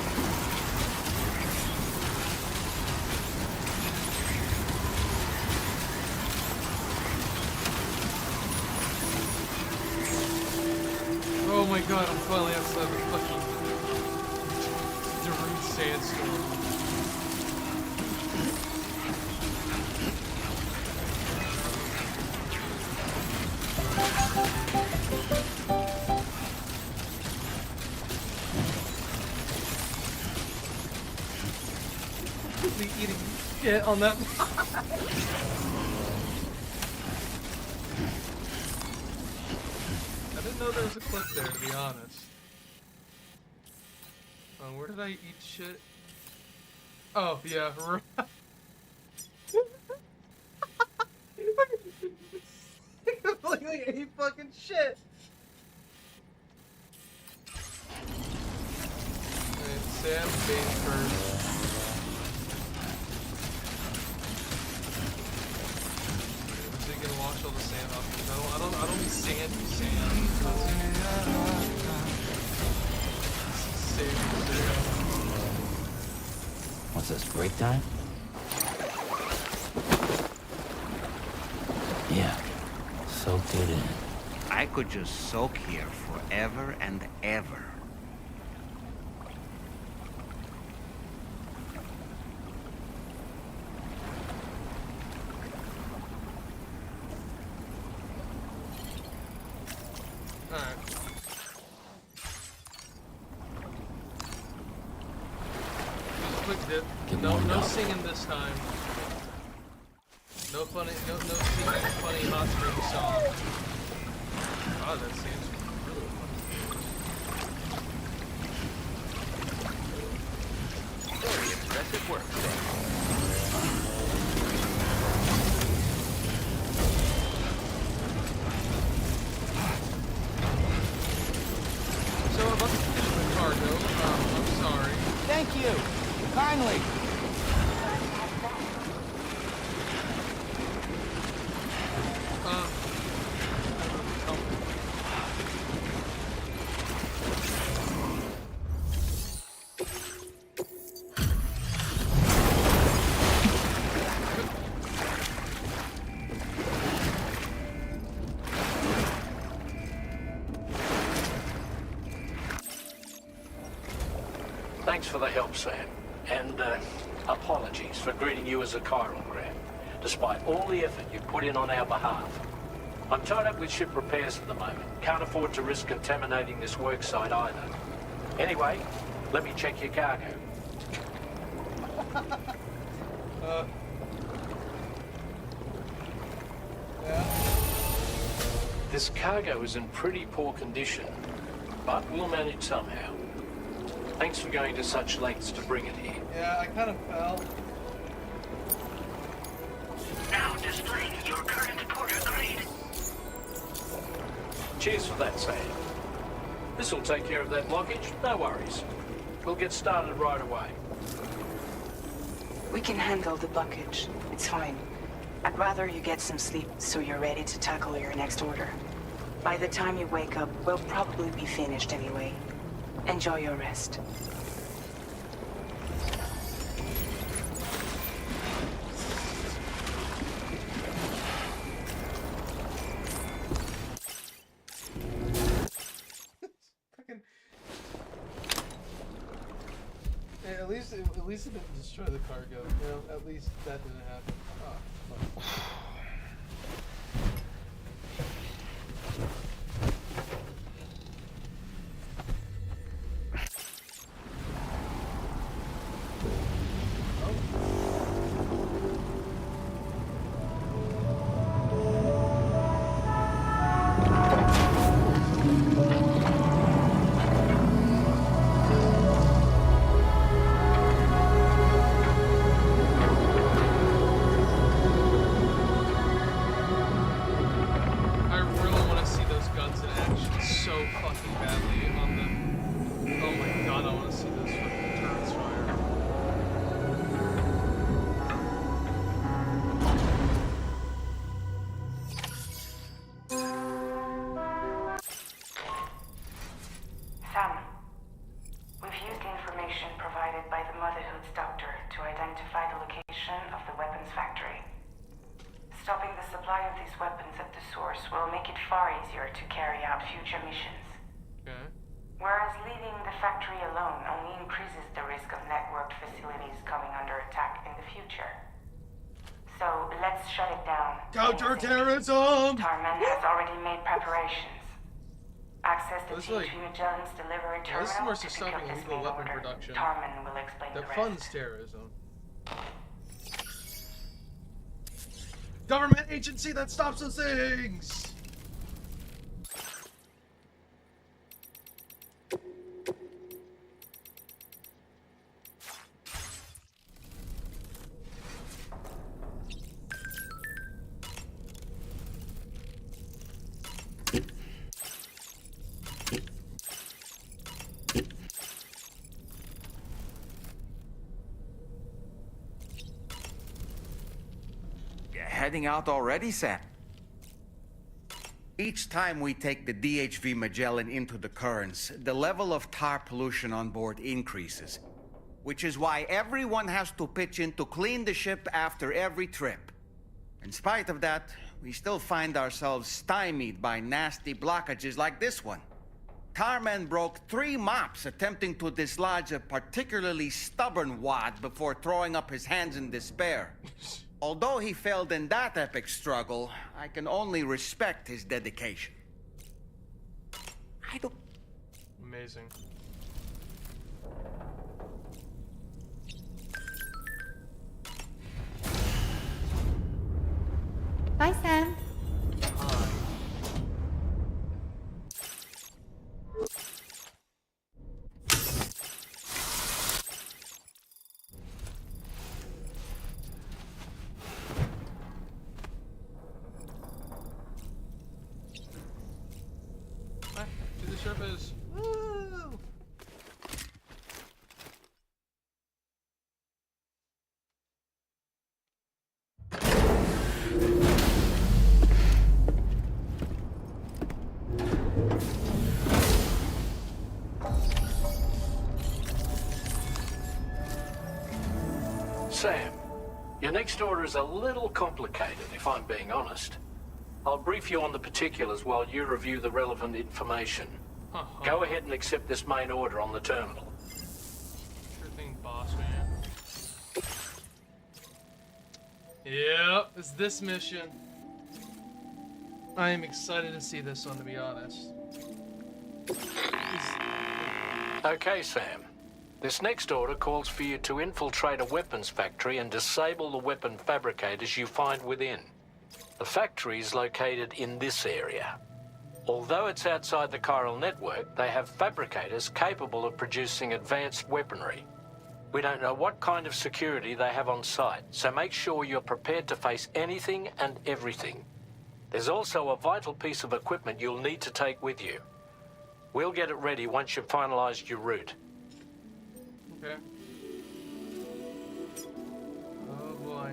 Oh my god, I'm finally outside of the fucking Darude sandstorm. Eating shit on that. I didn't know there was a clip there, to be honest. Where did I eat shit? Oh, yeah. Completely ate fucking shit. Alright, Sam Bane first. Gonna wash all the sand off. I don't need sand. What's this, break time? Yeah, soaked it in. I could just soak here forever and ever. No singing this time. No funny, no singing funny hot spring song. God, that seems really funny. Very impressive work, Sam. So about the condition of the cargo, I'm sorry. Thank you. Kindly. Thanks for the help, Sam. And apologies for greeting you as a chirogram, despite all the effort you put in on our behalf. I'm tied up with ship repairs at the moment. Can't afford to risk contaminating this work site either. Anyway, let me check your cargo. This cargo is in pretty poor condition, but we'll manage somehow. Thanks for going to such lengths to bring it here. Yeah, I kind of fell. Now displaying your current porter grade. Cheers for that, Sam. This'll take care of that blockage, no worries. We'll get started right away. We can handle the blockage. It's fine. I'd rather you get some sleep so you're ready to tackle your next order. By the time you wake up, we'll probably be finished anyway. Enjoy your rest. Fucking. Hey, at least it didn't destroy the cargo. You know, at least that didn't happen. Oh, fuck. Counterterrorism! Tarman has already made preparations. Access to Looks like- THV Magellan's delivery terminal This is more to pick stopping up this illegal main weapon order. production. Tarman will explain the That rest. funds terrorism. Government agency that stops those things! Heading out already, Sam? Each time we take the DHV Magellan into the currents, the level of tar pollution on board increases. Which is why everyone has to pitch in to clean the ship after every trip. In spite of that, we still find ourselves stymied by nasty blockages like this one. Tarman broke 3 mops attempting to dislodge a particularly stubborn wad before throwing up his hands in despair. Although he failed in that epic struggle, I can only respect his dedication. Amazing. Bye, Sam. To the surface. Woo! Sam, your next order is a little complicated, if I'm being honest. I'll brief you on the particulars while you review the relevant information. Go ahead and accept this main order on the terminal. Sure thing, boss man. Yep, it's this mission. I am excited to see this one, to be honest. Okay, Sam. This next order calls for you to infiltrate a weapons factory and disable the weapon fabricators you find within. The factory is located in this area. Although it's outside the chiral network, they have fabricators capable of producing advanced weaponry. We don't know what kind of security they have on site, so make sure you're prepared to face anything and everything. There's also a vital piece of equipment you'll need to take with you. We'll get it ready once you've finalized your route. Okay. boy.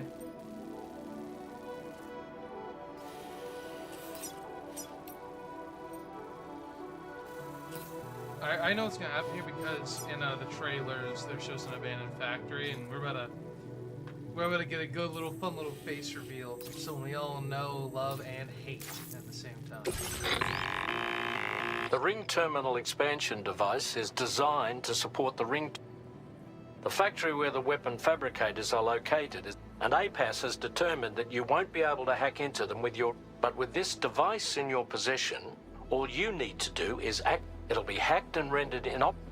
I know what's gonna happen here because in the trailers there shows an abandoned factory, and we're about to get a good little fun little face reveal, so we all know, love, and hate at the same time. The ring terminal expansion device is designed to support the ring. The factory where the weapon fabricators are located is, and APAS has determined that you won't be able to hack into them with your. But with this device in your possession, all you need to do is act. It'll be hacked and rendered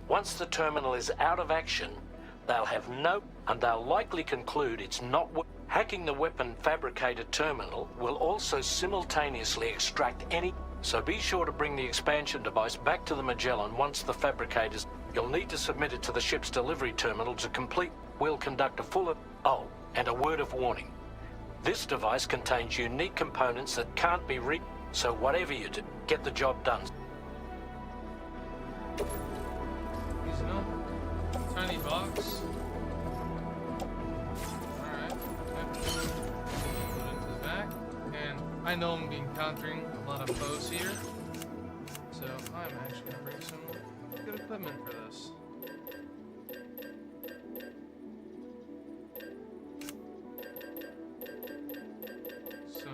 once the terminal is out of action, they'll have and they'll likely conclude it's not hacking the weapon fabricator terminal will also simultaneously extract any. So be sure to bring the expansion device back to the Magellan once the fabricators. You'll need to submit it to the ship's delivery terminal to complete. We'll conduct a full. Oh, and a word of warning. This device contains unique components that can't be so whatever you do, get the job done. Easy enough. Tiny box. Alright. Put it into the back. And I know I'm encountering a lot of foes here. So I'm actually gonna bring some good equipment for this. So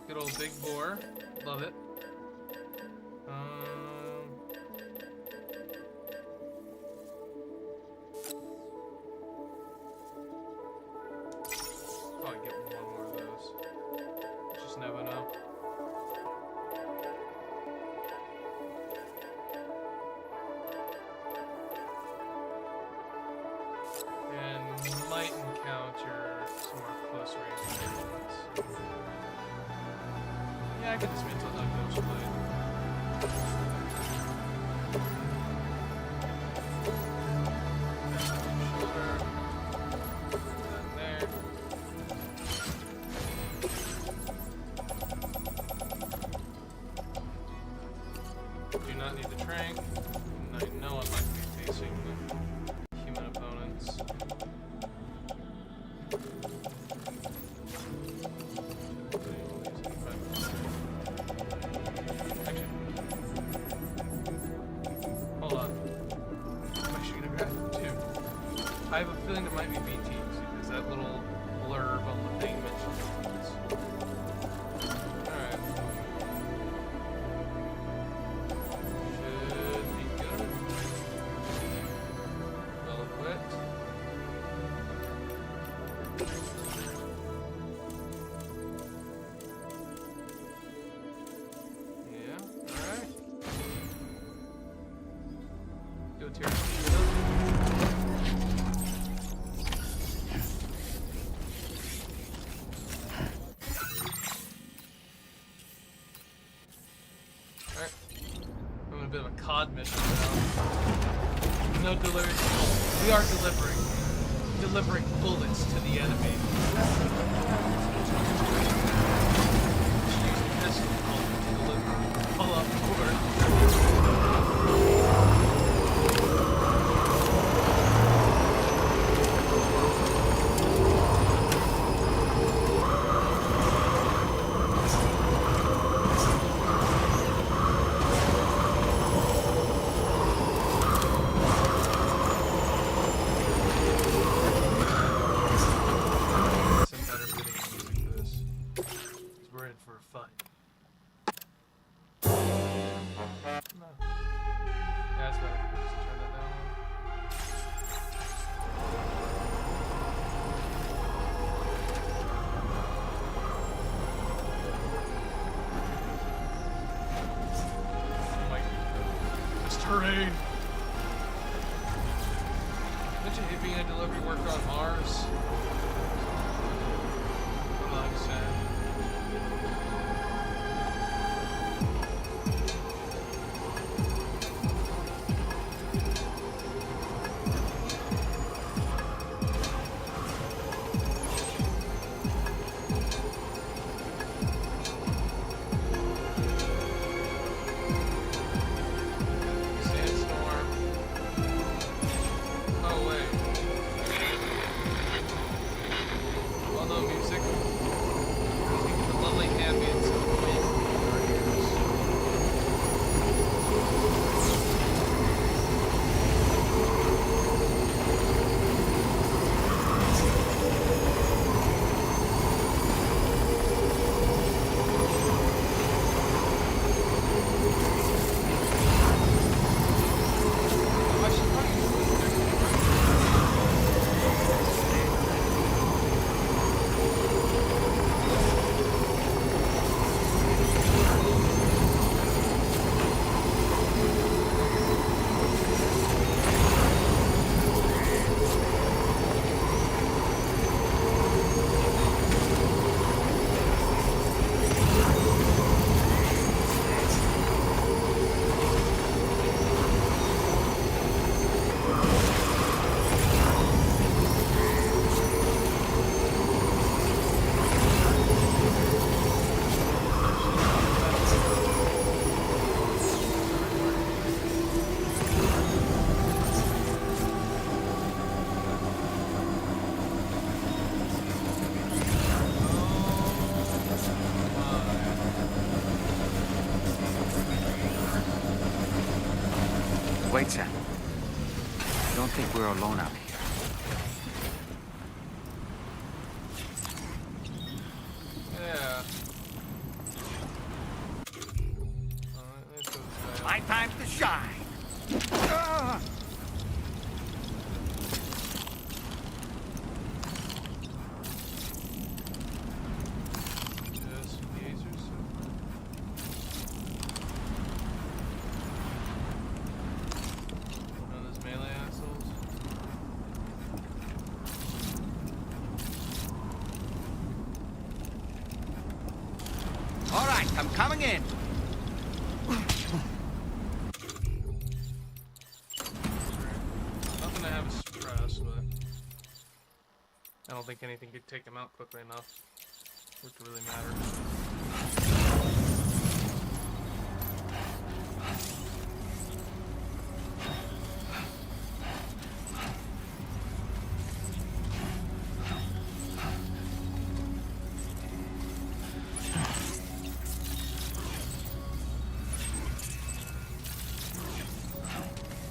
good old big bore. Love it. Probably get one more of those. Just never know. And might encounter some more close range enemies. Yeah, I could dismantle that ghost blade. Do not need the trank. I know I'm not going to be facing the human opponents. Actually, hold on. I'm actually going to grab two. I have a feeling it might be BTs because that little blurb on the thing mentions BTs. Alright. Should be good. Well equipped. Yeah, alright. Go tear some shit up. Alright. I'm in a bit of a COD mission now. No delivery. We are delivering bullets to the enemy. Use the pistol to deliver. Pull up forward. Some better fitting music for this. 'Cause we're in for a fight. No. Yeah, that's better. Just turn that down. Oh my god. This terrain. Don't you hate being a delivery worker on Mars? Like sad. Sandstorm. Oh wait. Although music, we get the lovely ambience of the wind in our ears. Wait, Sam. I don't think we're alone out here. Yeah. My time to shine. Just lasers so far. Oh, those melee assholes. All right, I'm coming in. Nothing to have a suppress, but I don't think anything could take him out quickly enough for it to really matter.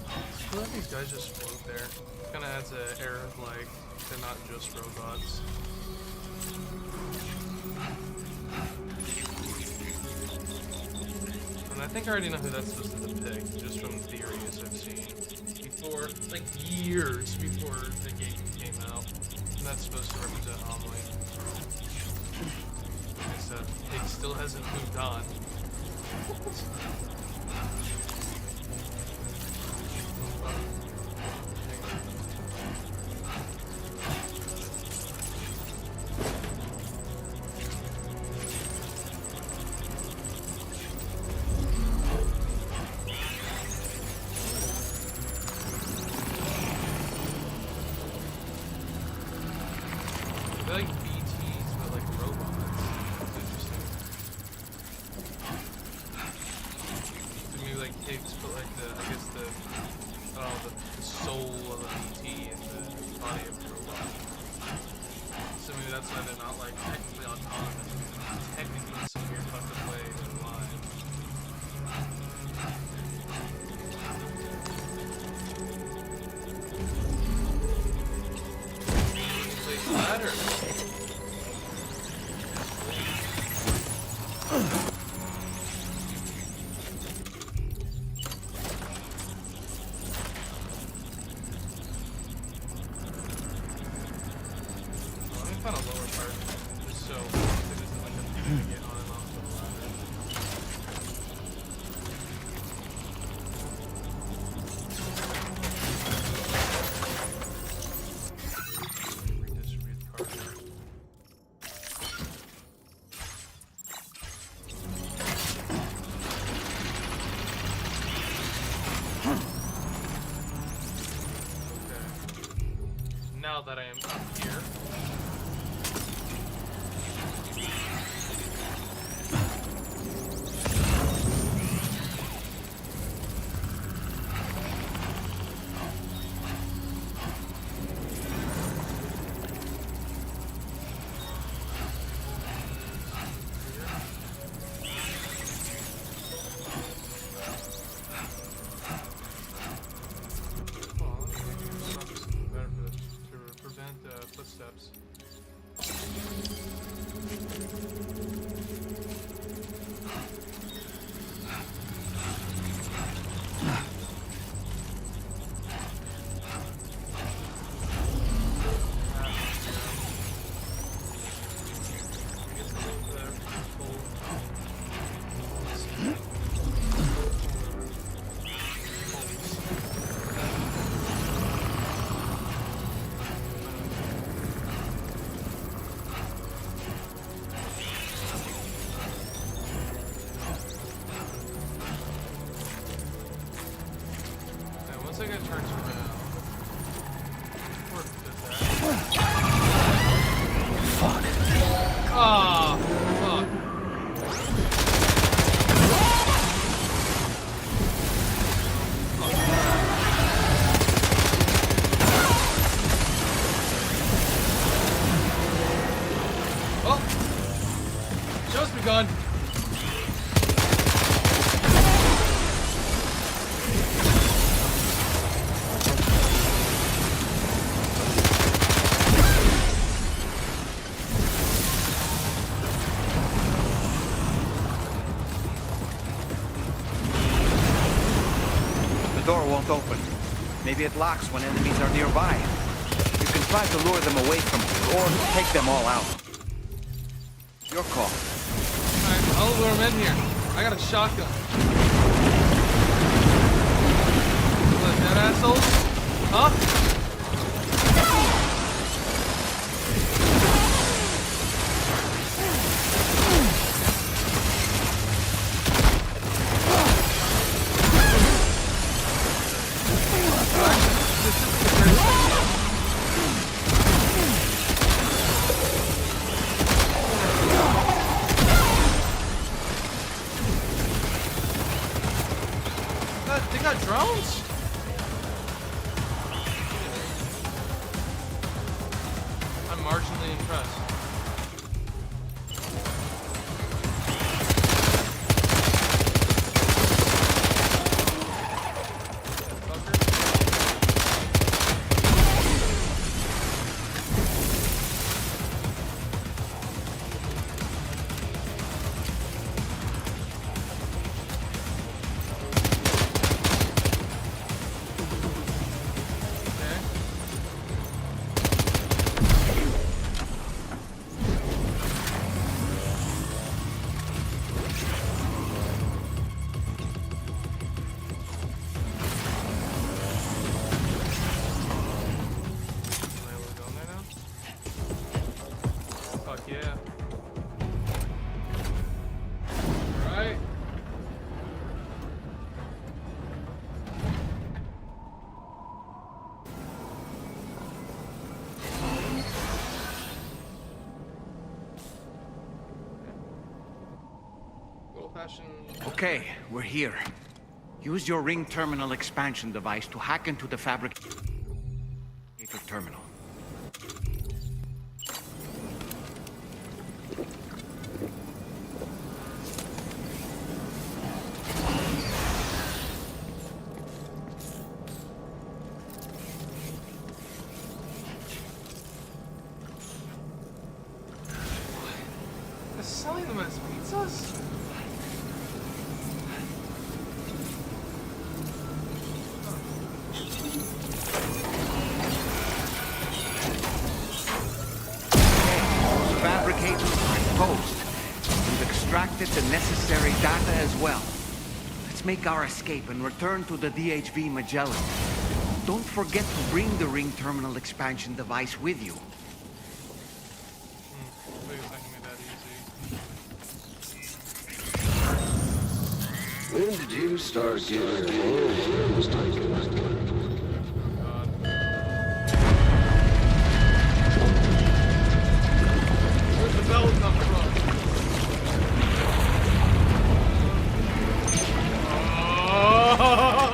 I feel like these guys just float there. Kind of adds an air of like they're not just robots. And I think I already know who that's supposed to depict, just from theories I've seen before, like years before the game came out. And that's supposed to represent Amelie. Like I said, it still hasn't moved on. They're like BTs, but like robots. It's interesting. To me, like pigs put like the, I guess the soul of a BT in the body of a robot. So maybe that's why they're not like technically autonomous. Technically, in some weird fucked up way, they're alive. Place ladder. Let me find a lower part, just so it isn't like a thing to get on and off the ladder. Redistribute the cargo. Okay. Now that I am up here. open. Maybe it locks when enemies are nearby. You can try to lure them away from you, or take them all out. Your call. Alright, I'll lure them in here. I got a shotgun. What, dead assholes? Huh? They got drones? I'm marginally impressed. Yeah. Alright. Okay, we're here. Use your ring terminal expansion device to hack into the fabricator terminal. They're selling them as pizzas? Fabricators are exposed. We've extracted the necessary data as well. Let's make our escape and return to the DHV Magellan. Don't forget to bring the ring terminal expansion device with you. When did you start getting your hands taken? Where'd the bell come from? Oh!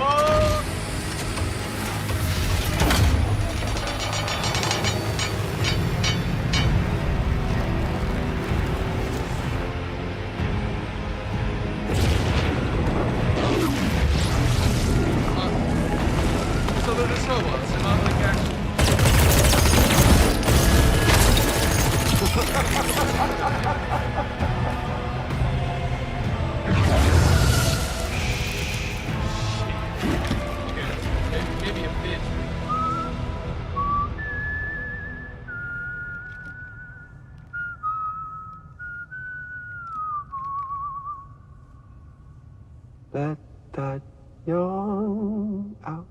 So they're just robots, they're not like actual. Maybe a bit. Let that yawn out.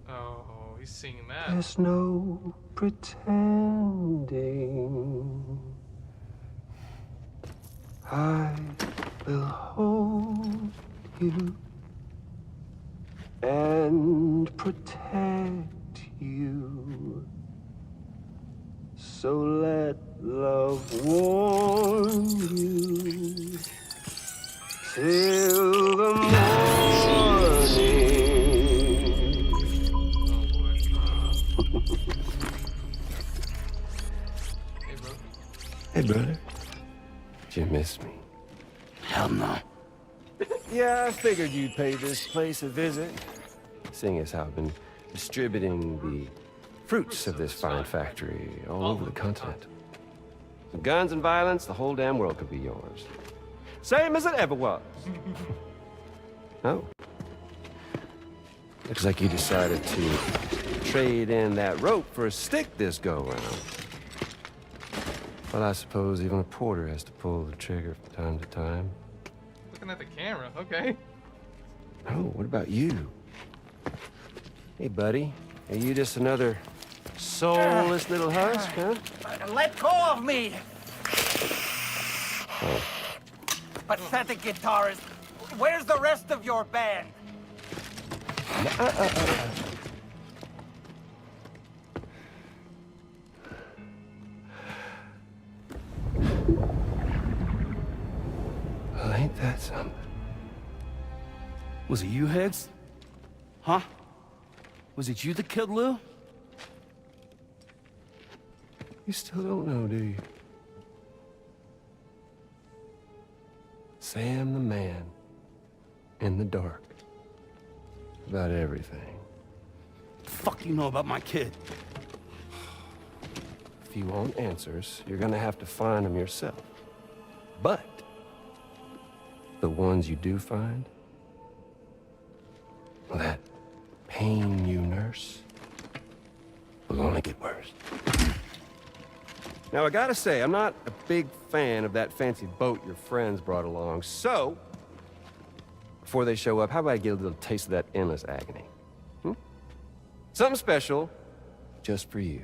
Oh, he's singing that. There's no pretending. I will hold you and protect you. So let love warm you till the morning. Hey, brother. Did you miss me? Hell no. Yeah, I figured you'd pay this place a visit, seeing as how I've been distributing the fruits of this fine factory all over the continent. Some guns and violence, the whole damn world could be yours. Same as it ever was. Oh. Looks like you decided to trade in that rope for a stick this go-around. Well, I suppose even a porter has to pull the trigger from time to time. Looking at the camera, okay. Oh, what about you? Hey, buddy. Are you just another soulless little husk, huh? Let go of me! Oh. Pathetic guitarist. Where's the rest of your band? Well, ain't that something? Was it you, Higgs? Huh? Was it you that killed Lou? You still don't know, do you? Sam the man. In the dark. About everything. The fuck you know about my kid? If you want answers, you're gonna have to find them yourself. But the ones you do find, well, that pain you nurse will only get worse. Now, I gotta say, I'm not a big fan of that fancy boat your friends brought along, so before they show up, how about I get a little taste of that endless agony? Something special just for you.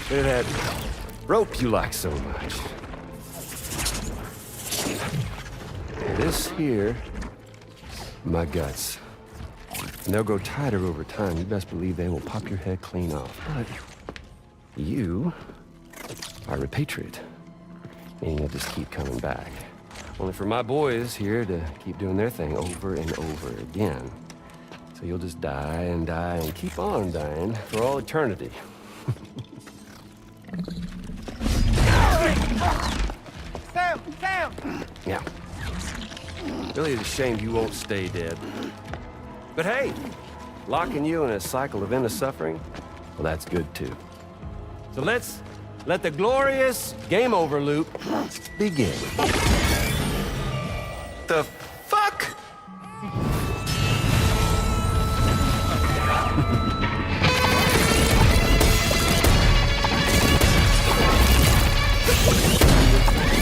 Bit of that rope you like so much. This here, my guts. And they'll grow tighter over time. You best believe they will pop your head clean off. But you are a patriot, meaning you'll just keep coming back. Only for my boys here to keep doing their thing over and over again. So you'll just die and die and keep on dying for all eternity. Sam! Sam! Yeah. Really, it's a shame you won't stay dead. But hey, locking you in a cycle of endless suffering, well, that's good too. So let's let the glorious game over loop begin. The fuck?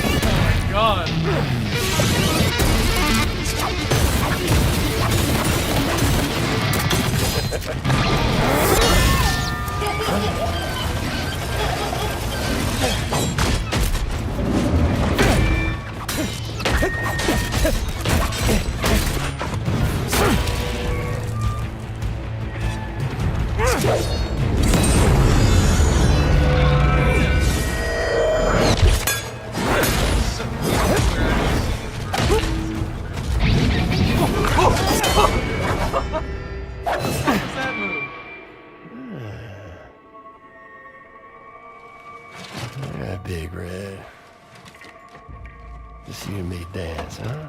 Oh my God. Yeah, Big Red. Just you and me dance, huh?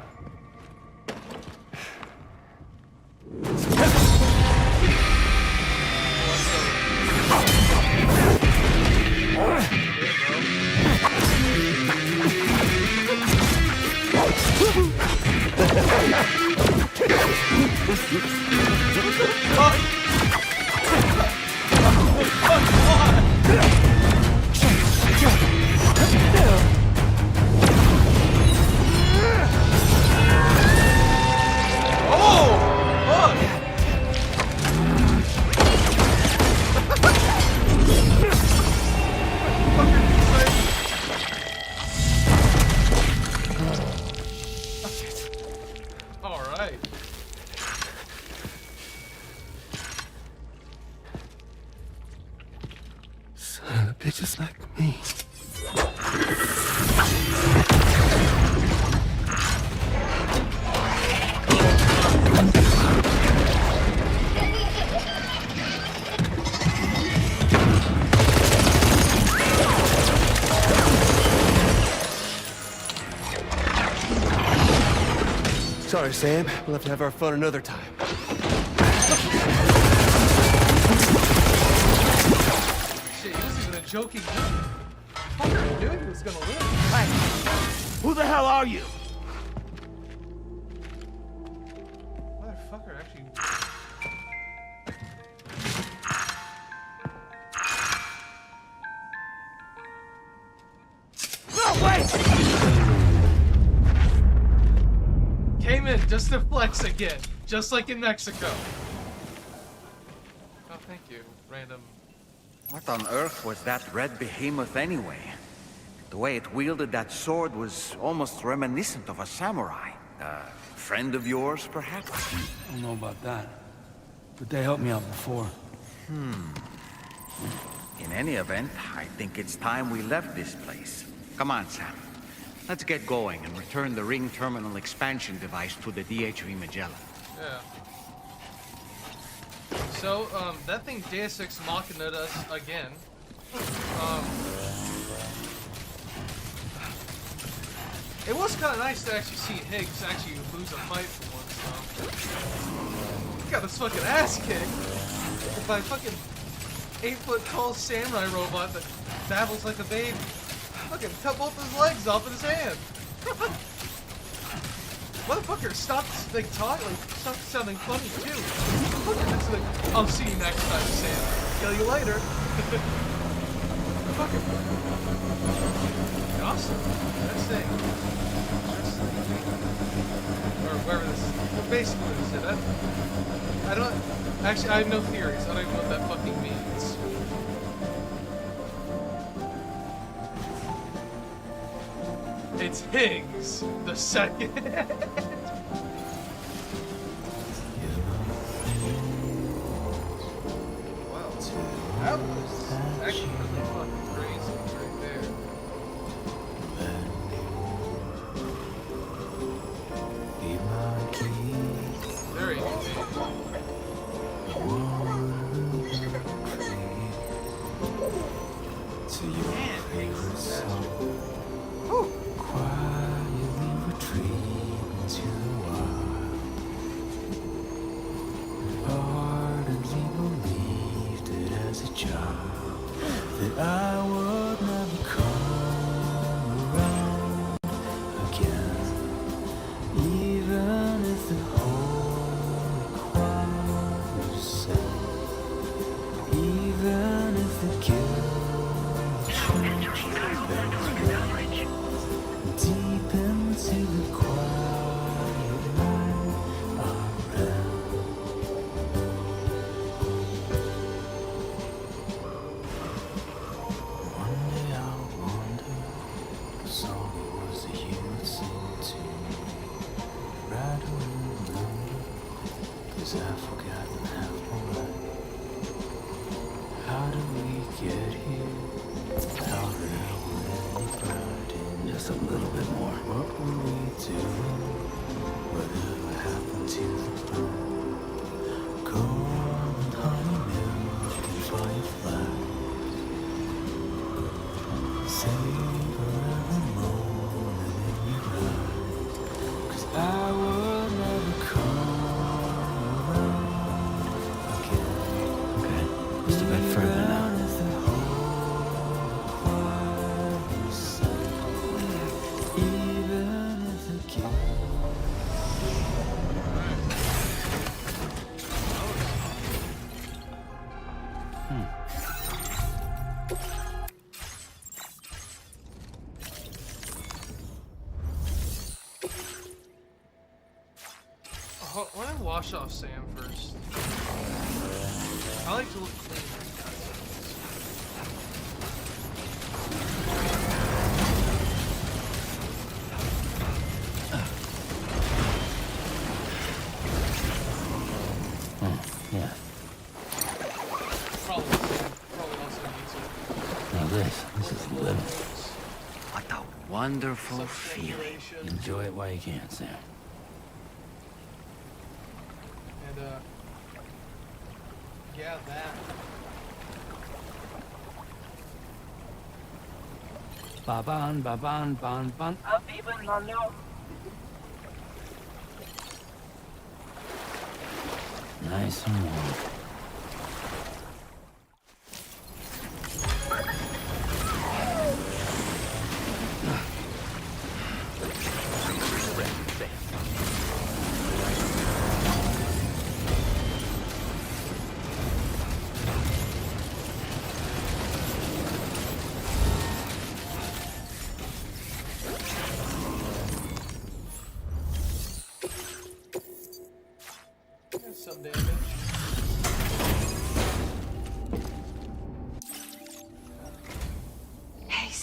Bitches like me. Sorry, Sam. We'll have to have our fun another time. Joking. Fucker knew he was gonna live. Hey, who the hell are you? Motherfucker actually Just to flex again. Just like in Mexico. Oh, thank you. Random. What on earth was that red behemoth anyway? The way it wielded that sword was almost reminiscent of a samurai. A friend of yours, perhaps? I don't know about that. But they helped me out before. In any event, I think it's time we left this place. Come on, Sam. Let's get going and return the ring terminal expansion device to the DHV Magellan. Yeah. So, that thing Deus Ex Machina'd us again. It was kind of nice to actually see Higgs actually lose a fight for once, though. He got his fucking ass kicked by a fucking 8-foot-tall samurai robot that babbles like a baby. Fucking cut both his legs off with his hand. Motherfucker, stop like talking, like stop sounding funny too. Motherfucker, it's like, I'll see you next time, Sam. Kill you later. Motherfucker. Awesome. That's thing. Or wherever this is. Basically, this is. I don't. Actually, I have no theories. I don't even know what that fucking means. It's Higgs, the second. Wow, that was actually really fucking crazy right there. Very good. To your favorite song. Quietly retreat into the wild. Ardently believed it as a child that I would never come around again, even if the whole choir sang, even if the guilt church bells deep into the quiet night I ran. One day I'll wonder what song it was that you would sing to me. Right or remember, 'cause I've forgotten half already. How did we get here? How there were any pride in Just a little bit more. what were we doing? Whatever happened to the fun? Golden honeymoon and fireflies. Savor every moment in your life. 'Cause I would never come around again. Okay, just a bit further now. Even if the whole choir sang, even if the guilt. Oh, let me wash off Sam first. I like to look clean. Yeah. Probably also needs it. Now this is living. What a wonderful feeling. Enjoy it while you can, Sam. And yeah, that. Ba-ban, ba-ban, ban, ban. Nice and warm.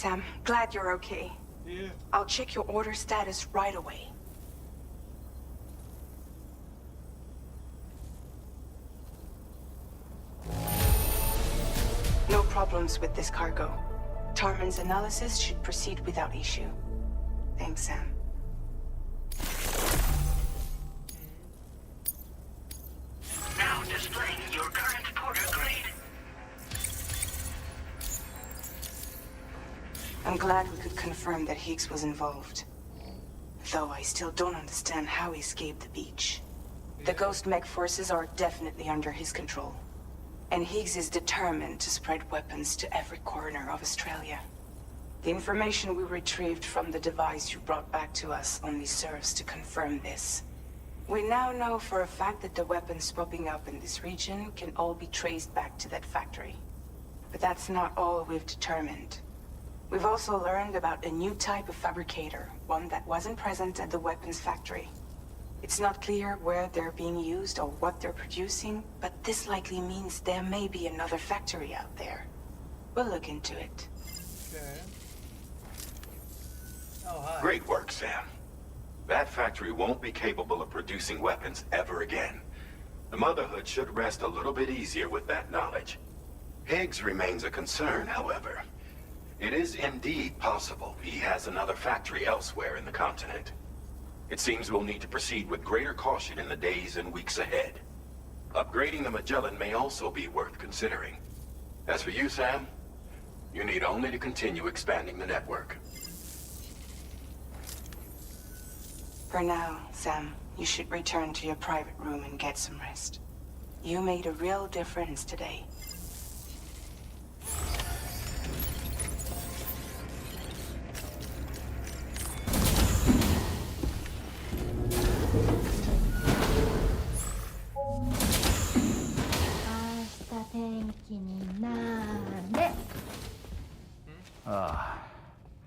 Sam. Glad you're okay. Yeah. I'll check your order status right away. No problems with this cargo. Tarman's analysis should proceed without issue. Thanks, Sam. Now displaying your current porter grade. I'm glad we could confirm that Higgs was involved. Though I still don't understand how he escaped the beach. The Ghost Mech forces are definitely under his control. And Higgs is determined to spread weapons to every corner of Australia. The information we retrieved from the device you brought back to us only serves to confirm this. We now know for a fact that the weapons popping up in this region can all be traced back to that factory. But that's not all we've determined. We've also learned about a new type of fabricator, one that wasn't present at the weapons factory. It's not clear where they're being used or what they're producing, but this likely means there may be another factory out there. We'll look into it. Okay. Oh, hi. Great work, Sam. That factory won't be capable of producing weapons ever again. The Motherhood should rest a little bit easier with that knowledge. Higgs remains a concern, however. It is indeed possible he has another factory elsewhere in the continent. It seems we'll need to proceed with greater caution in the days and weeks ahead. Upgrading the Magellan may also be worth considering. As for you, Sam, you need only to continue expanding the network. For now, Sam, you should return to your private room and get some rest. You made a real difference today.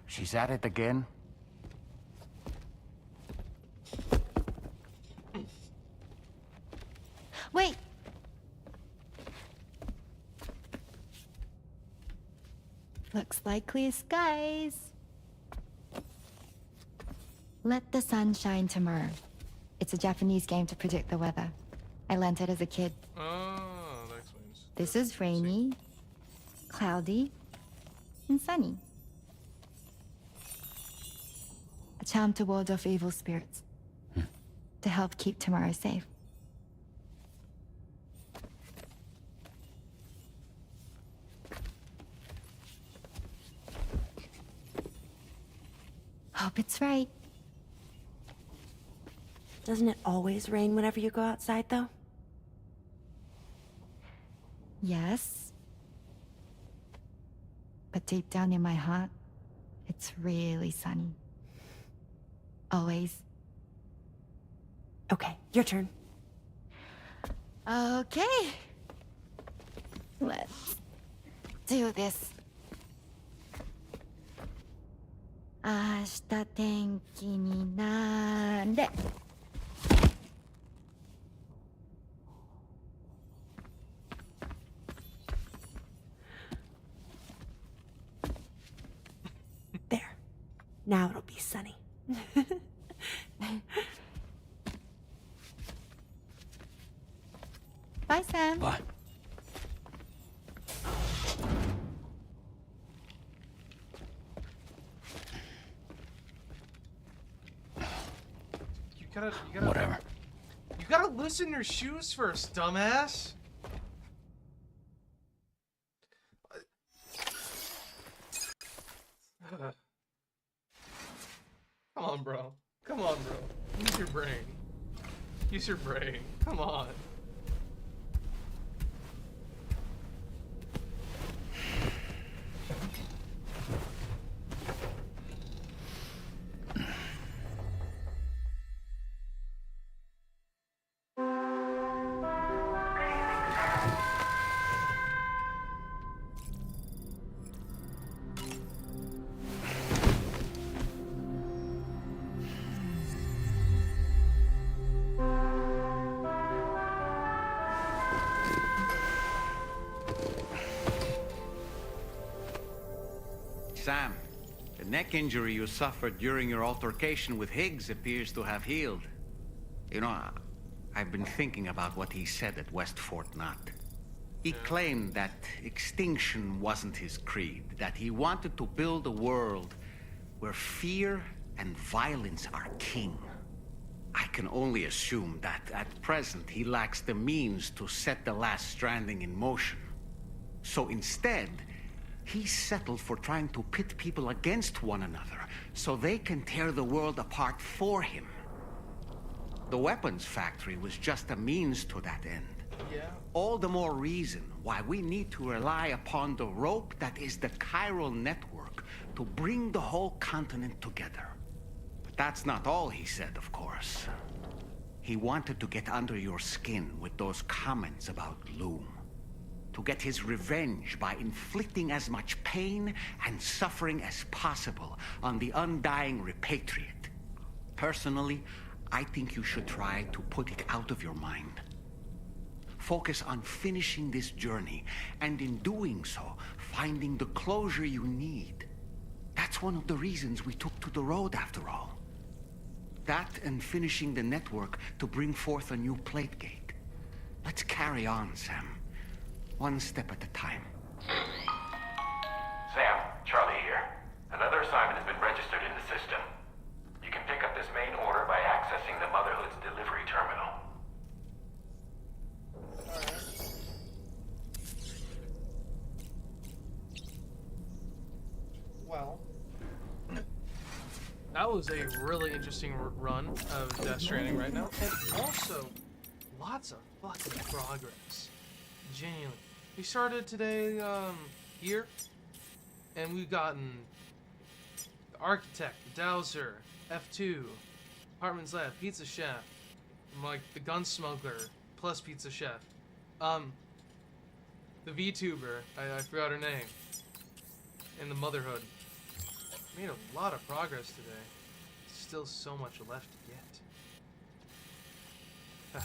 She's at it again? Wait! Looks like clear skies. Let the sun shine tomorrow. It's a Japanese game to predict the weather. I learned it as a kid. Oh, that explains. This is rainy, cloudy, and sunny. A charm to ward off evil spirits. To help keep tomorrow safe. Hope it's right. Doesn't it always rain whenever you go outside, though? Yes. But deep down in my heart, it's really sunny. Always. Okay, your turn. Okay. Let's do this. 明日天気になれ。There. Now it'll be sunny. Bye, Sam. Bye. You gotta. Whatever. You gotta loosen your shoes first, dumbass. Come on, bro. Come on, bro. Use your brain. Use your brain. Come on. Sam, the neck injury you suffered during your altercation with Higgs appears to have healed. You know, I've been thinking about what he said at West Fort Knot. He claimed that extinction wasn't his creed, that he wanted to build a world where fear and violence are king. I can only assume that at present he lacks the means to set the last stranding in motion. So instead, he settled for trying to pit people against one another so they can tear the world apart for him. The weapons factory was just a means to that end. Yeah. All the more reason why we need to rely upon the rope that is the chiral network to bring the whole continent together. But that's not all he said, of course. He wanted to get under your skin with those comments about Loom. To get his revenge by inflicting as much pain and suffering as possible on the undying repatriate. Personally, I think you should try to put it out of your mind. Focus on finishing this journey, and in doing so, finding the closure you need. That's one of the reasons we took to the road, after all. That and finishing the network to bring forth a new plate gate. Let's carry on, Sam. One step at a time. Sam, Charlie here. Another assignment has been registered in the system. You can pick up this main order by accessing the Motherhood's delivery terminal. Well, that was a really interesting run of Death Stranding right now, and also lots of fucking progress. Genuinely, we started today here, and we've gotten the Architect, the Dowser, F2, Hartman's Lab, Pizza Chef, like the Gunsmoker plus Pizza Chef, the VTuber, I forgot her name, and the Motherhood. Made a lot of progress today. Still so much left to get.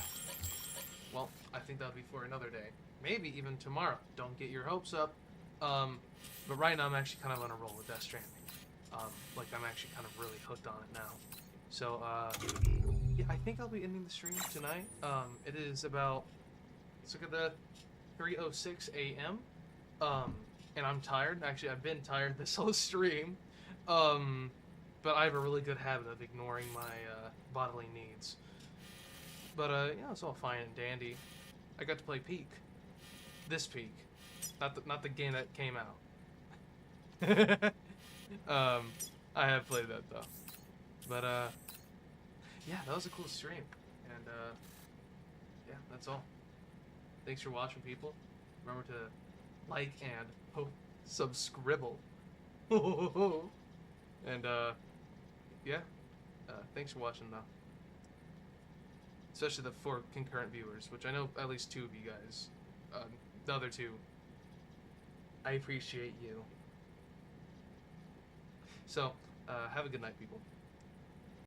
Well, I think that'll be for another day. Maybe even tomorrow. Don't get your hopes up. But right now I'm actually kind of on a roll with Death Stranding. Like I'm actually kind of really hooked on it now. So, yeah, I think I'll be ending the stream tonight. It is about, let's look at the 3:06 a.m. And I'm tired. Actually, I've been tired this whole stream. But I have a really good habit of ignoring my bodily needs. But yeah, it's all fine and dandy. I got to play Peak. This Peak, not the game that came out. I have played that though. But yeah, that was a cool stream, and yeah, that's all. Thanks for watching, people. Remember to like and subscribble. And yeah, thanks for watching though. Especially the 4 concurrent viewers, which I know at least 2 of you guys. The other 2, I appreciate you. So, have a good night, people.